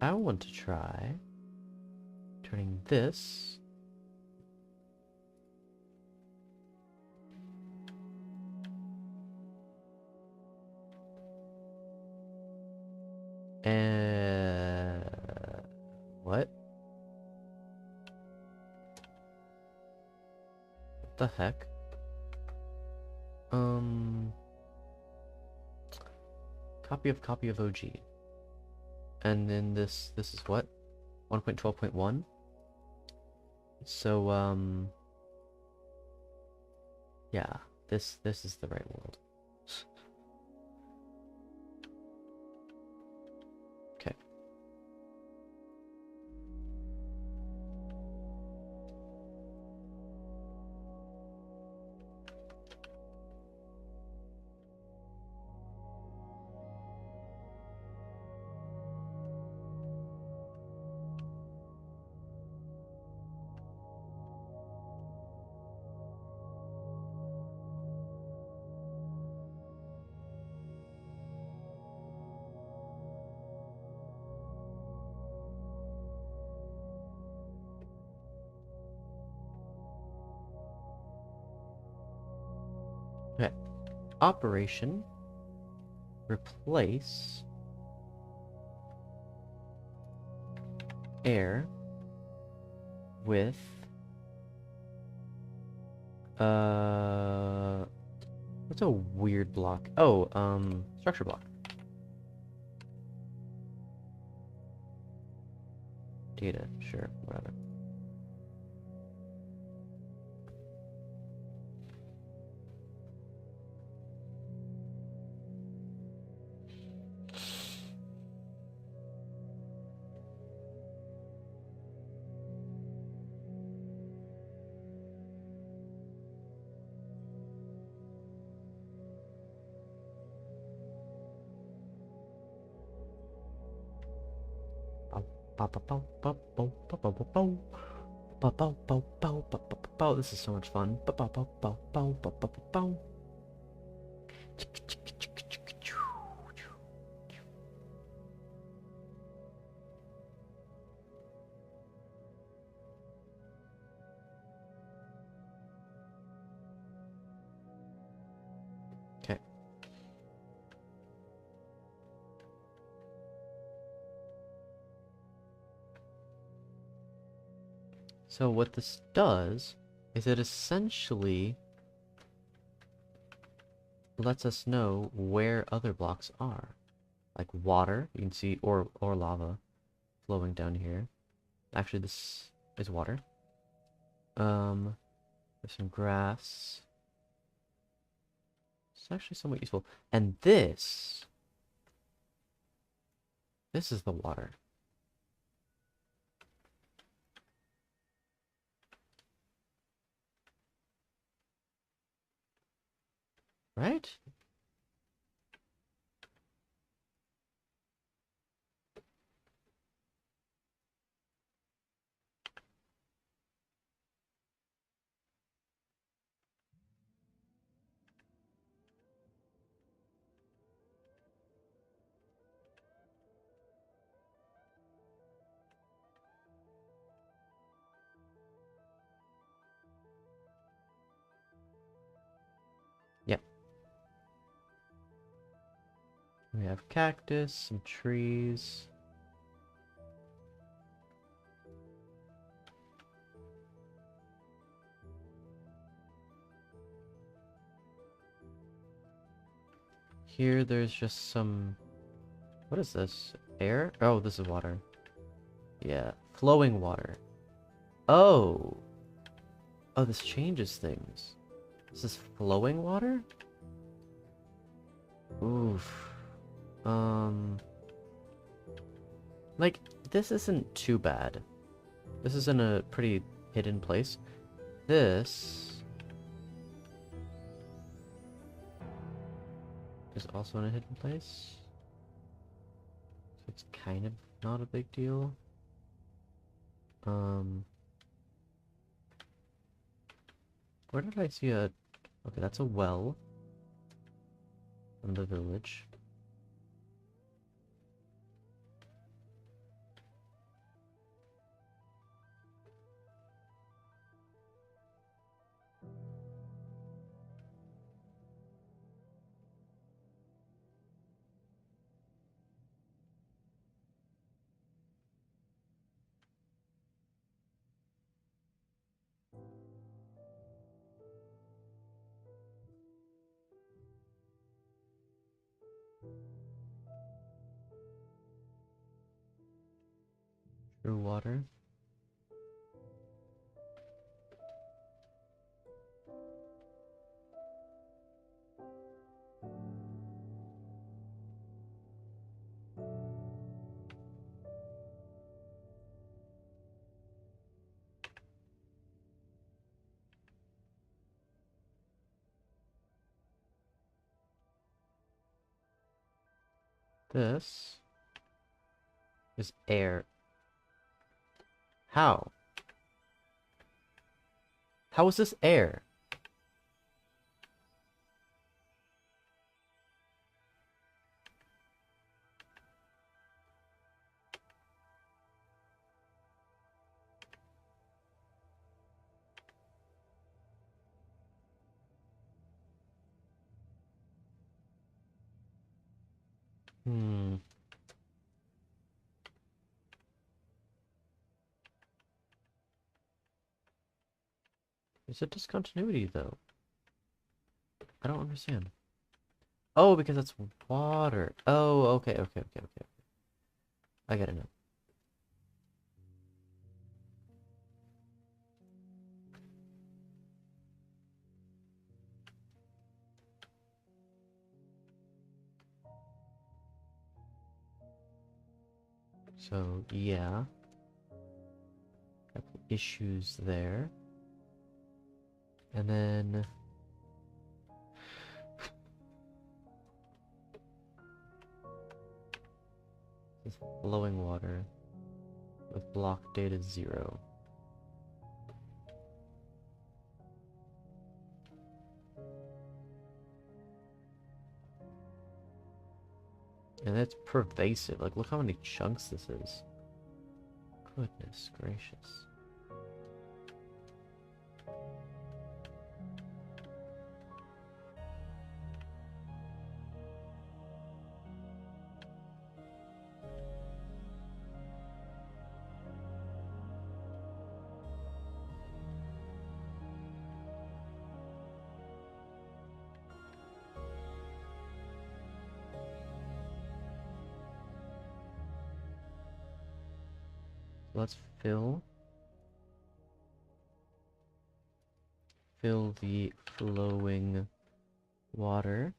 I want to try turning this and what? What the heck? Copy of OG. And then this is what? 1.12.1? So yeah, this is the right world. Okay. Okay. Operation replace air with what's a weird block? Oh, structure block. Data, sure, whatever. This is so much fun. Okay. So what this does is it essentially lets us know where other blocks are. Like water, you can see, or lava flowing down here. Actually, this is water. There's some grass. It's actually somewhat useful. And this is the water. Right? Yep. We have cactus, some trees. Here there's just some... What is this? Air? Oh, this is water. Yeah. Flowing water. Oh! Oh, this changes things. Is this flowing water? Oof. Like, this isn't too bad. This is in a pretty hidden place. This is also in a hidden place. So it's kind of not a big deal. Where did I see a... Okay, that's a well from the village. True water. This is air. How? How is this air? Hmm. There's a discontinuity, though. I don't understand. Oh, because it's water. Oh, okay. I get it now. So, yeah. Couple issues there. And then... This flowing water with block data 0. And that's pervasive. Like, look how many chunks this is. Goodness gracious. Let's fill the flowing water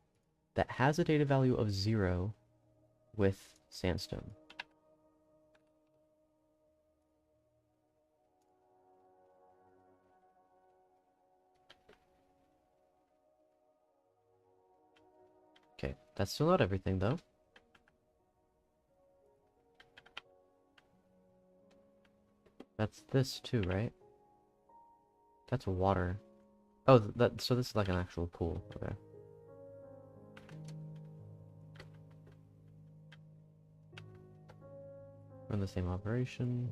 that has a data value of 0 with sandstone. Okay, that's still not everything though. That's this too, right? That's water. Oh, so this is like an actual pool. Okay. Run the same operation.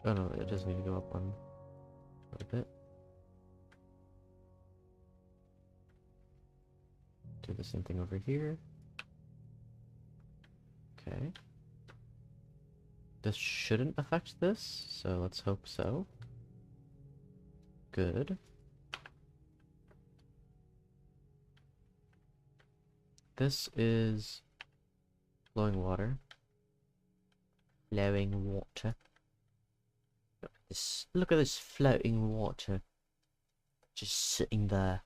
Oh no, it does need to go up one a little bit. Do the same thing over here. Okay. This shouldn't affect this, so let's hope so. Good. This is flowing water. Flowing water. Look at this floating water. Just sitting there.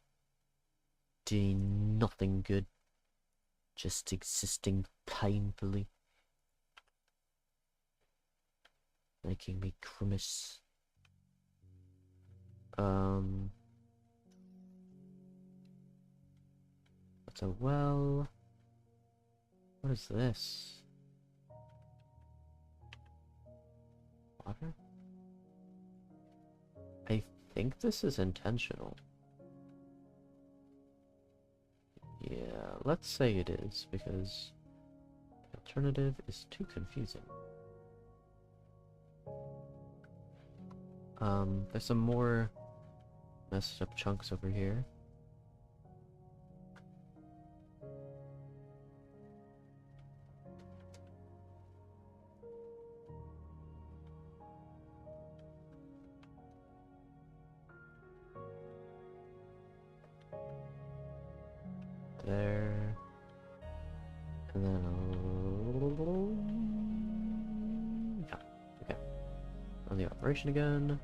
Doing nothing good. Just existing painfully. Making me grimace. That's a well. What is this? Water? I think this is intentional. Yeah, let's say it is, because the alternative is too confusing. There's some more messed up chunks over here. There. And then yeah, okay. Run the operation again.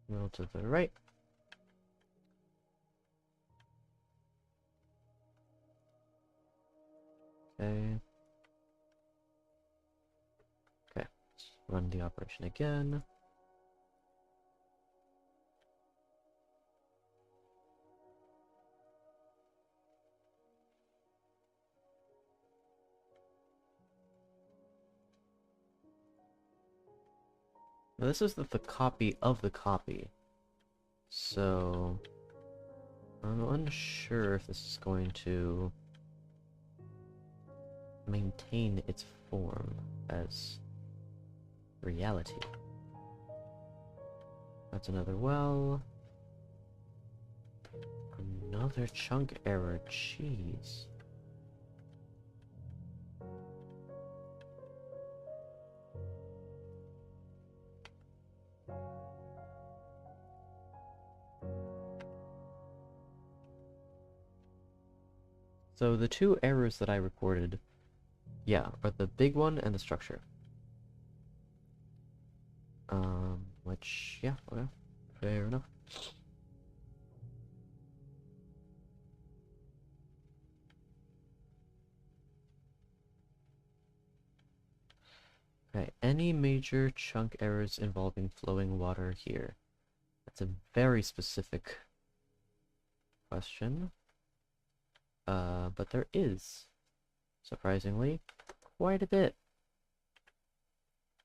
Roll to the right. Okay. Okay. Let's run the operation again. Now this is the copy of the copy. So I'm unsure if this is going to maintain its form as reality. That's another well. Another chunk error. Jeez. So the two errors that I reported, yeah, are the big one and the structure. Which, yeah, okay, fair enough. Okay, any major chunk errors involving flowing water here? That's a very specific question. But there is, surprisingly, quite a bit.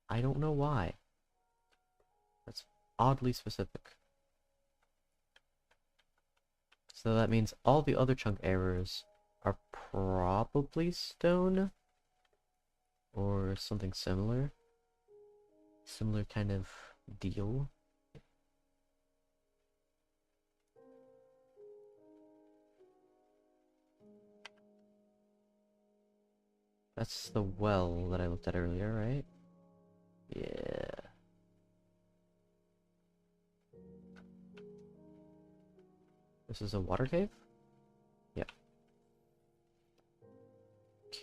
I don't know why. That's oddly specific. So that means all the other chunk errors are probably stone or something similar. Similar kind of deal. That's the well that I looked at earlier, right? Yeah. This is a water cave? Yeah.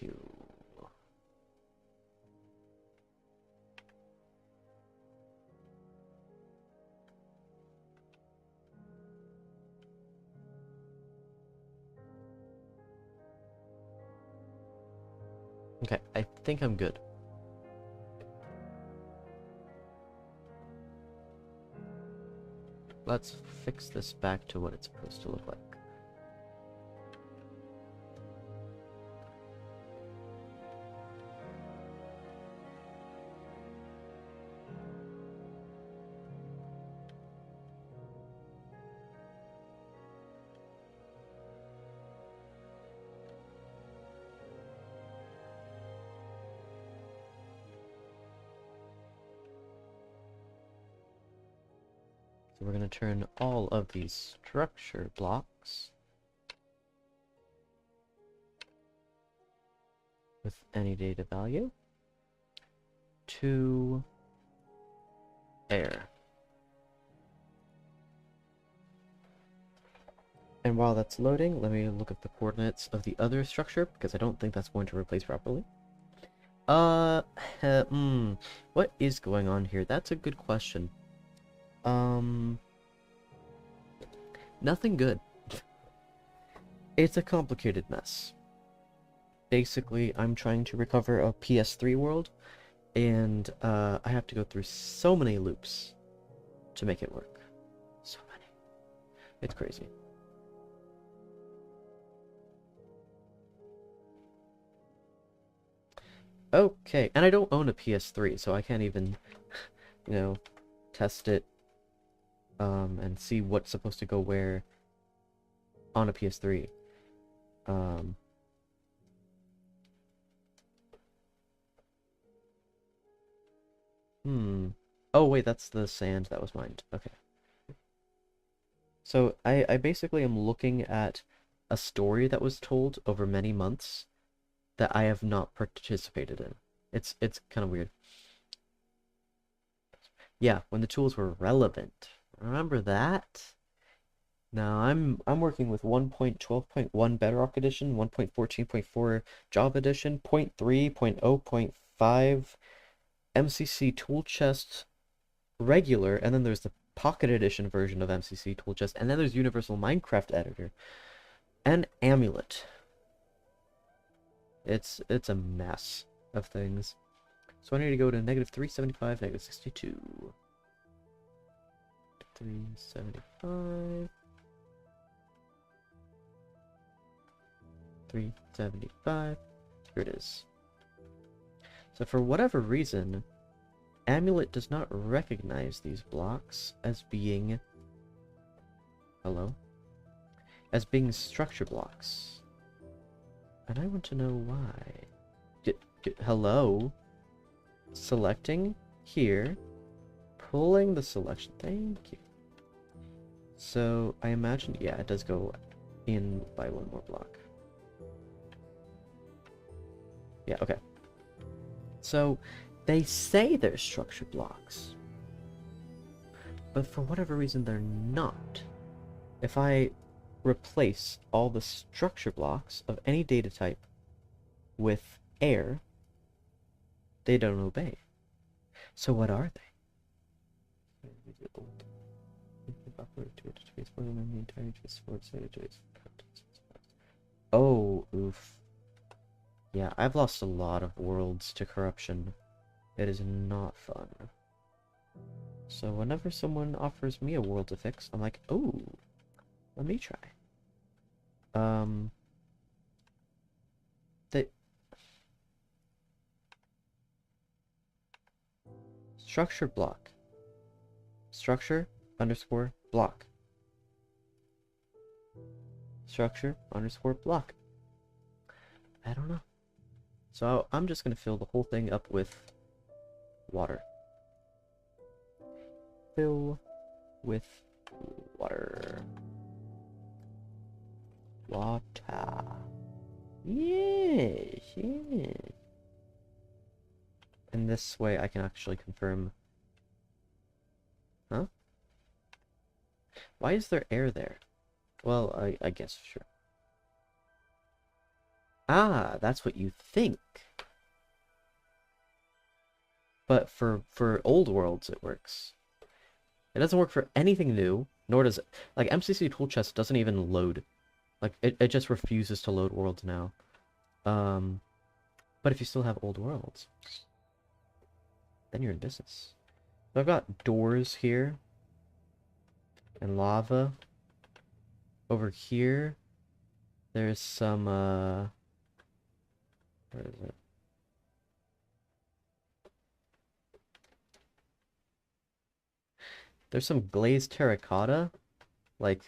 Cool. Okay, I think I'm good. Let's fix this back to what it's supposed to look like. So we're going to turn all of these structure blocks with any data value to air. And while that's loading, let me look at the coordinates of the other structure, because I don't think that's going to replace properly. What is going on here? That's a good question. Nothing good. It's a complicated mess. Basically, I'm trying to recover a PS3 world, and I have to go through so many loops to make it work. So many. It's crazy. Okay, and I don't own a PS3, so I can't even, you know, test it, and see what's supposed to go where on a PS3. Oh, wait, that's the sand that was mined. Okay. So, I basically am looking at a story that was told over many months that I have not participated in. It's kind of weird. Yeah, when the tools were relevant. Remember that? Now I'm working with 1.12.1 Bedrock Edition, 1.14.4 Java Edition, 0.3.0.5 MCC Tool Chest regular, and then there's the Pocket Edition version of MCC Tool Chest, and then there's Universal Minecraft Editor and Amulet. It's a mess of things. So I need to go to negative 375, negative 62. 375. 375. Here it is. So for whatever reason, Amulet does not recognize these blocks as being... Hello? As being structure blocks. And I want to know why. Hello? Selecting here. Pulling the selection. Thank you. So I imagine, yeah, it does go in by one more block. Yeah, okay. So they say they're structure blocks, but for whatever reason they're not. If I replace all the structure blocks of any data type with air, they don't obey. So what are they? Oh, oof. Yeah, I've lost a lot of worlds to corruption. It is not fun. So whenever someone offers me a world to fix, I'm like, oh, let me try. The structure block. Structure underscore block. Structure underscore block. I don't know. So I'm just gonna fill the whole thing up with water. Fill with water. Water. Yes, yes. And this way I can actually confirm. Huh? Why is there air there? Well, I guess, sure. Ah, that's what you think. But for old worlds, it works. It doesn't work for anything new, nor does it. Like, MCC Tool Chest doesn't even load. Like, it just refuses to load worlds now. But if you still have old worlds, then you're in business. So I've got doors here. And lava. Over here, there's some, where is it? There's some glazed terracotta. Like,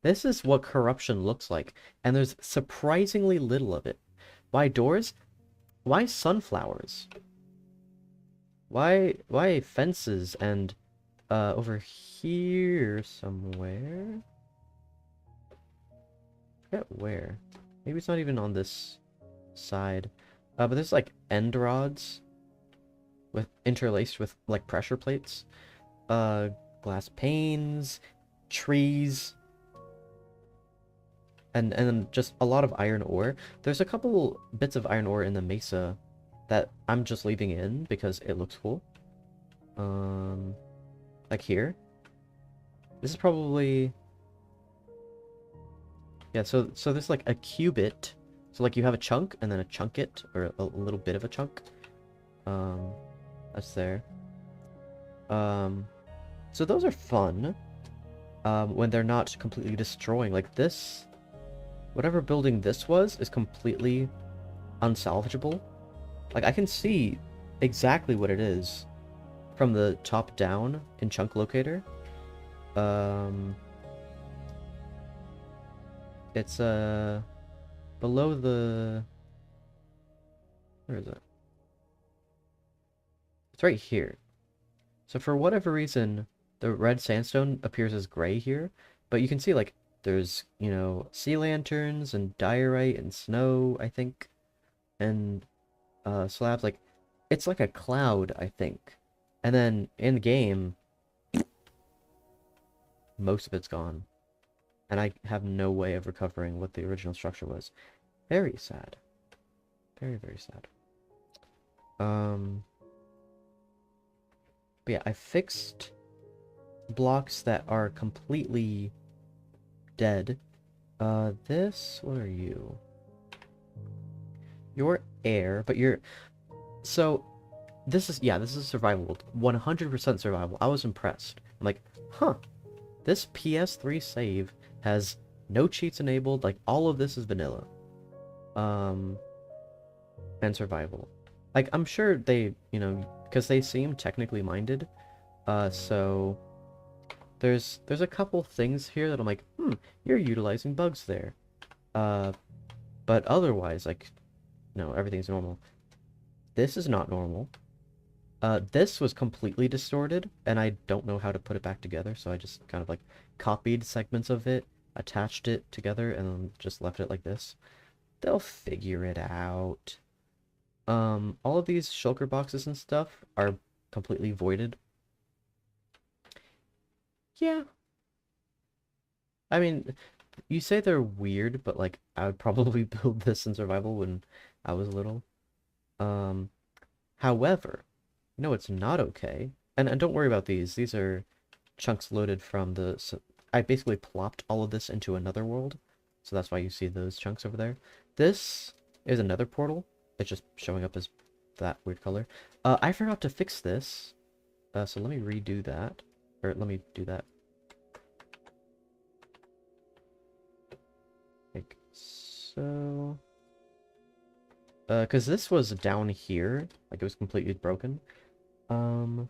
this is what corruption looks like. And there's surprisingly little of it. Why doors? Why sunflowers? Why fences and, over here somewhere? I forget where. Maybe it's not even on this side. But there's, like, end rods with interlaced with, like, pressure plates. Glass panes, trees, and then just a lot of iron ore. There's a couple bits of iron ore in the mesa that I'm just leaving in because it looks cool. Like here. This is probably, yeah, so there's like a cubit. So like you have a chunk and then a chunket, or a little bit of a chunk. That's there. So those are fun. When they're not completely destroying. Like this, whatever building this was is completely unsalvageable. Like I can see exactly what it is from the top down in Chunk Locator. It's below the, where is it? It's right here. So for whatever reason, the red sandstone appears as gray here, but you can see like there's, you know, sea lanterns and diorite and snow, I think, and slabs. Like it's like a cloud, I think. And then in the game, most of it's gone. And I have no way of recovering what the original structure was. Very sad. Very, very sad. But yeah, I fixed blocks that are completely dead. This, what are you? You're air, but you're... So, this is, yeah, this is survival. 100% survival. I was impressed. I'm like, huh. This PS3 save has no cheats enabled. Like, all of this is vanilla. And survival. Like, I'm sure they, you know, because they seem technically minded. So there's a couple things here that I'm like, you're utilizing bugs there. But otherwise, like, no, everything's normal. This is not normal. This was completely distorted, and I don't know how to put it back together, so I just kind of like copied segments of it, attached it together, and then just left it like this. They'll figure it out. All of these shulker boxes and stuff are completely voided. Yeah. I mean, you say they're weird, but like I would probably build this in survival when I was little. However, no, it's not okay. And don't worry about these. These are chunks loaded from the... So I basically plopped all of this into another world. So that's why you see those chunks over there. This is another portal. It's just showing up as that weird color. I forgot to fix this. So let me redo that. Or let me do that. Like so. Because this was down here. Like it was completely broken. Up.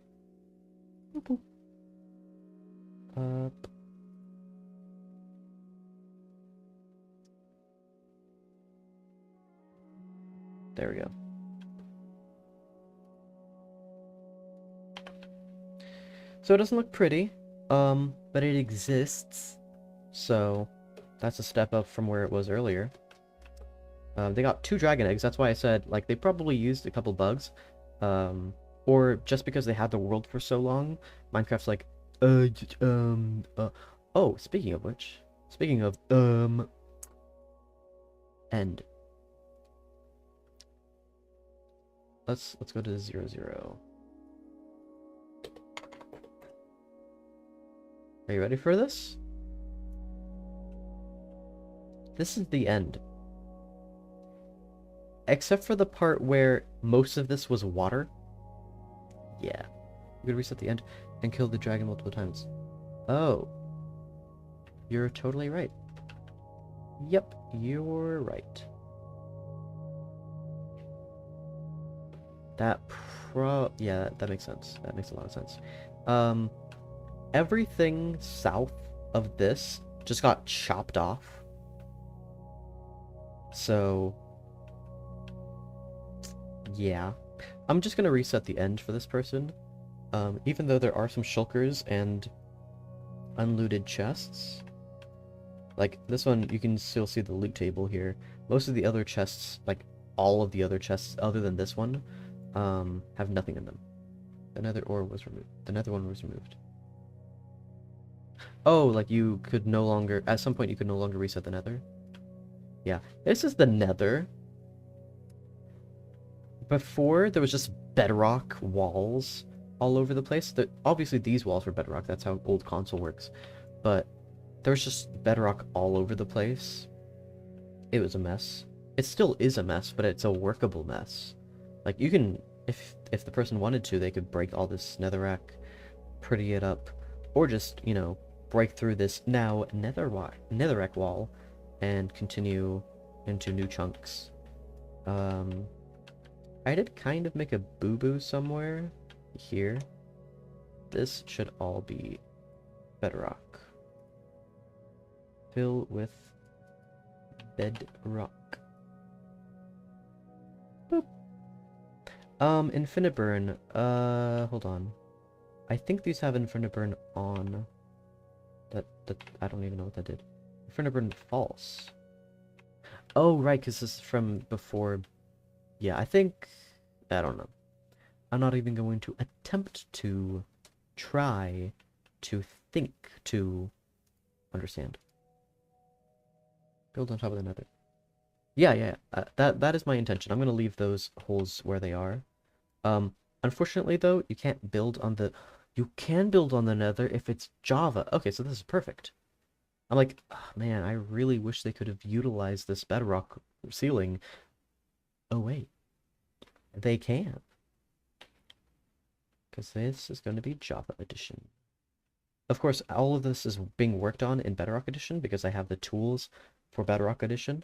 There we go. So it doesn't look pretty, but it exists. So that's a step up from where it was earlier. They got 2 dragon eggs. That's why I said, like, they probably used a couple bugs. Or just because they had the world for so long, Minecraft's like, oh, speaking of which, end. Let's go to 0, 0. Are you ready for this? This is the end. Except for the part where most of this was water. Yeah. You could reset the end and kill the dragon multiple times. Oh. You're totally right. Yep, you're right. Yeah, that makes sense. That makes a lot of sense. Everything south of this just got chopped off. So, yeah. I'm just gonna reset the end for this person. Even though there are some shulkers and unlooted chests. Like, this one, you can still see the loot table here. Most of the other chests, like, all of the other chests other than this one, have nothing in them. The nether ore was removed. The nether one was removed. Oh, like you could no longer... At some point, you could no longer reset the nether? Yeah. This is the nether. Before, there was just bedrock walls all over the place. Obviously, these walls were bedrock. That's how old console works. But there was just bedrock all over the place. It was a mess. It still is a mess, but it's a workable mess. Like, you can... If the person wanted to, they could break all this netherrack, pretty it up, or just, you know, break through this now netherrack wall and continue into new chunks. I did kind of make a boo-boo somewhere here. This should all be bedrock. Fill with bedrock. Boop. Infiniburn. Hold on. I think these have Infiniburn on. That I don't even know what that did. Infiniburn false. Oh, right, because this is from before. Yeah, I think... I don't know. I'm not even going to attempt to try to think to understand. Build on top of the nether. Yeah. That is my intention. I'm going to leave those holes where they are. Unfortunately, though, you can't build on the... You can build on the nether if it's Java. Okay, so this is perfect. I'm like, oh, man, I really wish they could have utilized this bedrock ceiling. Oh, wait. They can. Because this is going to be Java Edition. Of course, all of this is being worked on in Bedrock Edition because I have the tools for Bedrock Edition.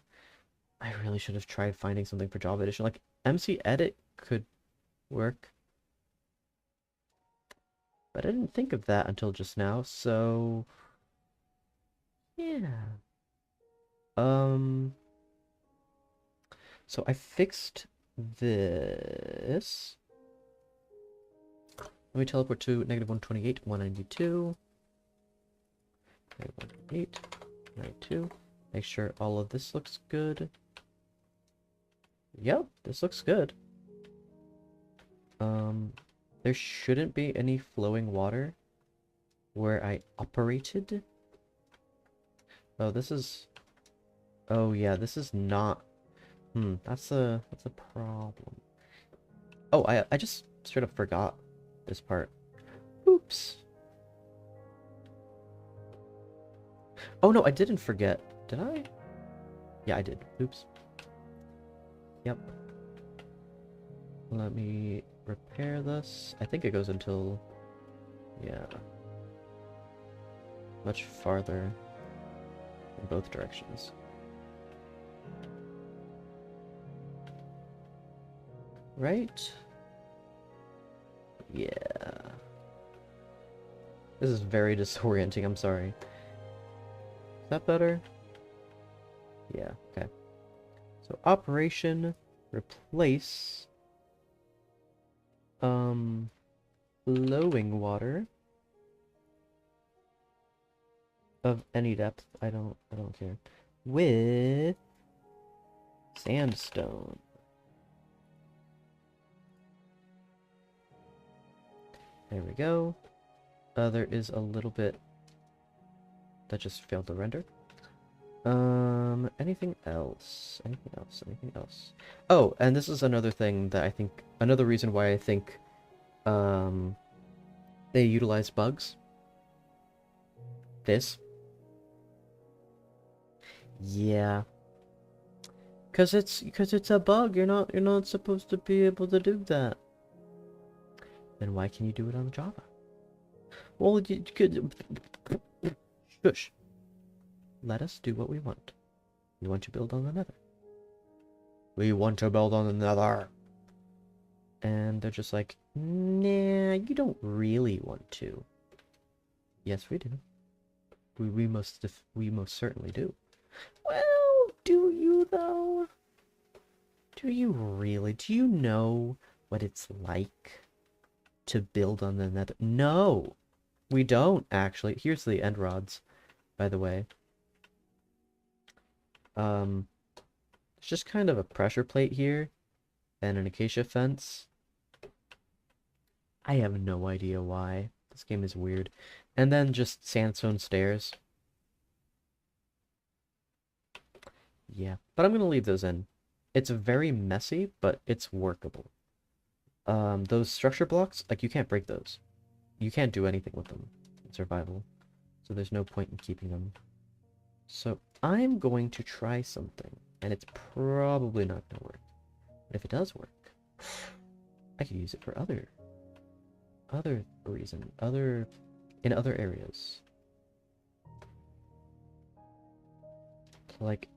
I really should have tried finding something for Java Edition. Like, MC Edit could work. But I didn't think of that until just now, so... Yeah. So I fixed this. Let me teleport to negative 128, 192. Negative 128, 92. Make sure all of this looks good. Yep, this looks good. There shouldn't be any flowing water where I operated. Oh, this is... Oh, yeah, this is not... that's a problem. Oh, I just straight up forgot this part. Oops. Oh no, I didn't forget. Did I? Yeah, I did. Oops. Yep. Let me repair this. I think it goes until... Yeah. Much farther in both directions. Right? Yeah. This is very disorienting, I'm sorry. Is that better? Yeah, okay. So operation, replace, flowing water of any depth, I don't care, with sandstone. There we go. There is a little bit that just failed to render. Anything else? Anything else? Anything else? Oh, and this is another thing that I think, another reason why I think, they utilize bugs. This. Yeah. Cause it's a bug. You're not supposed to be able to do that. Then why can you do it on Java? Well, you could. Shush. Let us do what we want. We want to build on the Nether. We want to build on the Nether. And they're just like, nah, you don't really want to. Yes, we do. We most certainly do. Well, do you though? Do you really? Do you know what it's like to build on the Nether? No, we don't actually. Here's the end rods, by the way. It's just kind of a pressure plate here and an acacia fence. I have no idea why. This game is weird. And then just sandstone stairs. Yeah, but I'm gonna leave those in. It's very messy, but it's workable. Those structure blocks, like, you can't break those. You can't do anything with them in survival. So there's no point in keeping them. So I'm going to try something, and it's probably not gonna work. But if it does work, I could use it for other reason, in other areas. So like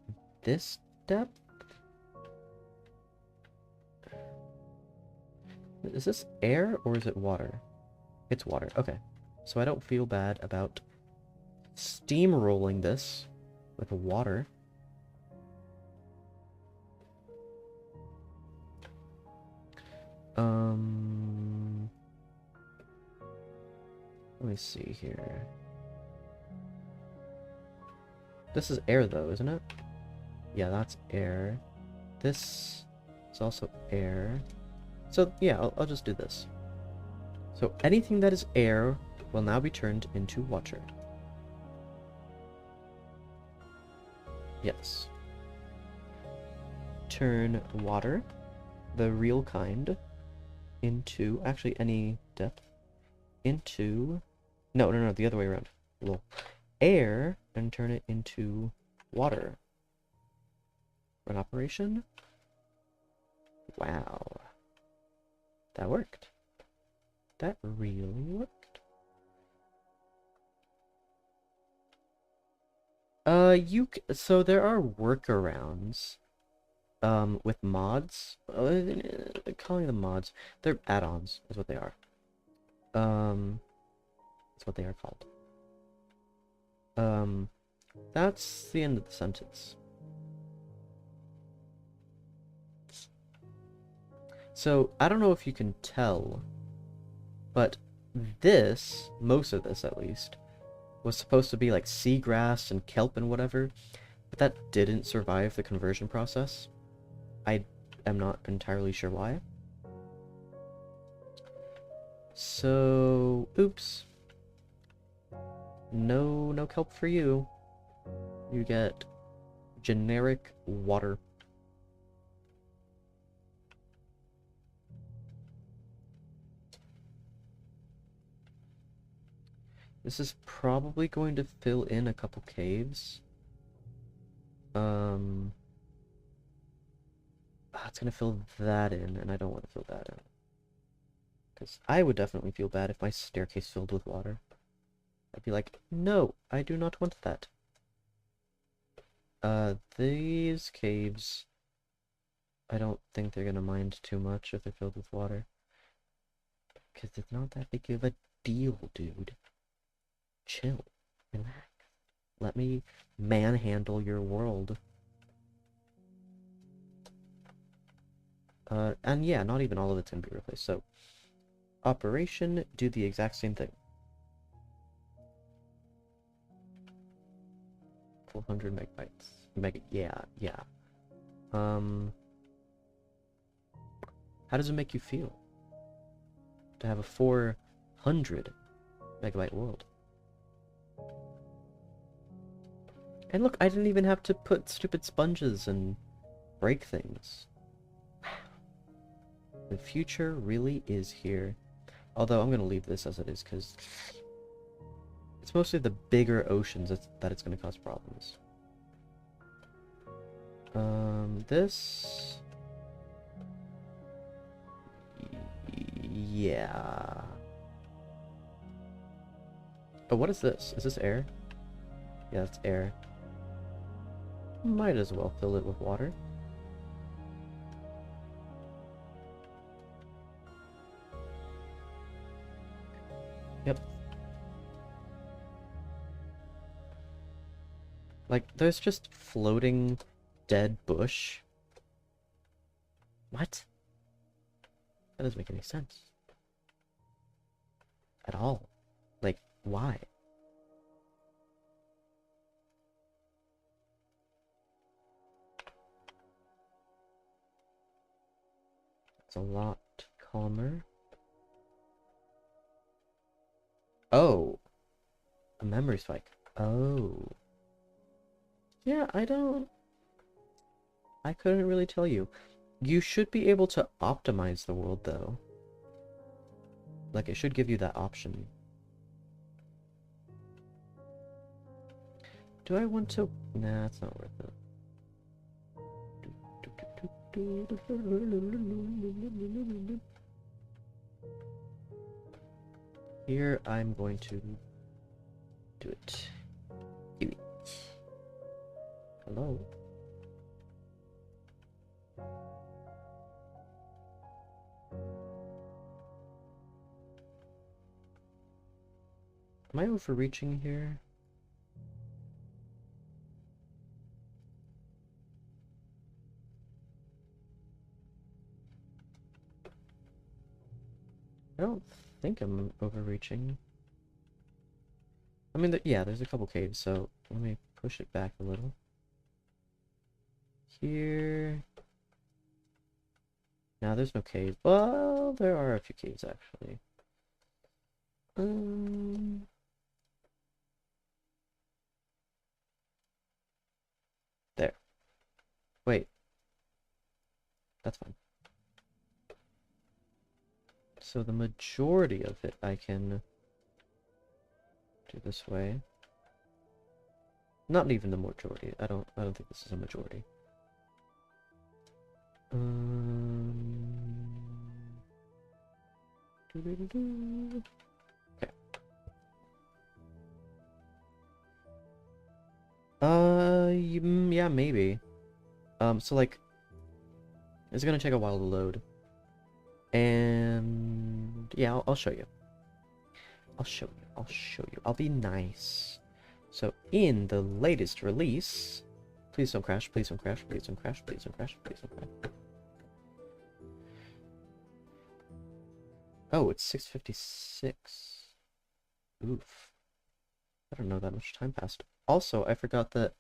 this depth. Is this air or is it water? It's water. Okay. So I don't feel bad about steamrolling this with water. Let me see here. This is air though, isn't it? Yeah, that's air. This is also air. So yeah, I'll just do this. So anything that is air will now be turned into water. Yes. Turn water, the real kind, into, actually any depth, into, no, the other way around. Lol. Air, and turn it into water. Run operation. Wow. That worked. That really worked. So there are workarounds, with mods. Calling them mods. They're add-ons, is what they are. That's what they are called. That's the end of the sentence. So, I don't know if you can tell, but this, most of this at least, was supposed to be like seagrass and kelp and whatever, but that didn't survive the conversion process. I am not entirely sure why. So, oops. No kelp for you. You get generic water. This is probably going to fill in a couple caves. It's gonna fill that in, and I don't want to fill that in. Because I would definitely feel bad if my staircase filled with water. I'd be like, no, I do not want that. These caves, I don't think they're gonna mind too much if they're filled with water. Because it's not that big of a deal, dude. Chill. Relax. Let me manhandle your world. And yeah, not even all of it's gonna be replaced. So, operation, do the exact same thing. 400 megabytes. Yeah. How does it make you feel to have a 400 megabyte world? And look, I didn't even have to put stupid sponges and break things. The future really is here. Although I'm gonna leave this as it is, because it's mostly the bigger oceans that it's gonna cause problems. This... Yeah. Oh, what is this? Is this air? Yeah, it's air. Might as well fill it with water. Yep. Like, there's just floating dead bush. What? That doesn't make any sense. At all. Like, why? It's a lot calmer. Oh! A memory spike. Oh. Yeah, I couldn't really tell you. You should be able to optimize the world, though. Like, it should give you that option. Do I want to... Nah, it's not worth it. Here, I'm going to do it. Hello? Am I overreaching here? I don't think I'm overreaching. I mean, yeah, there's a couple caves, so let me push it back a little. Here... Now, there's no cave. Well, there are a few caves, actually. There. Wait. That's fine. So the majority of it I can do this way. Not even the majority. I don't think this is a majority. Okay. Yeah, maybe. So like, it's gonna take a while to load. And yeah, I'll show you. I'll show you. I'll be nice. So in the latest release, please don't crash, please don't crash, please don't crash, please don't crash, please don't crash. Oh, it's 6:56. Oof. I don't know that much time passed. Also, I forgot that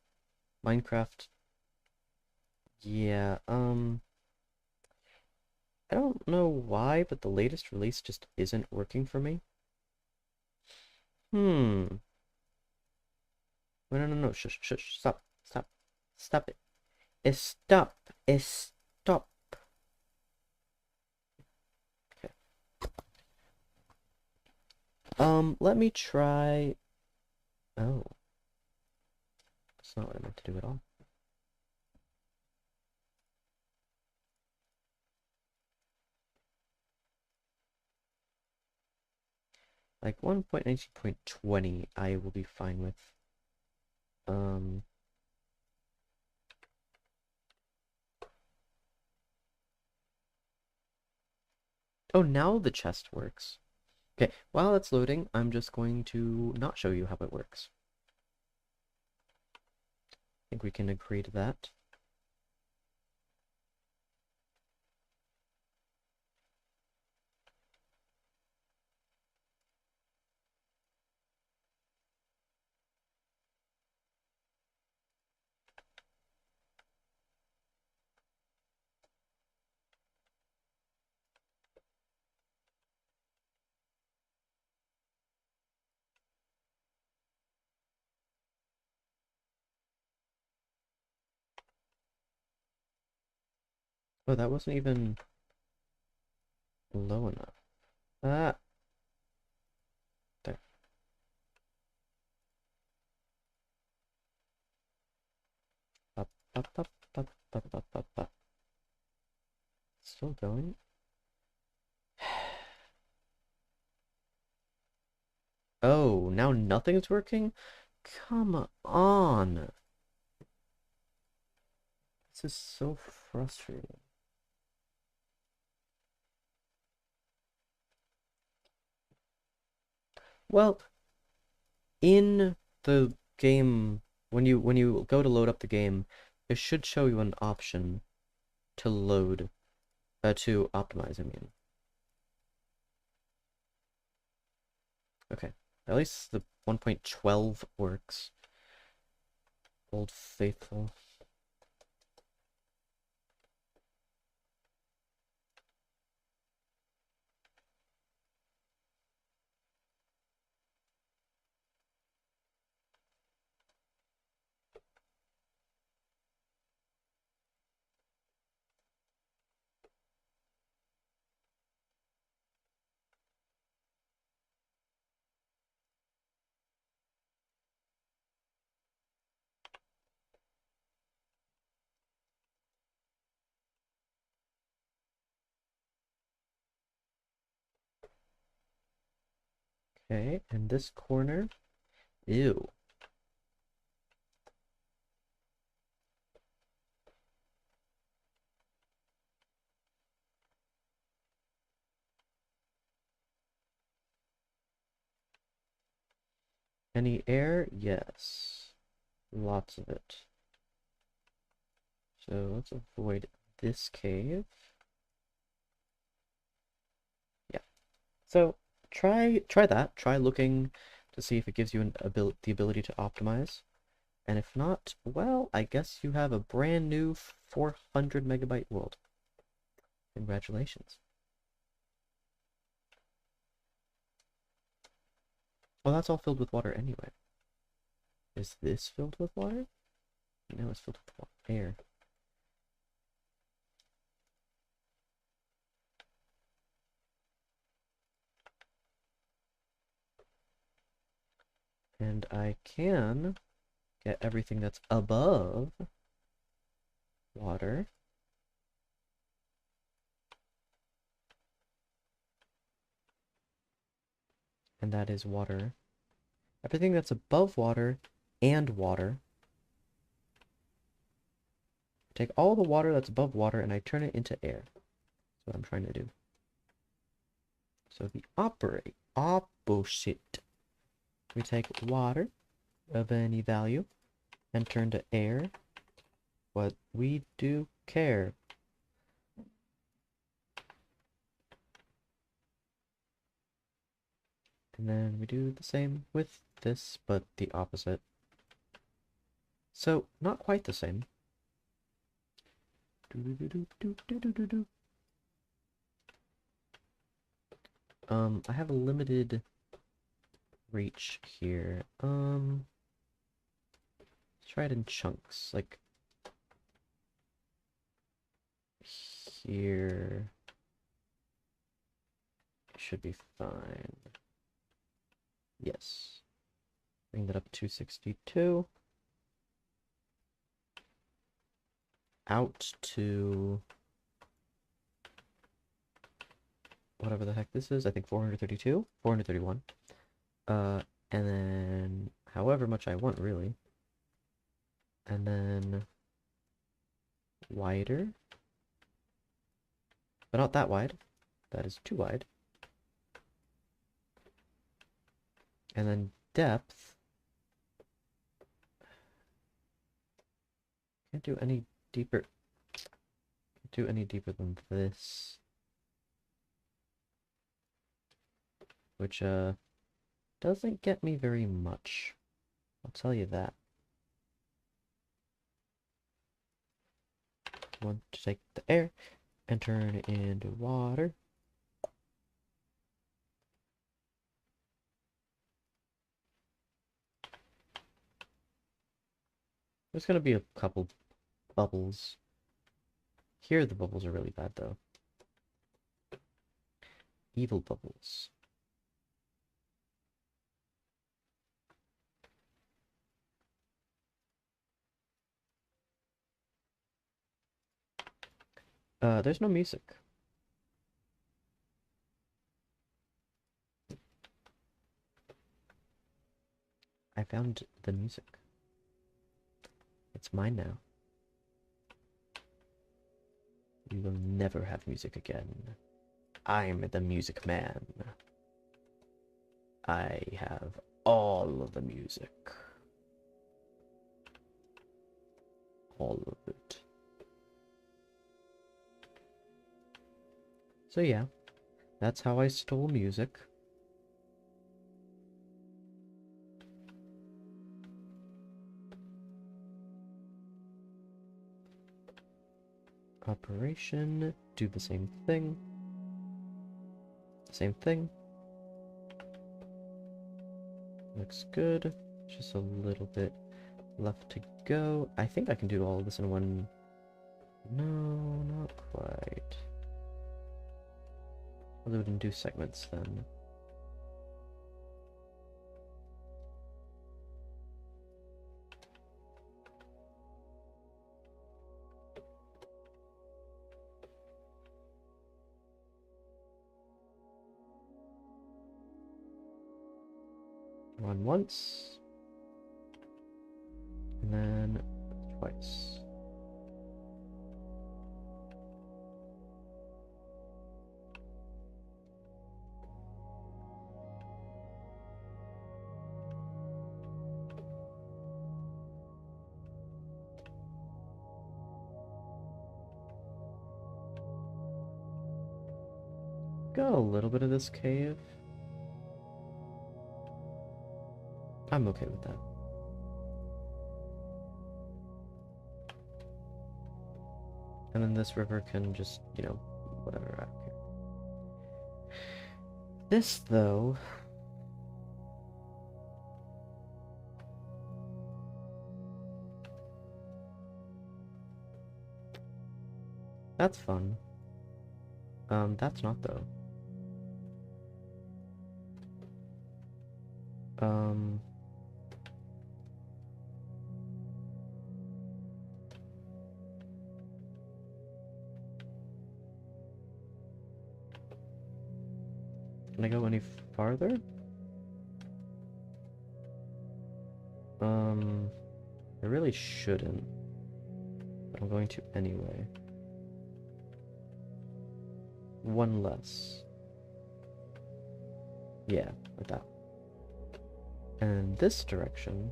Minecraft... Yeah, I don't know why, but the latest release just isn't working for me. No, shush, stop it. Stop. Okay. Let me try... Oh. That's not what I meant to do at all. Like 1.19.20 I will be fine with. Oh, now the chest works. Okay, while it's loading, I'm just going to not show you how it works. I think we can agree to that. Oh, that wasn't even low enough. Ah! There. Up, up, up, up, up, up, up, up. Still going. Oh, now nothing's working? Come on! This is so frustrating. Well, in the game, when you go to load up the game, it should show you an option to load, to optimize, I mean. Okay, at least the 1.12 works. Old Faithful. Okay, and this corner, ew. Any air? Yes. Lots of it. So let's avoid this cave. Yeah. So try that. Try looking to see if it gives you the ability to optimize. And if not, well, I guess you have a brand new 400 megabyte world. Congratulations. Well, that's all filled with water anyway. Is this filled with water? No, it's filled with air. And I can get everything that's above water. And that is water. Everything that's above water and water. I take all the water that's above water and I turn it into air. That's what I'm trying to do. So the opposite. We take water of any value and turn to air what we do care. And then we do the same with this, but the opposite. So, not quite the same. I have a limited reach here. Let's try it in chunks, like here. Should be fine. Yes. Bring that up to 62. Out to whatever the heck this is. I think 432, 431. And then however much I want, really. And then wider. But not that wide. That is too wide. And then depth. Can't do any deeper. Can't do any deeper than this. Which, doesn't get me very much. I'll tell you that. I want to take the air and turn it into water. There's gonna be a couple bubbles. Here the bubbles are really bad though. Evil bubbles. There's no music. I found the music. It's mine now. You will never have music again. I'm the music man. I have all of the music. All of it. So yeah, that's how I stole music. Operation, do the same thing. Same thing. Looks good. Just a little bit left to go. I think I can do all of this in one. No, not quite. I'll do it in two segments then. Run once. And then twice. Got a little bit of this cave. I'm okay with that. And then this river can just, you know, whatever, I don't care. This, though... That's fun. That's not, though. Can I go any farther? I really shouldn't. But I'm going to anyway. One less. Yeah, like that. And this direction...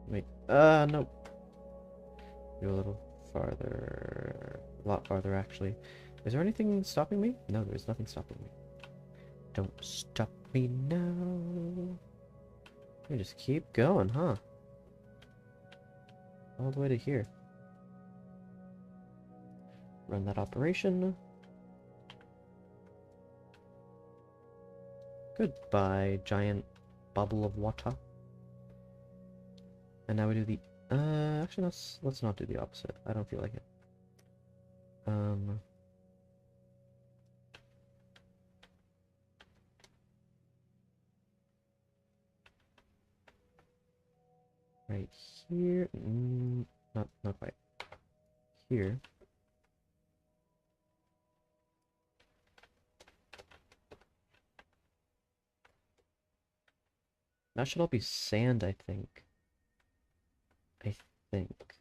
Wait, nope. Go a little farther. A lot farther, actually. Is there anything stopping me? No, there's nothing stopping me. Don't stop me now. You just keep going, huh? All the way to here. Run that operation. Goodbye, giant bubble of water. And now we do the... actually, let's not do the opposite. I don't feel like it. right here. Not quite. Here. That should all be sand, I think. I think.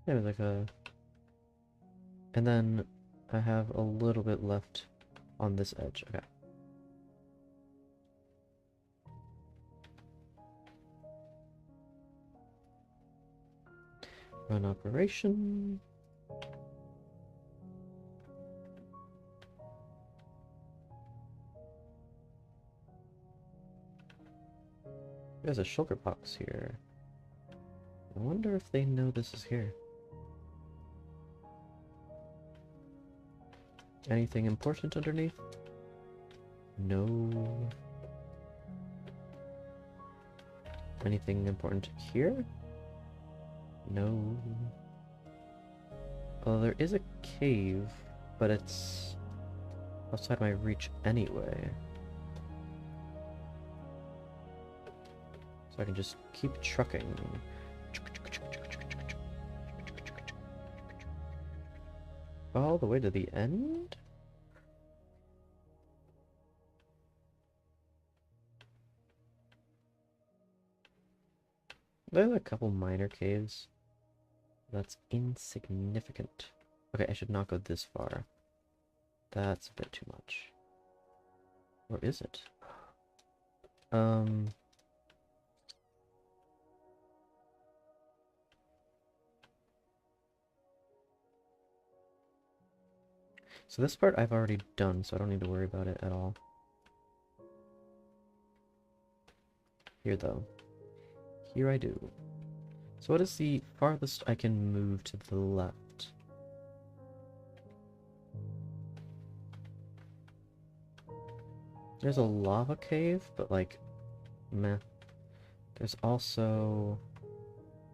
Yeah, like a... And then I have a little bit left on this edge. Okay. Run operation. There's a shulker box here. I wonder if they know this is here. Anything important underneath? No. Anything important here? No. Well, there is a cave, but it's outside my reach anyway. So I can just keep trucking. All the way to the end? There's a couple minor caves. That's insignificant. Okay, I should not go this far. That's a bit too much. Or is it? So this part I've already done, so I don't need to worry about it at all. Here, though. Here I do. So what is the farthest I can move to the left? There's a lava cave, but like, meh. There's also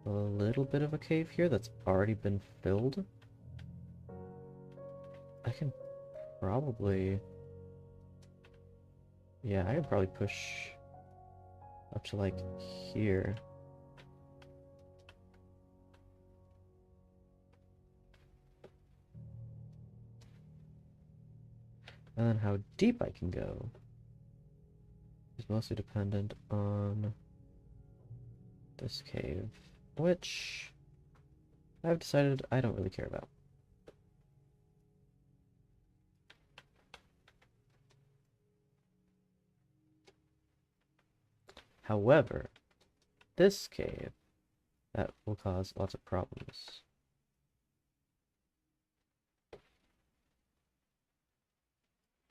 a little bit of a cave here that's already been filled. I can probably... Yeah, I could probably push up to like here. And then how deep I can go is mostly dependent on this cave, which I've decided I don't really care about. However, this cave, that will cause lots of problems.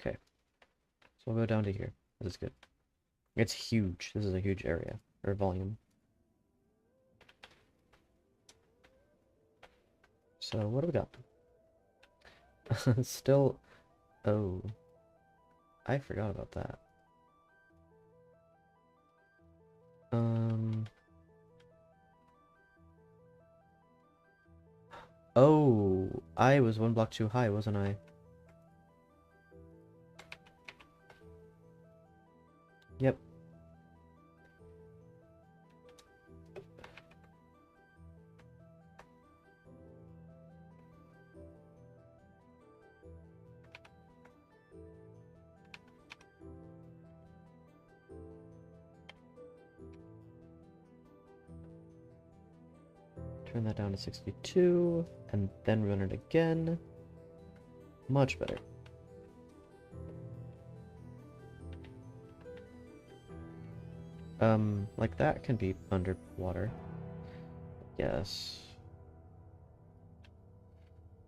Okay, so we'll go down to here. This is good. It's huge. This is a huge area, or volume. So what do we got? Still... Oh. I forgot about that. Oh, I was one block too high, wasn't I? Yep. Turn that down to 62, and then run it again. Much better. Like that can be underwater. Yes.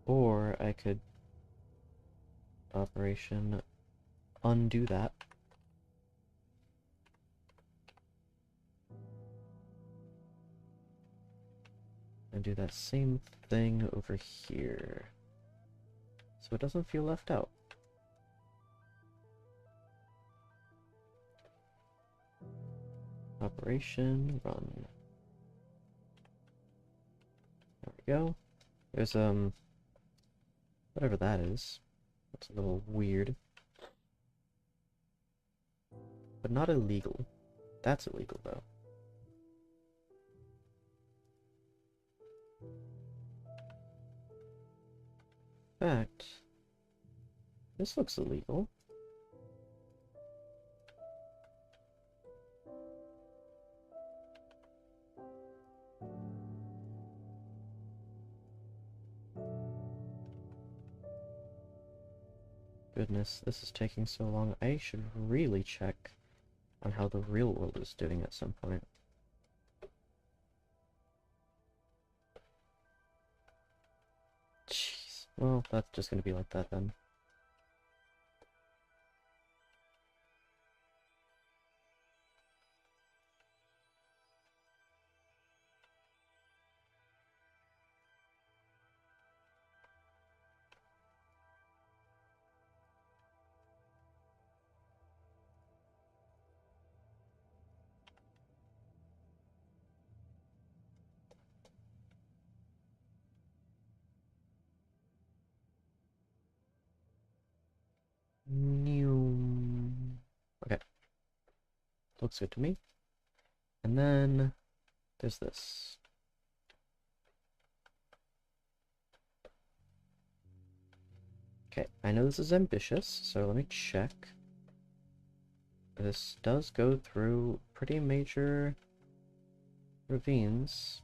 Or I could operation undo that. And do that same thing over here. so it doesn't feel left out. Operation run. There we go. There's whatever that is. Looks a little weird. But not illegal. That's illegal though. In fact, this looks illegal. Goodness, this is taking so long. I should really check on how the real world is doing at some point. Jeez. Well, that's just gonna be like that then. Okay. Looks good to me. And then there's this. Okay, I know this is ambitious, so let me check. This does go through pretty major ravines.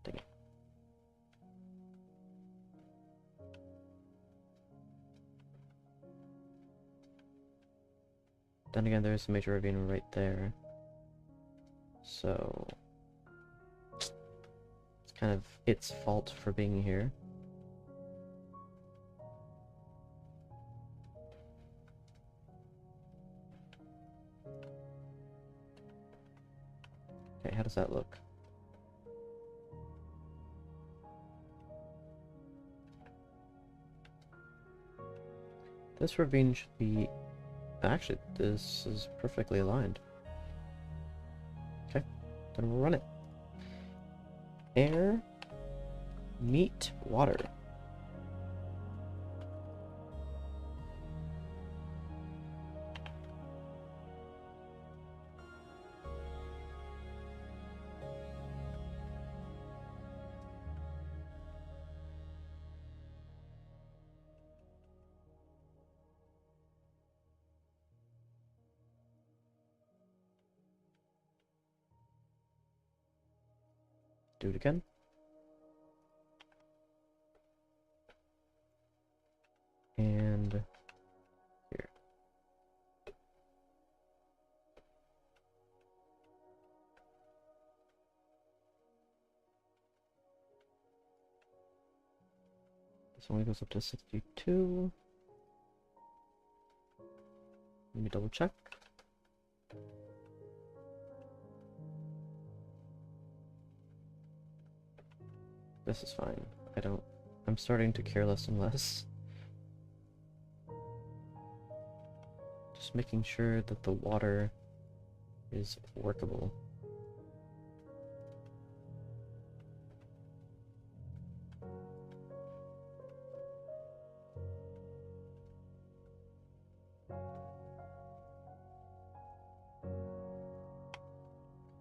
Dang it. Then again, there's a major ravine right there. So it's kind of its fault for being here. Okay, how does that look? This ravine should be... Actually, this is perfectly aligned. Okay, then we'll run it. Air, meat, water. Do it again. And here. This only goes up to 62. Let me double check. This is fine. I'm starting to care less and less. Just making sure that the water is workable.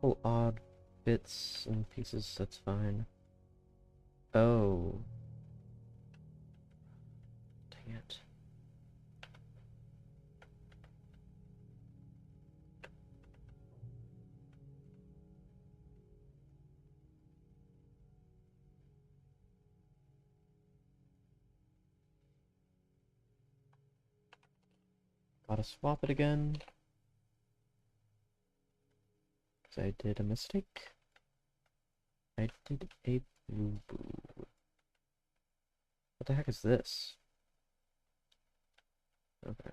Oh, odd bits and pieces, that's fine. Oh. Dang it. Gotta swap it again. Because I did a mistake. I did a boo-boo. What the heck is this? Okay.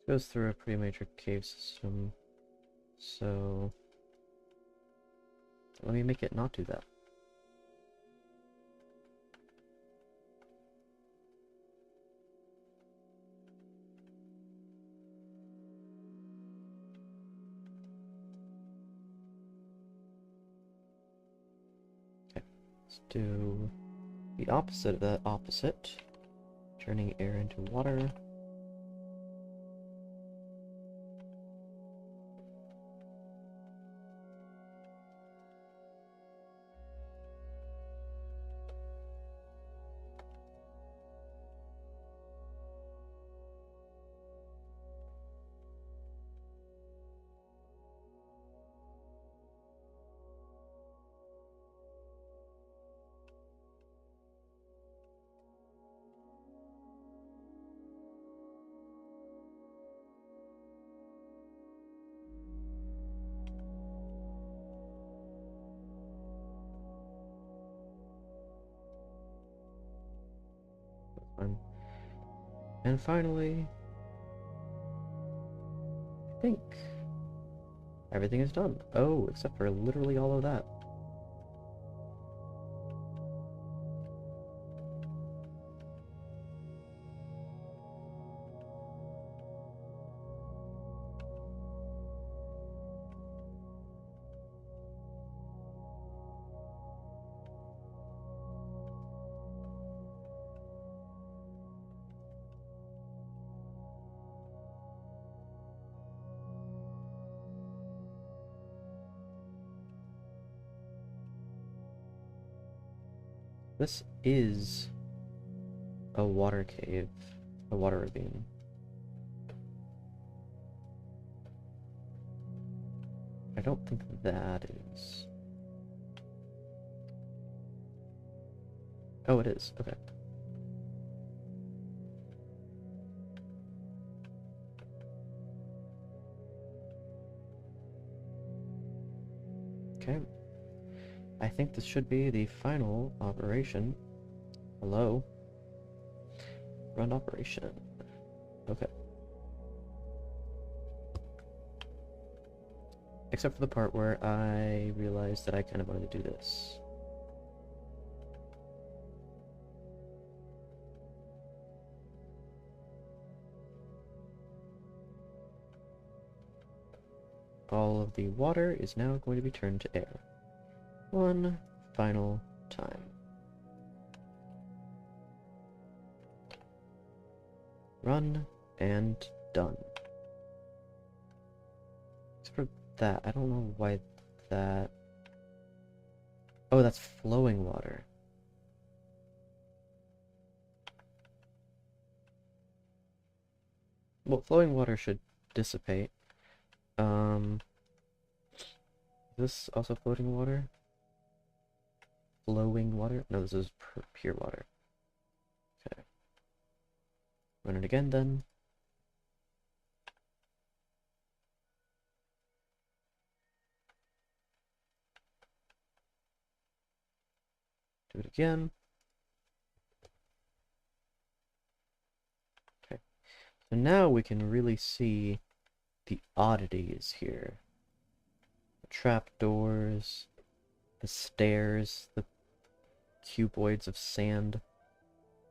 Goes through a pretty major cave system, so let me make it not do that. Okay, let's do the opposite of that opposite, turning air into water. And finally, I think everything is done. Oh, except for literally all of that. This is a water cave, a water ravine. I don't think that is. Oh, it is. Okay. Okay. I think this should be the final operation. Hello? Run operation. Okay. Except for the part where I realized that I kind of wanted to do this. All of the water is now going to be turned to air. One final time. Run and done. Except for that, I don't know why that... Oh, that's flowing water. Well, flowing water should dissipate. Is this also floating water? Flowing water? No, this is pure water. Okay. Run it again then. Do it again. Okay. So now we can really see the oddities here. The trapdoors, the stairs, the cuboids of sand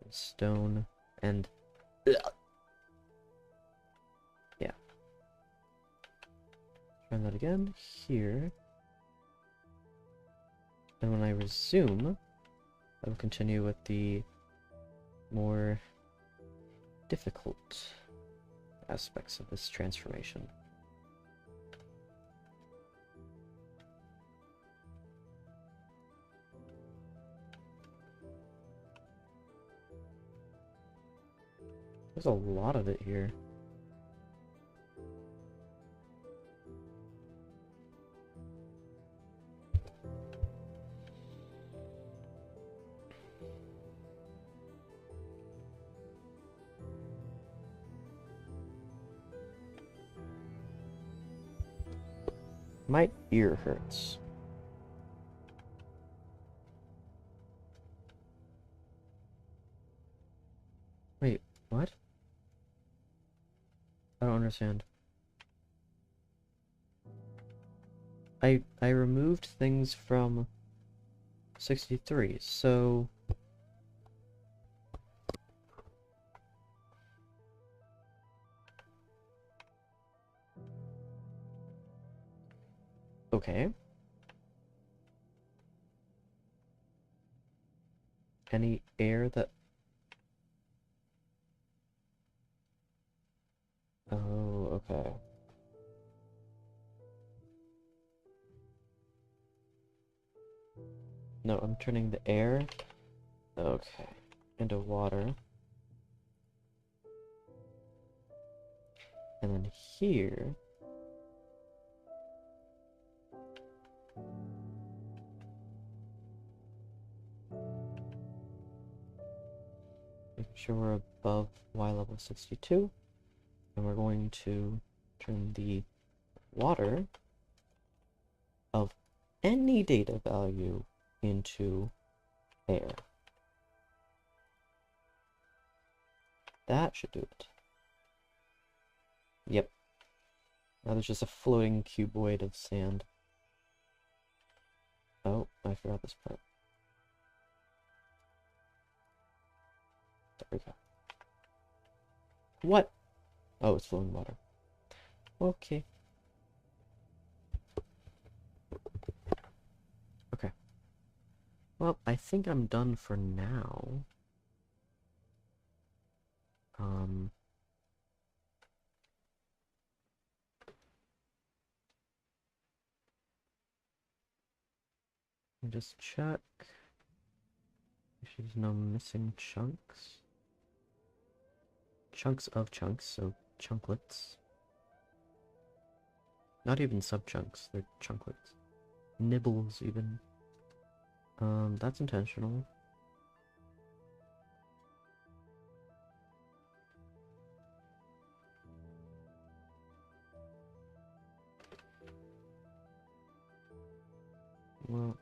and stone, and yeah. Try that again here. And when I resume, I will continue with the more difficult aspects of this transformation. There's a lot of it here. My ear hurts. Wait, what? I don't understand. I removed things from 63, so... Okay. Any air that... Oh, okay. No, I'm turning the air, okay, into water. And then here... Make sure we're above Y level 62. And we're going to turn the water of any data value into air. That should do it. Yep. Now there's just a floating cuboid of sand. Oh, I forgot this part. There we go. What? Oh, it's flowing water. Okay. Okay. Well, I think I'm done for now. Just check. There's no missing chunks. Chunks of chunks, so chunklets. Not even sub-chunks, they're chunklets. Nibbles, even. That's intentional. Well...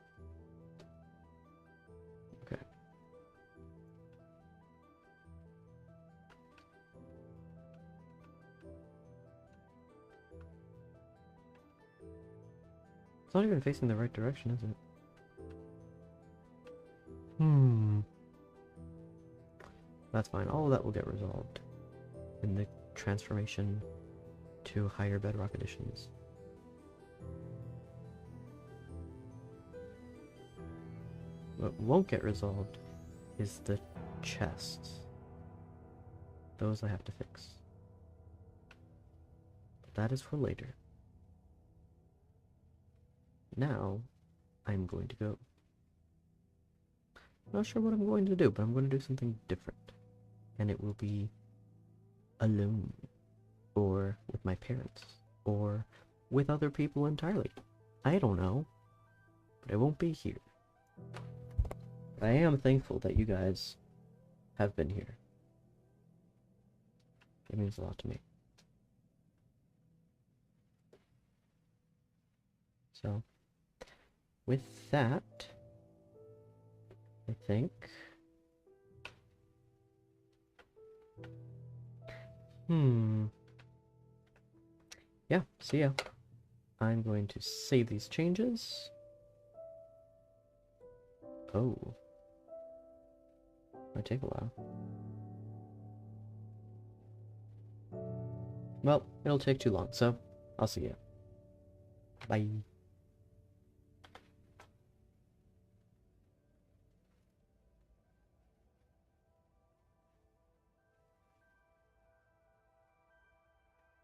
Okay. It's not even facing the right direction, is it? That's fine. All of that will get resolved in the transformation to higher bedrock additions. What won't get resolved is the chests. Those I have to fix. But that is for later. Now, I'm going to go. Not sure what I'm going to do, but I'm going to do something different. And it will be alone, or with my parents, or with other people entirely. I don't know, but I won't be here. I am thankful that you guys have been here. It means a lot to me. So, with that, I think... Yeah, see ya. I'm going to save these changes. Oh. Might take a while. Well, it'll take too long, so I'll see ya. Bye.